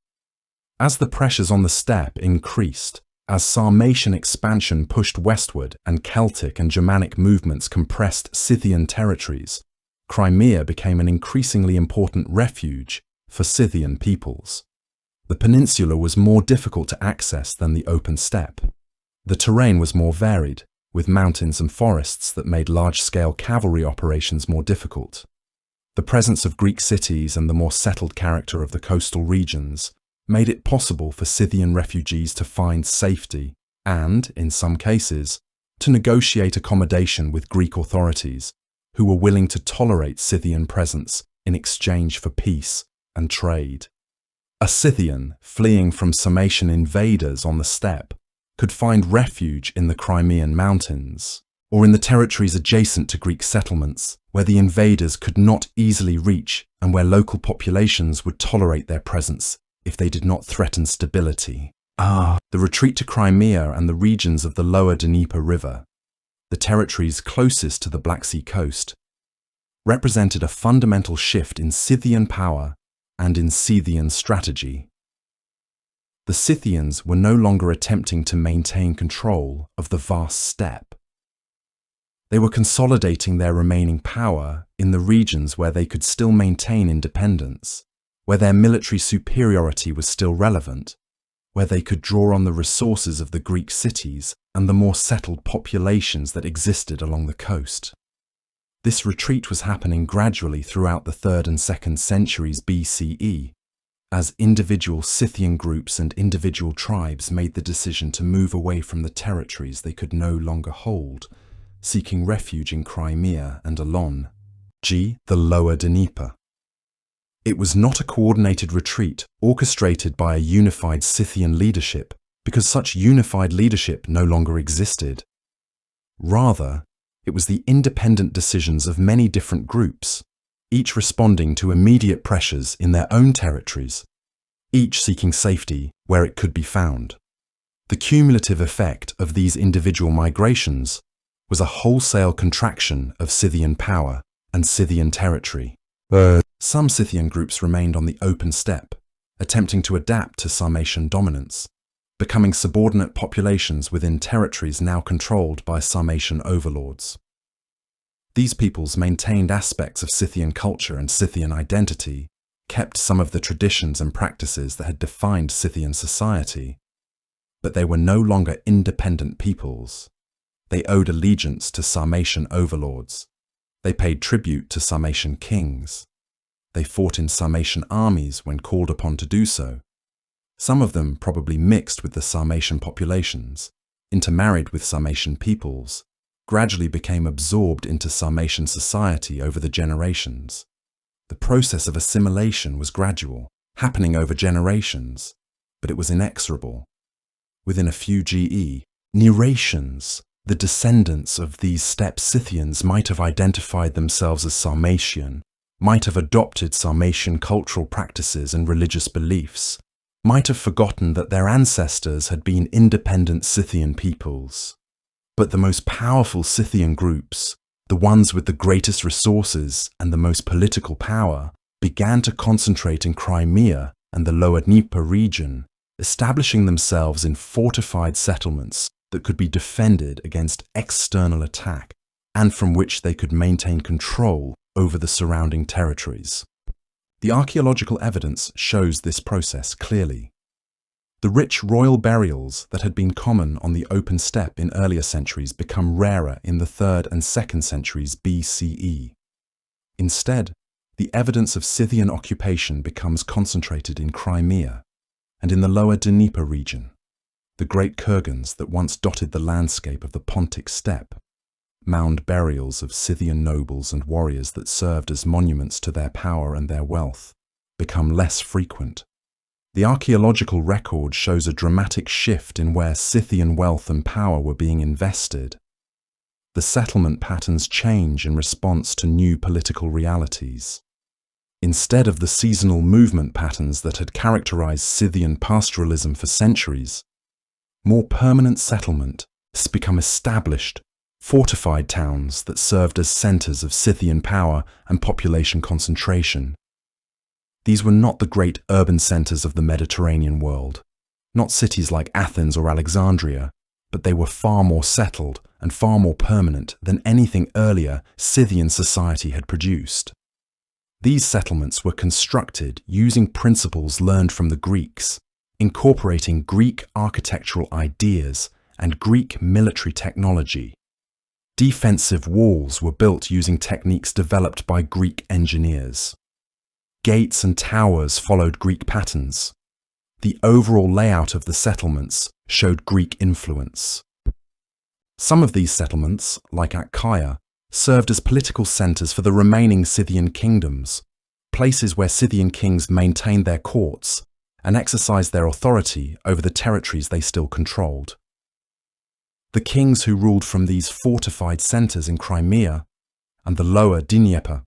As the pressures on the steppe increased, as Sarmatian expansion pushed westward and Celtic and Germanic movements compressed Scythian territories, Crimea became an increasingly important refuge for Scythian peoples. The peninsula was more difficult to access than the open steppe. The terrain was more varied, with mountains and forests that made large-scale cavalry operations more difficult. The presence of Greek cities and the more settled character of the coastal regions made it possible for Scythian refugees to find safety and, in some cases, to negotiate accommodation with Greek authorities who were willing to tolerate Scythian presence in exchange for peace and trade. A Scythian fleeing from Sarmatian invaders on the steppe could find refuge in the Crimean mountains, or in the territories adjacent to Greek settlements, where the invaders could not easily reach and where local populations would tolerate their presence if they did not threaten stability. The retreat to Crimea and the regions of the lower Dnieper River, the territories closest to the Black Sea coast, represented a fundamental shift in Scythian power and in Scythian strategy. The Scythians were no longer attempting to maintain control of the vast steppe. They were consolidating their remaining power in the regions where they could still maintain independence, where their military superiority was still relevant, where they could draw on the resources of the Greek cities and the more settled populations that existed along the coast. This retreat was happening gradually throughout the 3rd and 2nd centuries BCE, as individual Scythian groups and individual tribes made the decision to move away from the territories they could no longer hold, seeking refuge in Crimea and along the lower Dnieper. It was not a coordinated retreat orchestrated by a unified Scythian leadership, because such unified leadership no longer existed. Rather, it was the independent decisions of many different groups, each responding to immediate pressures in their own territories, each seeking safety where it could be found. The cumulative effect of these individual migrations was a wholesale contraction of Scythian power and Scythian territory. Some Scythian groups remained on the open steppe, attempting to adapt to Sarmatian dominance, becoming subordinate populations within territories now controlled by Sarmatian overlords. These peoples maintained aspects of Scythian culture and Scythian identity, kept some of the traditions and practices that had defined Scythian society, but they were no longer independent peoples. They owed allegiance to Sarmatian overlords. They paid tribute to Sarmatian kings. They fought in Sarmatian armies when called upon to do so. Some of them probably mixed with the Sarmatian populations, intermarried with Sarmatian peoples, gradually became absorbed into Sarmatian society over the generations. The process of assimilation was gradual, happening over generations, but it was inexorable. Within a few GE, narrations, the descendants of these steppe Scythians might have identified themselves as Sarmatian, might have adopted Sarmatian cultural practices and religious beliefs, might have forgotten that their ancestors had been independent Scythian peoples. But the most powerful Scythian groups, the ones with the greatest resources and the most political power, began to concentrate in Crimea and the lower Dnieper region, establishing themselves in fortified settlements that could be defended against external attack and from which they could maintain control over the surrounding territories. The archaeological evidence shows this process clearly. The rich royal burials that had been common on the open steppe in earlier centuries become rarer in the 3rd and 2nd centuries BCE. Instead, the evidence of Scythian occupation becomes concentrated in Crimea and in the lower Dnieper region, the great kurgans that once dotted the landscape of the Pontic steppe, mound burials of Scythian nobles and warriors that served as monuments to their power and their wealth, become less frequent. The archaeological record shows a dramatic shift in where Scythian wealth and power were being invested. The settlement patterns change in response to new political realities. Instead of the seasonal movement patterns that had characterized Scythian pastoralism for centuries, more permanent settlement has become established, fortified towns that served as centers of Scythian power and population concentration. These were not the great urban centers of the Mediterranean world, not cities like Athens or Alexandria, but they were far more settled and far more permanent than anything earlier Scythian society had produced. These settlements were constructed using principles learned from the Greeks, incorporating Greek architectural ideas and Greek military technology. Defensive walls were built using techniques developed by Greek engineers. Gates and towers followed Greek patterns. The overall layout of the settlements showed Greek influence. Some of these settlements, like Achaia, served as political centers for the remaining Scythian kingdoms, places where Scythian kings maintained their courts and exercised their authority over the territories they still controlled. The kings who ruled from these fortified centers in Crimea and the lower Dnieper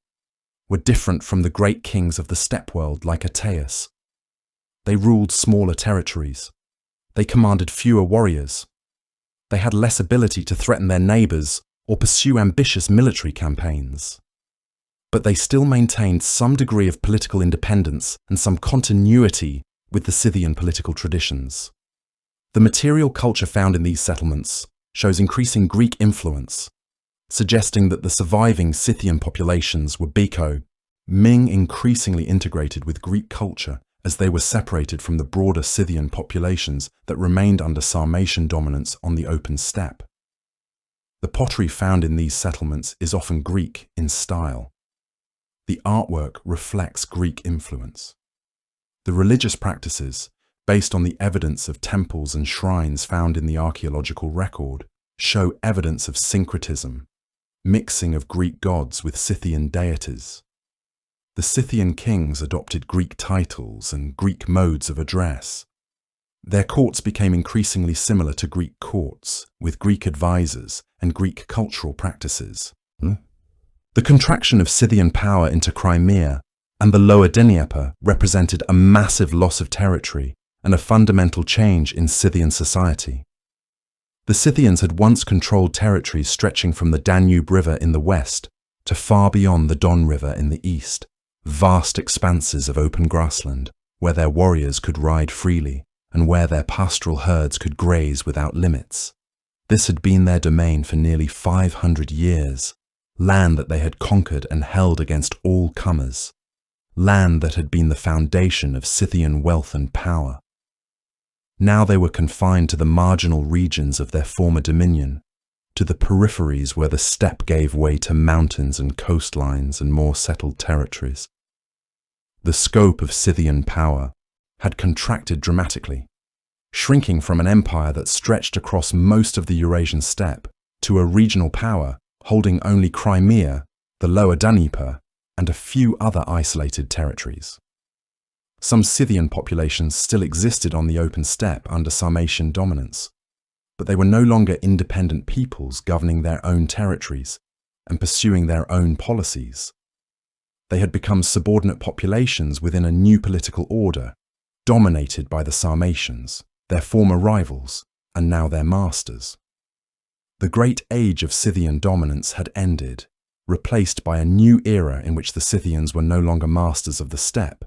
were different from the great kings of the steppe world like Ateas. They ruled smaller territories. They commanded fewer warriors. They had less ability to threaten their neighbors or pursue ambitious military campaigns. But they still maintained some degree of political independence and some continuity with the Scythian political traditions. The material culture found in these settlements shows increasing Greek influence, suggesting that the surviving Scythian populations were Biko, Ming increasingly integrated with Greek culture as they were separated from the broader Scythian populations that remained under Sarmatian dominance on the open steppe. The pottery found in these settlements is often Greek in style. The artwork reflects Greek influence. The religious practices, based on the evidence of temples and shrines found in the archaeological record, show evidence of syncretism, mixing of Greek gods with Scythian deities. The Scythian kings adopted Greek titles and Greek modes of address. Their courts became increasingly similar to Greek courts, with Greek advisors and Greek cultural practices. The contraction of Scythian power into Crimea and the lower Dnieper represented a massive loss of territory and a fundamental change in Scythian society. The Scythians had once controlled territories stretching from the Danube River in the west to far beyond the Don River in the east, vast expanses of open grassland where their warriors could ride freely and where their pastoral herds could graze without limits. This had been their domain for nearly 500 years, land that they had conquered and held against all comers, land that had been the foundation of Scythian wealth and power. Now they were confined to the marginal regions of their former dominion, to the peripheries where the steppe gave way to mountains and coastlines and more settled territories. The scope of Scythian power had contracted dramatically, shrinking from an empire that stretched across most of the Eurasian steppe to a regional power holding only Crimea, the lower Dnieper, and a few other isolated territories. Some Scythian populations still existed on the open steppe under Sarmatian dominance, but they were no longer independent peoples governing their own territories and pursuing their own policies. They had become subordinate populations within a new political order, dominated by the Sarmatians, their former rivals, and now their masters. The great age of Scythian dominance had ended, replaced by a new era in which the Scythians were no longer masters of the steppe,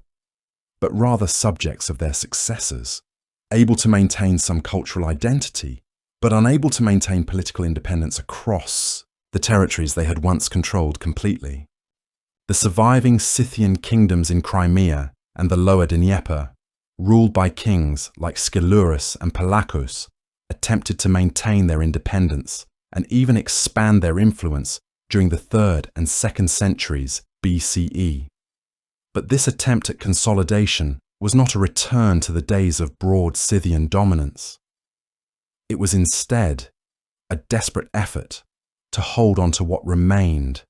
but rather subjects of their successors, able to maintain some cultural identity, but unable to maintain political independence across the territories they had once controlled completely. The surviving Scythian kingdoms in Crimea and the lower Dnieper, ruled by kings like Scythian and Pelagos, attempted to maintain their independence and even expand their influence during the 3rd and 2nd centuries BCE. But this attempt at consolidation was not a return to the days of broad Scythian dominance. It was instead a desperate effort to hold on to what remained,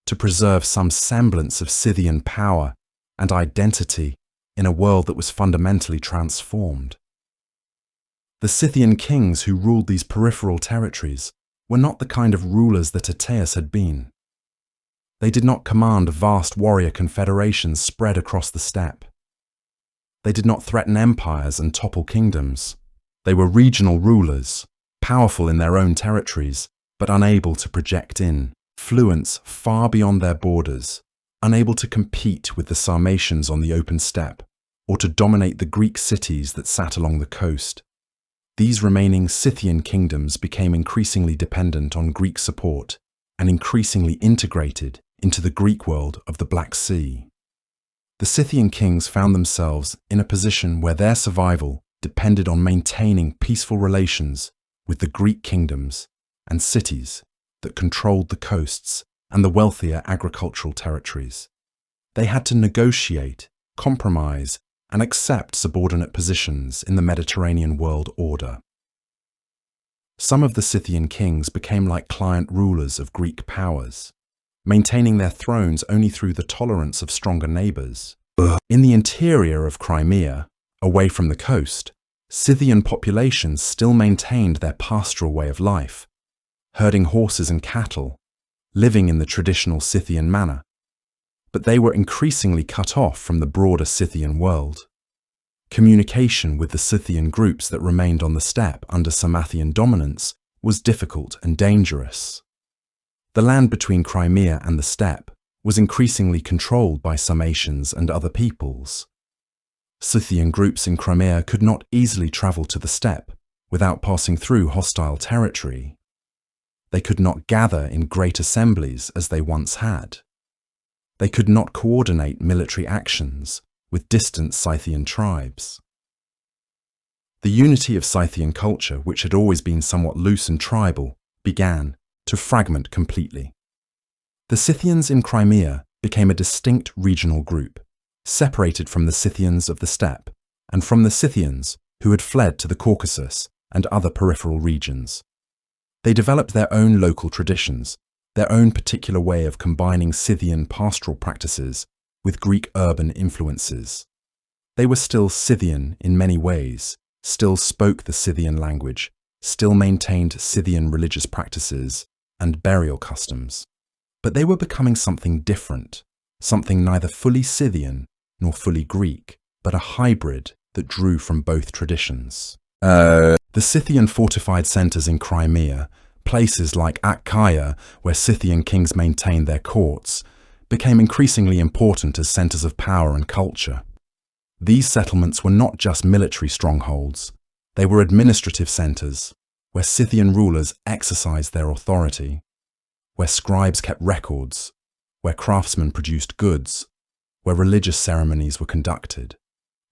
to preserve some semblance of Scythian power and identity in a world that was fundamentally transformed. The Scythian kings who ruled these peripheral territories were not the kind of rulers that Ateas had been. They did not command vast warrior confederations spread across the steppe. They did not threaten empires and topple kingdoms. They were regional rulers, powerful in their own territories, but unable to project influence far beyond their borders, unable to compete with the Sarmatians on the open steppe, or to dominate the Greek cities that sat along the coast. These remaining Scythian kingdoms became increasingly dependent on Greek support and increasingly integrated into the Greek world of the Black Sea. The Scythian kings found themselves in a position where their survival depended on maintaining peaceful relations with the Greek kingdoms and cities that controlled the coasts and the wealthier agricultural territories. They had to negotiate, compromise, and accept subordinate positions in the Mediterranean world order. Some of the Scythian kings became like client rulers of Greek powers, maintaining their thrones only through the tolerance of stronger neighbours. In the interior of Crimea, away from the coast, Scythian populations still maintained their pastoral way of life, herding horses and cattle, living in the traditional Scythian manner. But they were increasingly cut off from the broader Scythian world. Communication with the Scythian groups that remained on the steppe under Sarmatian dominance was difficult and dangerous. The land between Crimea and the steppe was increasingly controlled by Sarmatians and other peoples. Scythian groups in Crimea could not easily travel to the steppe without passing through hostile territory. They could not gather in great assemblies as they once had. They could not coordinate military actions with distant Scythian tribes. The unity of Scythian culture, which had always been somewhat loose and tribal, began to fragment completely. The Scythians in Crimea became a distinct regional group, separated from the Scythians of the steppe and from the Scythians who had fled to the Caucasus and other peripheral regions. They developed their own local traditions, their own particular way of combining Scythian pastoral practices with Greek urban influences. They were still Scythian in many ways, still spoke the Scythian language, still maintained Scythian religious practices and burial customs. But they were becoming something different, something neither fully Scythian nor fully Greek, but a hybrid that drew from both traditions. The Scythian fortified centres in Crimea, places like Achaia, where Scythian kings maintained their courts, became increasingly important as centres of power and culture. These settlements were not just military strongholds, they were administrative centres, where Scythian rulers exercised their authority, where scribes kept records, where craftsmen produced goods, where religious ceremonies were conducted.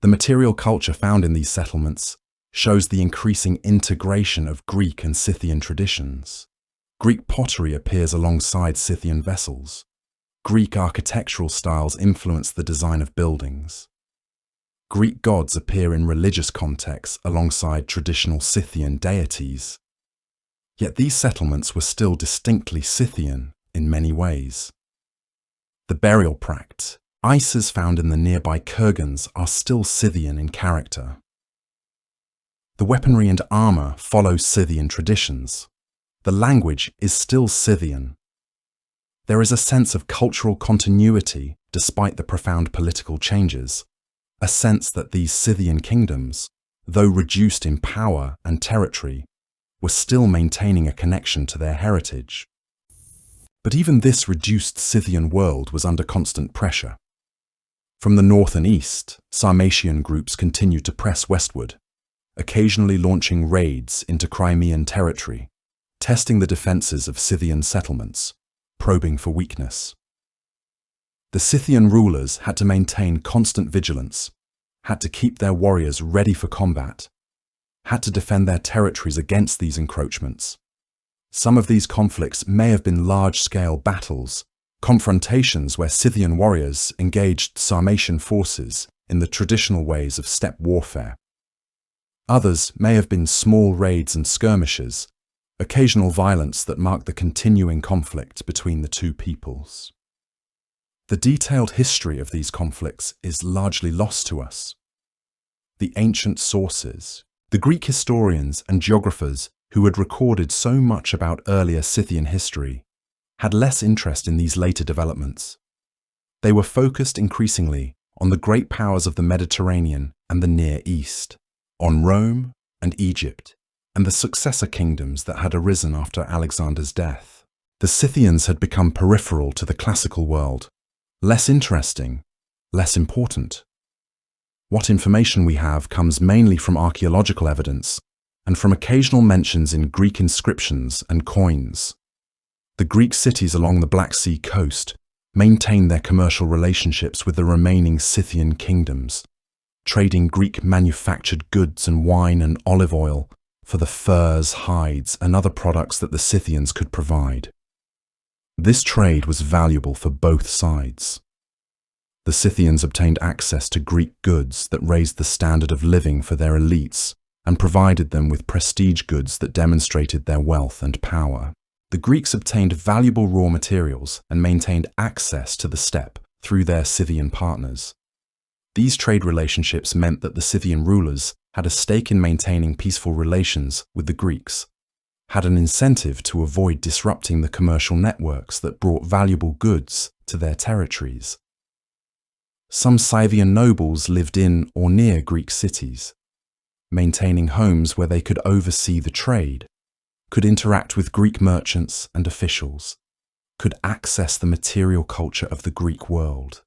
The material culture found in these settlements shows the increasing integration of Greek and Scythian traditions. Greek pottery appears alongside Scythian vessels. Greek architectural styles influence the design of buildings. Greek gods appear in religious contexts alongside traditional Scythian deities. Yet these settlements were still distinctly Scythian in many ways. The burial practices ices found in the nearby kurgans are still Scythian in character. The weaponry and armour follow Scythian traditions. The language is still Scythian. There is a sense of cultural continuity despite the profound political changes, a sense that these Scythian kingdoms, though reduced in power and territory, were still maintaining a connection to their heritage. But even this reduced Scythian world was under constant pressure. From the north and east, Sarmatian groups continued to press westward, occasionally launching raids into Crimean territory, testing the defences of Scythian settlements, probing for weakness. The Scythian rulers had to maintain constant vigilance, had to keep their warriors ready for combat, had to defend their territories against these encroachments. Some of these conflicts may have been large-scale battles, confrontations where Scythian warriors engaged Sarmatian forces in the traditional ways of steppe warfare. Others may have been small raids and skirmishes, occasional violence that marked the continuing conflict between the two peoples. The detailed history of these conflicts is largely lost to us. The ancient sources, the Greek historians and geographers who had recorded so much about earlier Scythian history, had less interest in these later developments. They were focused increasingly on the great powers of the Mediterranean and the Near East, on Rome and Egypt, and the successor kingdoms that had arisen after Alexander's death. The Scythians had become peripheral to the classical world, less interesting, less important. What information we have comes mainly from archaeological evidence and from occasional mentions in Greek inscriptions and coins. The Greek cities along the Black Sea coast maintained their commercial relationships with the remaining Scythian kingdoms, trading Greek manufactured goods and wine and olive oil for the furs, hides, and other products that the Scythians could provide. This trade was valuable for both sides. The Scythians obtained access to Greek goods that raised the standard of living for their elites and provided them with prestige goods that demonstrated their wealth and power. The Greeks obtained valuable raw materials and maintained access to the steppe through their Scythian partners. These trade relationships meant that the Scythian rulers had a stake in maintaining peaceful relations with the Greeks, had an incentive to avoid disrupting the commercial networks that brought valuable goods to their territories. Some Scythian nobles lived in or near Greek cities, maintaining homes where they could oversee the trade, could interact with Greek merchants and officials, could access the material culture of the Greek world.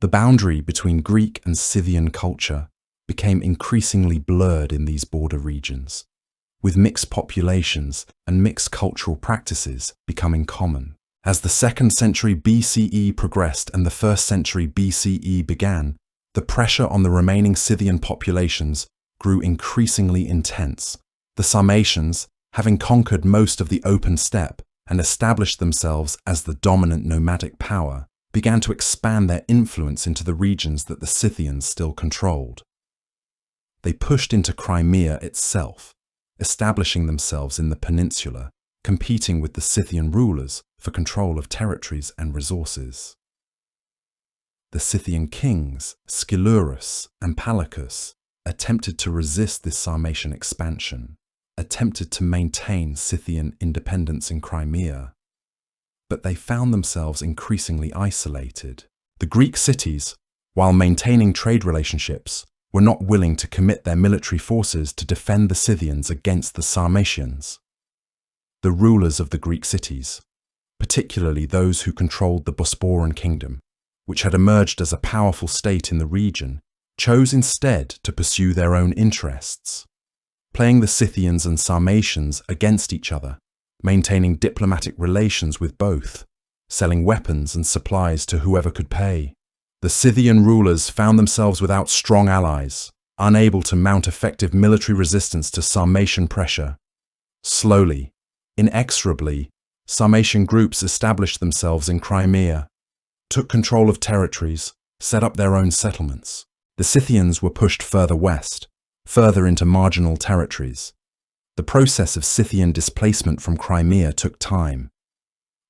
The boundary between Greek and Scythian culture became increasingly blurred in these border regions, with mixed populations and mixed cultural practices becoming common. As the 2nd century BCE progressed and the 1st century BCE began, the pressure on the remaining Scythian populations grew increasingly intense. The Sarmatians, having conquered most of the open steppe and established themselves as the dominant nomadic power, began to expand their influence into the regions that the Scythians still controlled. They pushed into Crimea itself, establishing themselves in the peninsula, competing with the Scythian rulers for control of territories and resources. The Scythian kings, Scilurus and Palacus, attempted to resist this Sarmatian expansion, attempted to maintain Scythian independence in Crimea, but they found themselves increasingly isolated. The Greek cities, while maintaining trade relationships, were not willing to commit their military forces to defend the Scythians against the Sarmatians. The rulers of the Greek cities, particularly those who controlled the Bosporan kingdom, which had emerged as a powerful state in the region, chose instead to pursue their own interests, playing the Scythians and Sarmatians against each other, maintaining diplomatic relations with both, selling weapons and supplies to whoever could pay. The Scythian rulers found themselves without strong allies, unable to mount effective military resistance to Sarmatian pressure. Slowly, inexorably, Sarmatian groups established themselves in Crimea, took control of territories, set up their own settlements. The Scythians were pushed further west, further into marginal territories. The process of Scythian displacement from Crimea took time.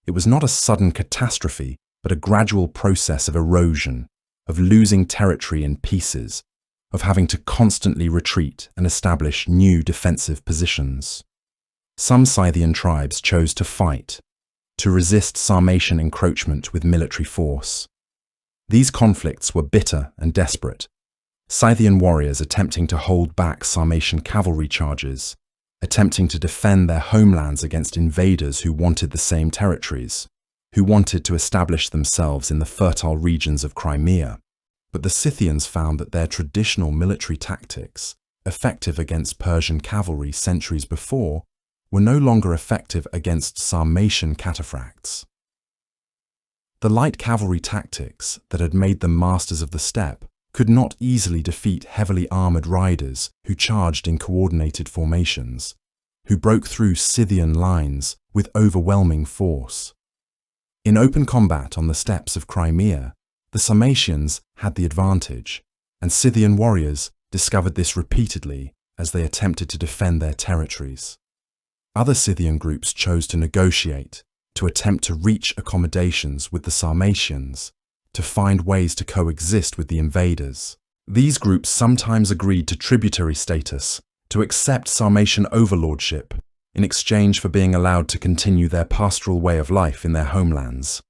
It was not a sudden catastrophe, but a gradual process of erosion, of losing territory in pieces, of having to constantly retreat and establish new defensive positions. Some Scythian tribes chose to fight, to resist Sarmatian encroachment with military force. These conflicts were bitter and desperate, Scythian warriors attempting to hold back Sarmatian cavalry charges, attempting to defend their homelands against invaders who wanted the same territories, who wanted to establish themselves in the fertile regions of Crimea. But the Scythians found that their traditional military tactics, effective against Persian cavalry centuries before, were no longer effective against Sarmatian cataphracts. The light cavalry tactics that had made them masters of the steppe could not easily defeat heavily armoured riders who charged in coordinated formations, who broke through Scythian lines with overwhelming force. In open combat on the steppes of Crimea, the Sarmatians had the advantage, and Scythian warriors discovered this repeatedly as they attempted to defend their territories. Other Scythian groups chose to negotiate, to attempt to reach accommodations with the Sarmatians, to find ways to coexist with the invaders. These groups sometimes agreed to tributary status, to accept Sarmatian overlordship in exchange for being allowed to continue their pastoral way of life in their homelands.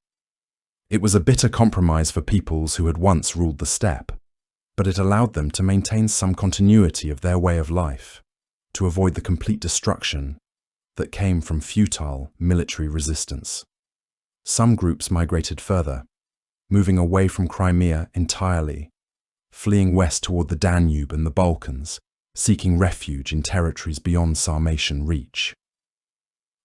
It was a bitter compromise for peoples who had once ruled the steppe, but it allowed them to maintain some continuity of their way of life, to avoid the complete destruction that came from futile military resistance. Some groups migrated further, moving away from Crimea entirely, fleeing west toward the Danube and the Balkans, seeking refuge in territories beyond Sarmatian reach.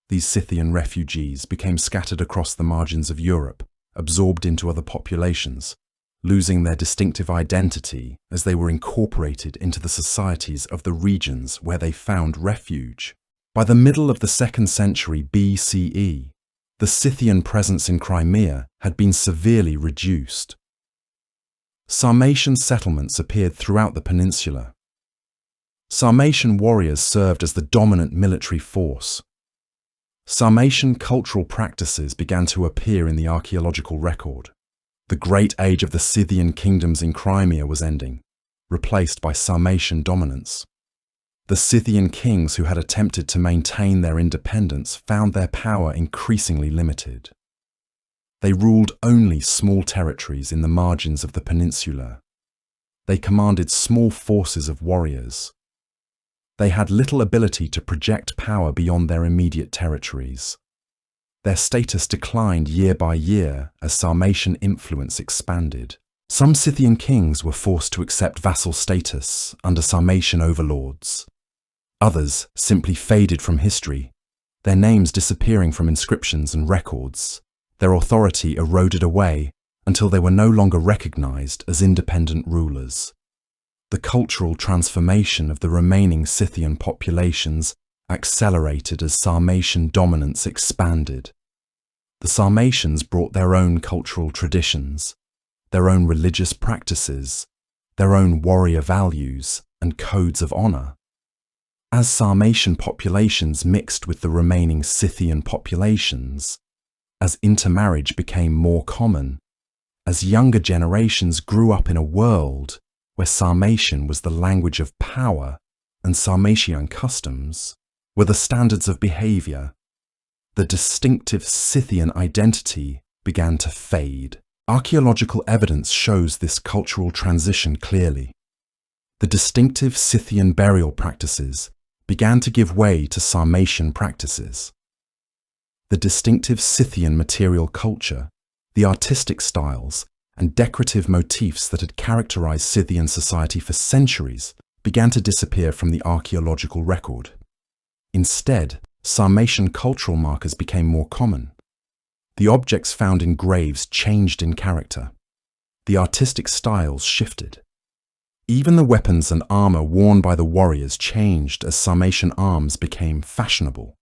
These Scythian refugees became scattered across the margins of Europe, absorbed into other populations, losing their distinctive identity as they were incorporated into the societies of the regions where they found refuge. By the middle of the 2nd century BCE, the Scythian presence in Crimea had been severely reduced. Sarmatian settlements appeared throughout the peninsula. Sarmatian warriors served as the dominant military force. Sarmatian cultural practices began to appear in the archaeological record. The great age of the Scythian kingdoms in Crimea was ending, replaced by Sarmatian dominance. The Scythian kings who had attempted to maintain their independence found their power increasingly limited. They ruled only small territories in the margins of the peninsula. They commanded small forces of warriors. They had little ability to project power beyond their immediate territories. Their status declined year by year as Sarmatian influence expanded. Some Scythian kings were forced to accept vassal status under Sarmatian overlords. Others simply faded from history, their names disappearing from inscriptions and records, their authority eroded away until they were no longer recognized as independent rulers. The cultural transformation of the remaining Scythian populations accelerated as Sarmatian dominance expanded. The Sarmatians brought their own cultural traditions, their own religious practices, their own warrior values and codes of honor. As Sarmatian populations mixed with the remaining Scythian populations, as intermarriage became more common, as younger generations grew up in a world where Sarmatian was the language of power and Sarmatian customs were the standards of behavior, the distinctive Scythian identity began to fade. Archaeological evidence shows this cultural transition clearly. The distinctive Scythian burial practices began to give way to Sarmatian practices. The distinctive Scythian material culture, the artistic styles, and decorative motifs that had characterized Scythian society for centuries began to disappear from the archaeological record. Instead, Sarmatian cultural markers became more common. The objects found in graves changed in character. The artistic styles shifted. Even the weapons and armor worn by the warriors changed as Sarmatian arms became fashionable.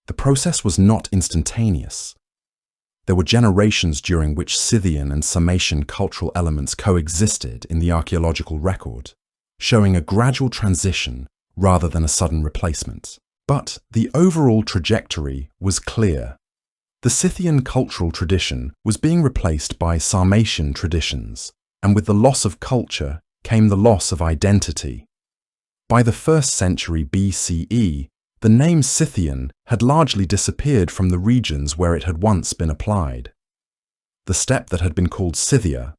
The process was not instantaneous. There were generations during which Scythian and Sarmatian cultural elements coexisted in the archaeological record, showing a gradual transition rather than a sudden replacement. But the overall trajectory was clear. The Scythian cultural tradition was being replaced by Sarmatian traditions, and with the loss of culture came the loss of identity. By the 1st century BCE, the name Scythian had largely disappeared from the regions where it had once been applied. The steppe that had been called Scythia,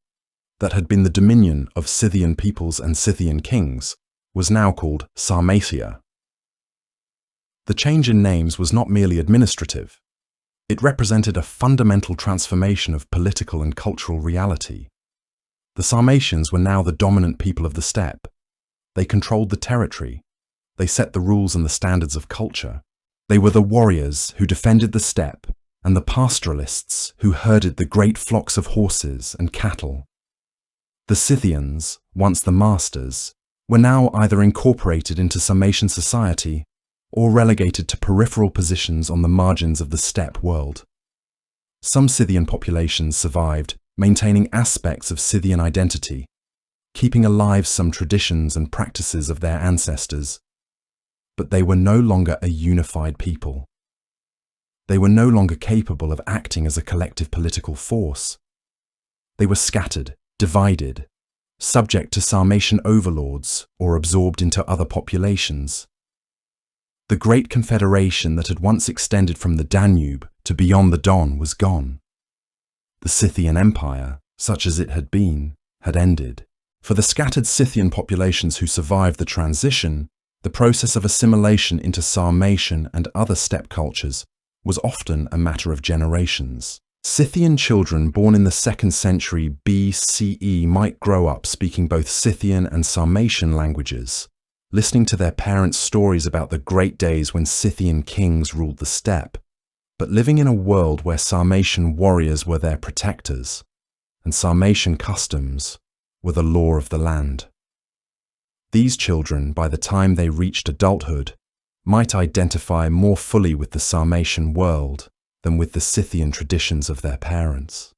that had been the dominion of Scythian peoples and Scythian kings, was now called Sarmatia. The change in names was not merely administrative. It represented a fundamental transformation of political and cultural reality. The Sarmatians were now the dominant people of the steppe. They controlled the territory. They set the rules and the standards of culture. They were the warriors who defended the steppe and the pastoralists who herded the great flocks of horses and cattle. The Scythians, once the masters, were now either incorporated into Sarmatian society or relegated to peripheral positions on the margins of the steppe world. Some Scythian populations survived, maintaining aspects of Scythian identity, keeping alive some traditions and practices of their ancestors, but they were no longer a unified people. They were no longer capable of acting as a collective political force. They were scattered, divided, subject to Sarmatian overlords or absorbed into other populations. The great confederation that had once extended from the Danube to beyond the Don was gone. The Scythian Empire, such as it had been, had ended. For the scattered Scythian populations who survived the transition, the process of assimilation into Sarmatian and other steppe cultures was often a matter of generations. Scythian children born in the 2nd century BCE might grow up speaking both Scythian and Sarmatian languages, listening to their parents' stories about the great days when Scythian kings ruled the steppe, but living in a world where Sarmatian warriors were their protectors, and Sarmatian customs were the law of the land. These children, by the time they reached adulthood, might identify more fully with the Sarmatian world than with the Scythian traditions of their parents.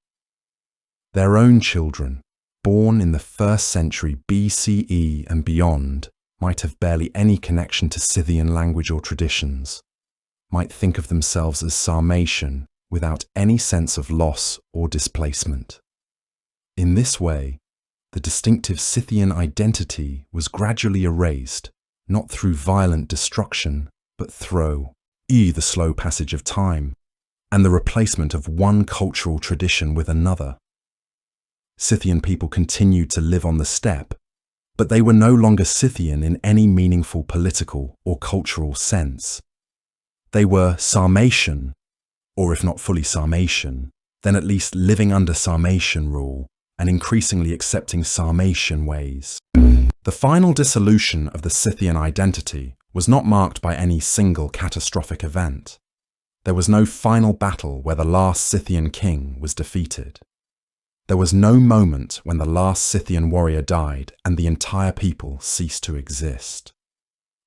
Their own children, born in the 1st century BCE and beyond, might have barely any connection to Scythian language or traditions, might think of themselves as Sarmatian without any sense of loss or displacement. In this way, the distinctive Scythian identity was gradually erased, not through violent destruction, but through the slow passage of time, and the replacement of one cultural tradition with another. Scythian people continued to live on the steppe, but they were no longer Scythian in any meaningful political or cultural sense. They were Sarmatian, or if not fully Sarmatian, then at least living under Sarmatian rule and increasingly accepting Sarmatian ways. The final dissolution of the Scythian identity was not marked by any single catastrophic event. There was no final battle where the last Scythian king was defeated. There was no moment when the last Scythian warrior died and the entire people ceased to exist.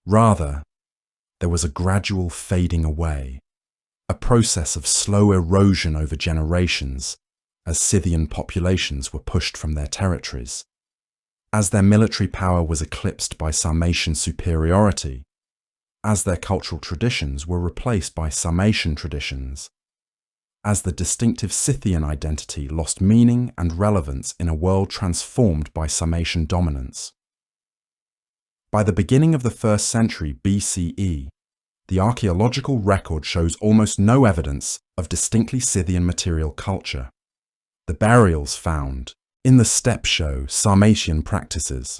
Rather, there was a gradual fading away, a process of slow erosion over generations as Scythian populations were pushed from their territories. As their military power was eclipsed by Sarmatian superiority, as their cultural traditions were replaced by Sarmatian traditions, as the distinctive Scythian identity lost meaning and relevance in a world transformed by Sarmatian dominance. By the beginning of the 1st century BCE, the archaeological record shows almost no evidence of distinctly Scythian material culture. The burials found in the steppe show Sarmatian practices.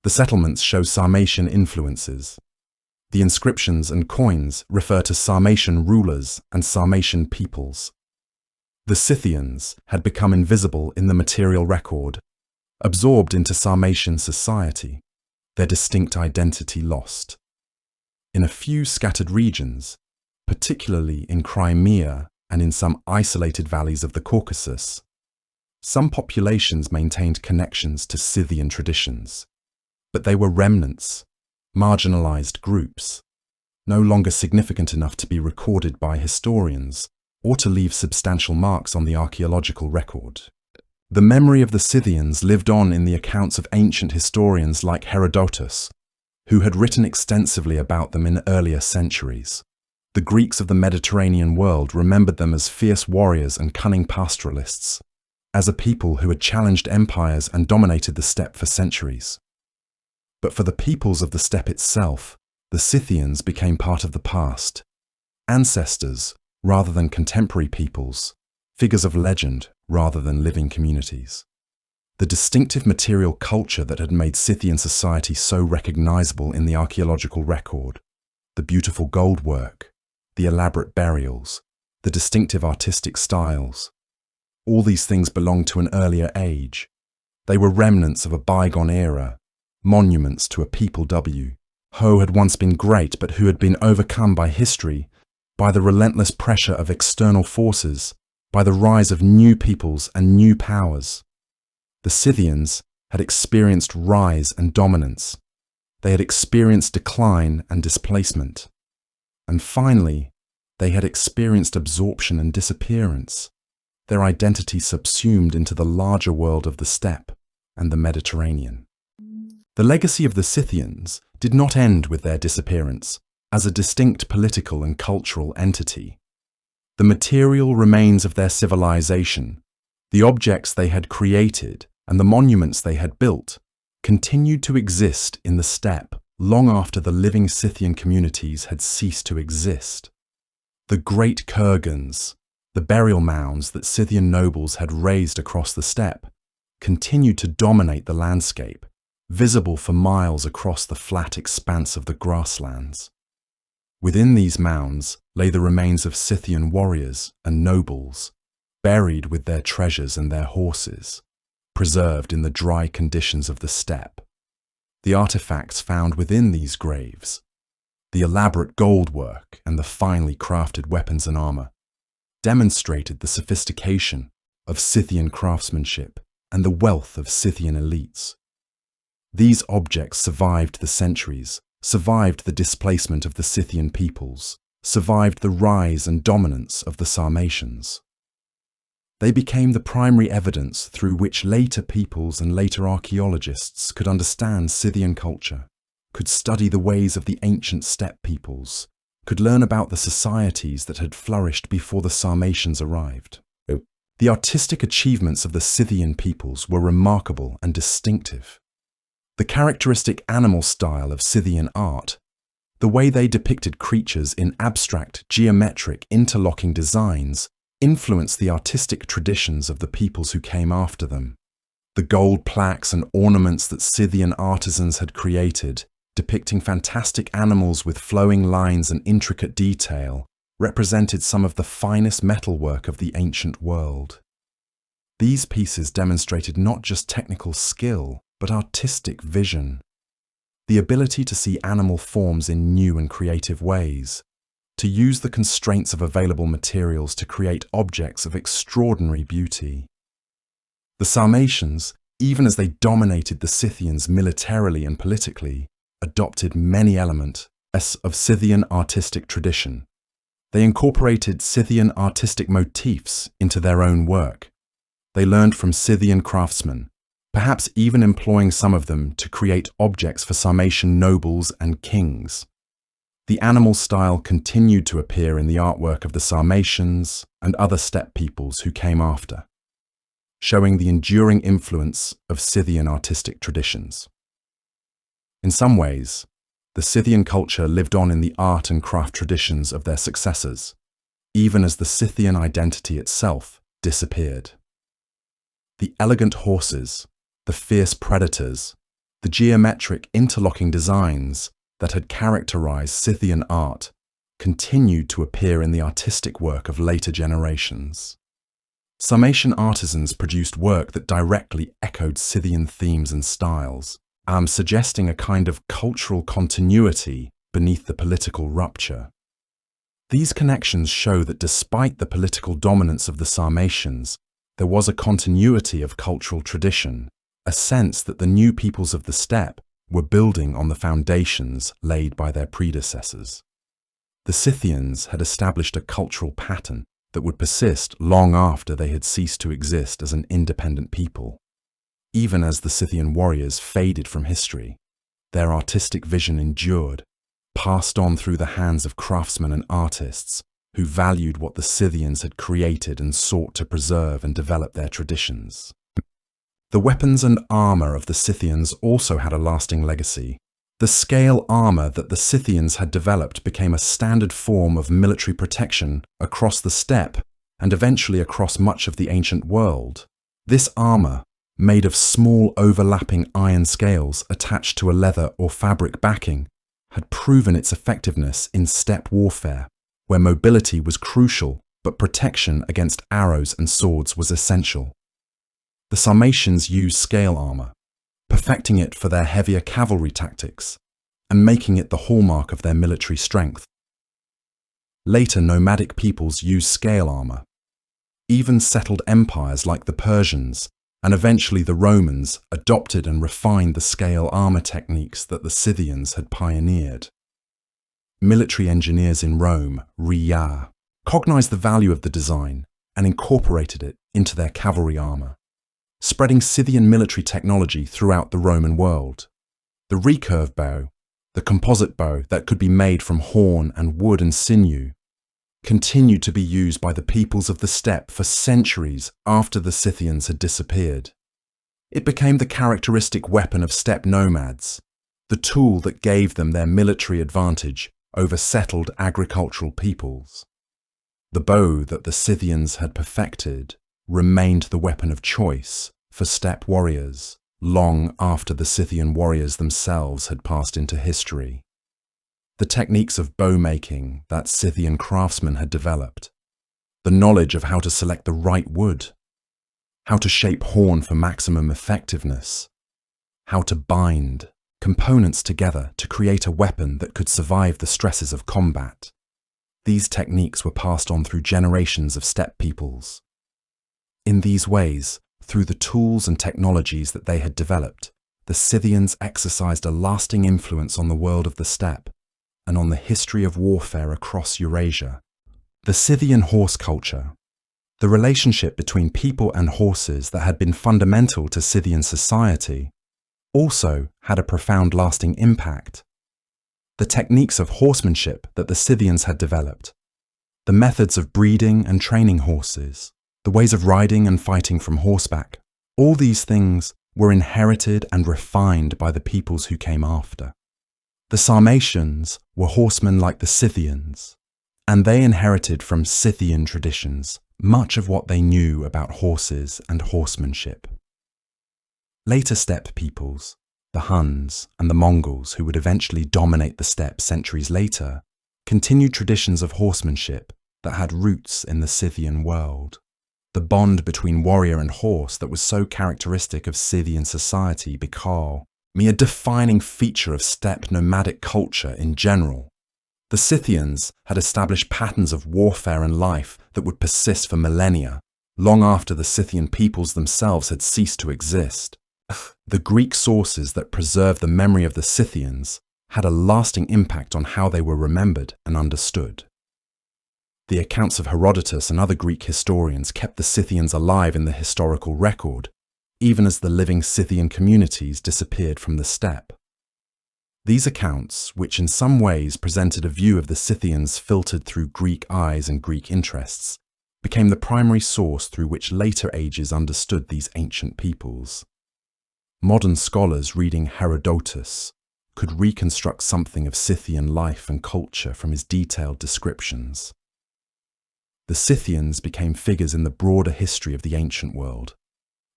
The settlements show Sarmatian influences. The inscriptions and coins refer to Sarmatian rulers and Sarmatian peoples. The Scythians had become invisible in the material record, absorbed into Sarmatian society, their distinct identity lost. In a few scattered regions, particularly in Crimea and in some isolated valleys of the Caucasus, some populations maintained connections to Scythian traditions, but they were remnants, marginalized groups, no longer significant enough to be recorded by historians or to leave substantial marks on the archaeological record. The memory of the Scythians lived on in the accounts of ancient historians like Herodotus, who had written extensively about them in earlier centuries. The Greeks of the Mediterranean world remembered them as fierce warriors and cunning pastoralists, as a people who had challenged empires and dominated the steppe for centuries. But for the peoples of the steppe itself, the Scythians became part of the past, ancestors rather than contemporary peoples, figures of legend rather than living communities. The distinctive material culture that had made Scythian society so recognizable in the archaeological record, the beautiful gold work, the elaborate burials, the distinctive artistic styles, all these things belonged to an earlier age. They were remnants of a bygone era, monuments to a people who had once been great but who had been overcome by history by the relentless pressure of external forces, by the rise of new peoples and new powers. The Scythians had experienced rise and dominance. They had experienced decline and displacement. And finally, they had experienced absorption and disappearance, their identity subsumed into the larger world of the steppe and the Mediterranean. The legacy of the Scythians did not end with their disappearance as a distinct political and cultural entity. The material remains of their civilization, the objects they had created, and the monuments they had built continued to exist in the steppe long after the living Scythian communities had ceased to exist. The great kurgans, the burial mounds that Scythian nobles had raised across the steppe, continued to dominate the landscape, visible for miles across the flat expanse of the grasslands. Within these mounds lay the remains of Scythian warriors and nobles, buried with their treasures and their horses, preserved in the dry conditions of the steppe. The artifacts found within these graves, the elaborate gold work and the finely crafted weapons and armor, demonstrated the sophistication of Scythian craftsmanship and the wealth of Scythian elites. These objects survived the centuries, survived the displacement of the Scythian peoples, survived the rise and dominance of the Sarmatians. They became the primary evidence through which later peoples and later archaeologists could understand Scythian culture, could study the ways of the ancient steppe peoples, could learn about the societies that had flourished before the Sarmatians arrived. The artistic achievements of the Scythian peoples were remarkable and distinctive. The characteristic animal style of Scythian art, the way they depicted creatures in abstract, geometric, interlocking designs, influenced the artistic traditions of the peoples who came after them. The gold plaques and ornaments that Scythian artisans had created, depicting fantastic animals with flowing lines and intricate detail, represented some of the finest metalwork of the ancient world. These pieces demonstrated not just technical skill, but artistic vision. The ability to see animal forms in new and creative ways, to use the constraints of available materials to create objects of extraordinary beauty. The Sarmatians, even as they dominated the Scythians militarily and politically, adopted many elements of Scythian artistic tradition. They incorporated Scythian artistic motifs into their own work. They learned from Scythian craftsmen, perhaps even employing some of them to create objects for Sarmatian nobles and kings. The animal style continued to appear in the artwork of the Sarmatians and other steppe peoples who came after, showing the enduring influence of Scythian artistic traditions. In some ways, the Scythian culture lived on in the art and craft traditions of their successors, even as the Scythian identity itself disappeared. The elegant horses, the fierce predators, the geometric interlocking designs that had characterized Scythian art continued to appear in the artistic work of later generations. Sarmatian artisans produced work that directly echoed Scythian themes and styles, suggesting a kind of cultural continuity beneath the political rupture. These connections show that despite the political dominance of the Sarmatians, there was a continuity of cultural tradition, a sense that the new peoples of the steppe were building on the foundations laid by their predecessors. The Scythians had established a cultural pattern that would persist long after they had ceased to exist as an independent people. Even as the Scythian warriors faded from history, their artistic vision endured, passed on through the hands of craftsmen and artists who valued what the Scythians had created and sought to preserve and develop their traditions. The weapons and armor of the Scythians also had a lasting legacy. The scale armor that the Scythians had developed became a standard form of military protection across the steppe and eventually across much of the ancient world. This armor, made of small overlapping iron scales attached to a leather or fabric backing, had proven its effectiveness in steppe warfare, where mobility was crucial but protection against arrows and swords was essential. The Sarmatians used scale armor, perfecting it for their heavier cavalry tactics and making it the hallmark of their military strength. Later, nomadic peoples used scale armor. Even settled empires like the Persians, and eventually the Romans, adopted and refined the scale armor techniques that the Scythians had pioneered. Military engineers in Rome, cognized the value of the design and incorporated it into their cavalry armor, spreading Scythian military technology throughout the Roman world. The recurve bow, the composite bow that could be made from horn and wood and sinew, continued to be used by the peoples of the steppe for centuries after the Scythians had disappeared. It became the characteristic weapon of steppe nomads, the tool that gave them their military advantage over settled agricultural peoples. The bow that the Scythians had perfected remained the weapon of choice for steppe warriors long after the Scythian warriors themselves had passed into history. The techniques of bow making that Scythian craftsmen had developed, the knowledge of how to select the right wood, how to shape horn for maximum effectiveness, how to bind components together to create a weapon that could survive the stresses of combat. These techniques were passed on through generations of steppe peoples. In these ways, through the tools and technologies that they had developed, the Scythians exercised a lasting influence on the world of the steppe and on the history of warfare across Eurasia. The Scythian horse culture, the relationship between people and horses that had been fundamental to Scythian society, also had a profound lasting impact. The techniques of horsemanship that the Scythians had developed, the methods of breeding and training horses, the ways of riding and fighting from horseback, all these things were inherited and refined by the peoples who came after. The Sarmatians were horsemen like the Scythians, and they inherited from Scythian traditions much of what they knew about horses and horsemanship. Later steppe peoples, the Huns and the Mongols, who would eventually dominate the steppe centuries later, continued traditions of horsemanship that had roots in the Scythian world. The bond between warrior and horse that was so characteristic of Scythian society became a defining feature of steppe nomadic culture in general. The Scythians had established patterns of warfare and life that would persist for millennia, long after the Scythian peoples themselves had ceased to exist. The Greek sources that preserve the memory of the Scythians had a lasting impact on how they were remembered and understood. The accounts of Herodotus and other Greek historians kept the Scythians alive in the historical record, even as the living Scythian communities disappeared from the steppe. These accounts, which in some ways presented a view of the Scythians filtered through Greek eyes and Greek interests, became the primary source through which later ages understood these ancient peoples. Modern scholars reading Herodotus could reconstruct something of Scythian life and culture from his detailed descriptions. The Scythians became figures in the broader history of the ancient world,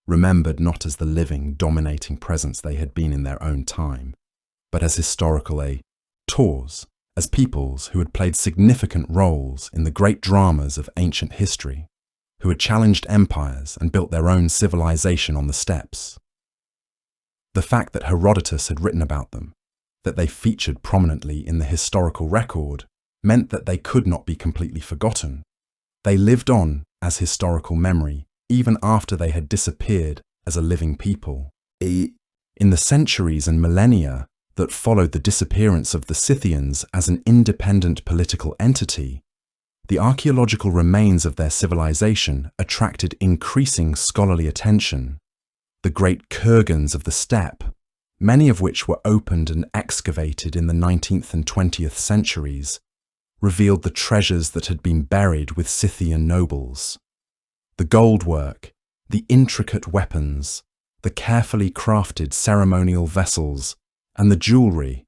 remembered not as the living, dominating presence they had been in their own time, but as historical auteurs, as peoples who had played significant roles in the great dramas of ancient history, who had challenged empires and built their own civilization on the steppes. The fact that Herodotus had written about them, that they featured prominently in the historical record, meant that they could not be completely forgotten. They lived on as historical memory even after they had disappeared as a living people. In the centuries and millennia that followed the disappearance of the Scythians as an independent political entity, the archaeological remains of their civilization attracted increasing scholarly attention. The great kurgans of the steppe, many of which were opened and excavated in the 19th and 20th centuries, revealed the treasures that had been buried with Scythian nobles. The gold work, the intricate weapons, the carefully crafted ceremonial vessels, and the jewelry,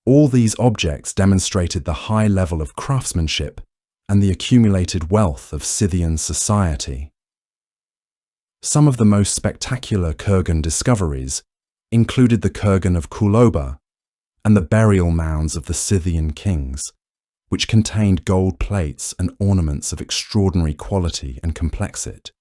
all these objects demonstrated the high level of craftsmanship and the accumulated wealth of Scythian society. Some of the most spectacular kurgan discoveries included the kurgan of Kuloba and the burial mounds of the Scythian kings, which contained gold plates and ornaments of extraordinary quality and complexity.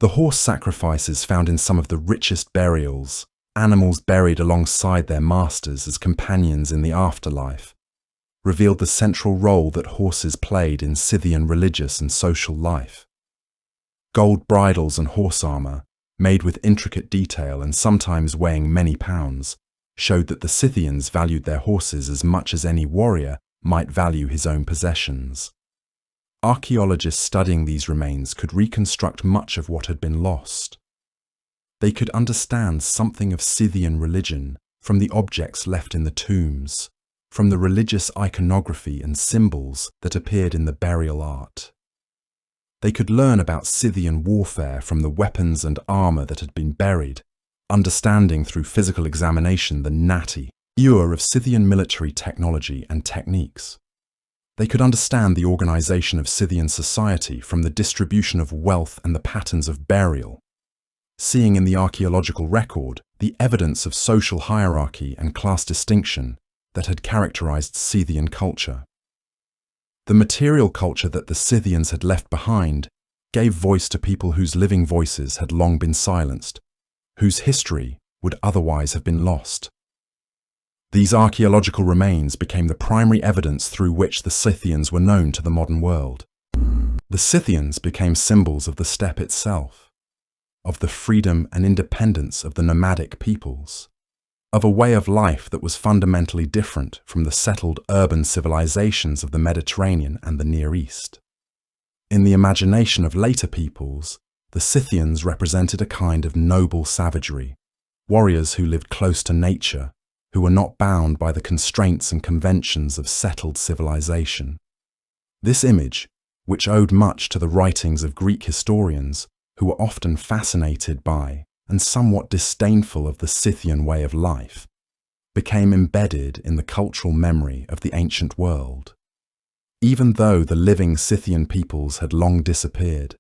The horse sacrifices found in some of the richest burials, animals buried alongside their masters as companions in the afterlife, revealed the central role that horses played in Scythian religious and social life. Gold bridles and horse armor, made with intricate detail and sometimes weighing many pounds, showed that the Scythians valued their horses as much as any warrior might value his own possessions. Archaeologists studying these remains could reconstruct much of what had been lost. They could understand something of Scythian religion from the objects left in the tombs, from the religious iconography and symbols that appeared in the burial art. They could learn about Scythian warfare from the weapons and armor that had been buried, understanding through physical examination the natty of Scythian military technology and techniques. They could understand the organization of Scythian society from the distribution of wealth and the patterns of burial, seeing in the archaeological record the evidence of social hierarchy and class distinction that had characterized Scythian culture. The material culture that the Scythians had left behind gave voice to people whose living voices had long been silenced, whose history would otherwise have been lost. These archaeological remains became the primary evidence through which the Scythians were known to the modern world. The Scythians became symbols of the steppe itself, of the freedom and independence of the nomadic peoples, of a way of life that was fundamentally different from the settled urban civilizations of the Mediterranean and the Near East. In the imagination of later peoples, the Scythians represented a kind of noble savagery, warriors who lived close to nature, who were not bound by the constraints and conventions of settled civilization. This image, which owed much to the writings of Greek historians who were often fascinated by and somewhat disdainful of the Scythian way of life, became embedded in the cultural memory of the ancient world. Even though the living Scythian peoples had long disappeared,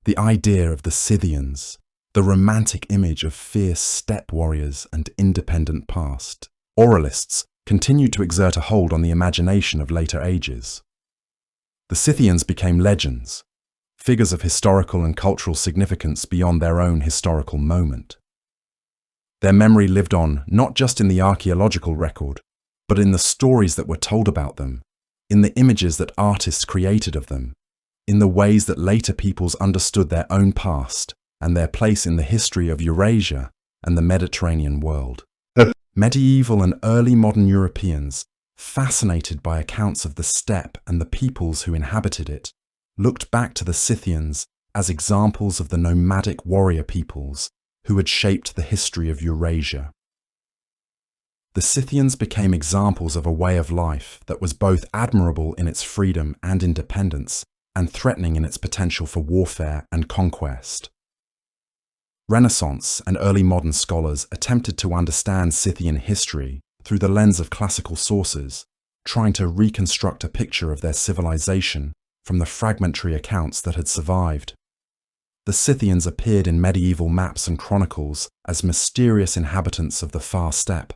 the idea of the Scythians, the romantic image of fierce steppe warriors and independent past, oralists continued to exert a hold on the imagination of later ages. The Scythians became legends, figures of historical and cultural significance beyond their own historical moment. Their memory lived on not just in the archaeological record, but in the stories that were told about them, in the images that artists created of them, in the ways that later peoples understood their own past and their place in the history of Eurasia and the Mediterranean world. Medieval and early modern Europeans, fascinated by accounts of the steppe and the peoples who inhabited it, looked back to the Scythians as examples of the nomadic warrior peoples who had shaped the history of Eurasia. The Scythians became examples of a way of life that was both admirable in its freedom and independence and threatening in its potential for warfare and conquest. Renaissance and early modern scholars attempted to understand Scythian history through the lens of classical sources, trying to reconstruct a picture of their civilization from the fragmentary accounts that had survived. The Scythians appeared in medieval maps and chronicles as mysterious inhabitants of the far steppe,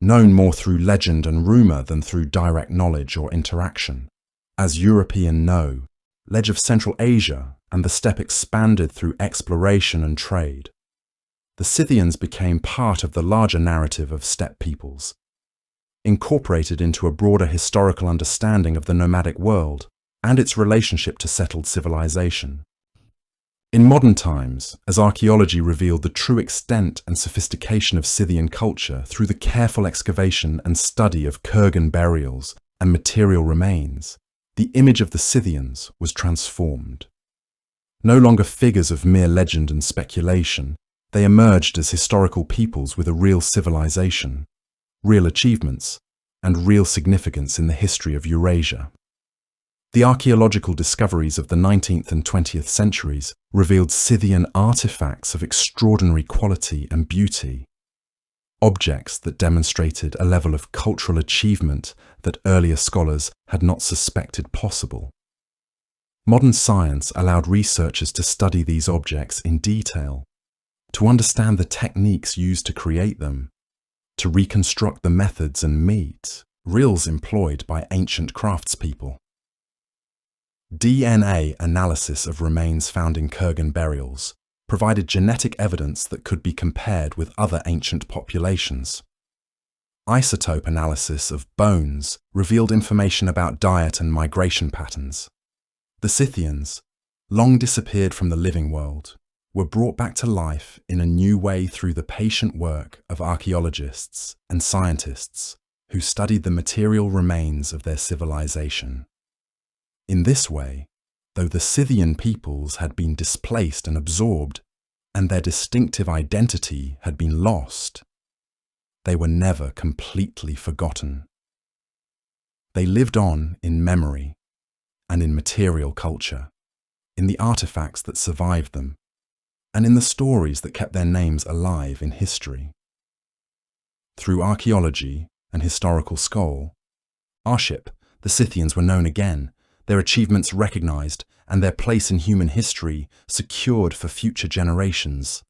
known more through legend and rumour than through direct knowledge or interaction. As European know, ledge of Central Asia and the steppe expanded through exploration and trade. The Scythians became part of the larger narrative of steppe peoples, incorporated into a broader historical understanding of the nomadic world and its relationship to settled civilization. In modern times, as archaeology revealed the true extent and sophistication of Scythian culture through the careful excavation and study of kurgan burials and material remains, the image of the Scythians was transformed. No longer figures of mere legend and speculation, they emerged as historical peoples with a real civilization, real achievements, and real significance in the history of Eurasia. The archaeological discoveries of the 19th and 20th centuries revealed Scythian artifacts of extraordinary quality and beauty, objects that demonstrated a level of cultural achievement that earlier scholars had not suspected possible. Modern science allowed researchers to study these objects in detail, to understand the techniques used to create them, to reconstruct the methods and reels employed by ancient craftspeople. DNA analysis of remains found in kurgan burials provided genetic evidence that could be compared with other ancient populations. Isotope analysis of bones revealed information about diet and migration patterns. The Scythians, long disappeared from the living world, were brought back to life in a new way through the patient work of archaeologists and scientists who studied the material remains of their civilization. In this way, though the Scythian peoples had been displaced and absorbed, and their distinctive identity had been lost, they were never completely forgotten. They lived on in memory and in material culture, in the artifacts that survived them, and in the stories that kept their names alive in history. Through archaeology and historical scholarship, the Scythians were known again, their achievements recognized, and their place in human history secured for future generations.